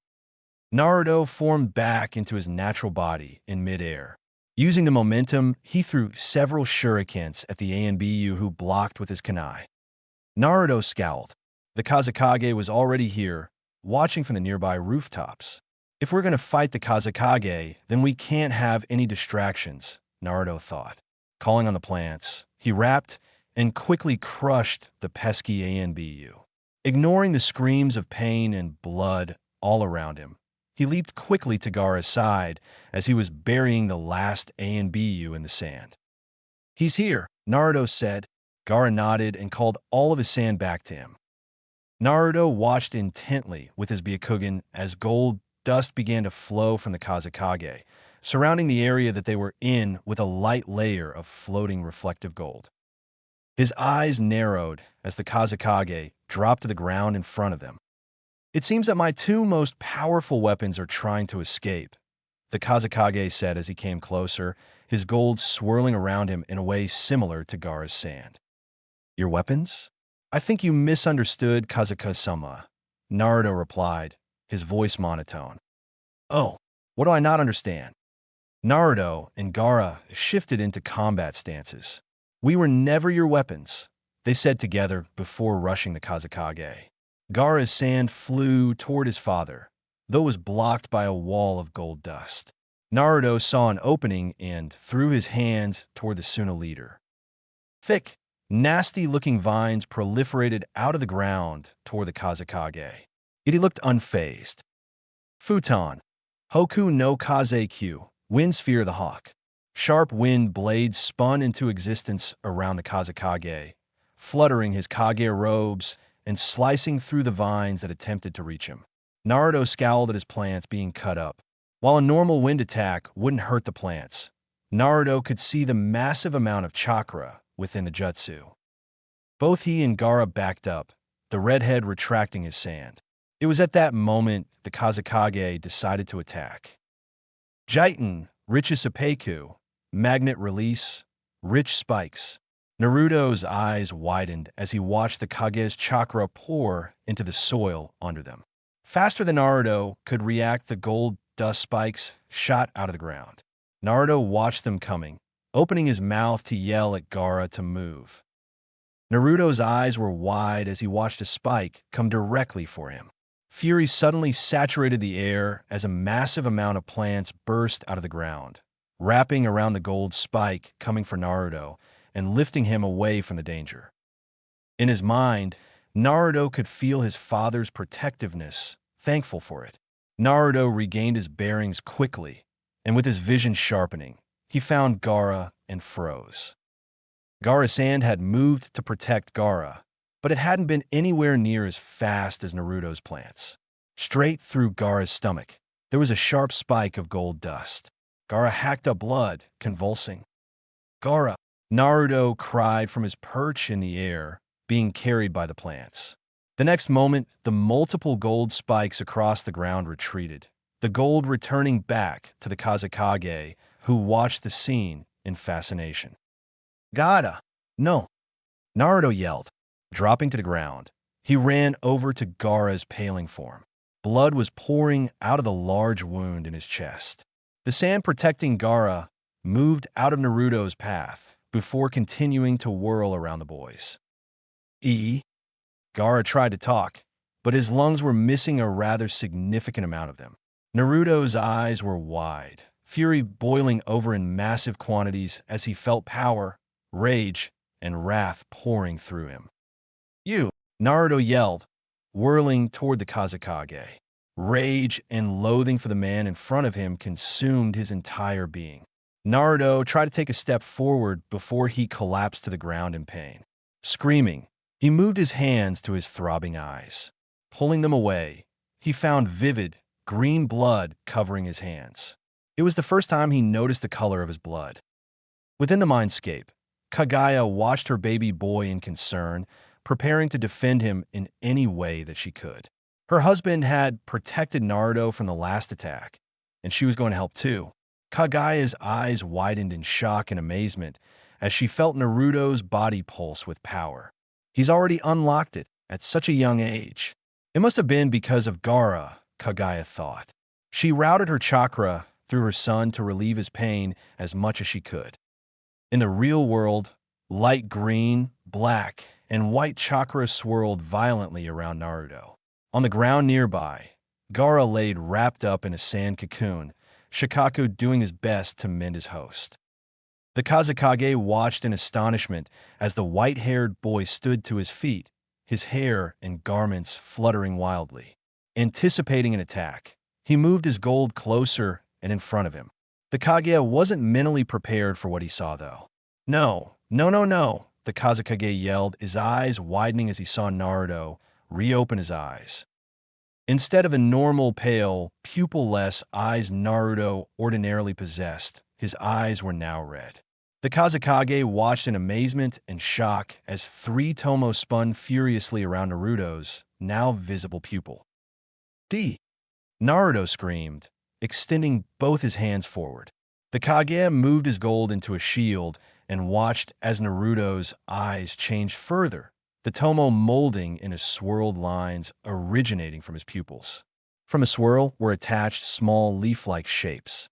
Naruto formed back into his natural body in midair. Using the momentum, he threw several shurikens at the Anbu who blocked with his kunai. Naruto scowled. The Kazekage was already here, watching from the nearby rooftops. If we're going to fight the Kazekage, then we can't have any distractions, Naruto thought. Calling on the plants, he rapped and quickly crushed the pesky Anbu. Ignoring the screams of pain and blood all around him, He leaped quickly to Gaara's side as he was burying the last A and BU in the sand. "He's here," Naruto said. Gaara nodded and called all of his sand back to him. Naruto watched intently with his Byakugan as gold dust began to flow from the Kazekage, surrounding the area that they were in with a light layer of floating reflective gold. His eyes narrowed as the Kazekage dropped to the ground in front of them. "It seems that my two most powerful weapons are trying to escape," the Kazekage said as he came closer, his gold swirling around him in a way similar to Gaara's sand. "Your weapons? I think you misunderstood, Kazuka-sama," Naruto replied, his voice monotone. "Oh, what do I not understand?" Naruto and Gaara shifted into combat stances. "We were never your weapons," they said together before rushing the Kazekage. Gaara's sand flew toward his father, though it was blocked by a wall of gold dust. Naruto saw an opening and threw his hands toward the Suna leader. Thick, nasty-looking vines proliferated out of the ground toward the Kazekage. Yet he looked unfazed. Futon, Hoku no Kaze-Q, Wind Sphere the Hawk. Sharp wind blades spun into existence around the Kazekage, fluttering his Kage robes and slicing through the vines that attempted to reach him. Naruto scowled at his plants being cut up. While a normal wind attack wouldn't hurt the plants, Naruto could see the massive amount of chakra within the jutsu. Both he and Gaara backed up, the redhead retracting his sand. It was at that moment the Kazekage decided to attack. Jiten, Richisapeku, Magnet Release, Rich Spikes. Naruto's eyes widened as he watched the Kage's chakra pour into the soil under them. Faster than Naruto could react, the gold dust spikes shot out of the ground. Naruto watched them coming, opening his mouth to yell at Gaara to move. Naruto's eyes were wide as he watched a spike come directly for him. Fury suddenly saturated the air as a massive amount of plants burst out of the ground, wrapping around the gold spike coming for Naruto and lifting him away from the danger. In his mind, Naruto could feel his father's protectiveness, thankful for it. Naruto regained his bearings quickly, and with his vision sharpening, he found Gaara and froze. Gaara's sand had moved to protect Gaara, but it hadn't been anywhere near as fast as Naruto's plants. Straight through Gaara's stomach, there was a sharp spike of gold dust. Gaara hacked up blood, convulsing. "Gaara!" Naruto cried from his perch in the air, being carried by the plants. The next moment, the multiple gold spikes across the ground retreated, the gold returning back to the Kazekage, who watched the scene in fascination. "Gaara! No!" Naruto yelled. Dropping to the ground, he ran over to Gaara's paling form. Blood was pouring out of the large wound in his chest. The sand protecting Gaara moved out of Naruto's path before continuing to whirl around the boys. Gaara tried to talk, but his lungs were missing a rather significant amount of them. Naruto's eyes were wide, fury boiling over in massive quantities as he felt power, rage, and wrath pouring through him. "You!" Naruto yelled, whirling toward the Kazekage. Rage and loathing for the man in front of him consumed his entire being. Naruto tried to take a step forward before he collapsed to the ground in pain. Screaming, he moved his hands to his throbbing eyes. Pulling them away, he found vivid, green blood covering his hands. It was the first time he noticed the color of his blood. Within the mindscape, Kaguya watched her baby boy in concern, preparing to defend him in any way that she could. Her husband had protected Naruto from the last attack, and she was going to help too. Kaguya's eyes widened in shock and amazement as she felt Naruto's body pulse with power. He's already unlocked it at such a young age. It must have been because of Gaara, Kaguya thought. She routed her chakra through her son to relieve his pain as much as she could. In the real world, light green, black, and white chakra swirled violently around Naruto. On the ground nearby, Gaara laid wrapped up in a sand cocoon, Shikaku doing his best to mend his host. The Kazekage watched in astonishment as the white-haired boy stood to his feet, his hair and garments fluttering wildly. Anticipating an attack, He moved his gold closer and in front of him. The Kage wasn't mentally prepared for what he saw, though. No, no, no, no, the Kazekage yelled, his eyes widening as he saw Naruto reopen his eyes. Instead of the normal pale, pupil-less eyes Naruto ordinarily possessed, his eyes were now red. The Kazekage watched in amazement and shock as three tomo spun furiously around Naruto's now visible pupil. D. Naruto screamed, extending both his hands forward. The Kage moved his gold into a shield and watched as Naruto's eyes changed further, the tomo molding into swirled lines originating from his pupils. From a swirl were attached small leaf-like shapes.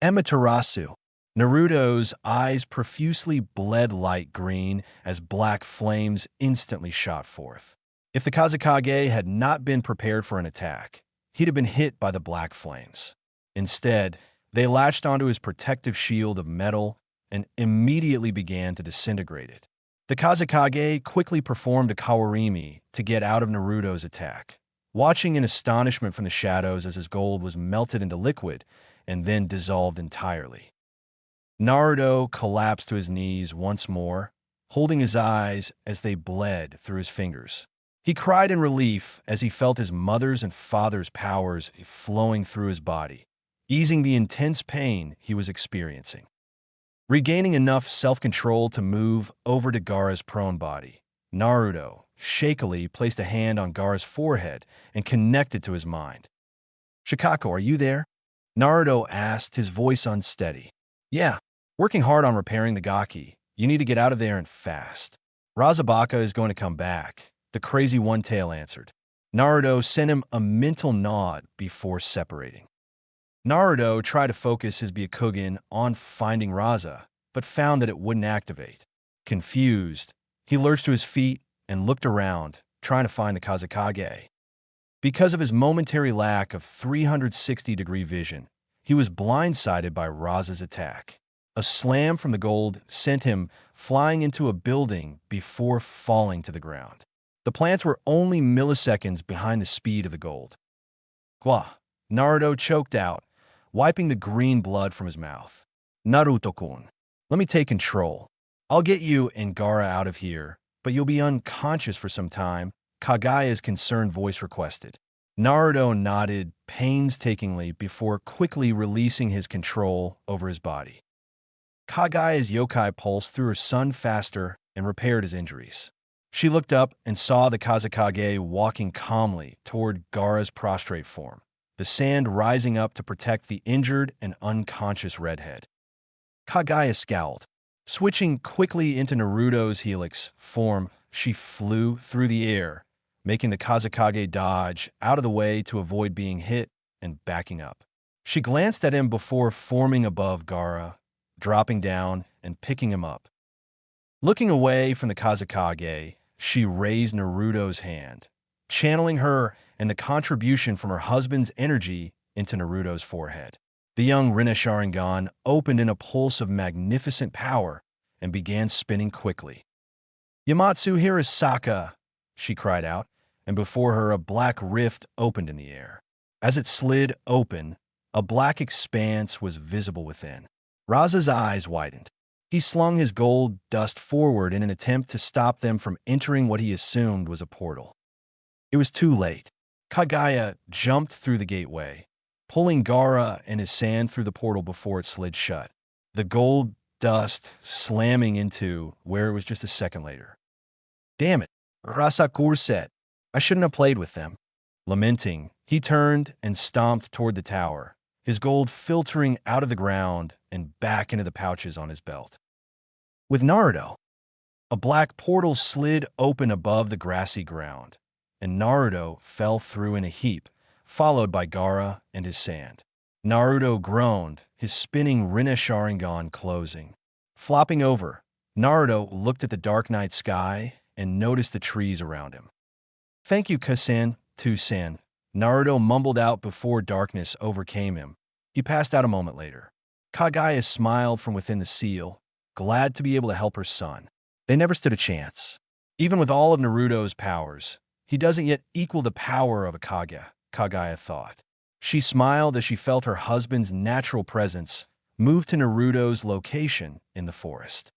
Amaterasu. Naruto's eyes profusely bled light green as black flames instantly shot forth. If the Kazekage had not been prepared for an attack, he'd have been hit by the black flames. Instead, they latched onto his protective shield of metal and immediately began to disintegrate it. The Kazekage quickly performed a kawarimi to get out of Naruto's attack, watching in astonishment from the shadows as his gold was melted into liquid and then dissolved entirely. Naruto collapsed to his knees once more, holding his eyes as they bled through his fingers. He cried in relief as he felt his mother's and father's powers flowing through his body, easing the intense pain he was experiencing. Regaining enough self-control to move over to Gaara's prone body, Naruto shakily placed a hand on Gaara's forehead and connected to his mind. "Shikako, are you there?" Naruto asked, his voice unsteady. "Yeah, working hard on repairing the Gaki. You need to get out of there and fast. Razabaka is going to come back," the crazy one-tail answered. Naruto sent him a mental nod before separating. Naruto tried to focus his Byakugan on finding Raza, but found that it wouldn't activate. Confused, he lurched to his feet and looked around, trying to find the Kazekage. Because of his momentary lack of 360-degree vision, he was blindsided by Raza's attack. A slam from the gold sent him flying into a building before falling to the ground. The plants were only milliseconds behind the speed of the gold. "Gwa," Naruto choked out, wiping the green blood from his mouth. "Naruto-kun, let me take control. I'll get you and Gaara out of here, but you'll be unconscious for some time," Kagaya's concerned voice requested. Naruto nodded painstakingly before quickly releasing his control over his body. Kagaya's yokai pulsed through her son faster and repaired his injuries. She looked up and saw the Kazekage walking calmly toward Gaara's prostrate form, the sand rising up to protect the injured and unconscious redhead. Kagaya scowled. Switching quickly into Naruto's helix form, she flew through the air, making the Kazekage dodge out of the way to avoid being hit and backing up. She glanced at him before forming above Gaara, dropping down and picking him up. Looking away from the Kazekage, she raised Naruto's hand, channeling her and the contribution from her husband's energy into Naruto's forehead. The young Rinnegan opened in a pulse of magnificent power and began spinning quickly. "Yamatsu Hirasaka!" she cried out, and before her a black rift opened in the air. As it slid open, a black expanse was visible within. Raza's eyes widened. He slung his gold dust forward in an attempt to stop them from entering what he assumed was a portal. It was too late. Kagaya jumped through the gateway, pulling Gaara and his sand through the portal before it slid shut, the gold dust slamming into where it was just a second later. "Damn it, Rasakure said. I shouldn't have played with them." Lamenting, he turned and stomped toward the tower, his gold filtering out of the ground and back into the pouches on his belt. With Naruto, a black portal slid open above the grassy ground, and Naruto fell through in a heap, followed by Gaara and his sand. Naruto groaned, his spinning Rinnegan closing. Flopping over, Naruto looked at the dark night sky and noticed the trees around him. "Thank you, Kasan, Tusan," Naruto mumbled out before darkness overcame him. He passed out a moment later. Kagaya smiled from within the seal, glad to be able to help her son. They never stood a chance. Even with all of Naruto's powers, he doesn't yet equal the power of a Kage, Kagaya thought. She smiled as she felt her husband's natural presence move to Naruto's location in the forest.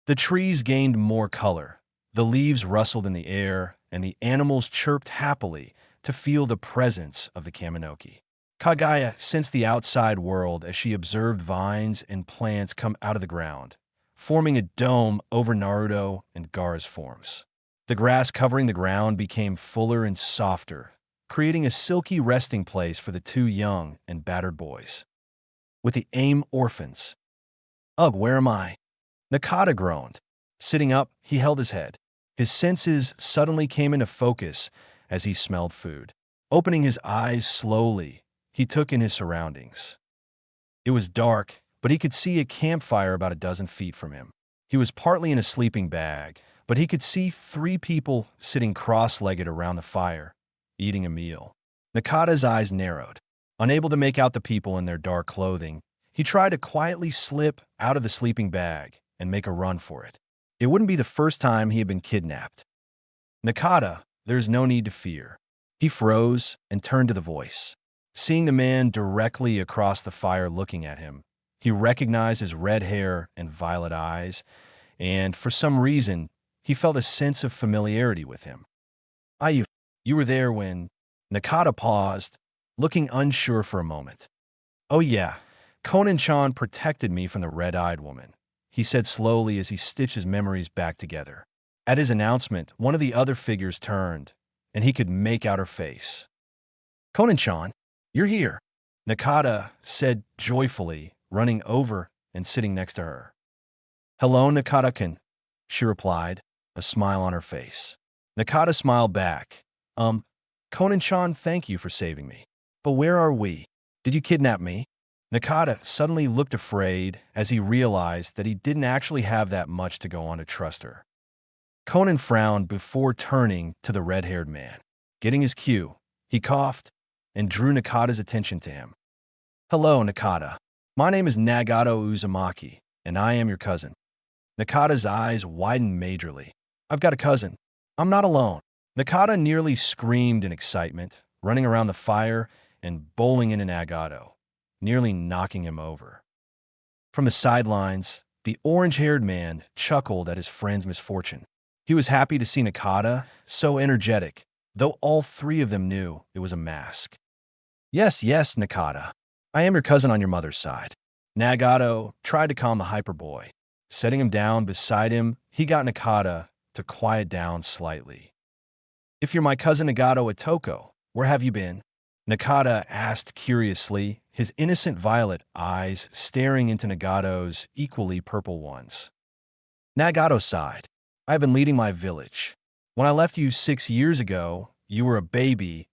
The trees gained more color, the leaves rustled in the air, and the animals chirped happily to feel the presence of the Kaminoki. Kagaya sensed the outside world as she observed vines and plants come out of the ground, forming a dome over Naruto and Gaara's forms. The grass covering the ground became fuller and softer, creating a silky resting place for the two young and battered boys. With the AIM orphans. Ugh, where am I? Nakata groaned. Sitting up, he held his head. His senses suddenly came into focus as he smelled food. Opening his eyes slowly, he took in his surroundings. It was dark, but he could see a campfire about a dozen feet from him. He was partly in a sleeping bag, but he could see 3 people sitting cross-legged around the fire, eating a meal. Nakata's eyes narrowed. Unable to make out the people in their dark clothing, he tried to quietly slip out of the sleeping bag and make a run for it. It wouldn't be the first time he had been kidnapped. Nakata, there's no need to fear. He froze and turned to the voice. Seeing the man directly across the fire looking at him, he recognized his red hair and violet eyes, and for some reason, he felt a sense of familiarity with him. You were there when... Nakata paused, looking unsure for a moment. Oh yeah, Konan-chan protected me from the red-eyed woman, he said slowly as he stitched his memories back together. At his announcement, one of the other figures turned, and he could make out her face. Konan-chan, you're here, Nakata said joyfully, running over and sitting next to her. Hello, Nakata-kun, she replied, a smile on her face. Nakata smiled back. Konan-chan, thank you for saving me. But where are we? Did you kidnap me? Nakata suddenly looked afraid as he realized that he didn't actually have that much to go on to trust her. Conan frowned before turning to the red-haired man. Getting his cue, he coughed and drew Nakata's attention to him. Hello, Nakata. My name is Nagato Uzumaki, and I am your cousin. Nakata's eyes widened majorly. I've got a cousin. I'm not alone. Nakata nearly screamed in excitement, running around the fire and bowling into Nagato, nearly knocking him over. From the sidelines, the orange-haired man chuckled at his friend's misfortune. He was happy to see Nakata, so energetic, though all 3 of them knew it was a mask. Yes, Nakata. I am your cousin on your mother's side. Nagato tried to calm the hyper boy. Setting him down beside him, he got Nakata to quiet down slightly. If you're my cousin Nagato Otoko, where have you been? Nakata asked curiously, his innocent violet eyes staring into Nagato's equally purple ones. Nagato sighed. I've been leading my village. When I left you 6 years ago, you were a baby,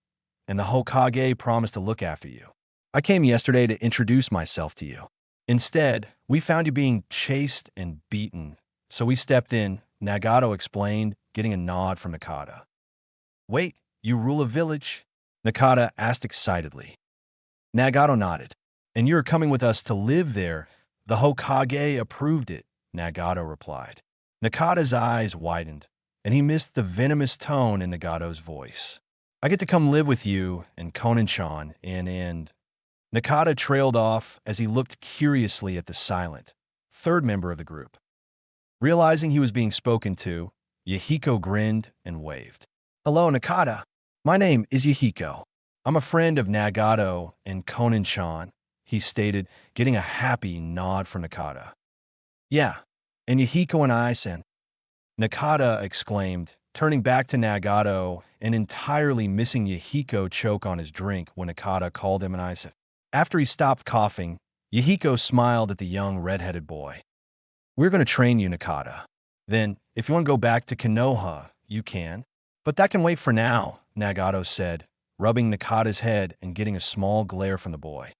and the Hokage promised to look after you. I came yesterday to introduce myself to you. Instead, we found you being chased and beaten, so we stepped in, Nagato explained, getting a nod from Nakata. Wait, you rule a village? Nakata asked excitedly. Nagato nodded. And you're coming with us to live there? The Hokage approved it, Nagato replied. Nakata's eyes widened, and he missed the venomous tone in Nagato's voice. I get to come live with you and Konan-chan and... Nakata trailed off as he looked curiously at the silent, 3rd member of the group. Realizing he was being spoken to, Yahiko grinned and waved. Hello, Nakata. My name is Yahiko. I'm a friend of Nagato and Konan-chan, he stated, getting a happy nod from Nakata. Yeah, and Yahiko and I, Nakata exclaimed, turning back to Nagato and entirely missing Yahiko choke on his drink when Nakata called him an Isa. After he stopped coughing, Yahiko smiled at the young red-headed boy. We're going to train you, Nakata. Then, if you want to go back to Konoha, you can. But that can wait for now, Nagato said, rubbing Nakata's head and getting a small glare from the boy.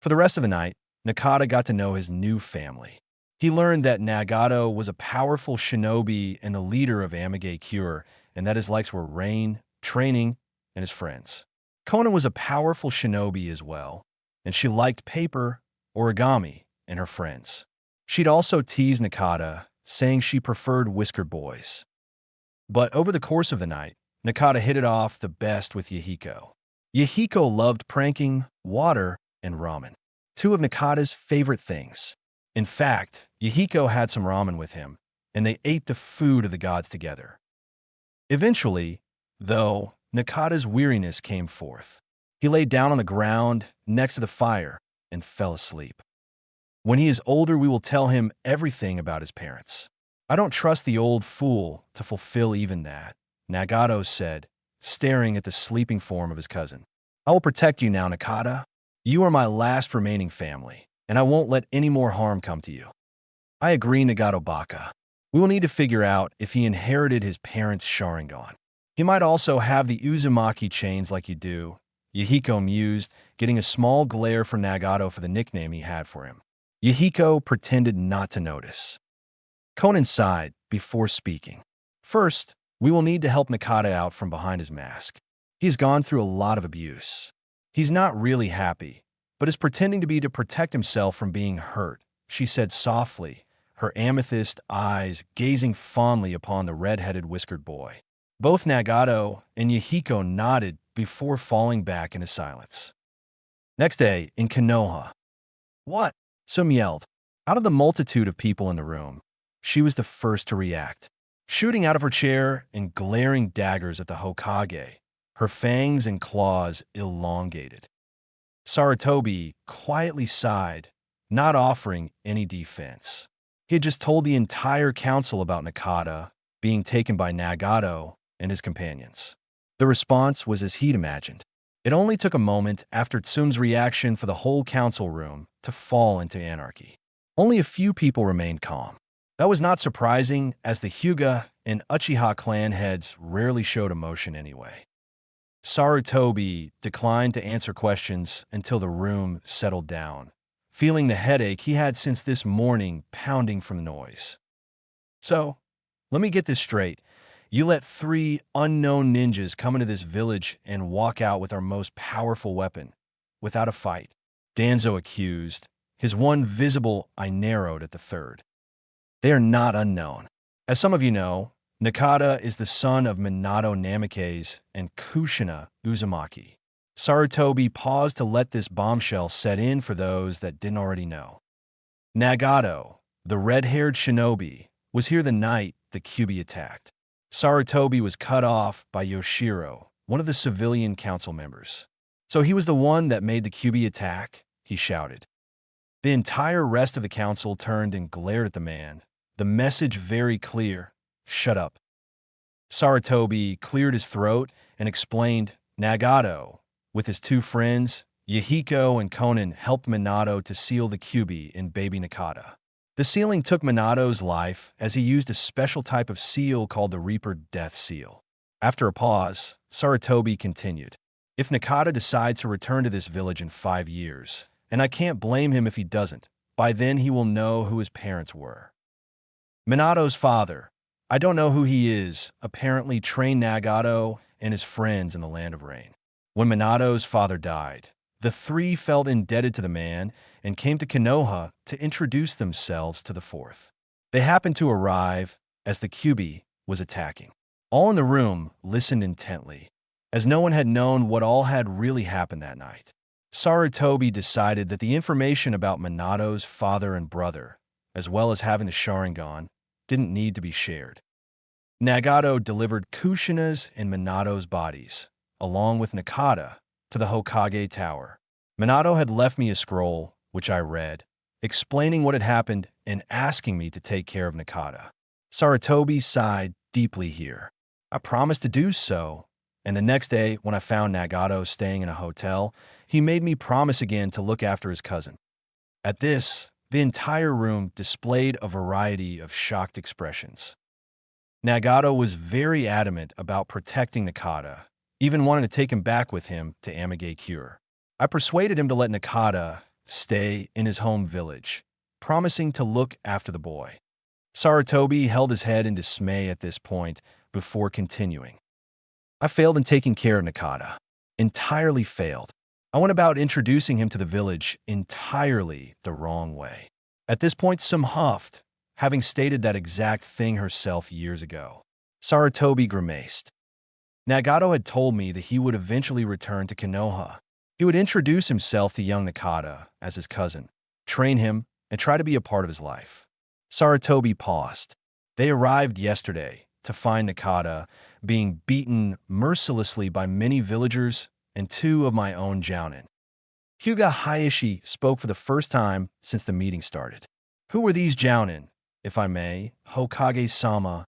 For the rest of the night, Nakata got to know his new family. He learned that Nagato was a powerful shinobi and the leader of Amage Cure, and that his likes were rain, training, and his friends. Kona was a powerful shinobi as well, and she liked paper, origami, and her friends. She'd also tease Nakata, saying she preferred whiskered boys. But over the course of the night, Nakata hit it off the best with Yahiko. Yahiko loved pranking, water, and ramen, two of Nakata's favorite things. In fact, Yahiko had some ramen with him, and they ate the food of the gods together. Eventually, though, Nakata's weariness came forth. He lay down on the ground next to the fire and fell asleep. When he is older, we will tell him everything about his parents. I don't trust the old fool to fulfill even that, Nagato said, staring at the sleeping form of his cousin. I will protect you now, Nakata. You are my last remaining family, and I won't let any more harm come to you. I agree, Nagato Baka. We will need to figure out if he inherited his parents' Sharingan. He might also have the Uzumaki chains like you do, Yahiko mused, getting a small glare for Nagato for the nickname he had for him. Yahiko pretended not to notice. Conan sighed before speaking. First, we will need to help Nakata out from behind his mask. He's gone through a lot of abuse. He's not really happy, but is pretending to be to protect himself from being hurt, she said softly, her amethyst eyes gazing fondly upon the red-headed whiskered boy. Both Nagato and Yahiko nodded before falling back into silence. Next day, in Konoha. What? Sum yelled. Out of the multitude of people in the room, she was the first to react, shooting out of her chair and glaring daggers at the Hokage, her fangs and claws elongated. Sarutobi quietly sighed, not offering any defense. He had just told the entire council about Nakata being taken by Nagato and his companions. The response was as he'd imagined. It only took a moment after Tsum's reaction for the whole council room to fall into anarchy. Only a few people remained calm. That was not surprising, as the Hyuga and Uchiha clan heads rarely showed emotion anyway. Sarutobi declined to answer questions until the room settled down, feeling the headache he had since this morning pounding from the noise. So, let me get this straight. You let 3 unknown ninjas come into this village and walk out with our most powerful weapon, without a fight, Danzo accused, his one visible eye narrowed at the third. They are not unknown. As some of you know, Nakata is the son of Minato Namikaze and Kushina Uzumaki. Sarutobi paused to let this bombshell set in for those that didn't already know. Nagato, the red-haired shinobi, was here the night the Kyuubi attacked. Sarutobi was cut off by Yoshiro, one of the civilian council members. So he was the one that made the Kyuubi attack, he shouted. The entire rest of the council turned and glared at the man, the message very clear: shut up. Sarutobi cleared his throat and explained, Nagato, with his 2 friends, Yahiko and Conan, helped Minato to seal the Kyuubi in baby Nakata. The sealing took Minato's life as he used a special type of seal called the Reaper Death Seal. After a pause, Sarutobi continued, if Nakata decides to return to this village in 5 years, and I can't blame him if he doesn't, by then he will know who his parents were. Minato's father, I don't know who he is, apparently trained Nagato and his friends in the Land of Rain. When Minato's father died, the 3 felt indebted to the man and came to Konoha to introduce themselves to the 4th. They happened to arrive as the Kyuubi was attacking. All in the room listened intently, as no one had known what all had really happened that night. Sarutobi decided that the information about Minato's father and brother, as well as having the Sharingan, didn't need to be shared. Nagato delivered Kushina's and Minato's bodies, along with Nakata, to the Hokage Tower. Minato had left me a scroll, which I read, explaining what had happened and asking me to take care of Nakata. Sarutobi sighed deeply here. I promised to do so, and the next day, when I found Nagato staying in a hotel, he made me promise again to look after his cousin. At this, the entire room displayed a variety of shocked expressions. Nagato was very adamant about protecting Nakata, even wanted to take him back with him to Amage Cure. I persuaded him to let Nakata stay in his home village, promising to look after the boy. Sarutobi held his head in dismay at this point before continuing. I failed in taking care of Nakata. Entirely failed. I went about introducing him to the village entirely the wrong way. At this point, Sum huffed, having stated that exact thing herself years ago. Sarutobi grimaced. Nagato had told me that he would eventually return to Konoha. He would introduce himself to young Nakata as his cousin, train him, and try to be a part of his life. Sarutobi paused. They arrived yesterday to find Nakata being beaten mercilessly by many villagers and two of my own jounin. Hyuga Hayashi spoke for the first time since the meeting started. Who were these jounin, if I may, Hokage-sama?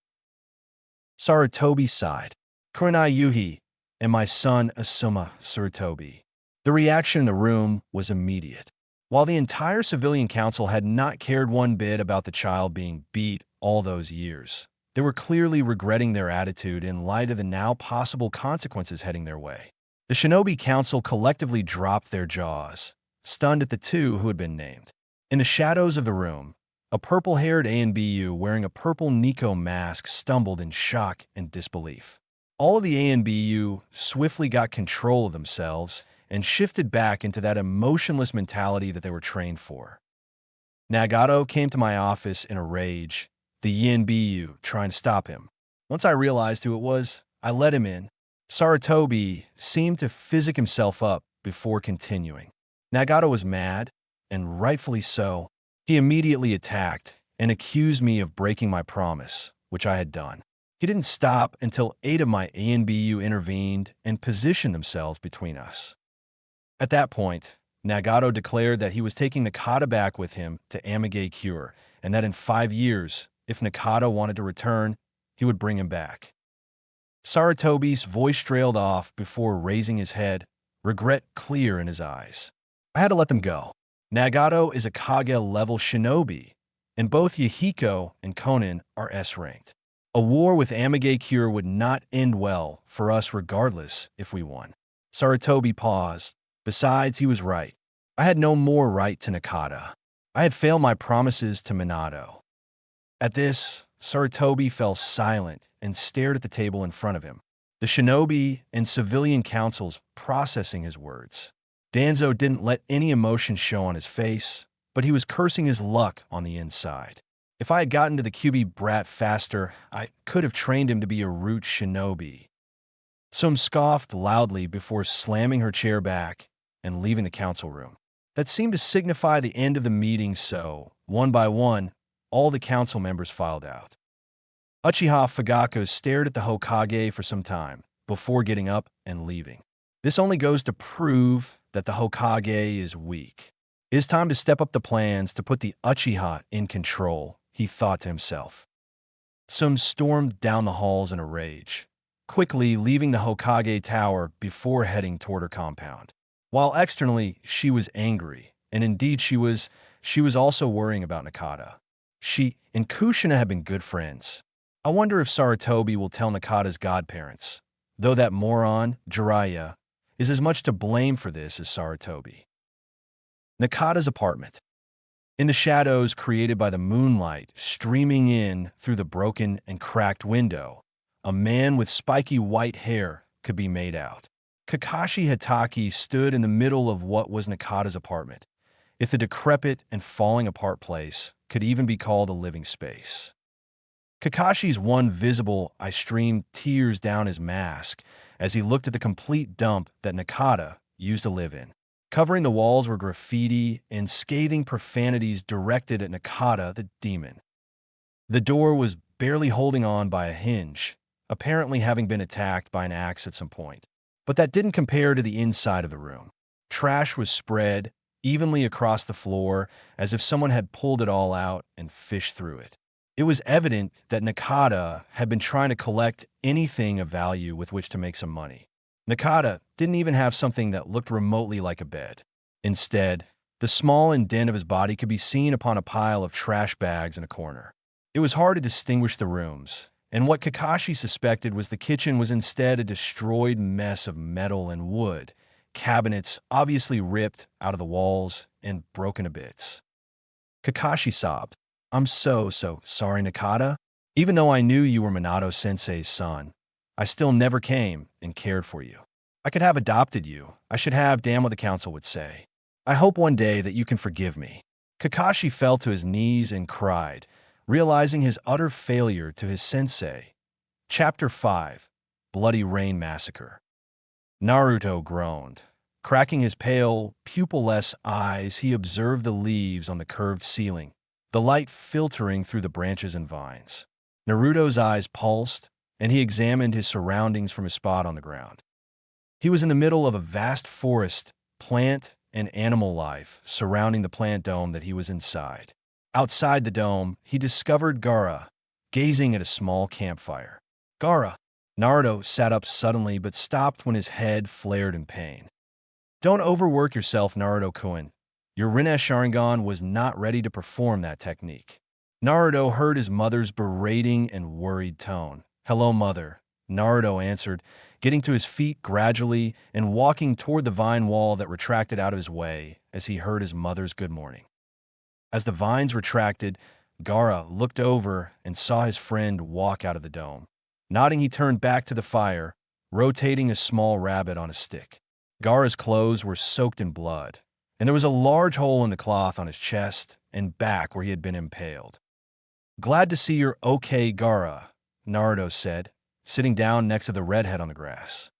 Sarutobi sighed. Kurenai Yuhi and my son Asuma Sarutobi. The reaction in the room was immediate. While the entire civilian council had not cared one bit about the child being beat all those years, they were clearly regretting their attitude in light of the now possible consequences heading their way. The Shinobi Council collectively dropped their jaws, stunned at the two who had been named. In the shadows of the room, a purple-haired ANBU wearing a purple Nico mask stumbled in shock and disbelief. All of the ANBU swiftly got control of themselves and shifted back into that emotionless mentality that they were trained for. Nagato came to my office in a rage, the YNBU trying to stop him. Once I realized who it was, I let him in. Sarutobi seemed to physic himself up before continuing. Nagato was mad, and rightfully so. He immediately attacked and accused me of breaking my promise, which I had done. He didn't stop until 8 of my ANBU intervened and positioned themselves between us. At that point, Nagato declared that he was taking Nakata back with him to Amage Cure, and that in 5 years, if Nakata wanted to return, he would bring him back. Sarutobi's voice trailed off before raising his head, regret clear in his eyes. I had to let them go. Nagato is a Kage-level shinobi, and both Yahiko and Konin are S-ranked. A war with Amage Cure would not end well for us regardless if we won. Sarutobi paused. Besides, he was right. I had no more right to Nakata. I had failed my promises to Minato. At this, Sarutobi fell silent and stared at the table in front of him, the shinobi and civilian councils processing his words. Danzo didn't let any emotion show on his face, but he was cursing his luck on the inside. If I had gotten to the QB brat faster, I could have trained him to be a root shinobi. Sum scoffed loudly before slamming her chair back and leaving the council room. That seemed to signify the end of the meeting, so, one by one, all the council members filed out. Uchiha Fugako stared at the Hokage for some time before getting up and leaving. This only goes to prove that the Hokage is weak. It is time to step up the plans to put the Uchiha in control, he thought to himself. Sum stormed down the halls in a rage, quickly leaving the Hokage tower before heading toward her compound. While externally she was angry, and indeed she was also worrying about Nakata. She and Kushina have been good friends. I wonder if Sarutobi will tell Nakata's godparents, though that moron, Jiraiya, is as much to blame for this as Sarutobi. Nakata's apartment. In the shadows created by the moonlight streaming in through the broken and cracked window, a man with spiky white hair could be made out. Kakashi Hitaki stood in the middle of what was Nakata's apartment, if the decrepit and falling apart place could even be called a living space. Kakashi's one visible eye streamed tears down his mask as he looked at the complete dump that Nakata used to live in. Covering the walls were graffiti and scathing profanities directed at Nakata the demon. The door was barely holding on by a hinge, apparently having been attacked by an axe at some point. But that didn't compare to the inside of the room. Trash was spread evenly across the floor as if someone had pulled it all out and fished through it. It was evident that Nakata had been trying to collect anything of value with which to make some money. Nakata didn't even have something that looked remotely like a bed. Instead, the small indent of his body could be seen upon a pile of trash bags in a corner. It was hard to distinguish the rooms, and what Kakashi suspected was the kitchen was instead a destroyed mess of metal and wood, cabinets obviously ripped out of the walls and broken to bits. Kakashi sobbed, "I'm so sorry, Nakata. Even though I knew you were Minato-sensei's son, I still never came and cared for you. I could have adopted you. I should have, damn what the council would say. I hope one day that you can forgive me." Kakashi fell to his knees and cried, realizing his utter failure to his sensei. Chapter 5. Bloody Rain Massacre. Naruto groaned. Cracking his pale, pupilless eyes, he observed the leaves on the curved ceiling, the light filtering through the branches and vines. Naruto's eyes pulsed, and he examined his surroundings from his spot on the ground. He was in the middle of a vast forest, plant and animal life surrounding the plant dome that he was inside. Outside the dome, he discovered Gaara, gazing at a small campfire. Gaara! Naruto sat up suddenly but stopped when his head flared in pain. Don't overwork yourself, Naruto-kun. Your Rinnegan Sharingan was not ready to perform that technique. Naruto heard his mother's berating and worried tone. Hello, mother, Naruto answered, getting to his feet gradually and walking toward the vine wall that retracted out of his way as he heard his mother's good morning. As the vines retracted, Gaara looked over and saw his friend walk out of the dome. Nodding, he turned back to the fire, rotating a small rabbit on a stick. Gaara's clothes were soaked in blood, and there was a large hole in the cloth on his chest and back where he had been impaled. Glad to see you're okay, Gaara, Naruto said, sitting down next to the redhead on the grass.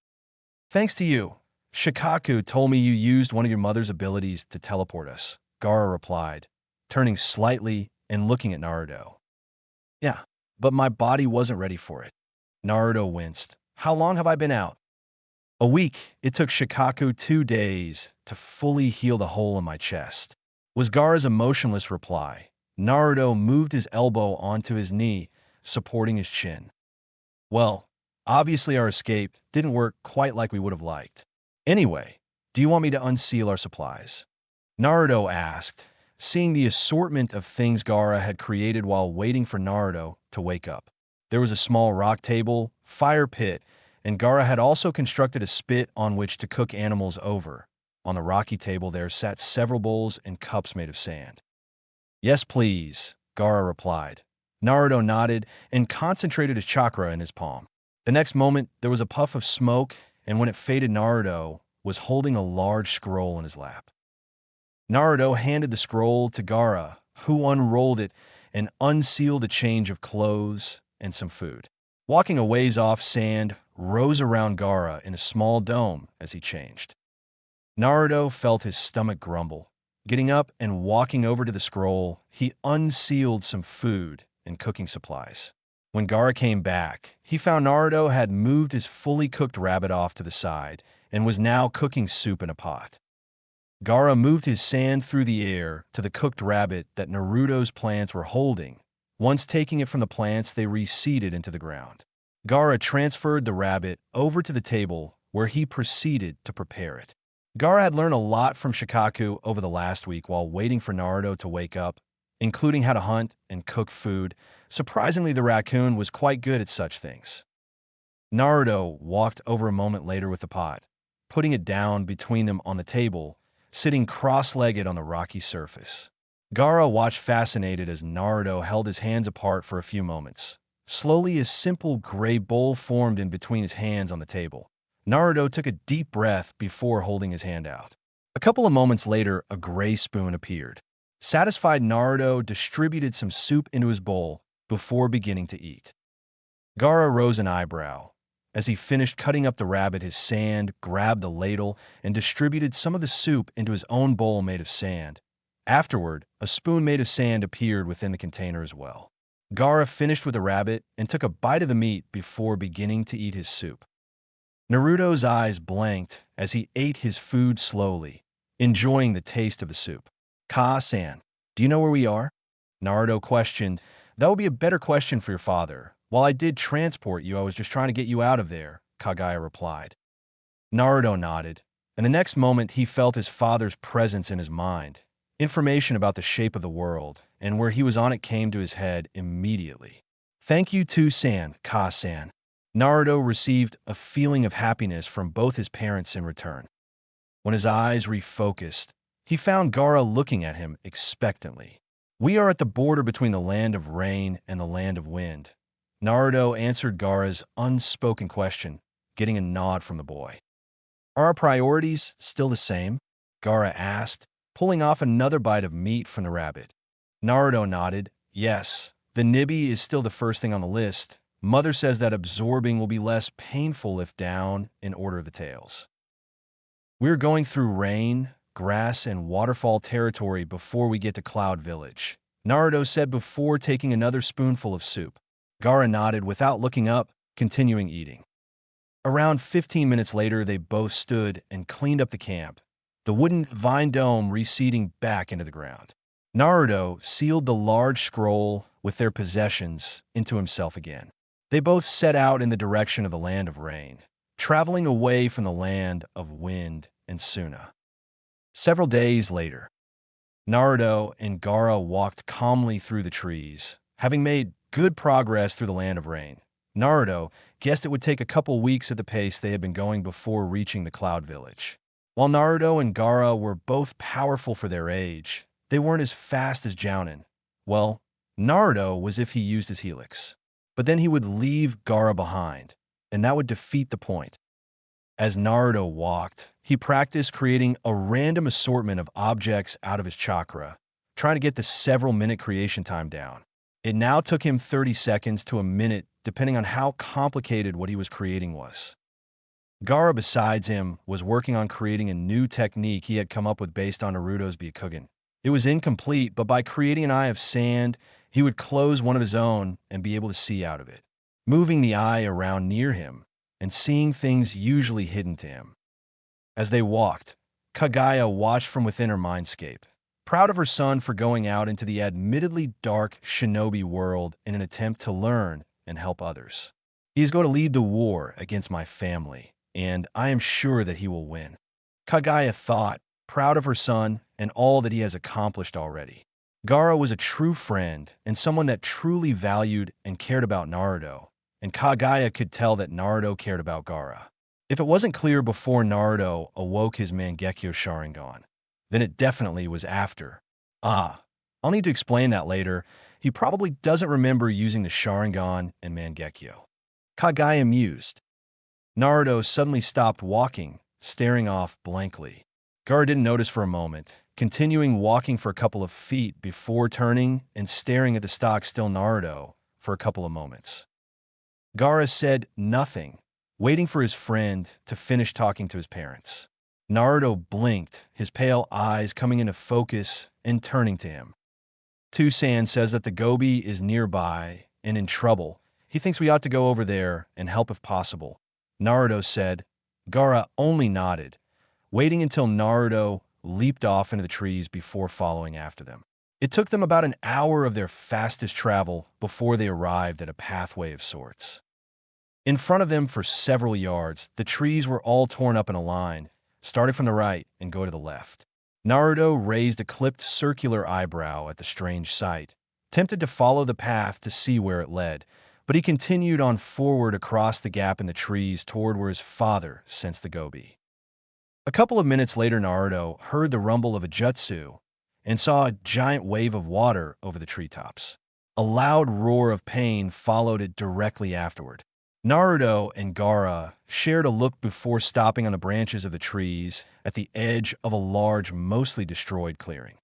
Thanks to you. Shikaku told me you used one of your mother's abilities to teleport us, Gaara replied, turning slightly and looking at Naruto. Yeah, but my body wasn't ready for it. Naruto winced. How long have I been out? A week. It took Shikaku 2 days to fully heal the hole in my chest, was Gaara's emotionless reply. Naruto moved his elbow onto his knee, supporting his chin. Well, obviously our escape didn't work quite like we would have liked. Anyway, do you want me to unseal our supplies? Naruto asked, seeing the assortment of things Gaara had created while waiting for Naruto to wake up. There was a small rock table, fire pit, and Gaara had also constructed a spit on which to cook animals over. On the rocky table there sat several bowls and cups made of sand. Yes, please, Gaara replied. Naruto nodded and concentrated his chakra in his palm. The next moment, there was a puff of smoke, and when it faded, Naruto was holding a large scroll in his lap. Naruto handed the scroll to Gaara, who unrolled it and unsealed a change of clothes and some food. Walking a ways off, sand rose around Gaara in a small dome as he changed. Naruto felt his stomach grumble. Getting up and walking over to the scroll, he unsealed some food and cooking supplies. When Gaara came back, he found Naruto had moved his fully cooked rabbit off to the side and was now cooking soup in a pot. Gaara moved his sand through the air to the cooked rabbit that Naruto's plants were holding. Once taking it from the plants, they reseeded into the ground. Gaara transferred the rabbit over to the table where he proceeded to prepare it. Gaara had learned a lot from Shikaku over the last week while waiting for Naruto to wake up, including how to hunt and cook food. Surprisingly, the raccoon was quite good at such things. Naruto walked over a moment later with the pot, putting it down between them on the table, sitting cross-legged on the rocky surface. Gaara watched fascinated as Naruto held his hands apart for a few moments. Slowly, a simple gray bowl formed in between his hands on the table. Naruto took a deep breath before holding his hand out. A couple of moments later, a gray spoon appeared. Satisfied, Naruto distributed some soup into his bowl before beginning to eat. Gaara rose an eyebrow. As he finished cutting up the rabbit, his sand grabbed the ladle and distributed some of the soup into his own bowl made of sand. Afterward, a spoon made of sand appeared within the container as well. Gaara finished with the rabbit and took a bite of the meat before beginning to eat his soup. Naruto's eyes blanked as he ate his food slowly, enjoying the taste of the soup. Ka-san, do you know where we are? Naruto questioned. That would be a better question for your father. While I did transport you, I was just trying to get you out of there, Kagaya replied. Naruto nodded, and the next moment he felt his father's presence in his mind. Information about the shape of the world and where he was on it came to his head immediately. Thank you to San, Ka-san. Naruto received a feeling of happiness from both his parents in return. When his eyes refocused, he found Gaara looking at him expectantly. We are at the border between the land of rain and the land of wind. Naruto answered Gaara's unspoken question, getting a nod from the boy. Are our priorities still the same? Gaara asked, pulling off another bite of meat from the rabbit. Naruto nodded. Yes, the Nibi is still the first thing on the list, Mother says that absorbing will be less painful if down in order of the tales. We're going through rain, grass, and waterfall territory before we get to Cloud Village, Naruto said before taking another spoonful of soup. Gaara nodded without looking up, continuing eating. Around 15 minutes later, they both stood and cleaned up the camp, the wooden vine dome receding back into the ground. Naruto sealed the large scroll with their possessions into himself again. They both set out in the direction of the land of rain, traveling away from the land of wind and Suna. Several days later, Naruto and Gaara walked calmly through the trees, having made good progress through the land of rain. Naruto guessed it would take a couple weeks at the pace they had been going before reaching the Cloud Village. While Naruto and Gaara were both powerful for their age, they weren't as fast as Jounin. Well, Naruto was if he used his helix. But then he would leave Gaara behind, and that would defeat the point. As Naruto walked, he practiced creating a random assortment of objects out of his chakra, trying to get the several-minute creation time down. It now took him 30 seconds to a minute, depending on how complicated what he was creating was. Gaara, besides him, was working on creating a new technique he had come up with based on Naruto's Byakugan. It was incomplete, but by creating an eye of sand, he would close one of his own and be able to see out of it, moving the eye around near him and seeing things usually hidden to him. As they walked, Kaguya watched from within her mindscape, proud of her son for going out into the admittedly dark shinobi world in an attempt to learn and help others. He is going to lead the war against my family, and I am sure that he will win. Kaguya thought, proud of her son and all that he has accomplished already. Gaara was a true friend and someone that truly valued and cared about Naruto, and Kaguya could tell that Naruto cared about Gaara. If it wasn't clear before Naruto awoke his Mangekyo Sharingan, then it definitely was after. I'll need to explain that later. He probably doesn't remember using the Sharingan and Mangekyo. Kaguya mused. Naruto suddenly stopped walking, staring off blankly. Gaara didn't notice for a moment, continuing walking for a couple of feet before turning and staring at the stock-still Naruto for a couple of moments. Gaara said nothing, waiting for his friend to finish talking to his parents. Naruto blinked, his pale eyes coming into focus and turning to him. Tusan says that the Gobi is nearby and in trouble. He thinks we ought to go over there and help if possible, Naruto said. Gaara only nodded, waiting until Naruto leaped off into the trees before following after them. It took them about an hour of their fastest travel before they arrived at a pathway of sorts. In front of them for several yards, the trees were all torn up in a line, starting from the right and go to the left. Naruto raised a clipped circular eyebrow at the strange sight, tempted to follow the path to see where it led, but he continued on forward across the gap in the trees toward where his father sensed the Gobi. A couple of minutes later, Naruto heard the rumble of a jutsu and saw a giant wave of water over the treetops. A loud roar of pain followed it directly afterward. Naruto and Gaara shared a look before stopping on the branches of the trees at the edge of a large, mostly destroyed clearing.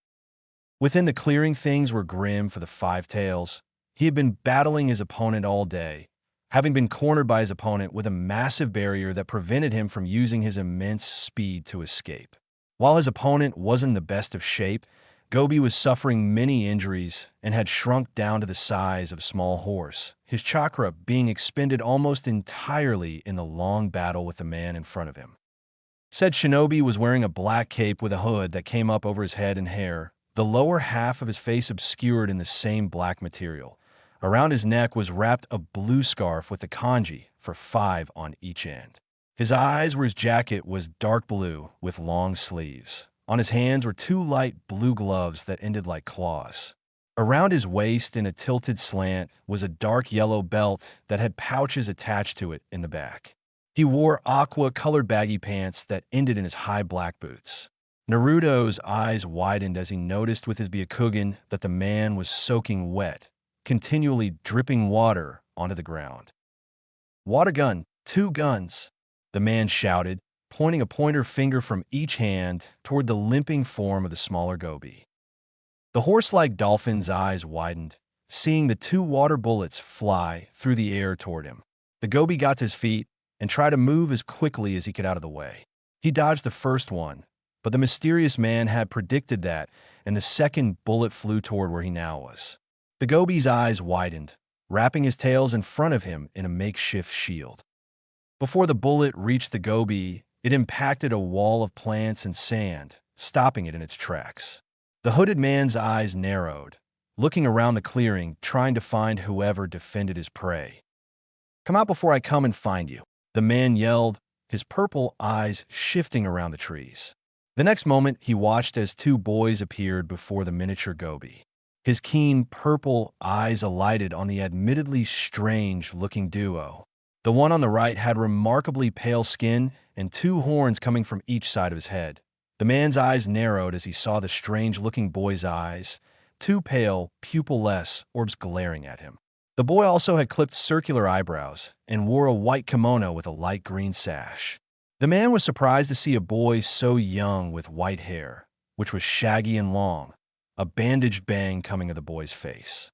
Within the clearing, things were grim for the Five Tails. He had been battling his opponent all day, having been cornered by his opponent with a massive barrier that prevented him from using his immense speed to escape. While his opponent wasn't in the best of shape, Gobi was suffering many injuries and had shrunk down to the size of a small horse, his chakra being expended almost entirely in the long battle with the man in front of him. Said shinobi was wearing a black cape with a hood that came up over his head and hair, the lower half of his face obscured in the same black material. Around his neck was wrapped a blue scarf with the kanji for 5 on each end. His eyes where his jacket was dark blue with long sleeves. On his hands were 2 light blue gloves that ended like claws. Around his waist in a tilted slant was a dark yellow belt that had pouches attached to it in the back. He wore aqua-colored baggy pants that ended in his high black boots. Naruto's eyes widened as he noticed with his Byakugan that the man was soaking wet, continually dripping water onto the ground. "Water gun, 2 guns," the man shouted, pointing a pointer finger from each hand toward the limping form of the smaller Gobi. The horse-like dolphin's eyes widened, seeing the two water bullets fly through the air toward him. The goby got to his feet and tried to move as quickly as he could out of the way. He dodged the first one, but the mysterious man had predicted that, and the second bullet flew toward where he now was. The goby's eyes widened, wrapping his tails in front of him in a makeshift shield. Before the bullet reached the goby, it impacted a wall of plants and sand, stopping it in its tracks. The hooded man's eyes narrowed, looking around the clearing, trying to find whoever defended his prey. "Come out before I come and find you," the man yelled, his purple eyes shifting around the trees. The next moment, he watched as two boys appeared before the miniature goby. His keen purple eyes alighted on the admittedly strange-looking duo. The one on the right had remarkably pale skin and two horns coming from each side of his head. The man's eyes narrowed as he saw the strange-looking boy's eyes, two pale, pupil-less orbs glaring at him. The boy also had clipped circular eyebrows and wore a white kimono with a light green sash. The man was surprised to see a boy so young with white hair, which was shaggy and long, a bandaged bang coming of the boy's face.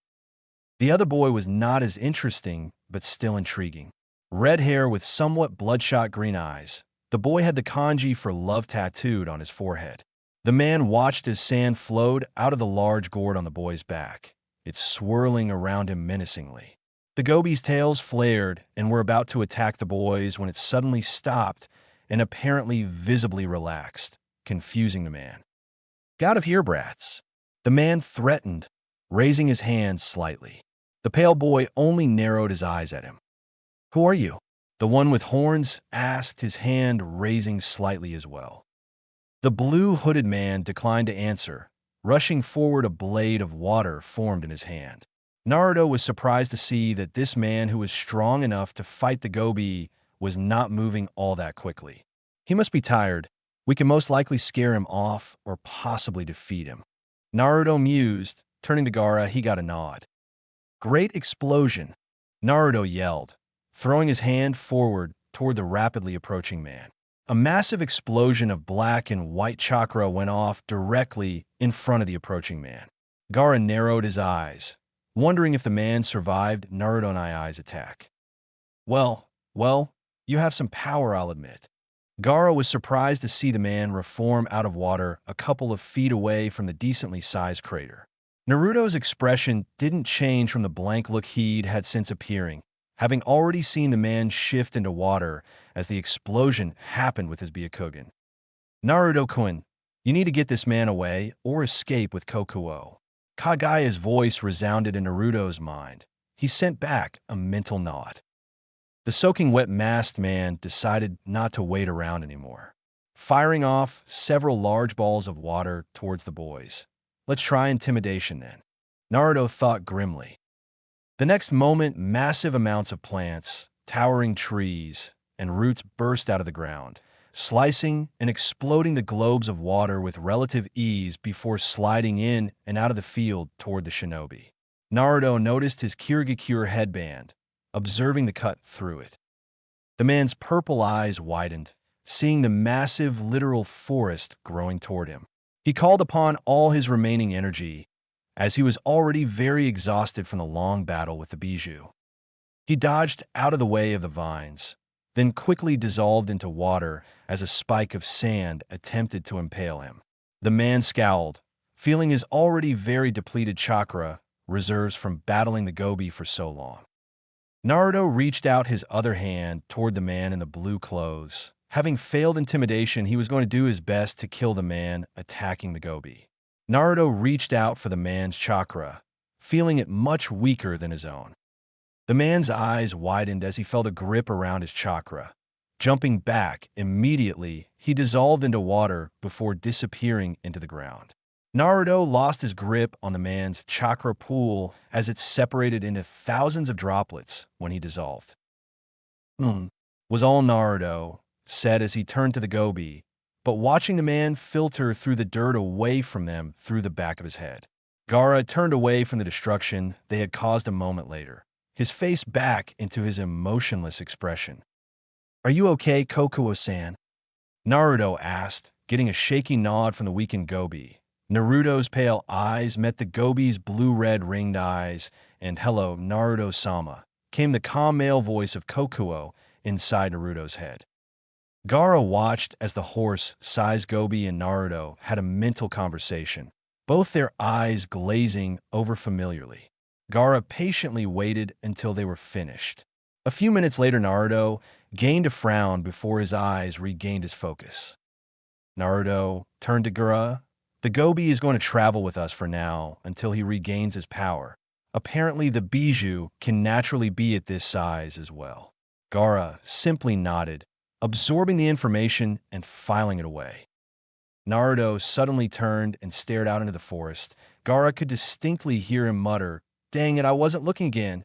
The other boy was not as interesting, but still intriguing. Red hair with somewhat bloodshot green eyes, the boy had the kanji for love tattooed on his forehead. The man watched as sand flowed out of the large gourd on the boy's back, it swirling around him menacingly. The goby's tails flared and were about to attack the boys when it suddenly stopped and apparently visibly relaxed, confusing the man. "Get out of here, brats," the man threatened, raising his hand slightly. The pale boy only narrowed his eyes at him. "Who are you?" the one with horns asked, his hand raising slightly as well. The blue-hooded man declined to answer, rushing forward. A blade of water formed in his hand. Naruto was surprised to see that this man who was strong enough to fight the goby was not moving all that quickly. "He must be tired. We can most likely scare him off or possibly defeat him." Naruto mused, turning to Gaara. He got a nod. "Great explosion," Naruto yelled, throwing his hand forward toward the rapidly approaching man. A massive explosion of black and white chakra went off directly in front of the approaching man. Gaara narrowed his eyes, wondering if the man survived Naruto and Ai's attack. Well, you have some power, I'll admit." Gaara was surprised to see the man reform out of water a couple of feet away from the decently sized crater. Naruto's expression didn't change from the blank look he'd had since appearing, having already seen the man shift into water as the explosion happened with his Byakugan. "Naruto-kun, you need to get this man away or escape with Kokuo." Kagaya's voice resounded in Naruto's mind. He sent back a mental nod. The soaking wet masked man decided not to wait around anymore, firing off several large balls of water towards the boys. "Let's try intimidation then," Naruto thought grimly. The next moment, massive amounts of plants, towering trees, and roots burst out of the ground, slicing and exploding the globes of water with relative ease before sliding in and out of the field toward the shinobi. Naruto noticed his Kirigakure headband, observing the cut through it. The man's purple eyes widened, seeing the massive literal forest growing toward him. He called upon all his remaining energy, as he was already very exhausted from the long battle with the Bijou. He dodged out of the way of the vines, then quickly dissolved into water as a spike of sand attempted to impale him. The man scowled, feeling his already very depleted chakra reserves from battling the goby for so long. Naruto reached out his other hand toward the man in the blue clothes. Having failed intimidation, he was going to do his best to kill the man attacking the goby. Naruto reached out for the man's chakra, feeling it much weaker than his own. The man's eyes widened as he felt a grip around his chakra. Jumping back, immediately, he dissolved into water before disappearing into the ground. Naruto lost his grip on the man's chakra pool as it separated into thousands of droplets when he dissolved. Was all Naruto said as he turned to the goby, but watching the man filter through the dirt away from them through the back of his head. Gaara turned away from the destruction they had caused a moment later, his face back into his emotionless expression. "Are you okay, Kokuo-san?" Naruto asked, getting a shaky nod from the weakened goby, Naruto's pale eyes met the Gobi's blue-red ringed eyes, and "Hello, Naruto-sama," came the calm male voice of Kokuo inside Naruto's head. Gaara watched as the horse-sized Gobi and Naruto had a mental conversation, both their eyes glazing over familiarly. Gaara patiently waited until they were finished. A few minutes later, Naruto gained a frown before his eyes regained his focus. Naruto turned to Gaara. "The Gobi is going to travel with us for now until he regains his power. Apparently, the Bijou can naturally be at this size as well." Gaara simply nodded, absorbing the information and filing it away. Naruto suddenly turned and stared out into the forest. Gaara could distinctly hear him mutter, "Dang it, I wasn't looking again."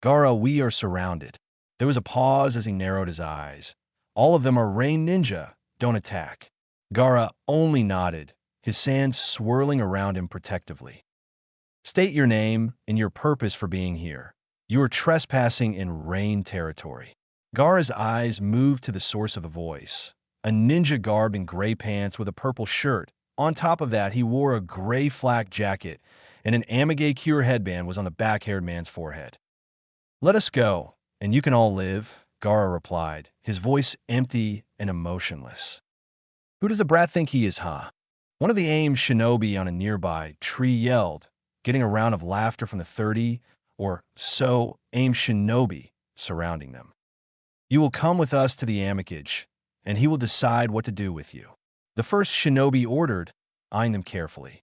"Gaara, we are surrounded." There was a pause as he narrowed his eyes. "All of them are rain ninja. Don't attack." Gaara only nodded, his sands swirling around him protectively. "State your name and your purpose for being here. You are trespassing in rain territory." Gaara's eyes moved to the source of the voice, a ninja garb in gray pants with a purple shirt. On top of that, he wore a gray flak jacket, and an Amigay-Cure headband was on the back-haired man's forehead. "Let us go, and you can all live," Gaara replied, his voice empty and emotionless. "Who does the brat think he is, huh?" One of the AIM shinobi on a nearby tree yelled, getting a round of laughter from the 30 or so AIM shinobi surrounding them. "You will come with us to the Amicage, and he will decide what to do with you," the first shinobi ordered, eyeing them carefully.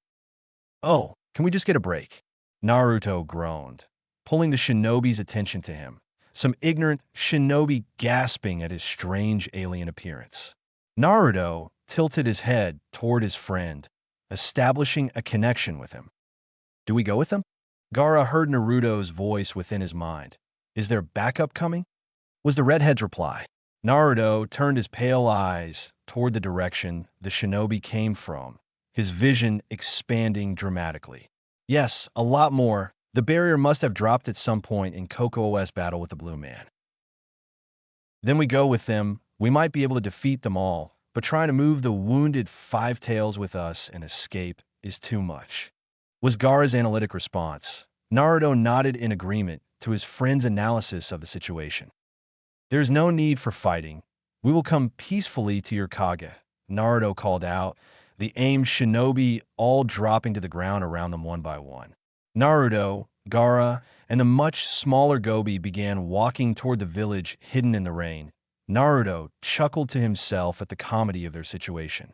"Oh, can we just get a break?" Naruto groaned, pulling the shinobi's attention to him, some ignorant shinobi gasping at his strange alien appearance. Naruto tilted his head toward his friend, establishing a connection with him. "Do we go with them?" Gaara heard Naruto's voice within his mind. "Is there backup coming?" was the redhead's reply. Naruto turned his pale eyes toward the direction the shinobi came from, his vision expanding dramatically. "Yes, a lot more. The barrier must have dropped at some point in Kokuo's battle with the Blue Man. Then we go with them. We might be able to defeat them all, but trying to move the wounded Five Tails with us and escape is too much," was Gaara's analytic response. Naruto nodded in agreement to his friend's analysis of the situation. "There is no need for fighting. We will come peacefully to your Kage," Naruto called out, the AIM shinobi all dropping to the ground around them one by one. Naruto, Gaara, and the much smaller Gobi began walking toward the village hidden in the rain. Naruto chuckled to himself at the comedy of their situation.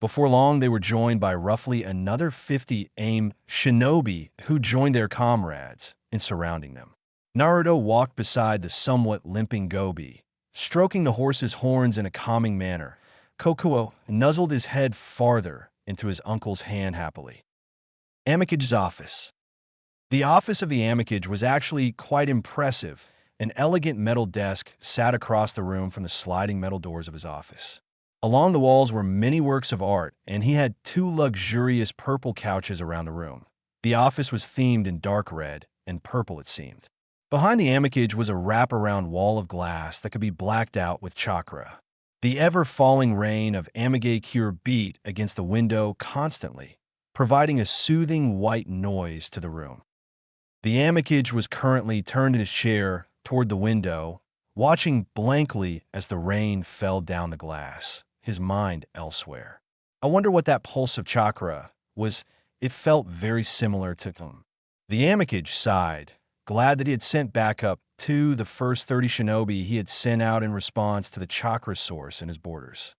Before long, they were joined by roughly another 50 AIM shinobi who joined their comrades in surrounding them. Naruto walked beside the somewhat limping Gobi, stroking the horse's horns in a calming manner. Kokuo nuzzled his head farther into his uncle's hand happily. Amicage's office. The office of the Amicage was actually quite impressive. An elegant metal desk sat across the room from the sliding metal doors of his office. Along the walls were many works of art, and he had 2 luxurious purple couches around the room. The office was themed in dark red and purple, it seemed. Behind the Amicage was a wraparound wall of glass that could be blacked out with chakra. The ever-falling rain of Amigay-Cure beat against the window constantly, providing a soothing white noise to the room. The Amicage was currently turned in his chair toward the window, watching blankly as the rain fell down the glass, his mind elsewhere. "I wonder what that pulse of chakra was." It felt very similar to him. The Amicage sighed, glad that he had sent backup to the first 30 shinobi he had sent out in response to the chakra source in his borders.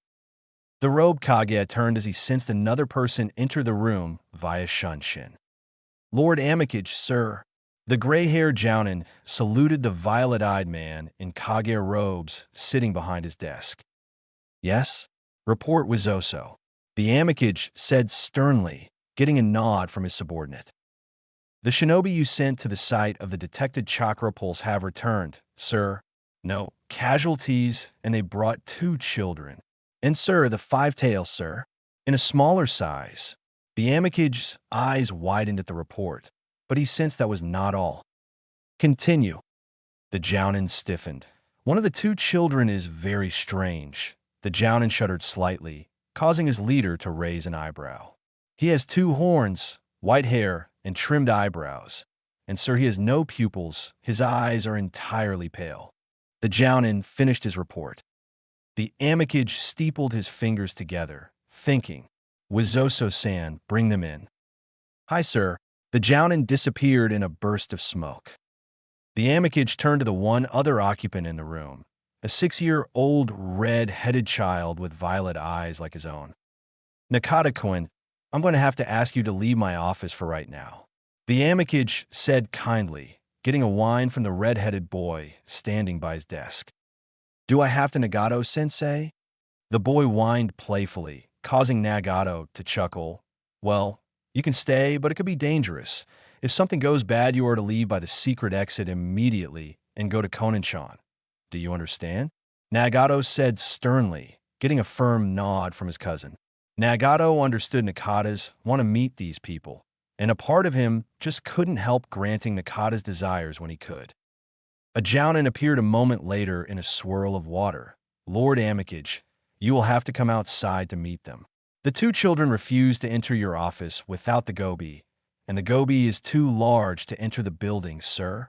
The robed Kage turned as he sensed another person enter the room via Shunshin. "Lord Amicage, sir." The gray-haired Jounin saluted the violet-eyed man in Kage robes sitting behind his desk. "Yes?" "Report was Zoso," the Amicage said sternly, getting a nod from his subordinate. "The shinobi you sent to the site of the detected chakra pulse have returned, sir. No casualties, and they brought 2 children. And sir, the 5 tails, sir, in a smaller size." The Amicage's eyes widened at the report, but he sensed that was not all. "Continue." The Jounin stiffened. "One of the 2 children is very strange." The Jounin shuddered slightly, causing his leader to raise an eyebrow. He has 2 horns, white hair, and trimmed eyebrows. And sir, he has no pupils. His eyes are entirely pale. The Jounin finished his report. The Amicage steepled his fingers together, thinking, Wizoso-san, bring them in. Hi, sir. The Jounin disappeared in a burst of smoke. The Amicage turned to the one other occupant in the room, a 6-year-old red-headed child with violet eyes like his own. Nakata-kun, I'm going to have to ask you to leave my office for right now. The Amicage said kindly, getting a wine from the red-headed boy standing by his desk. Do I have to, Nagato-sensei? The boy whined playfully, causing Nagato to chuckle. Well, you can stay, but it could be dangerous. If something goes bad, you are to leave by the secret exit immediately and go to Konan-chan. Do you understand? Nagato said sternly, getting a firm nod from his cousin. Nagato understood Nakata's want to meet these people, and a part of him just couldn't help granting Nakata's desires when he could. A Jounin appeared a moment later in a swirl of water. Lord Amicage, you will have to come outside to meet them. The 2 children refused to enter your office without the gobi, and the gobi is too large to enter the building, sir.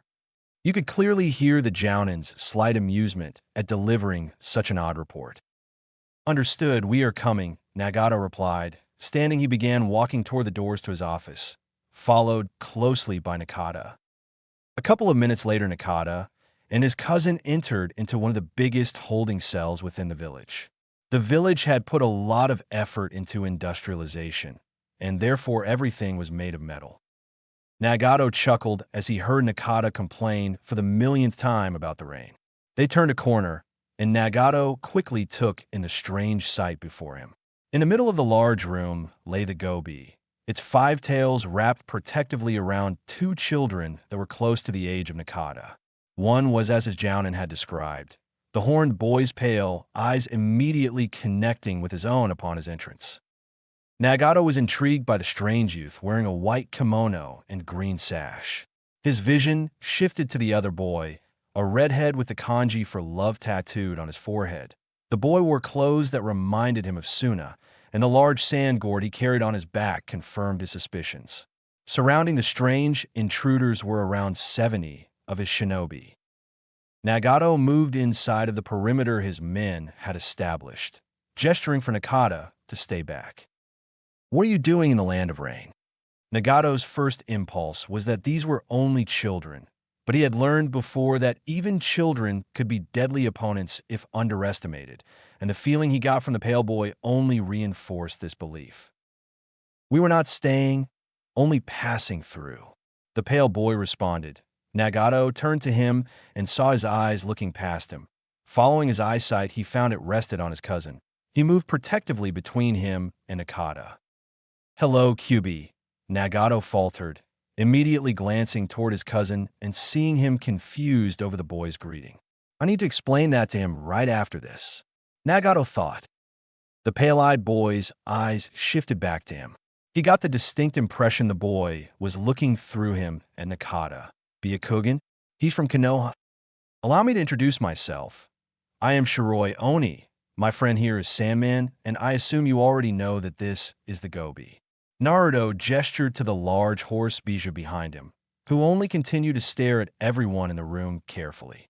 You could clearly hear the Jounin's slight amusement at delivering such an odd report. Understood, we are coming, Nagato replied. Standing, he began walking toward the doors to his office, followed closely by Nakata. A couple of minutes later, Nakata and his cousin entered into one of the biggest holding cells within the village. The village had put a lot of effort into industrialization, and therefore everything was made of metal. Nagato chuckled as he heard Nakata complain for the millionth time about the rain. They turned a corner, and Nagato quickly took in the strange sight before him. In the middle of the large room lay the gobi, its 5 tails wrapped protectively around 2 children that were close to the age of Nakata. One was as his Jounin had described, the horned boy's pale eyes immediately connecting with his own upon his entrance. Nagato was intrigued by the strange youth wearing a white kimono and green sash. His vision shifted to the other boy, a redhead with the kanji for love tattooed on his forehead. The boy wore clothes that reminded him of Suna, and the large sand gourd he carried on his back confirmed his suspicions. Surrounding the strange intruders were around 70 of his shinobi. Nagato moved inside of the perimeter his men had established, gesturing for Nakata to stay back. What are you doing in the land of rain? Nagato's first impulse was that these were only children, but he had learned before that even children could be deadly opponents if underestimated, and the feeling he got from the pale boy only reinforced this belief. We were not staying, only passing through, the pale boy responded. Nagato turned to him and saw his eyes looking past him. Following his eyesight, he found it rested on his cousin. He moved protectively between him and Nakata. Hello, QB, Nagato faltered, immediately glancing toward his cousin and seeing him confused over the boy's greeting. I need to explain that to him right after this, Nagato thought. The pale-eyed boy's eyes shifted back to him. He got the distinct impression the boy was looking through him at Nakata. Byakugan, he's from Konoha. Allow me to introduce myself. I am Shiroi Oni. My friend here is Sandman, and I assume you already know that this is the gobi. Naruto gestured to the large horse bijou behind him, who only continued to stare at everyone in the room carefully.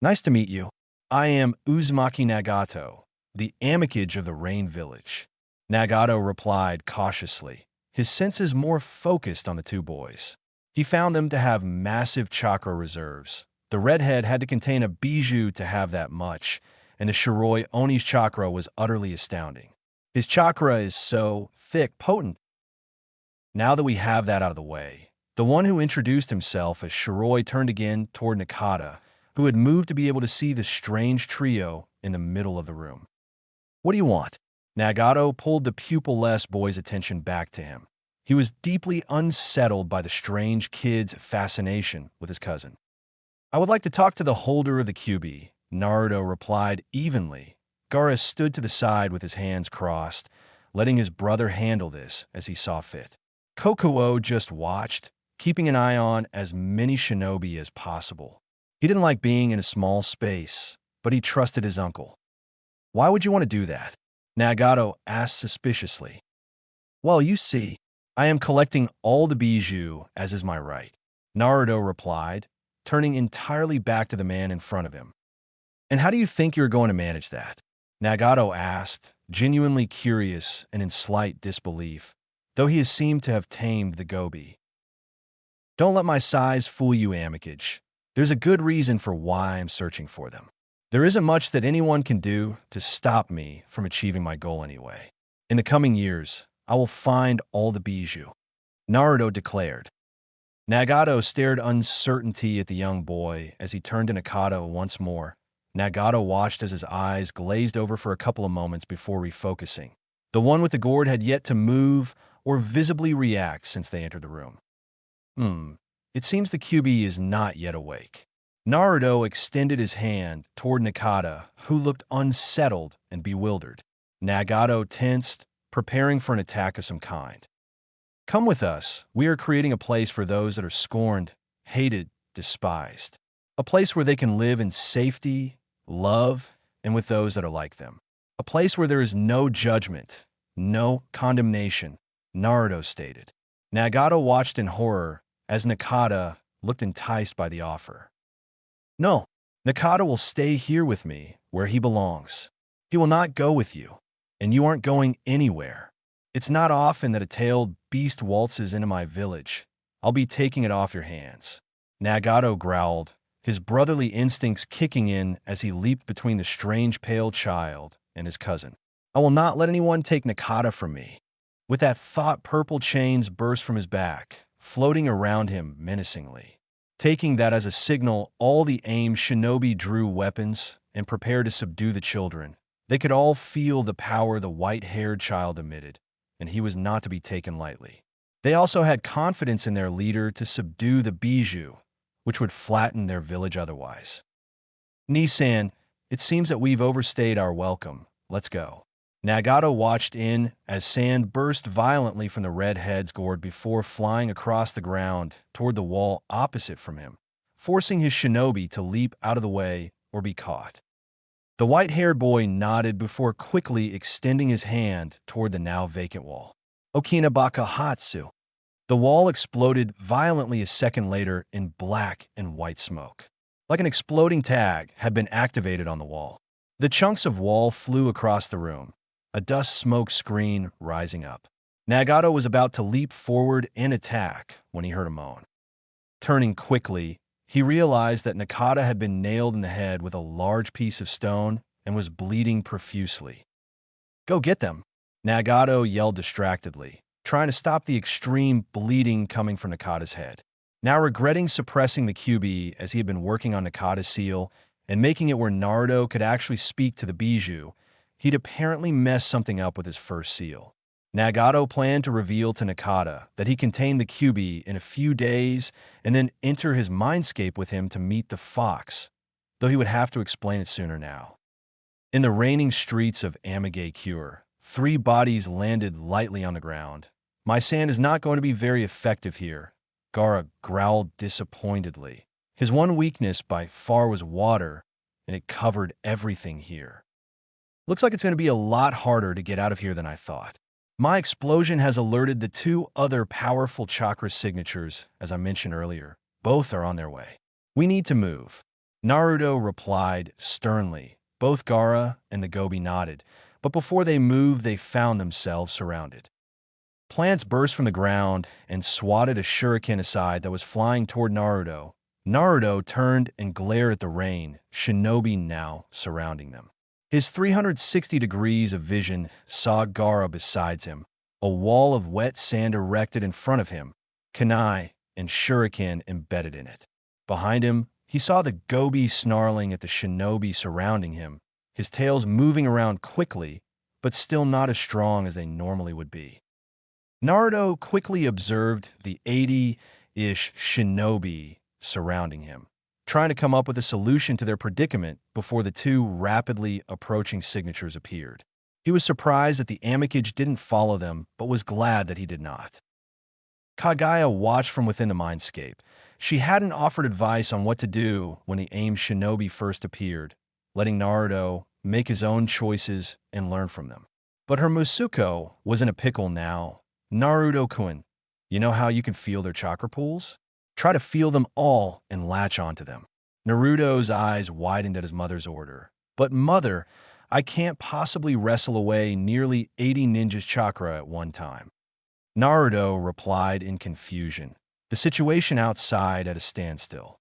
Nice to meet you. I am Uzumaki Nagato, the Amicage of the Rain Village. Nagato replied cautiously, his senses more focused on the 2 boys. He found them to have massive chakra reserves. The redhead had to contain a bijou to have that much, and the Shiroi Oni's chakra was utterly astounding. His chakra is so thick, potent. Now that we have that out of the way, the one who introduced himself as Shiroi turned again toward Nakata, who had moved to be able to see the strange trio in the middle of the room. What do you want? Nagato pulled the pupil-less boy's attention back to him. He was deeply unsettled by the strange kid's fascination with his cousin. I would like to talk to the holder of the QB, Naruto replied evenly. Gaara stood to the side with his hands crossed, letting his brother handle this as he saw fit. Kokuo just watched, keeping an eye on as many shinobi as possible. He didn't like being in a small space, but he trusted his uncle. Why would you want to do that? Nagato asked suspiciously. Well, you see, I am collecting all the bijou, as is my right. Naruto replied, turning entirely back to the man in front of him. And how do you think you're going to manage that? Nagato asked, genuinely curious and in slight disbelief, though he has seemed to have tamed the gobi. Don't let my size fool you, Amikage. There's a good reason for why I'm searching for them. There isn't much that anyone can do to stop me from achieving my goal anyway. In the coming years, I will find all the bijou, Naruto declared. Nagato stared uncertainty at the young boy as he turned to Nakata once more. Nagato watched as his eyes glazed over for a couple of moments before refocusing. The one with the gourd had yet to move or visibly react since they entered the room. It seems the QB is not yet awake. Naruto extended his hand toward Nakata, who looked unsettled and bewildered. Nagato tensed, preparing for an attack of some kind. Come with us. We are creating a place for those that are scorned, hated, despised. A place where they can live in safety, love, and with those that are like them. A place where there is no judgment, no condemnation, Naruto stated. Nagato watched in horror as Nakata looked enticed by the offer. No, Nakata will stay here with me, where he belongs. He will not go with you, and you aren't going anywhere. It's not often that a tailed beast waltzes into my village. I'll be taking it off your hands. Nagato growled, his brotherly instincts kicking in as he leaped between the strange pale child and his cousin. I will not let anyone take Nakata from me. With that thought, purple chains burst from his back, floating around him menacingly. Taking that as a signal, all the aimed shinobi drew weapons and prepared to subdue the children. They could all feel the power the white-haired child emitted, and he was not to be taken lightly. They also had confidence in their leader to subdue the bijou, which would flatten their village otherwise. Nisan, it seems that we've overstayed our welcome. Let's go. Nagato watched in as sand burst violently from the redhead's gourd before flying across the ground toward the wall opposite from him, forcing his shinobi to leap out of the way or be caught. The white-haired boy nodded before quickly extending his hand toward the now vacant wall. Okinabaka Hatsu. The wall exploded violently a second later in black and white smoke. Like an exploding tag had been activated on the wall. The chunks of wall flew across the room, a dust smoke screen rising up. Nagato was about to leap forward and attack when he heard a moan. Turning quickly, he realized that Nakata had been nailed in the head with a large piece of stone and was bleeding profusely. Go get them, Nagato yelled distractedly, trying to stop the extreme bleeding coming from Nakata's head. Now regretting suppressing the QB as he had been working on Nakata's seal and making it where Naruto could actually speak to the bijou, he'd apparently messed something up with his first seal. Nagato planned to reveal to Nakata that he contained the QB in a few days and then enter his mindscape with him to meet the fox, though he would have to explain it sooner now. In the raining streets of Amigakure, 3 bodies landed lightly on the ground. My sand is not going to be very effective here, Gaara growled disappointedly. His one weakness by far was water, and it covered everything here. Looks like it's going to be a lot harder to get out of here than I thought. My explosion has alerted the 2 other powerful chakra signatures, as I mentioned earlier. Both are on their way. We need to move. Naruto replied sternly. Both Gaara and the Gobi nodded, but before they moved, they found themselves surrounded. Plants burst from the ground and swatted a shuriken aside that was flying toward Naruto. Naruto turned and glared at the rain, shinobi now surrounding them. His 360 degrees of vision saw Gaara beside him, a wall of wet sand erected in front of him, kunai and shuriken embedded in it. Behind him, he saw the gobi snarling at the shinobi surrounding him, his tails moving around quickly, but still not as strong as they normally would be. Naruto quickly observed the 80-ish shinobi surrounding him, trying to come up with a solution to their predicament before the 2 rapidly approaching signatures appeared. He was surprised that the Amikage didn't follow them, but was glad that he did not. Kaguya watched from within the mindscape. She hadn't offered advice on what to do when the aimed shinobi first appeared, letting Naruto make his own choices and learn from them. But her Musuko was in a pickle now. Naruto-kun, you know how you can feel their chakra pools? Try to feel them all and latch onto them. Naruto's eyes widened at his mother's order. But mother, I can't possibly wrestle away nearly 80 ninjas' chakra at one time. Naruto replied in confusion, the situation outside at a standstill.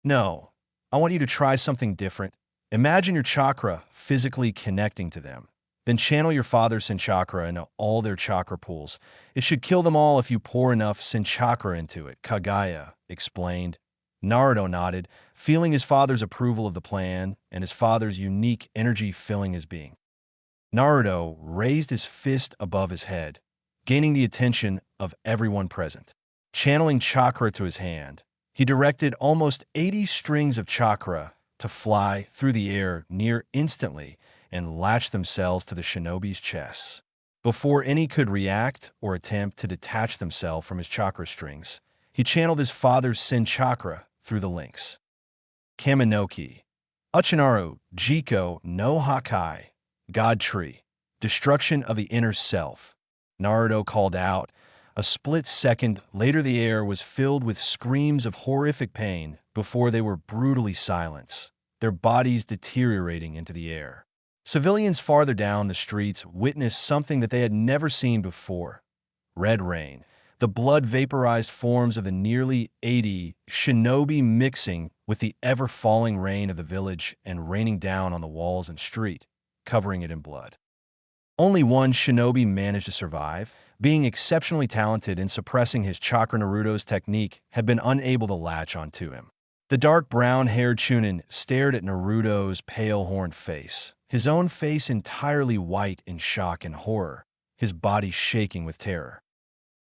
No, I want you to try something different. Imagine your chakra physically connecting to them. Then channel your father's Sen chakra into all their chakra pools. It should kill them all if you pour enough Sen chakra into it, Kagaya explained. Naruto nodded, feeling his father's approval of the plan and his father's unique energy filling his being. Naruto raised his fist above his head, gaining the attention of everyone present. Channeling chakra to his hand, he directed almost 80 strings of chakra to fly through the air near instantly and latch themselves to the shinobi's chests. Before any could react or attempt to detach themselves from his chakra strings, he channeled his father's Sen chakra through the links. Kaminoki, Uchinaru, Jiko, no Hakai, God Tree, Destruction of the Inner Self. Naruto called out. A split second later the air was filled with screams of horrific pain before they were brutally silenced, their bodies deteriorating into the air. Civilians farther down the streets witnessed something that they had never seen before. Red rain, the blood-vaporized forms of the nearly 80 shinobi mixing with the ever-falling rain of the village and raining down on the walls and street, covering it in blood. Only one shinobi managed to survive. Being exceptionally talented in suppressing his chakra, Naruto's technique had been unable to latch onto him. The dark brown-haired Chunin stared at Naruto's pale horned face, his own face entirely white in shock and horror, his body shaking with terror.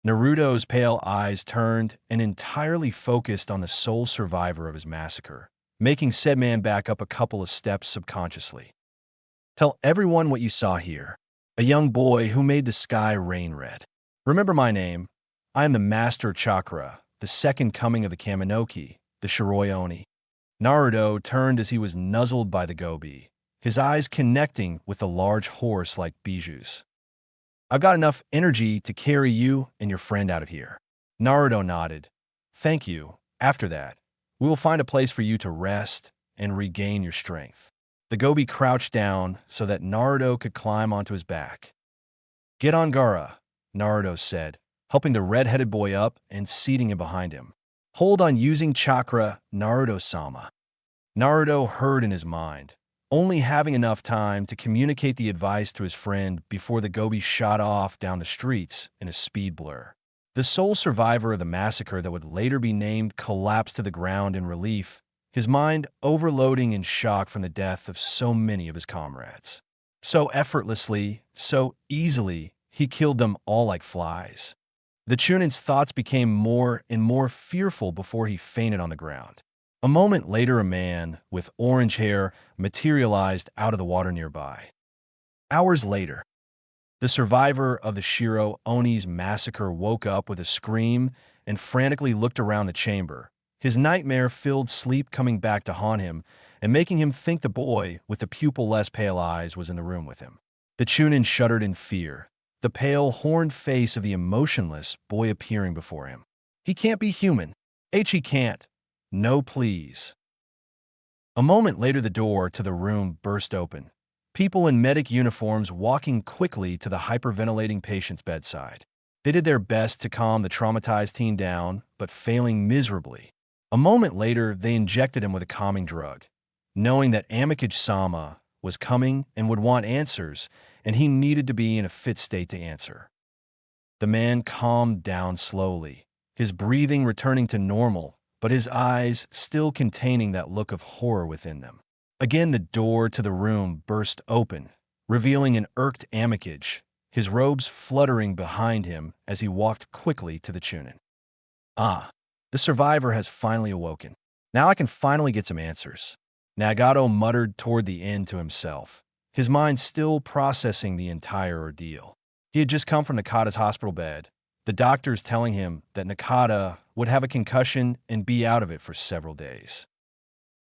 Naruto's pale eyes turned and entirely focused on the sole survivor of his massacre, making said man back up a couple of steps subconsciously. Tell everyone what you saw here. A young boy who made the sky rain red. Remember my name. I am the Master Chakra, the second coming of the Kaminoki, the Shiroi Oni. Naruto turned as he was nuzzled by the gobi, his eyes connecting with the large horse like bijous. I've got enough energy to carry you and your friend out of here. Naruto nodded. Thank you. After that, we will find a place for you to rest and regain your strength. The gobi crouched down so that Naruto could climb onto his back. Get on Gaara, Naruto said, helping the red-headed boy up and seating him behind him. Hold on using chakra, Naruto-sama. Naruto heard in his mind, only having enough time to communicate the advice to his friend before the gobi shot off down the streets in a speed blur. The sole survivor of the massacre that would later be named collapsed to the ground in relief, his mind overloading in shock from the death of so many of his comrades. So effortlessly, so easily, he killed them all like flies. The Chunin's thoughts became more and more fearful before he fainted on the ground. A moment later, a man with orange hair materialized out of the water nearby. Hours later, the survivor of the Shiro Oni's massacre woke up with a scream and frantically looked around the chamber, his nightmare-filled sleep coming back to haunt him and making him think the boy with the pupil-less pale eyes was in the room with him. The Chunin shuddered in fear, the pale, horned face of the emotionless boy appearing before him. He can't be human. He can't. No, please. A moment later, the door to the room burst open. People in medic uniforms walking quickly to the hyperventilating patient's bedside. They did their best to calm the traumatized teen down, but failing miserably. A moment later, they injected him with a calming drug, knowing that Amikage-sama was coming and would want answers, and he needed to be in a fit state to answer. The man calmed down slowly, his breathing returning to normal, but his eyes still containing that look of horror within them. Again, the door to the room burst open, revealing an irked Amikage, his robes fluttering behind him as he walked quickly to the Chunin. Ah, the survivor has finally awoken. Now I can finally get some answers. Nagato muttered toward the end to himself, his mind still processing the entire ordeal. He had just come from Nakata's hospital bed, the doctors telling him that Nakata would have a concussion and be out of it for several days.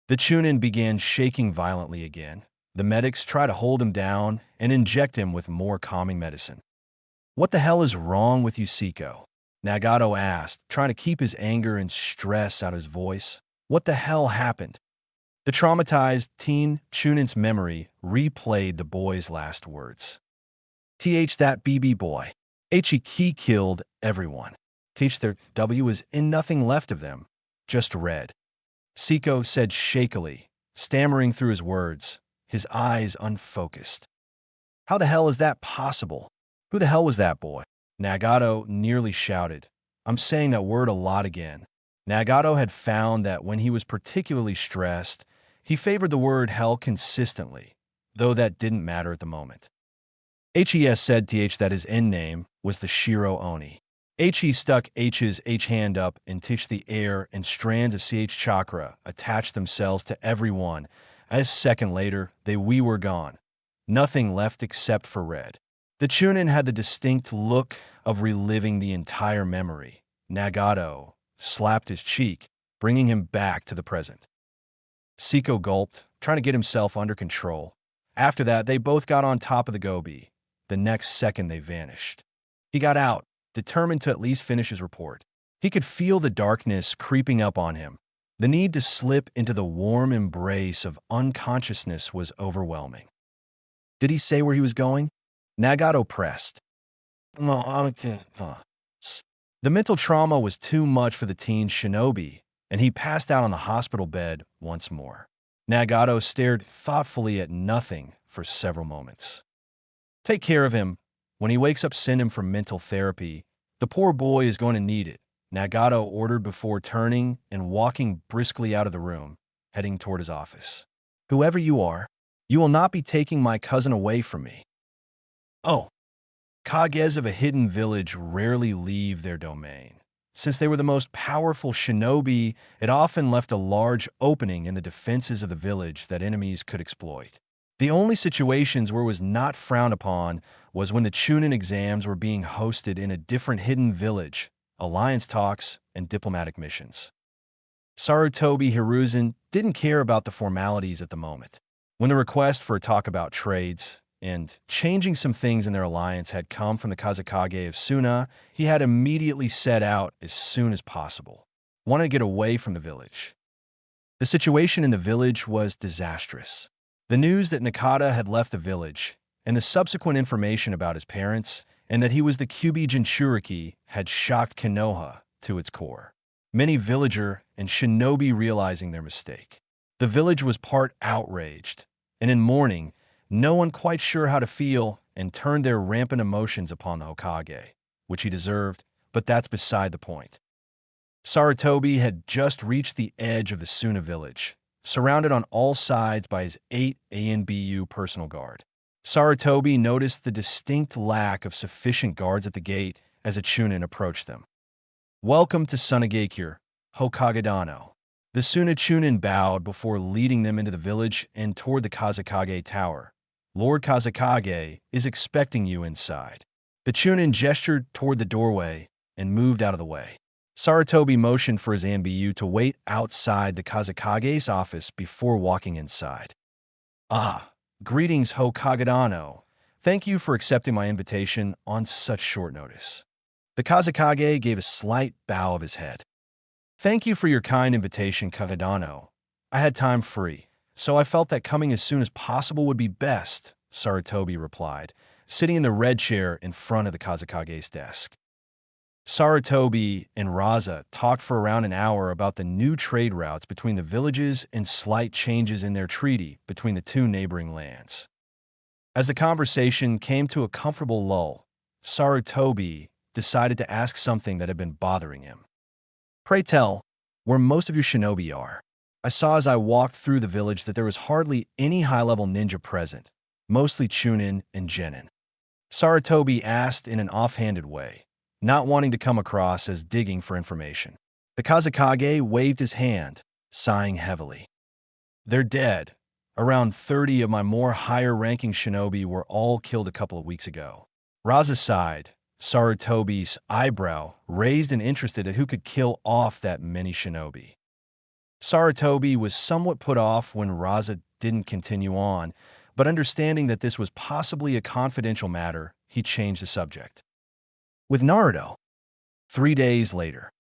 The Chunin began shaking violently again, The medics try to hold him down and inject him with more calming medicine. "What the hell is wrong with you, Seiko?" Nagato asked, trying to keep his anger and stress out of his voice. What the hell happened? The traumatized teen Chunin's memory replayed the boy's last words. That BB boy. He killed everyone. There was in nothing left of them, just red. Seiko said shakily, stammering through his words, his eyes unfocused. How the hell is that possible? Who the hell was that boy? Nagato nearly shouted. I'm saying that word a lot again. Nagato had found that when he was particularly stressed, he favored the word hell consistently, though that didn't matter at the moment. HES said that his end name was the Shiro Oni. He stuck H's hand up and the air, and strands of CH chakra attached themselves to everyone. As a second later, we were gone. Nothing left except for red. The Chunin had the distinct look of reliving the entire memory. Nagato slapped his cheek, bringing him back to the present. Seiko gulped, trying to get himself under control. After that, they both got on top of the gobi. The next second, they vanished. He got out, determined to at least finish his report. He could feel the darkness creeping up on him. The need to slip into the warm embrace of unconsciousness was overwhelming. Did he say where he was going? Nagato pressed. No, the mental trauma was too much for the teen shinobi, and he passed out on the hospital bed once more. Nagato stared thoughtfully at nothing for several moments. Take care of him. When he wakes up, send him for mental therapy. The poor boy is going to need it, Nagato ordered before turning and walking briskly out of the room, heading toward his office. Whoever you are, you will not be taking my cousin away from me. Oh. Kages of a hidden village rarely leave their domain. Since they were the most powerful shinobi, it often left a large opening in the defenses of the village that enemies could exploit. The only situations where it was not frowned upon was when the Chunin exams were being hosted in a different hidden village, alliance talks, and diplomatic missions. Sarutobi Hiruzen didn't care about the formalities at the moment. When the request for a talk about trades and changing some things in their alliance had come from the Kazekage of Suna, he had immediately set out as soon as possible. Wanted to get away from the village. The situation in the village was disastrous. The news that Nakata had left the village, and the subsequent information about his parents, and that he was the Kyubi Jinchuriki, had shocked Konoha to its core. Many villager and shinobi realizing their mistake. The village was part outraged, and in mourning, no one quite sure how to feel, and turned their rampant emotions upon the Hokage, which he deserved, but that's beside the point. Sarutobi had just reached the edge of the Suna village, surrounded on all sides by his 8 ANBU personal guard. Sarutobi noticed the distinct lack of sufficient guards at the gate as a Chunin approached them. Welcome to Sunagakure, Hokagedano. The Suna Chunin bowed before leading them into the village and toward the Kazekage Tower. Lord Kazekage is expecting you inside. The Chunin gestured toward the doorway and moved out of the way. Sarutobi motioned for his ANBU to wait outside the Kazekage's office before walking inside. Ah, greetings, Hokagedano. Thank you for accepting my invitation on such short notice. The Kazekage gave a slight bow of his head. Thank you for your kind invitation, Kagedano. I had time free, so I felt that coming as soon as possible would be best, Sarutobi replied, sitting in the red chair in front of the Kazekage's desk. Sarutobi and Raza talked for around an hour about the new trade routes between the villages and slight changes in their treaty between the two neighboring lands. As the conversation came to a comfortable lull, Sarutobi decided to ask something that had been bothering him. Pray tell, where most of your shinobi are. I saw as I walked through the village that there was hardly any high-level ninja present, mostly Chunin and Genin. Sarutobi asked in an offhanded way, not wanting to come across as digging for information. The Kazekage waved his hand, sighing heavily. They're dead. Around 30 of my more higher-ranking shinobi were all killed a couple of weeks ago. Raza sighed. Sarutobi's eyebrow raised and interested at who could kill off that many shinobi. Sarutobi was somewhat put off when Raza didn't continue on, But understanding that this was possibly a confidential matter, he changed the subject. With Naruto, 3 days later,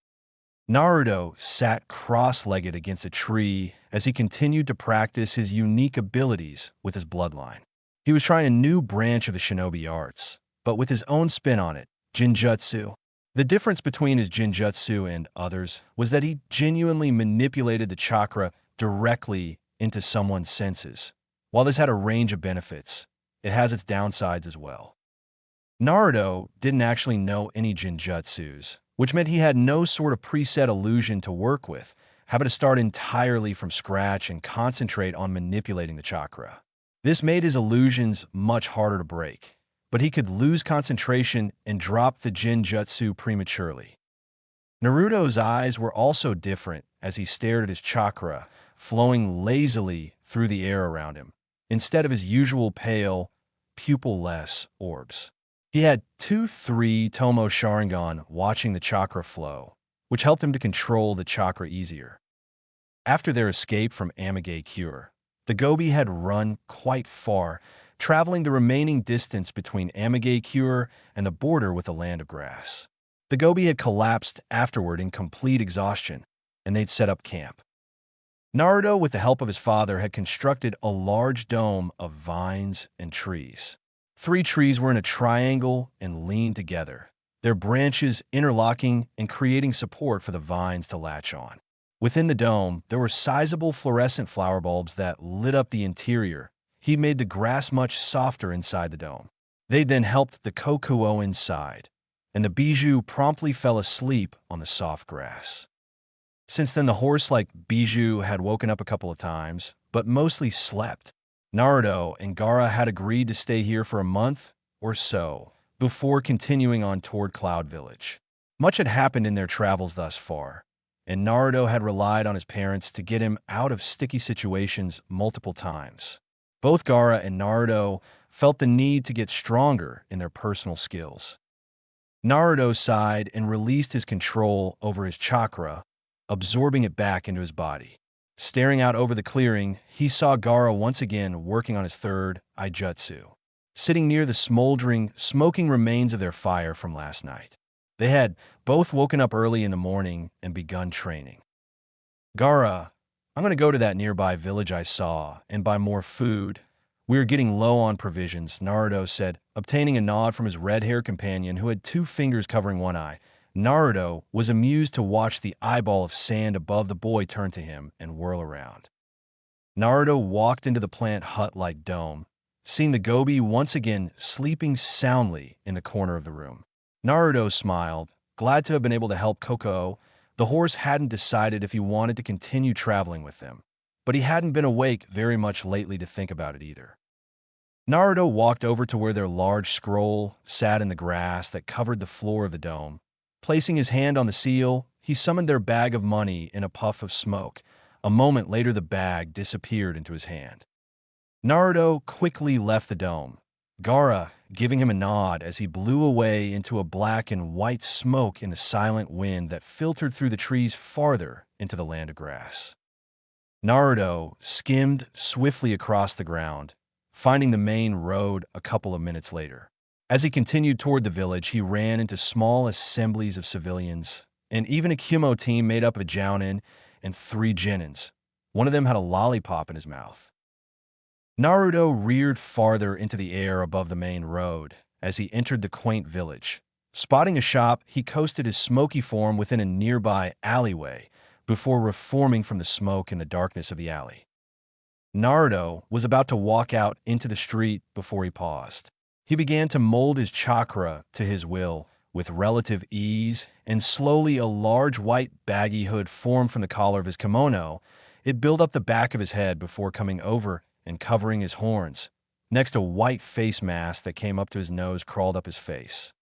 Naruto sat cross-legged against a tree as he continued to practice his unique abilities with his bloodline. He was trying a new branch of the shinobi arts, but with his own spin on it, Jinjutsu. The difference between his Jinjutsu and others was that he genuinely manipulated the chakra directly into someone's senses. While this had a range of benefits, it has its downsides as well. Naruto didn't actually know any Jinjutsus, which meant he had no sort of preset illusion to work with, having to start entirely from scratch and concentrate on manipulating the chakra. This made his illusions much harder to break, but he could lose concentration and drop the Jinjutsu prematurely. Naruto's eyes were also different as he stared at his chakra, flowing lazily through the air around him, instead of his usual pale, pupil-less orbs. He had 2-3 Tomo Sharingan watching the chakra flow, which helped him to control the chakra easier. After their escape from Amage Cure, the Gobi had run quite far, traveling the remaining distance between Amage Cure and the border with the Land of Grass. The Gobi had collapsed afterward in complete exhaustion, and they'd set up camp. Naruto, with the help of his father, had constructed a large dome of vines and trees. 3 trees were in a triangle and leaned together, their branches interlocking and creating support for the vines to latch on. Within the dome, there were sizable fluorescent flower bulbs that lit up the interior. He made the grass much softer inside the dome. They then helped the Kokuo inside, and the Bijou promptly fell asleep on the soft grass. Since then, the horse-like Bijou had woken up a couple of times, but mostly slept. Naruto and Gaara had agreed to stay here for a month or so before continuing on toward Cloud Village. Much had happened in their travels thus far, and Naruto had relied on his parents to get him out of sticky situations multiple times. Both Gaara and Naruto felt the need to get stronger in their personal skills. Naruto sighed and released his control over his chakra, absorbing it back into his body. Staring out over the clearing, he saw Gaara once again working on his third Ijutsu, sitting near the smoldering, smoking remains of their fire from last night. They had both woken up early in the morning and begun training. Gaara, I'm going to go to that nearby village I saw and buy more food. We are getting low on provisions, Naruto said, obtaining a nod from his red-haired companion who had 2 fingers covering one eye. Naruto was amused to watch the eyeball of sand above the boy turn to him and whirl around. Naruto walked into the plant hut-like dome, seeing the Gobi once again sleeping soundly in the corner of the room. Naruto smiled, glad to have been able to help Kokuo. The horse hadn't decided if he wanted to continue traveling with them, but he hadn't been awake very much lately to think about it either. Naruto walked over to where their large scroll sat in the grass that covered the floor of the dome. Placing his hand on the seal, he summoned their bag of money in a puff of smoke. A moment later, the bag disappeared into his hand. Naruto quickly left the dome, Gaara giving him a nod as he blew away into a black and white smoke in the silent wind that filtered through the trees farther into the Land of Grass. Naruto skimmed swiftly across the ground, finding the main road a couple of minutes later. As he continued toward the village, he ran into small assemblies of civilians, and even a Kumo team made up of a Jounin and 3 Genins. One of them had a lollipop in his mouth. Naruto reared farther into the air above the main road as he entered the quaint village. Spotting a shop, he coasted his smoky form within a nearby alleyway before reforming from the smoke in the darkness of the alley. Naruto was about to walk out into the street before he paused. He began to mold his chakra to his will with relative ease, and slowly a large white baggy hood formed from the collar of his kimono. It built up the back of his head before coming over and covering his horns. Next, a white face mask that came up to his nose crawled up his face.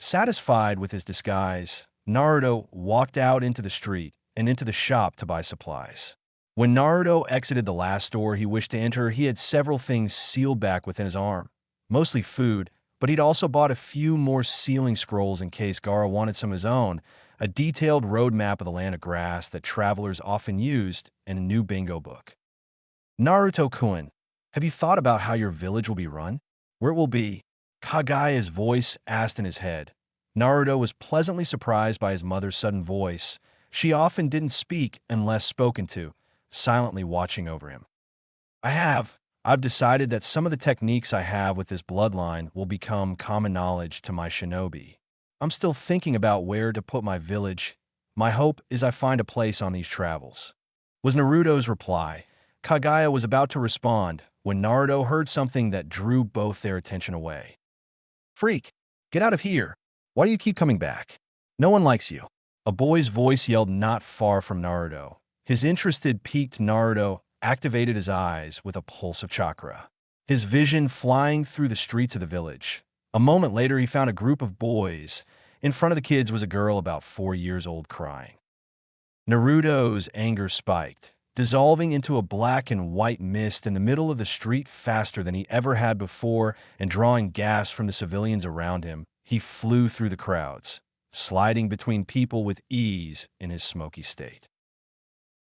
Satisfied with his disguise, Naruto walked out into the street and into the shop to buy supplies. When Naruto exited the last store he wished to enter, he had several things sealed back within his arm. Mostly food, but he'd also bought a few more sealing scrolls in case Gaara wanted some of his own, a detailed roadmap of the Land of Grass that travelers often used, and a new bingo book. Naruto-kun, Have you thought about how your village will be run? Where it will be? Kagaya's voice asked in his head. Naruto was pleasantly surprised by his mother's sudden voice. She often didn't speak unless spoken to, silently watching over him. I've decided that some of the techniques I have with this bloodline will become common knowledge to my shinobi. I'm still thinking about where to put my village. My hope is I find a place on these travels. Was Naruto's reply. Kagaya was about to respond when Naruto heard something that drew both their attention away. Freak! Get out of here! Why do you keep coming back? No one likes you. A boy's voice yelled not far from Naruto. His interested, piqued Naruto activated his eyes with a pulse of chakra. His vision flying through the streets of the village. A moment later, he found a group of boys. In front of the kids was a girl about 4 years old crying. Naruto's anger spiked, dissolving into a black and white mist in the middle of the street faster than he ever had before, and drawing gas from the civilians around him, he flew through the crowds, sliding between people with ease in his smoky state.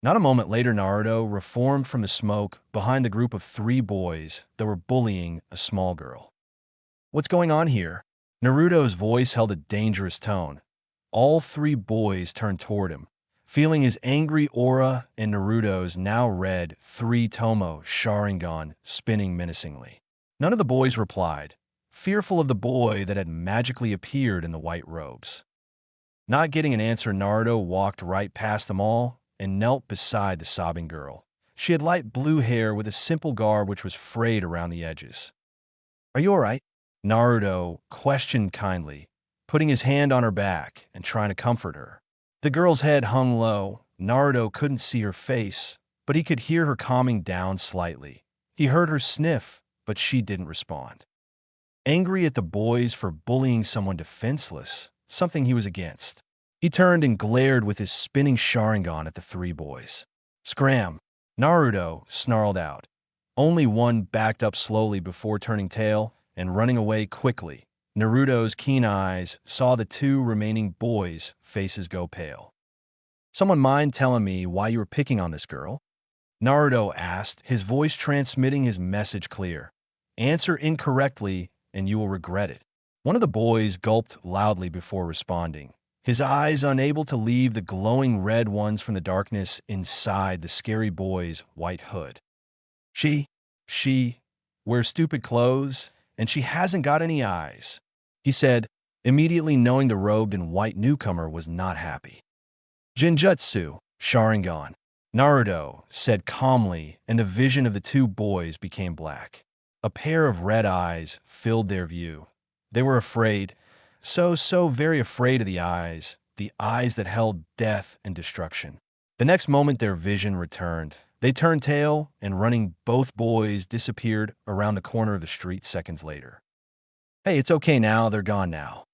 Not a moment later, Naruto reformed from the smoke behind the group of 3 boys that were bullying a small girl. What's going on here? Naruto's voice held a dangerous tone. All 3 boys turned toward him, feeling his angry aura and Naruto's now red 3-tomo Sharingan spinning menacingly. None of the boys replied, fearful of the boy that had magically appeared in the white robes. Not getting an answer, Naruto walked right past them all and knelt beside the sobbing girl. She had light blue hair with a simple garb which was frayed around the edges. Are you all right? Naruto questioned kindly, putting his hand on her back and trying to comfort her. The girl's head hung low. Naruto couldn't see her face, but he could hear her calming down slightly. He heard her sniff, but she didn't respond. Angry at the boys for bullying someone defenseless, something he was against, he turned and glared with his spinning Sharingan at the 3 boys. Scram! Naruto snarled out. Only one backed up slowly before turning tail and running away quickly. Naruto's keen eyes saw the 2 remaining boys' faces go pale. Someone mind telling me why you were picking on this girl? Naruto asked, his voice transmitting his message clear. Answer incorrectly and you will regret it. One of the boys gulped loudly before responding, his eyes unable to leave the glowing red ones from the darkness inside the scary boy's white hood. She wears stupid clothes, and she hasn't got any eyes, he said, immediately knowing the robed and white newcomer was not happy. Genjutsu, Sharingan, Naruto said calmly, and the vision of the 2 boys became black. A pair of red eyes filled their view. They were afraid, so very afraid of the eyes that held death and destruction. The next moment their vision returned. They turned tail, and running, both boys disappeared around the corner of the street seconds later. Hey, it's okay now, they're gone now.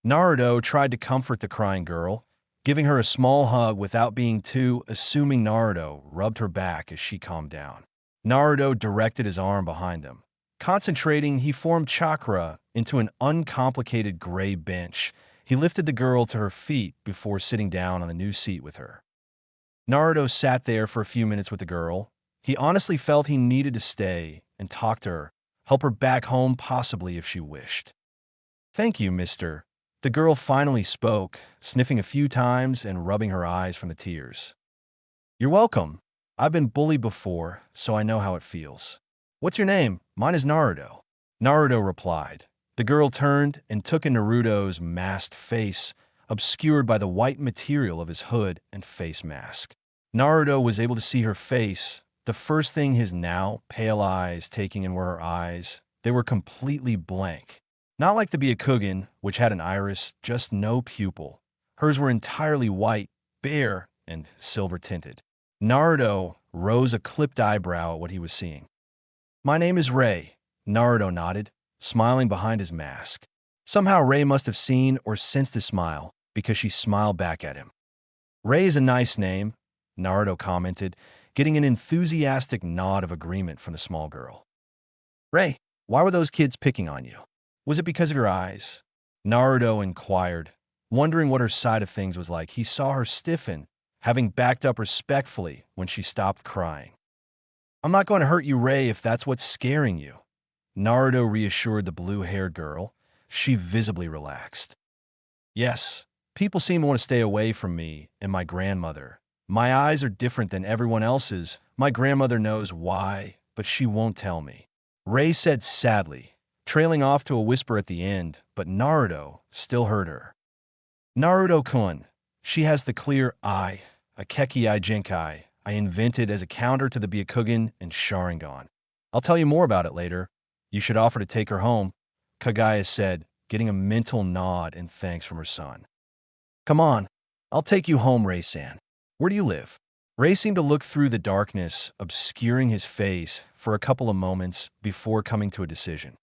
Naruto tried to comfort the crying girl, giving her a small hug without being too assuming. Naruto rubbed her back as she calmed down. Naruto directed his arm behind them. Concentrating, he formed chakra into an uncomplicated gray bench. He lifted the girl to her feet before sitting down on the new seat with her. Naruto sat there for a few minutes with the girl. He honestly felt he needed to stay and talk to her, help her back home possibly if she wished. Thank you, mister. The girl finally spoke, sniffing a few times and rubbing her eyes from the tears. You're welcome. I've been bullied before, so I know how it feels. What's your name? Mine is Naruto. Naruto replied. The girl turned and took in Naruto's masked face, obscured by the white material of his hood and face mask. Naruto was able to see her face. The first thing his now pale eyes taking in were her eyes. They were completely blank. Not like the Byakugan, which had an iris, just no pupil. Hers were entirely white, bare, and silver-tinted. Naruto rose a clipped eyebrow at what he was seeing. My name is Ray. Naruto nodded, smiling behind his mask. Somehow Ray must have seen or sensed his smile, because she smiled back at him. Ray is a nice name, Naruto commented, getting an enthusiastic nod of agreement from the small girl. Ray, why were those kids picking on you? Was it because of your eyes? Naruto inquired, wondering what her side of things was like. He saw her stiffen, having backed up respectfully when she stopped crying. I'm not going to hurt you, Rei, if that's what's scaring you. Naruto reassured the blue-haired girl. She visibly relaxed. Yes, people seem to want to stay away from me and my grandmother. My eyes are different than everyone else's. My grandmother knows why, but she won't tell me. Rei said sadly, trailing off to a whisper at the end, but Naruto still heard her. Naruto-kun. She has the clear eye, a Kekii Jinkai, I invented as a counter to the Byakugan and Sharingan. I'll tell you more about it later. You should offer to take her home, Kagaya said, getting a mental nod and thanks from her son. Come on, I'll take you home, Rei-san. Where do you live? Rei seemed to look through the darkness, obscuring his face for a couple of moments before coming to a decision.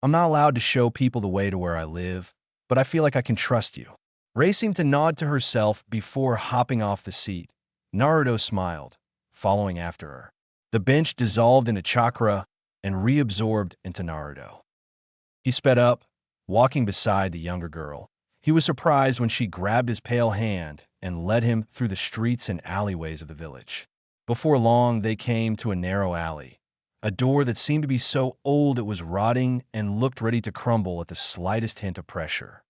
I'm not allowed to show people the way to where I live, but I feel like I can trust you. Rei seemed to nod to herself before hopping off the seat. Naruto smiled, following after her. The bench dissolved into chakra and reabsorbed into Naruto. He sped up, walking beside the younger girl. He was surprised when she grabbed his pale hand and led him through the streets and alleyways of the village. Before long, they came to a narrow alley, a door that seemed to be so old it was rotting and looked ready to crumble at the slightest hint of pressure.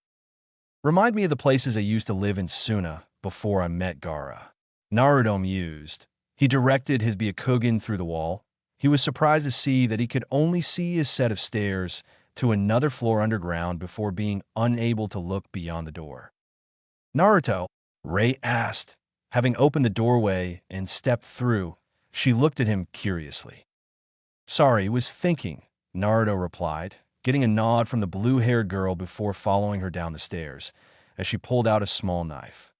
Remind me of the places I used to live in Suna before I met Gaara. Naruto mused. He directed his Byakugan through the wall. He was surprised to see that he could only see a set of stairs to another floor underground before being unable to look beyond the door. Naruto, Rei asked. Having opened the doorway and stepped through, she looked at him curiously. Sorry, was thinking, Naruto replied, getting a nod from the blue-haired girl before following her down the stairs, as she pulled out a small knife.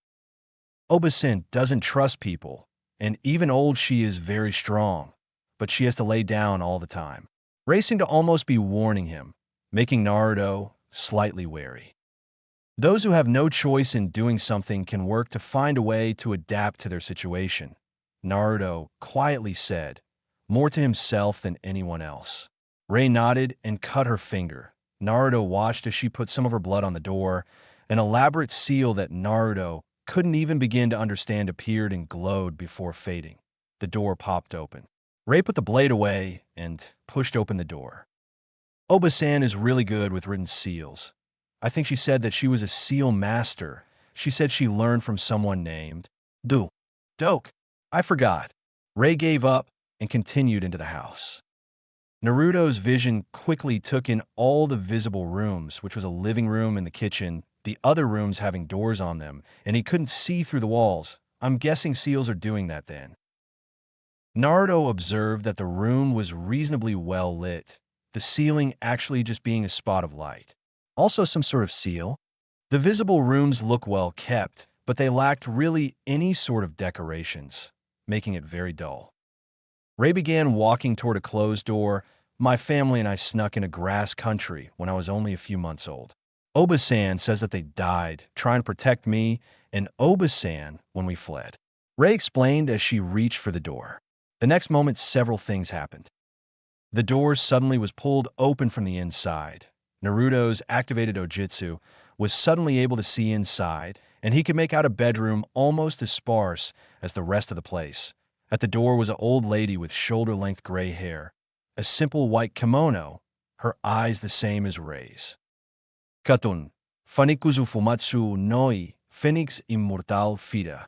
Obasan doesn't trust people, and even old she is very strong, but she has to lay down all the time. Rei seemed to almost be warning him, making Naruto slightly wary. Those who have no choice in doing something can work to find a way to adapt to their situation, Naruto quietly said, more to himself than anyone else. Rei nodded and cut her finger. Naruto watched as she put some of her blood on the door. An elaborate seal that Naruto couldn't even begin to understand appeared and glowed before fading. The door popped open. Rei put the blade away and pushed open the door. Obasan is really good with written seals. I think she said that she was a seal master. She said she learned from someone named Doke. I forgot. Rei gave up and continued into the house. Naruto's vision quickly took in all the visible rooms, which was a living room and the kitchen, the other rooms having doors on them, and he couldn't see through the walls. I'm guessing seals are doing that then. Naruto observed that the room was reasonably well lit, the ceiling actually just being a spot of light. Also some sort of seal. The visible rooms look well kept, but they lacked really any sort of decorations, making it very dull. Rei began walking toward a closed door. My family and I snuck in a grass country when I was only a few months old. Obasan says that they died trying to protect me and Obasan when we fled. Rei explained as she reached for the door. The next moment, several things happened. The door suddenly was pulled open from the inside. Naruto's activated Ojutsu was suddenly able to see inside, and he could make out a bedroom almost as sparse as the rest of the place. At the door was an old lady with shoulder-length gray hair, a simple white kimono, her eyes the same as Rei's. Katun, fanikuzu fumatsu noi, phoenix immortal fida.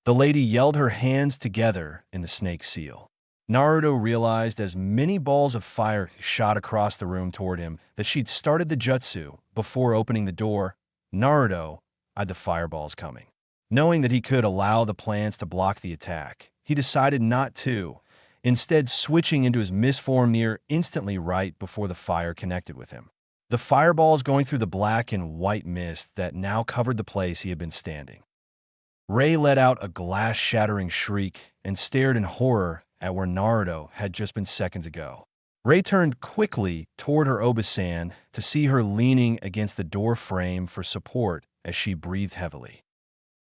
The lady yelled her hands together in the snake seal. Naruto realized as many balls of fire shot across the room toward him that she'd started the jutsu before opening the door. Naruto eyed the fireballs coming. Knowing that he could allow the plants to block the attack, he decided not to, instead switching into his misform near instantly right before the fire connected with him. The fireballs going through the black and white mist that now covered the place he had been standing. Rei let out a glass-shattering shriek and stared in horror at where Naruto had just been seconds ago. Rei turned quickly toward her Obasan to see her leaning against the door frame for support as she breathed heavily.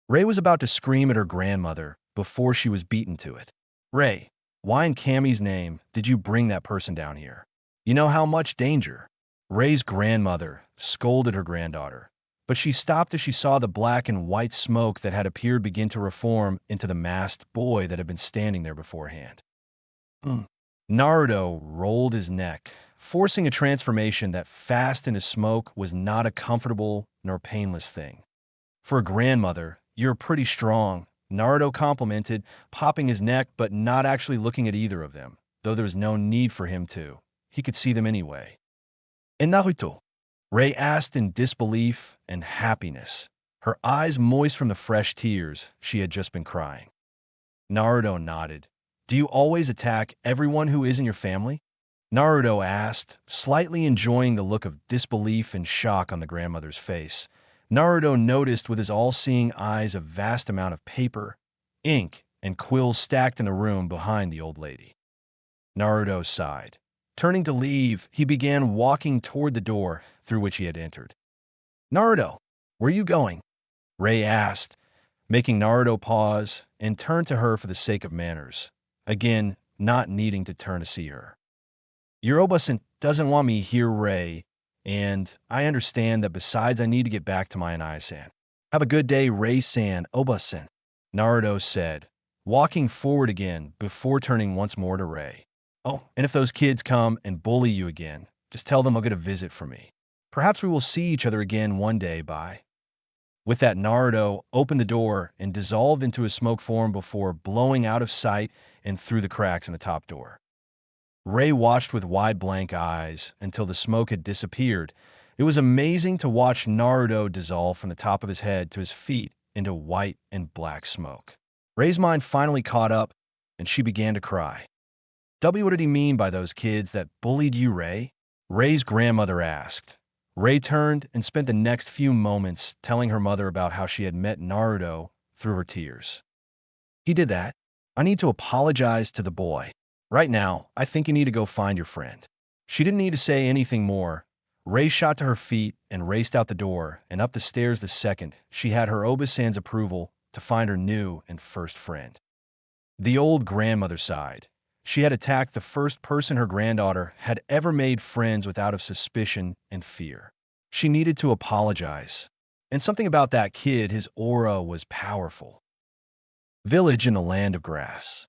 Rei was about to scream at her grandmother before she was beaten to it. Rei, why in Kami's name did you bring that person down here? You know how much danger? Rei's grandmother scolded her granddaughter, but she stopped as she saw the black and white smoke that had appeared begin to reform into the masked boy that had been standing there beforehand. Mm. Naruto rolled his neck, forcing a transformation that fast into smoke was not a comfortable nor painless thing. For a grandmother, you're pretty strong, Naruto complimented, popping his neck but not actually looking at either of them, though there was no need for him to. He could see them anyway. And Naruto? Ray asked in disbelief and happiness, her eyes moist from the fresh tears she had just been crying. Naruto nodded. Do you always attack everyone who is in your family? Naruto asked, slightly enjoying the look of disbelief and shock on the grandmother's face. Naruto noticed with his all-seeing eyes a vast amount of paper, ink, and quills stacked in the room behind the old lady. Naruto sighed. Turning to leave, he began walking toward the door through which he had entered. Naruto, where are you going? Ray asked, making Naruto pause and turn to her for the sake of manners, again not needing to turn to see her. Your Obasan doesn't want me here, Ray, and I understand that besides I need to get back to my Anaya-san. Have a good day, Ray-san, Obasan, Naruto said, walking forward again before turning once more to Ray. Oh, and if those kids come and bully you again, just tell them I'll get a visit from me. Perhaps we will see each other again one day, bye. With that, Naruto opened the door and dissolved into a smoke form before blowing out of sight and through the cracks in the top door. Ray watched with wide blank eyes until the smoke had disappeared. It was amazing to watch Naruto dissolve from the top of his head to his feet into white and black smoke. Ray's mind finally caught up, and she began to cry. What did he mean by those kids that bullied you, Ray? Ray's grandmother asked. Ray turned and spent the next few moments telling her mother about how she had met Naruto through her tears. He did that. I need to apologize to the boy. Right now, I think you need to go find your friend. She didn't need to say anything more. Ray shot to her feet and raced out the door and up the stairs the second she had her Obasan's approval to find her new and first friend. The old grandmother sighed. She had attacked the first person her granddaughter had ever made friends with out of suspicion and fear. She needed to apologize. And something about that kid, his aura was powerful. Village in the Land of Grass.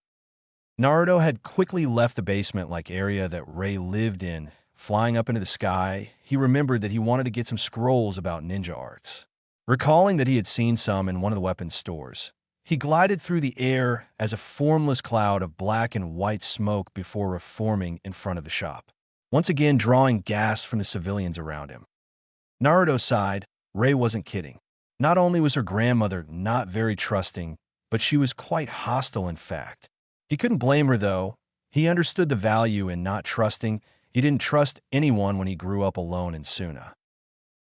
Naruto had quickly left the basement-like area that Ray lived in. Flying up into the sky, he remembered that he wanted to get some scrolls about ninja arts. Recalling that he had seen some in one of the weapons stores, he glided through the air as a formless cloud of black and white smoke before reforming in front of the shop, once again drawing gasps from the civilians around him. Naruto sighed. Ray wasn't kidding. Not only was her grandmother not very trusting, but she was quite hostile in fact. He couldn't blame her though. He understood the value in not trusting. He didn't trust anyone when he grew up alone in Suna.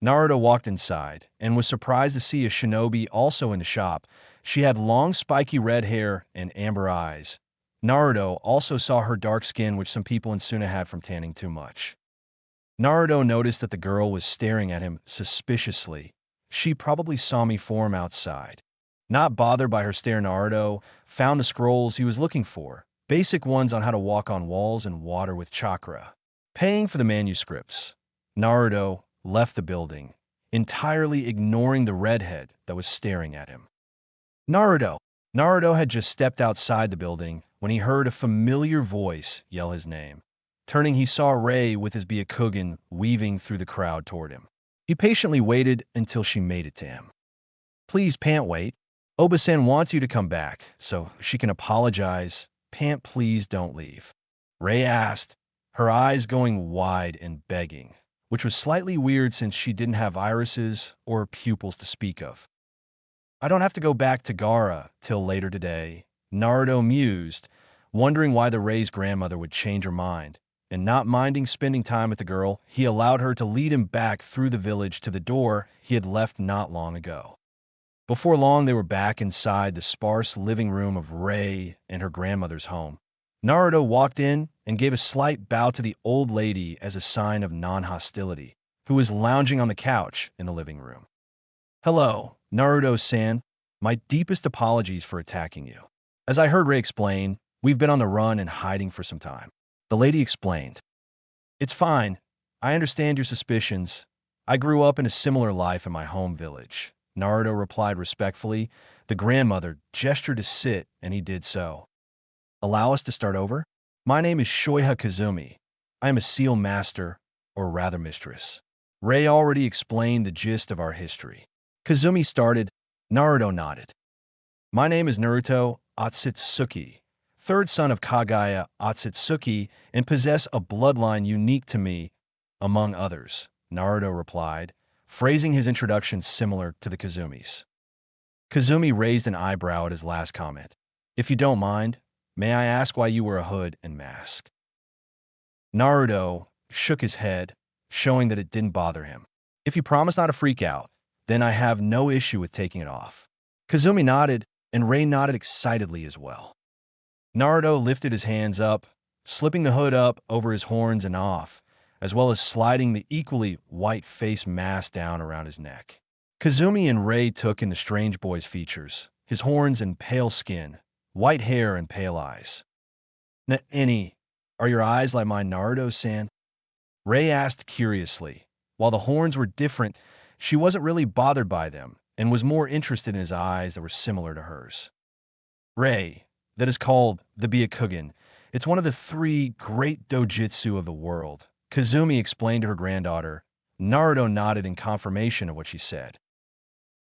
Naruto walked inside and was surprised to see a shinobi also in the shop. She had long spiky red hair and amber eyes. Naruto also saw her dark skin, which some people in Suna had from tanning too much. Naruto noticed that the girl was staring at him suspiciously. She probably saw me form outside. Not bothered by her stare, Naruto found the scrolls he was looking for, basic ones on how to walk on walls and water with chakra. Paying for the manuscripts, Naruto left the building, entirely ignoring the redhead that was staring at him. Naruto! Naruto had just stepped outside the building when he heard a familiar voice yell his name. Turning, he saw Ray with his Byakugan weaving through the crowd toward him. He patiently waited until she made it to him. Please, Pant, wait. Obasan wants you to come back, so she can apologize. Pant, please don't leave. Ray asked, her eyes going wide and begging, which was slightly weird since she didn't have irises or pupils to speak of. I don't have to go back to Gaara till later today, Naruto mused, wondering why the Ray's grandmother would change her mind, and not minding spending time with the girl, he allowed her to lead him back through the village to the door he had left not long ago. Before long, they were back inside the sparse living room of Ray and her grandmother's home. Naruto walked in and gave a slight bow to the old lady as a sign of non-hostility, who was lounging on the couch in the living room. Hello, Naruto-san. My deepest apologies for attacking you. As I heard Ray explain, we've been on the run and hiding for some time. The lady explained. It's fine. I understand your suspicions. I grew up in a similar life in my home village. Naruto replied respectfully. The grandmother gestured to sit, and he did so. Allow us to start over? My name is Shoiha Kazumi. I am a seal master, or rather mistress. Rei already explained the gist of our history. Kazumi started. Naruto nodded. My name is Naruto Otsutsuki, third son of Kagaya Otsutsuki, and possess a bloodline unique to me, among others, Naruto replied, phrasing his introduction similar to the Kazumi's. Kazumi raised an eyebrow at his last comment. If you don't mind, may I ask why you wear a hood and mask? Naruto shook his head, showing that it didn't bother him. If you promise not to freak out, then I have no issue with taking it off. Kazumi nodded, and Rei nodded excitedly as well. Naruto lifted his hands up, slipping the hood up over his horns and off, as well as sliding the equally white face mask down around his neck. Kazumi and Rei took in the strange boy's features, his horns and pale skin, white hair and pale eyes. Any, are your eyes like mine, Naruto-san? Rei asked curiously. While the horns were different, she wasn't really bothered by them, and was more interested in his eyes that were similar to hers. Rei, that is called the Byakugan. It's one of the 3 great dojutsu of the world, Kazumi explained to her granddaughter. Naruto nodded in confirmation of what she said.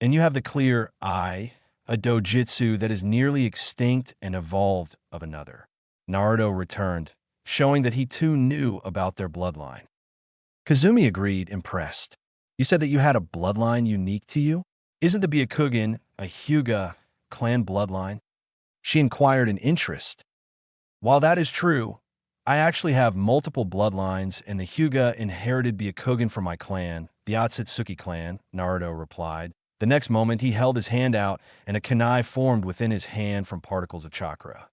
And you have the clear eye, a dojutsu that is nearly extinct and evolved of another. Naruto returned, showing that he too knew about their bloodline. Kazumi agreed, impressed. You said that you had a bloodline unique to you? Isn't the Byakugan a Hyuga clan bloodline? She inquired in interest. While that is true, I actually have multiple bloodlines, and the Hyuga inherited Byakugan from my clan, the Otsutsuki clan, Naruto replied. The next moment, he held his hand out, and a kunai formed within his hand from particles of chakra.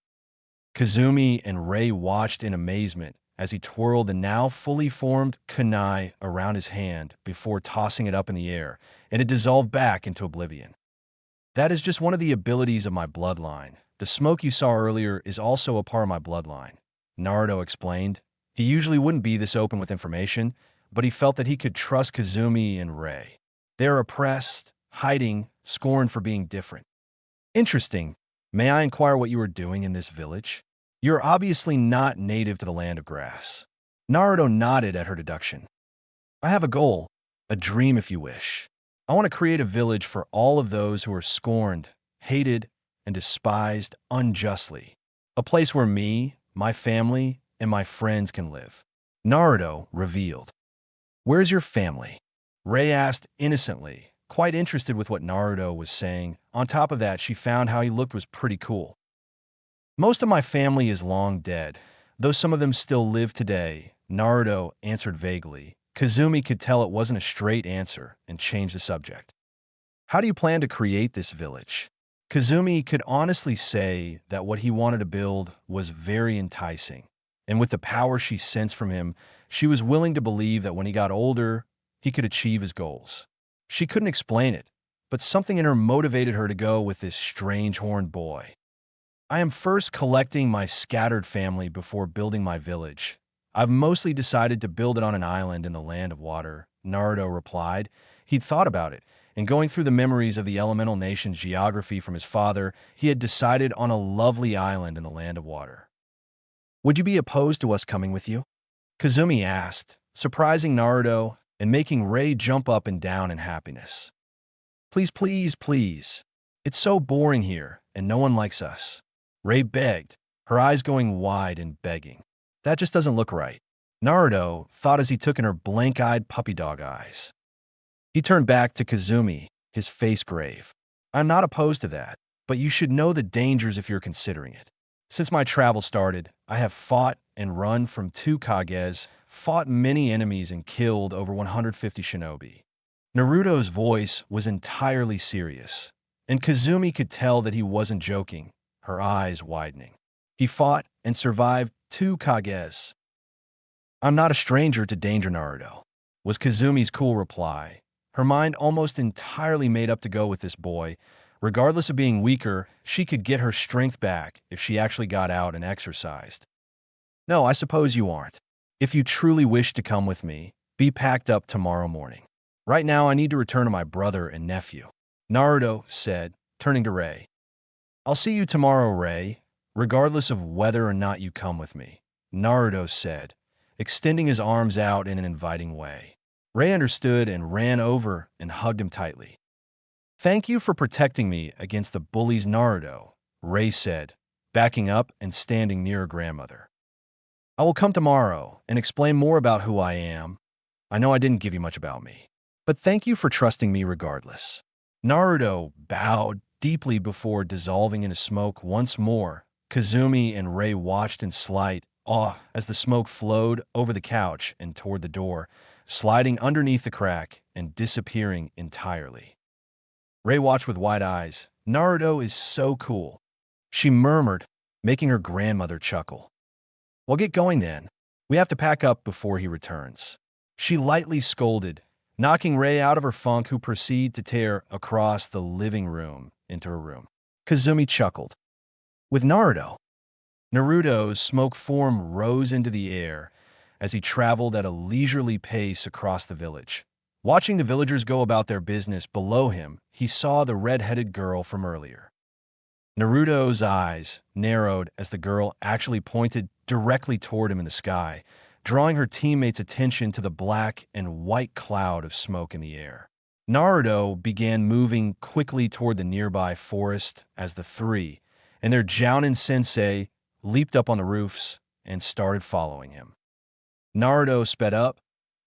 Kazumi and Rei watched in amazement as he twirled the now fully formed kunai around his hand before tossing it up in the air, and it dissolved back into oblivion. That is just one of the abilities of my bloodline. The smoke you saw earlier is also a part of my bloodline, Naruto explained. He usually wouldn't be this open with information, but he felt that he could trust Kazumi and Rei. They are oppressed, hiding, scorned for being different. Interesting. May I inquire what you are doing in this village? You're obviously not native to the land of grass. Naruto nodded at her deduction. I have a goal, a dream if you wish. I want to create a village for all of those who are scorned, hated, and despised unjustly. A place where me, my family, and my friends can live. Naruto revealed. Where's your family? Rei asked innocently, quite interested with what Naruto was saying. On top of that, she found how he looked was pretty cool. Most of my family is long dead, though some of them still live today, Naruto answered vaguely. Kazumi could tell it wasn't a straight answer and changed the subject. How do you plan to create this village? Kazumi could honestly say that what he wanted to build was very enticing, and with the power she sensed from him, she was willing to believe that when he got older, he could achieve his goals. She couldn't explain it, but something in her motivated her to go with this strange horned boy. I am first collecting my scattered family before building my village. I've mostly decided to build it on an island in the land of water, Naruto replied. He'd thought about it, and going through the memories of the elemental nation's geography from his father, he had decided on a lovely island in the land of water. Would you be opposed to us coming with you? Kazumi asked, surprising Naruto and making Rei jump up and down in happiness. Please, please, please. It's so boring here, and no one likes us. Rei begged, her eyes going wide and begging. That just doesn't look right. Naruto thought as he took in her blank-eyed puppy dog eyes. He turned back to Kazumi, his face grave. I'm not opposed to that, but you should know the dangers if you're considering it. Since my travel started, I have fought and run from 2 Kages, fought many enemies and killed over 150 shinobi. Naruto's voice was entirely serious, and Kazumi could tell that he wasn't joking, her eyes widening. He fought and survived 2 Kages. I'm not a stranger to danger, Naruto, was Kazumi's cool reply. Her mind almost entirely made up to go with this boy. Regardless of being weaker, she could get her strength back if she actually got out and exercised. No, I suppose you aren't. If you truly wish to come with me, be packed up tomorrow morning. Right now, I need to return to my brother and nephew, Naruto said, turning to Rei. I'll see you tomorrow, Rei, regardless of whether or not you come with me. Naruto said, extending his arms out in an inviting way. Rei understood and ran over and hugged him tightly. Thank you for protecting me against the bullies, Naruto, Rei said, backing up and standing near her grandmother. I will come tomorrow and explain more about who I am. I know I didn't give you much about me, but thank you for trusting me regardless. Naruto bowed deeply before dissolving into smoke once more. Kazumi and Rei watched in slight awe as the smoke flowed over the couch and toward the door, sliding underneath the crack and disappearing entirely. Rei watched with wide eyes. Naruto is so cool, she murmured, making her grandmother chuckle. Well, get going then. We have to pack up before he returns. She lightly scolded, knocking Rei out of her funk, who proceeded to tear across the living room into her room. Kazumi chuckled. With Naruto's smoke form rose into the air as he traveled at a leisurely pace across the village. Watching the villagers go about their business below him, he saw the red-headed girl from earlier. Naruto's eyes narrowed as the girl actually pointed directly toward him in the sky, drawing her teammates' attention to the black and white cloud of smoke in the air. Naruto began moving quickly toward the nearby forest as the three and their Jounin sensei leaped up on the roofs and started following him. Naruto sped up,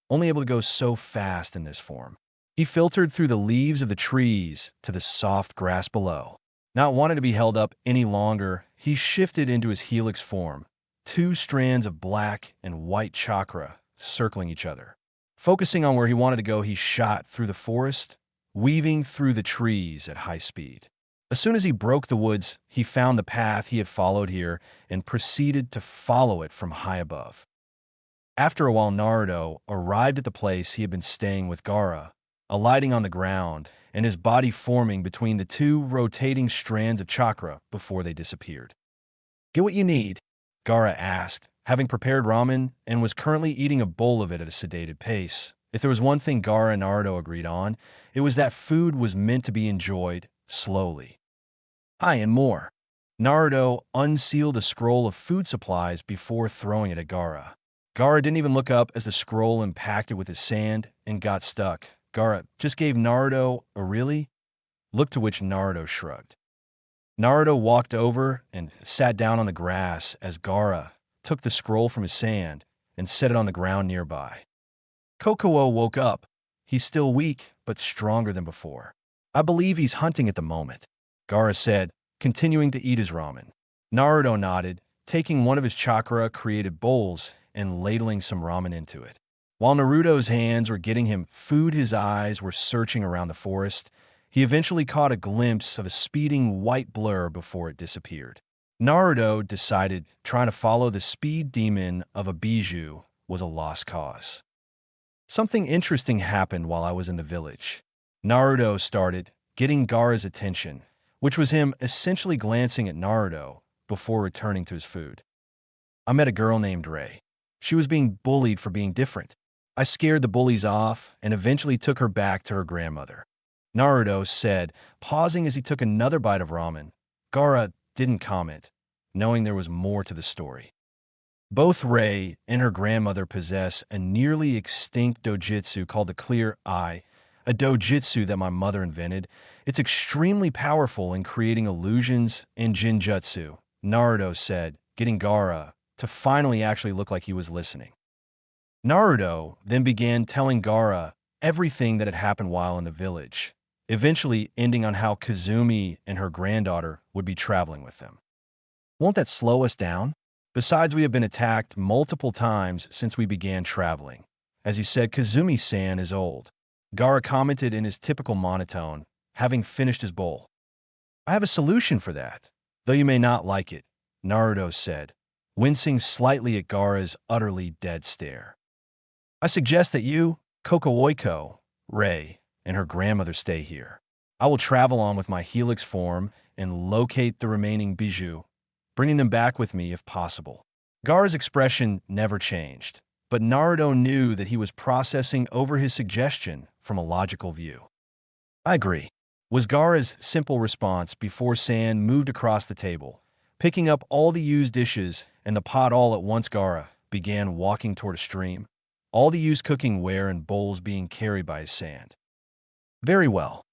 only able to go so fast in this form. He filtered through the leaves of the trees to the soft grass below. Not wanting to be held up any longer, he shifted into his helix form, two strands of black and white chakra circling each other. Focusing on where he wanted to go, he shot through the forest, weaving through the trees at high speed. As soon as he broke the woods, he found the path he had followed here and proceeded to follow it from high above. After a while, Naruto arrived at the place he had been staying with Gaara, alighting on the ground and his body forming between the two rotating strands of chakra before they disappeared. Get what you need, Gaara asked, having prepared ramen and was currently eating a bowl of it at a sedated pace. If there was one thing Gaara and Naruto agreed on, it was that food was meant to be enjoyed slowly. Aye, and more. Naruto unsealed a scroll of food supplies before throwing it at Gaara. Gaara didn't even look up as the scroll impacted with his sand and got stuck. Gaara just gave Naruto a really look, to which Naruto shrugged. Naruto walked over and sat down on the grass as Gaara took the scroll from his sand and set it on the ground nearby. Kokuo woke up. He's still weak, but stronger than before. I believe he's hunting at the moment, Gaara said, continuing to eat his ramen. Naruto nodded, taking one of his chakra-created bowls and ladling some ramen into it. While Naruto's hands were getting him food, his eyes were searching around the forest. He eventually caught a glimpse of a speeding white blur before it disappeared. Naruto decided trying to follow the speed demon of a bijou was a lost cause. Something interesting happened while I was in the village. Naruto started getting Gaara's attention, which was him essentially glancing at Naruto before returning to his food. I met a girl named Rei. She was being bullied for being different. I scared the bullies off and eventually took her back to her grandmother, Naruto said, pausing as he took another bite of ramen. Gaara didn't comment, knowing there was more to the story. Both Rei and her grandmother possess a nearly extinct dojutsu called the Clear Eye, a dojutsu that my mother invented. It's extremely powerful in creating illusions and jinjutsu, Naruto said, getting Gaara to finally actually look like he was listening. Naruto then began telling Gaara everything that had happened while in the village, eventually ending on how Kazumi and her granddaughter would be traveling with them. Won't that slow us down? Besides, we have been attacked multiple times since we began traveling. As you said, Kazumi-san is old, Gaara commented in his typical monotone, having finished his bowl. I have a solution for that, though you may not like it, Naruto said, wincing slightly at Gaara's utterly dead stare. I suggest that you, Kokowoiko, Rei, and her grandmother stay here. I will travel on with my helix form and locate the remaining bijou, bringing them back with me if possible. Gaara's expression never changed, but Naruto knew that he was processing over his suggestion from a logical view. I agree, was Gaara's simple response before Sand moved across the table, Picking up all the used dishes and the pot all at once, Gara began walking toward a stream, all the used cooking ware and bowls being carried by his sand. Very well.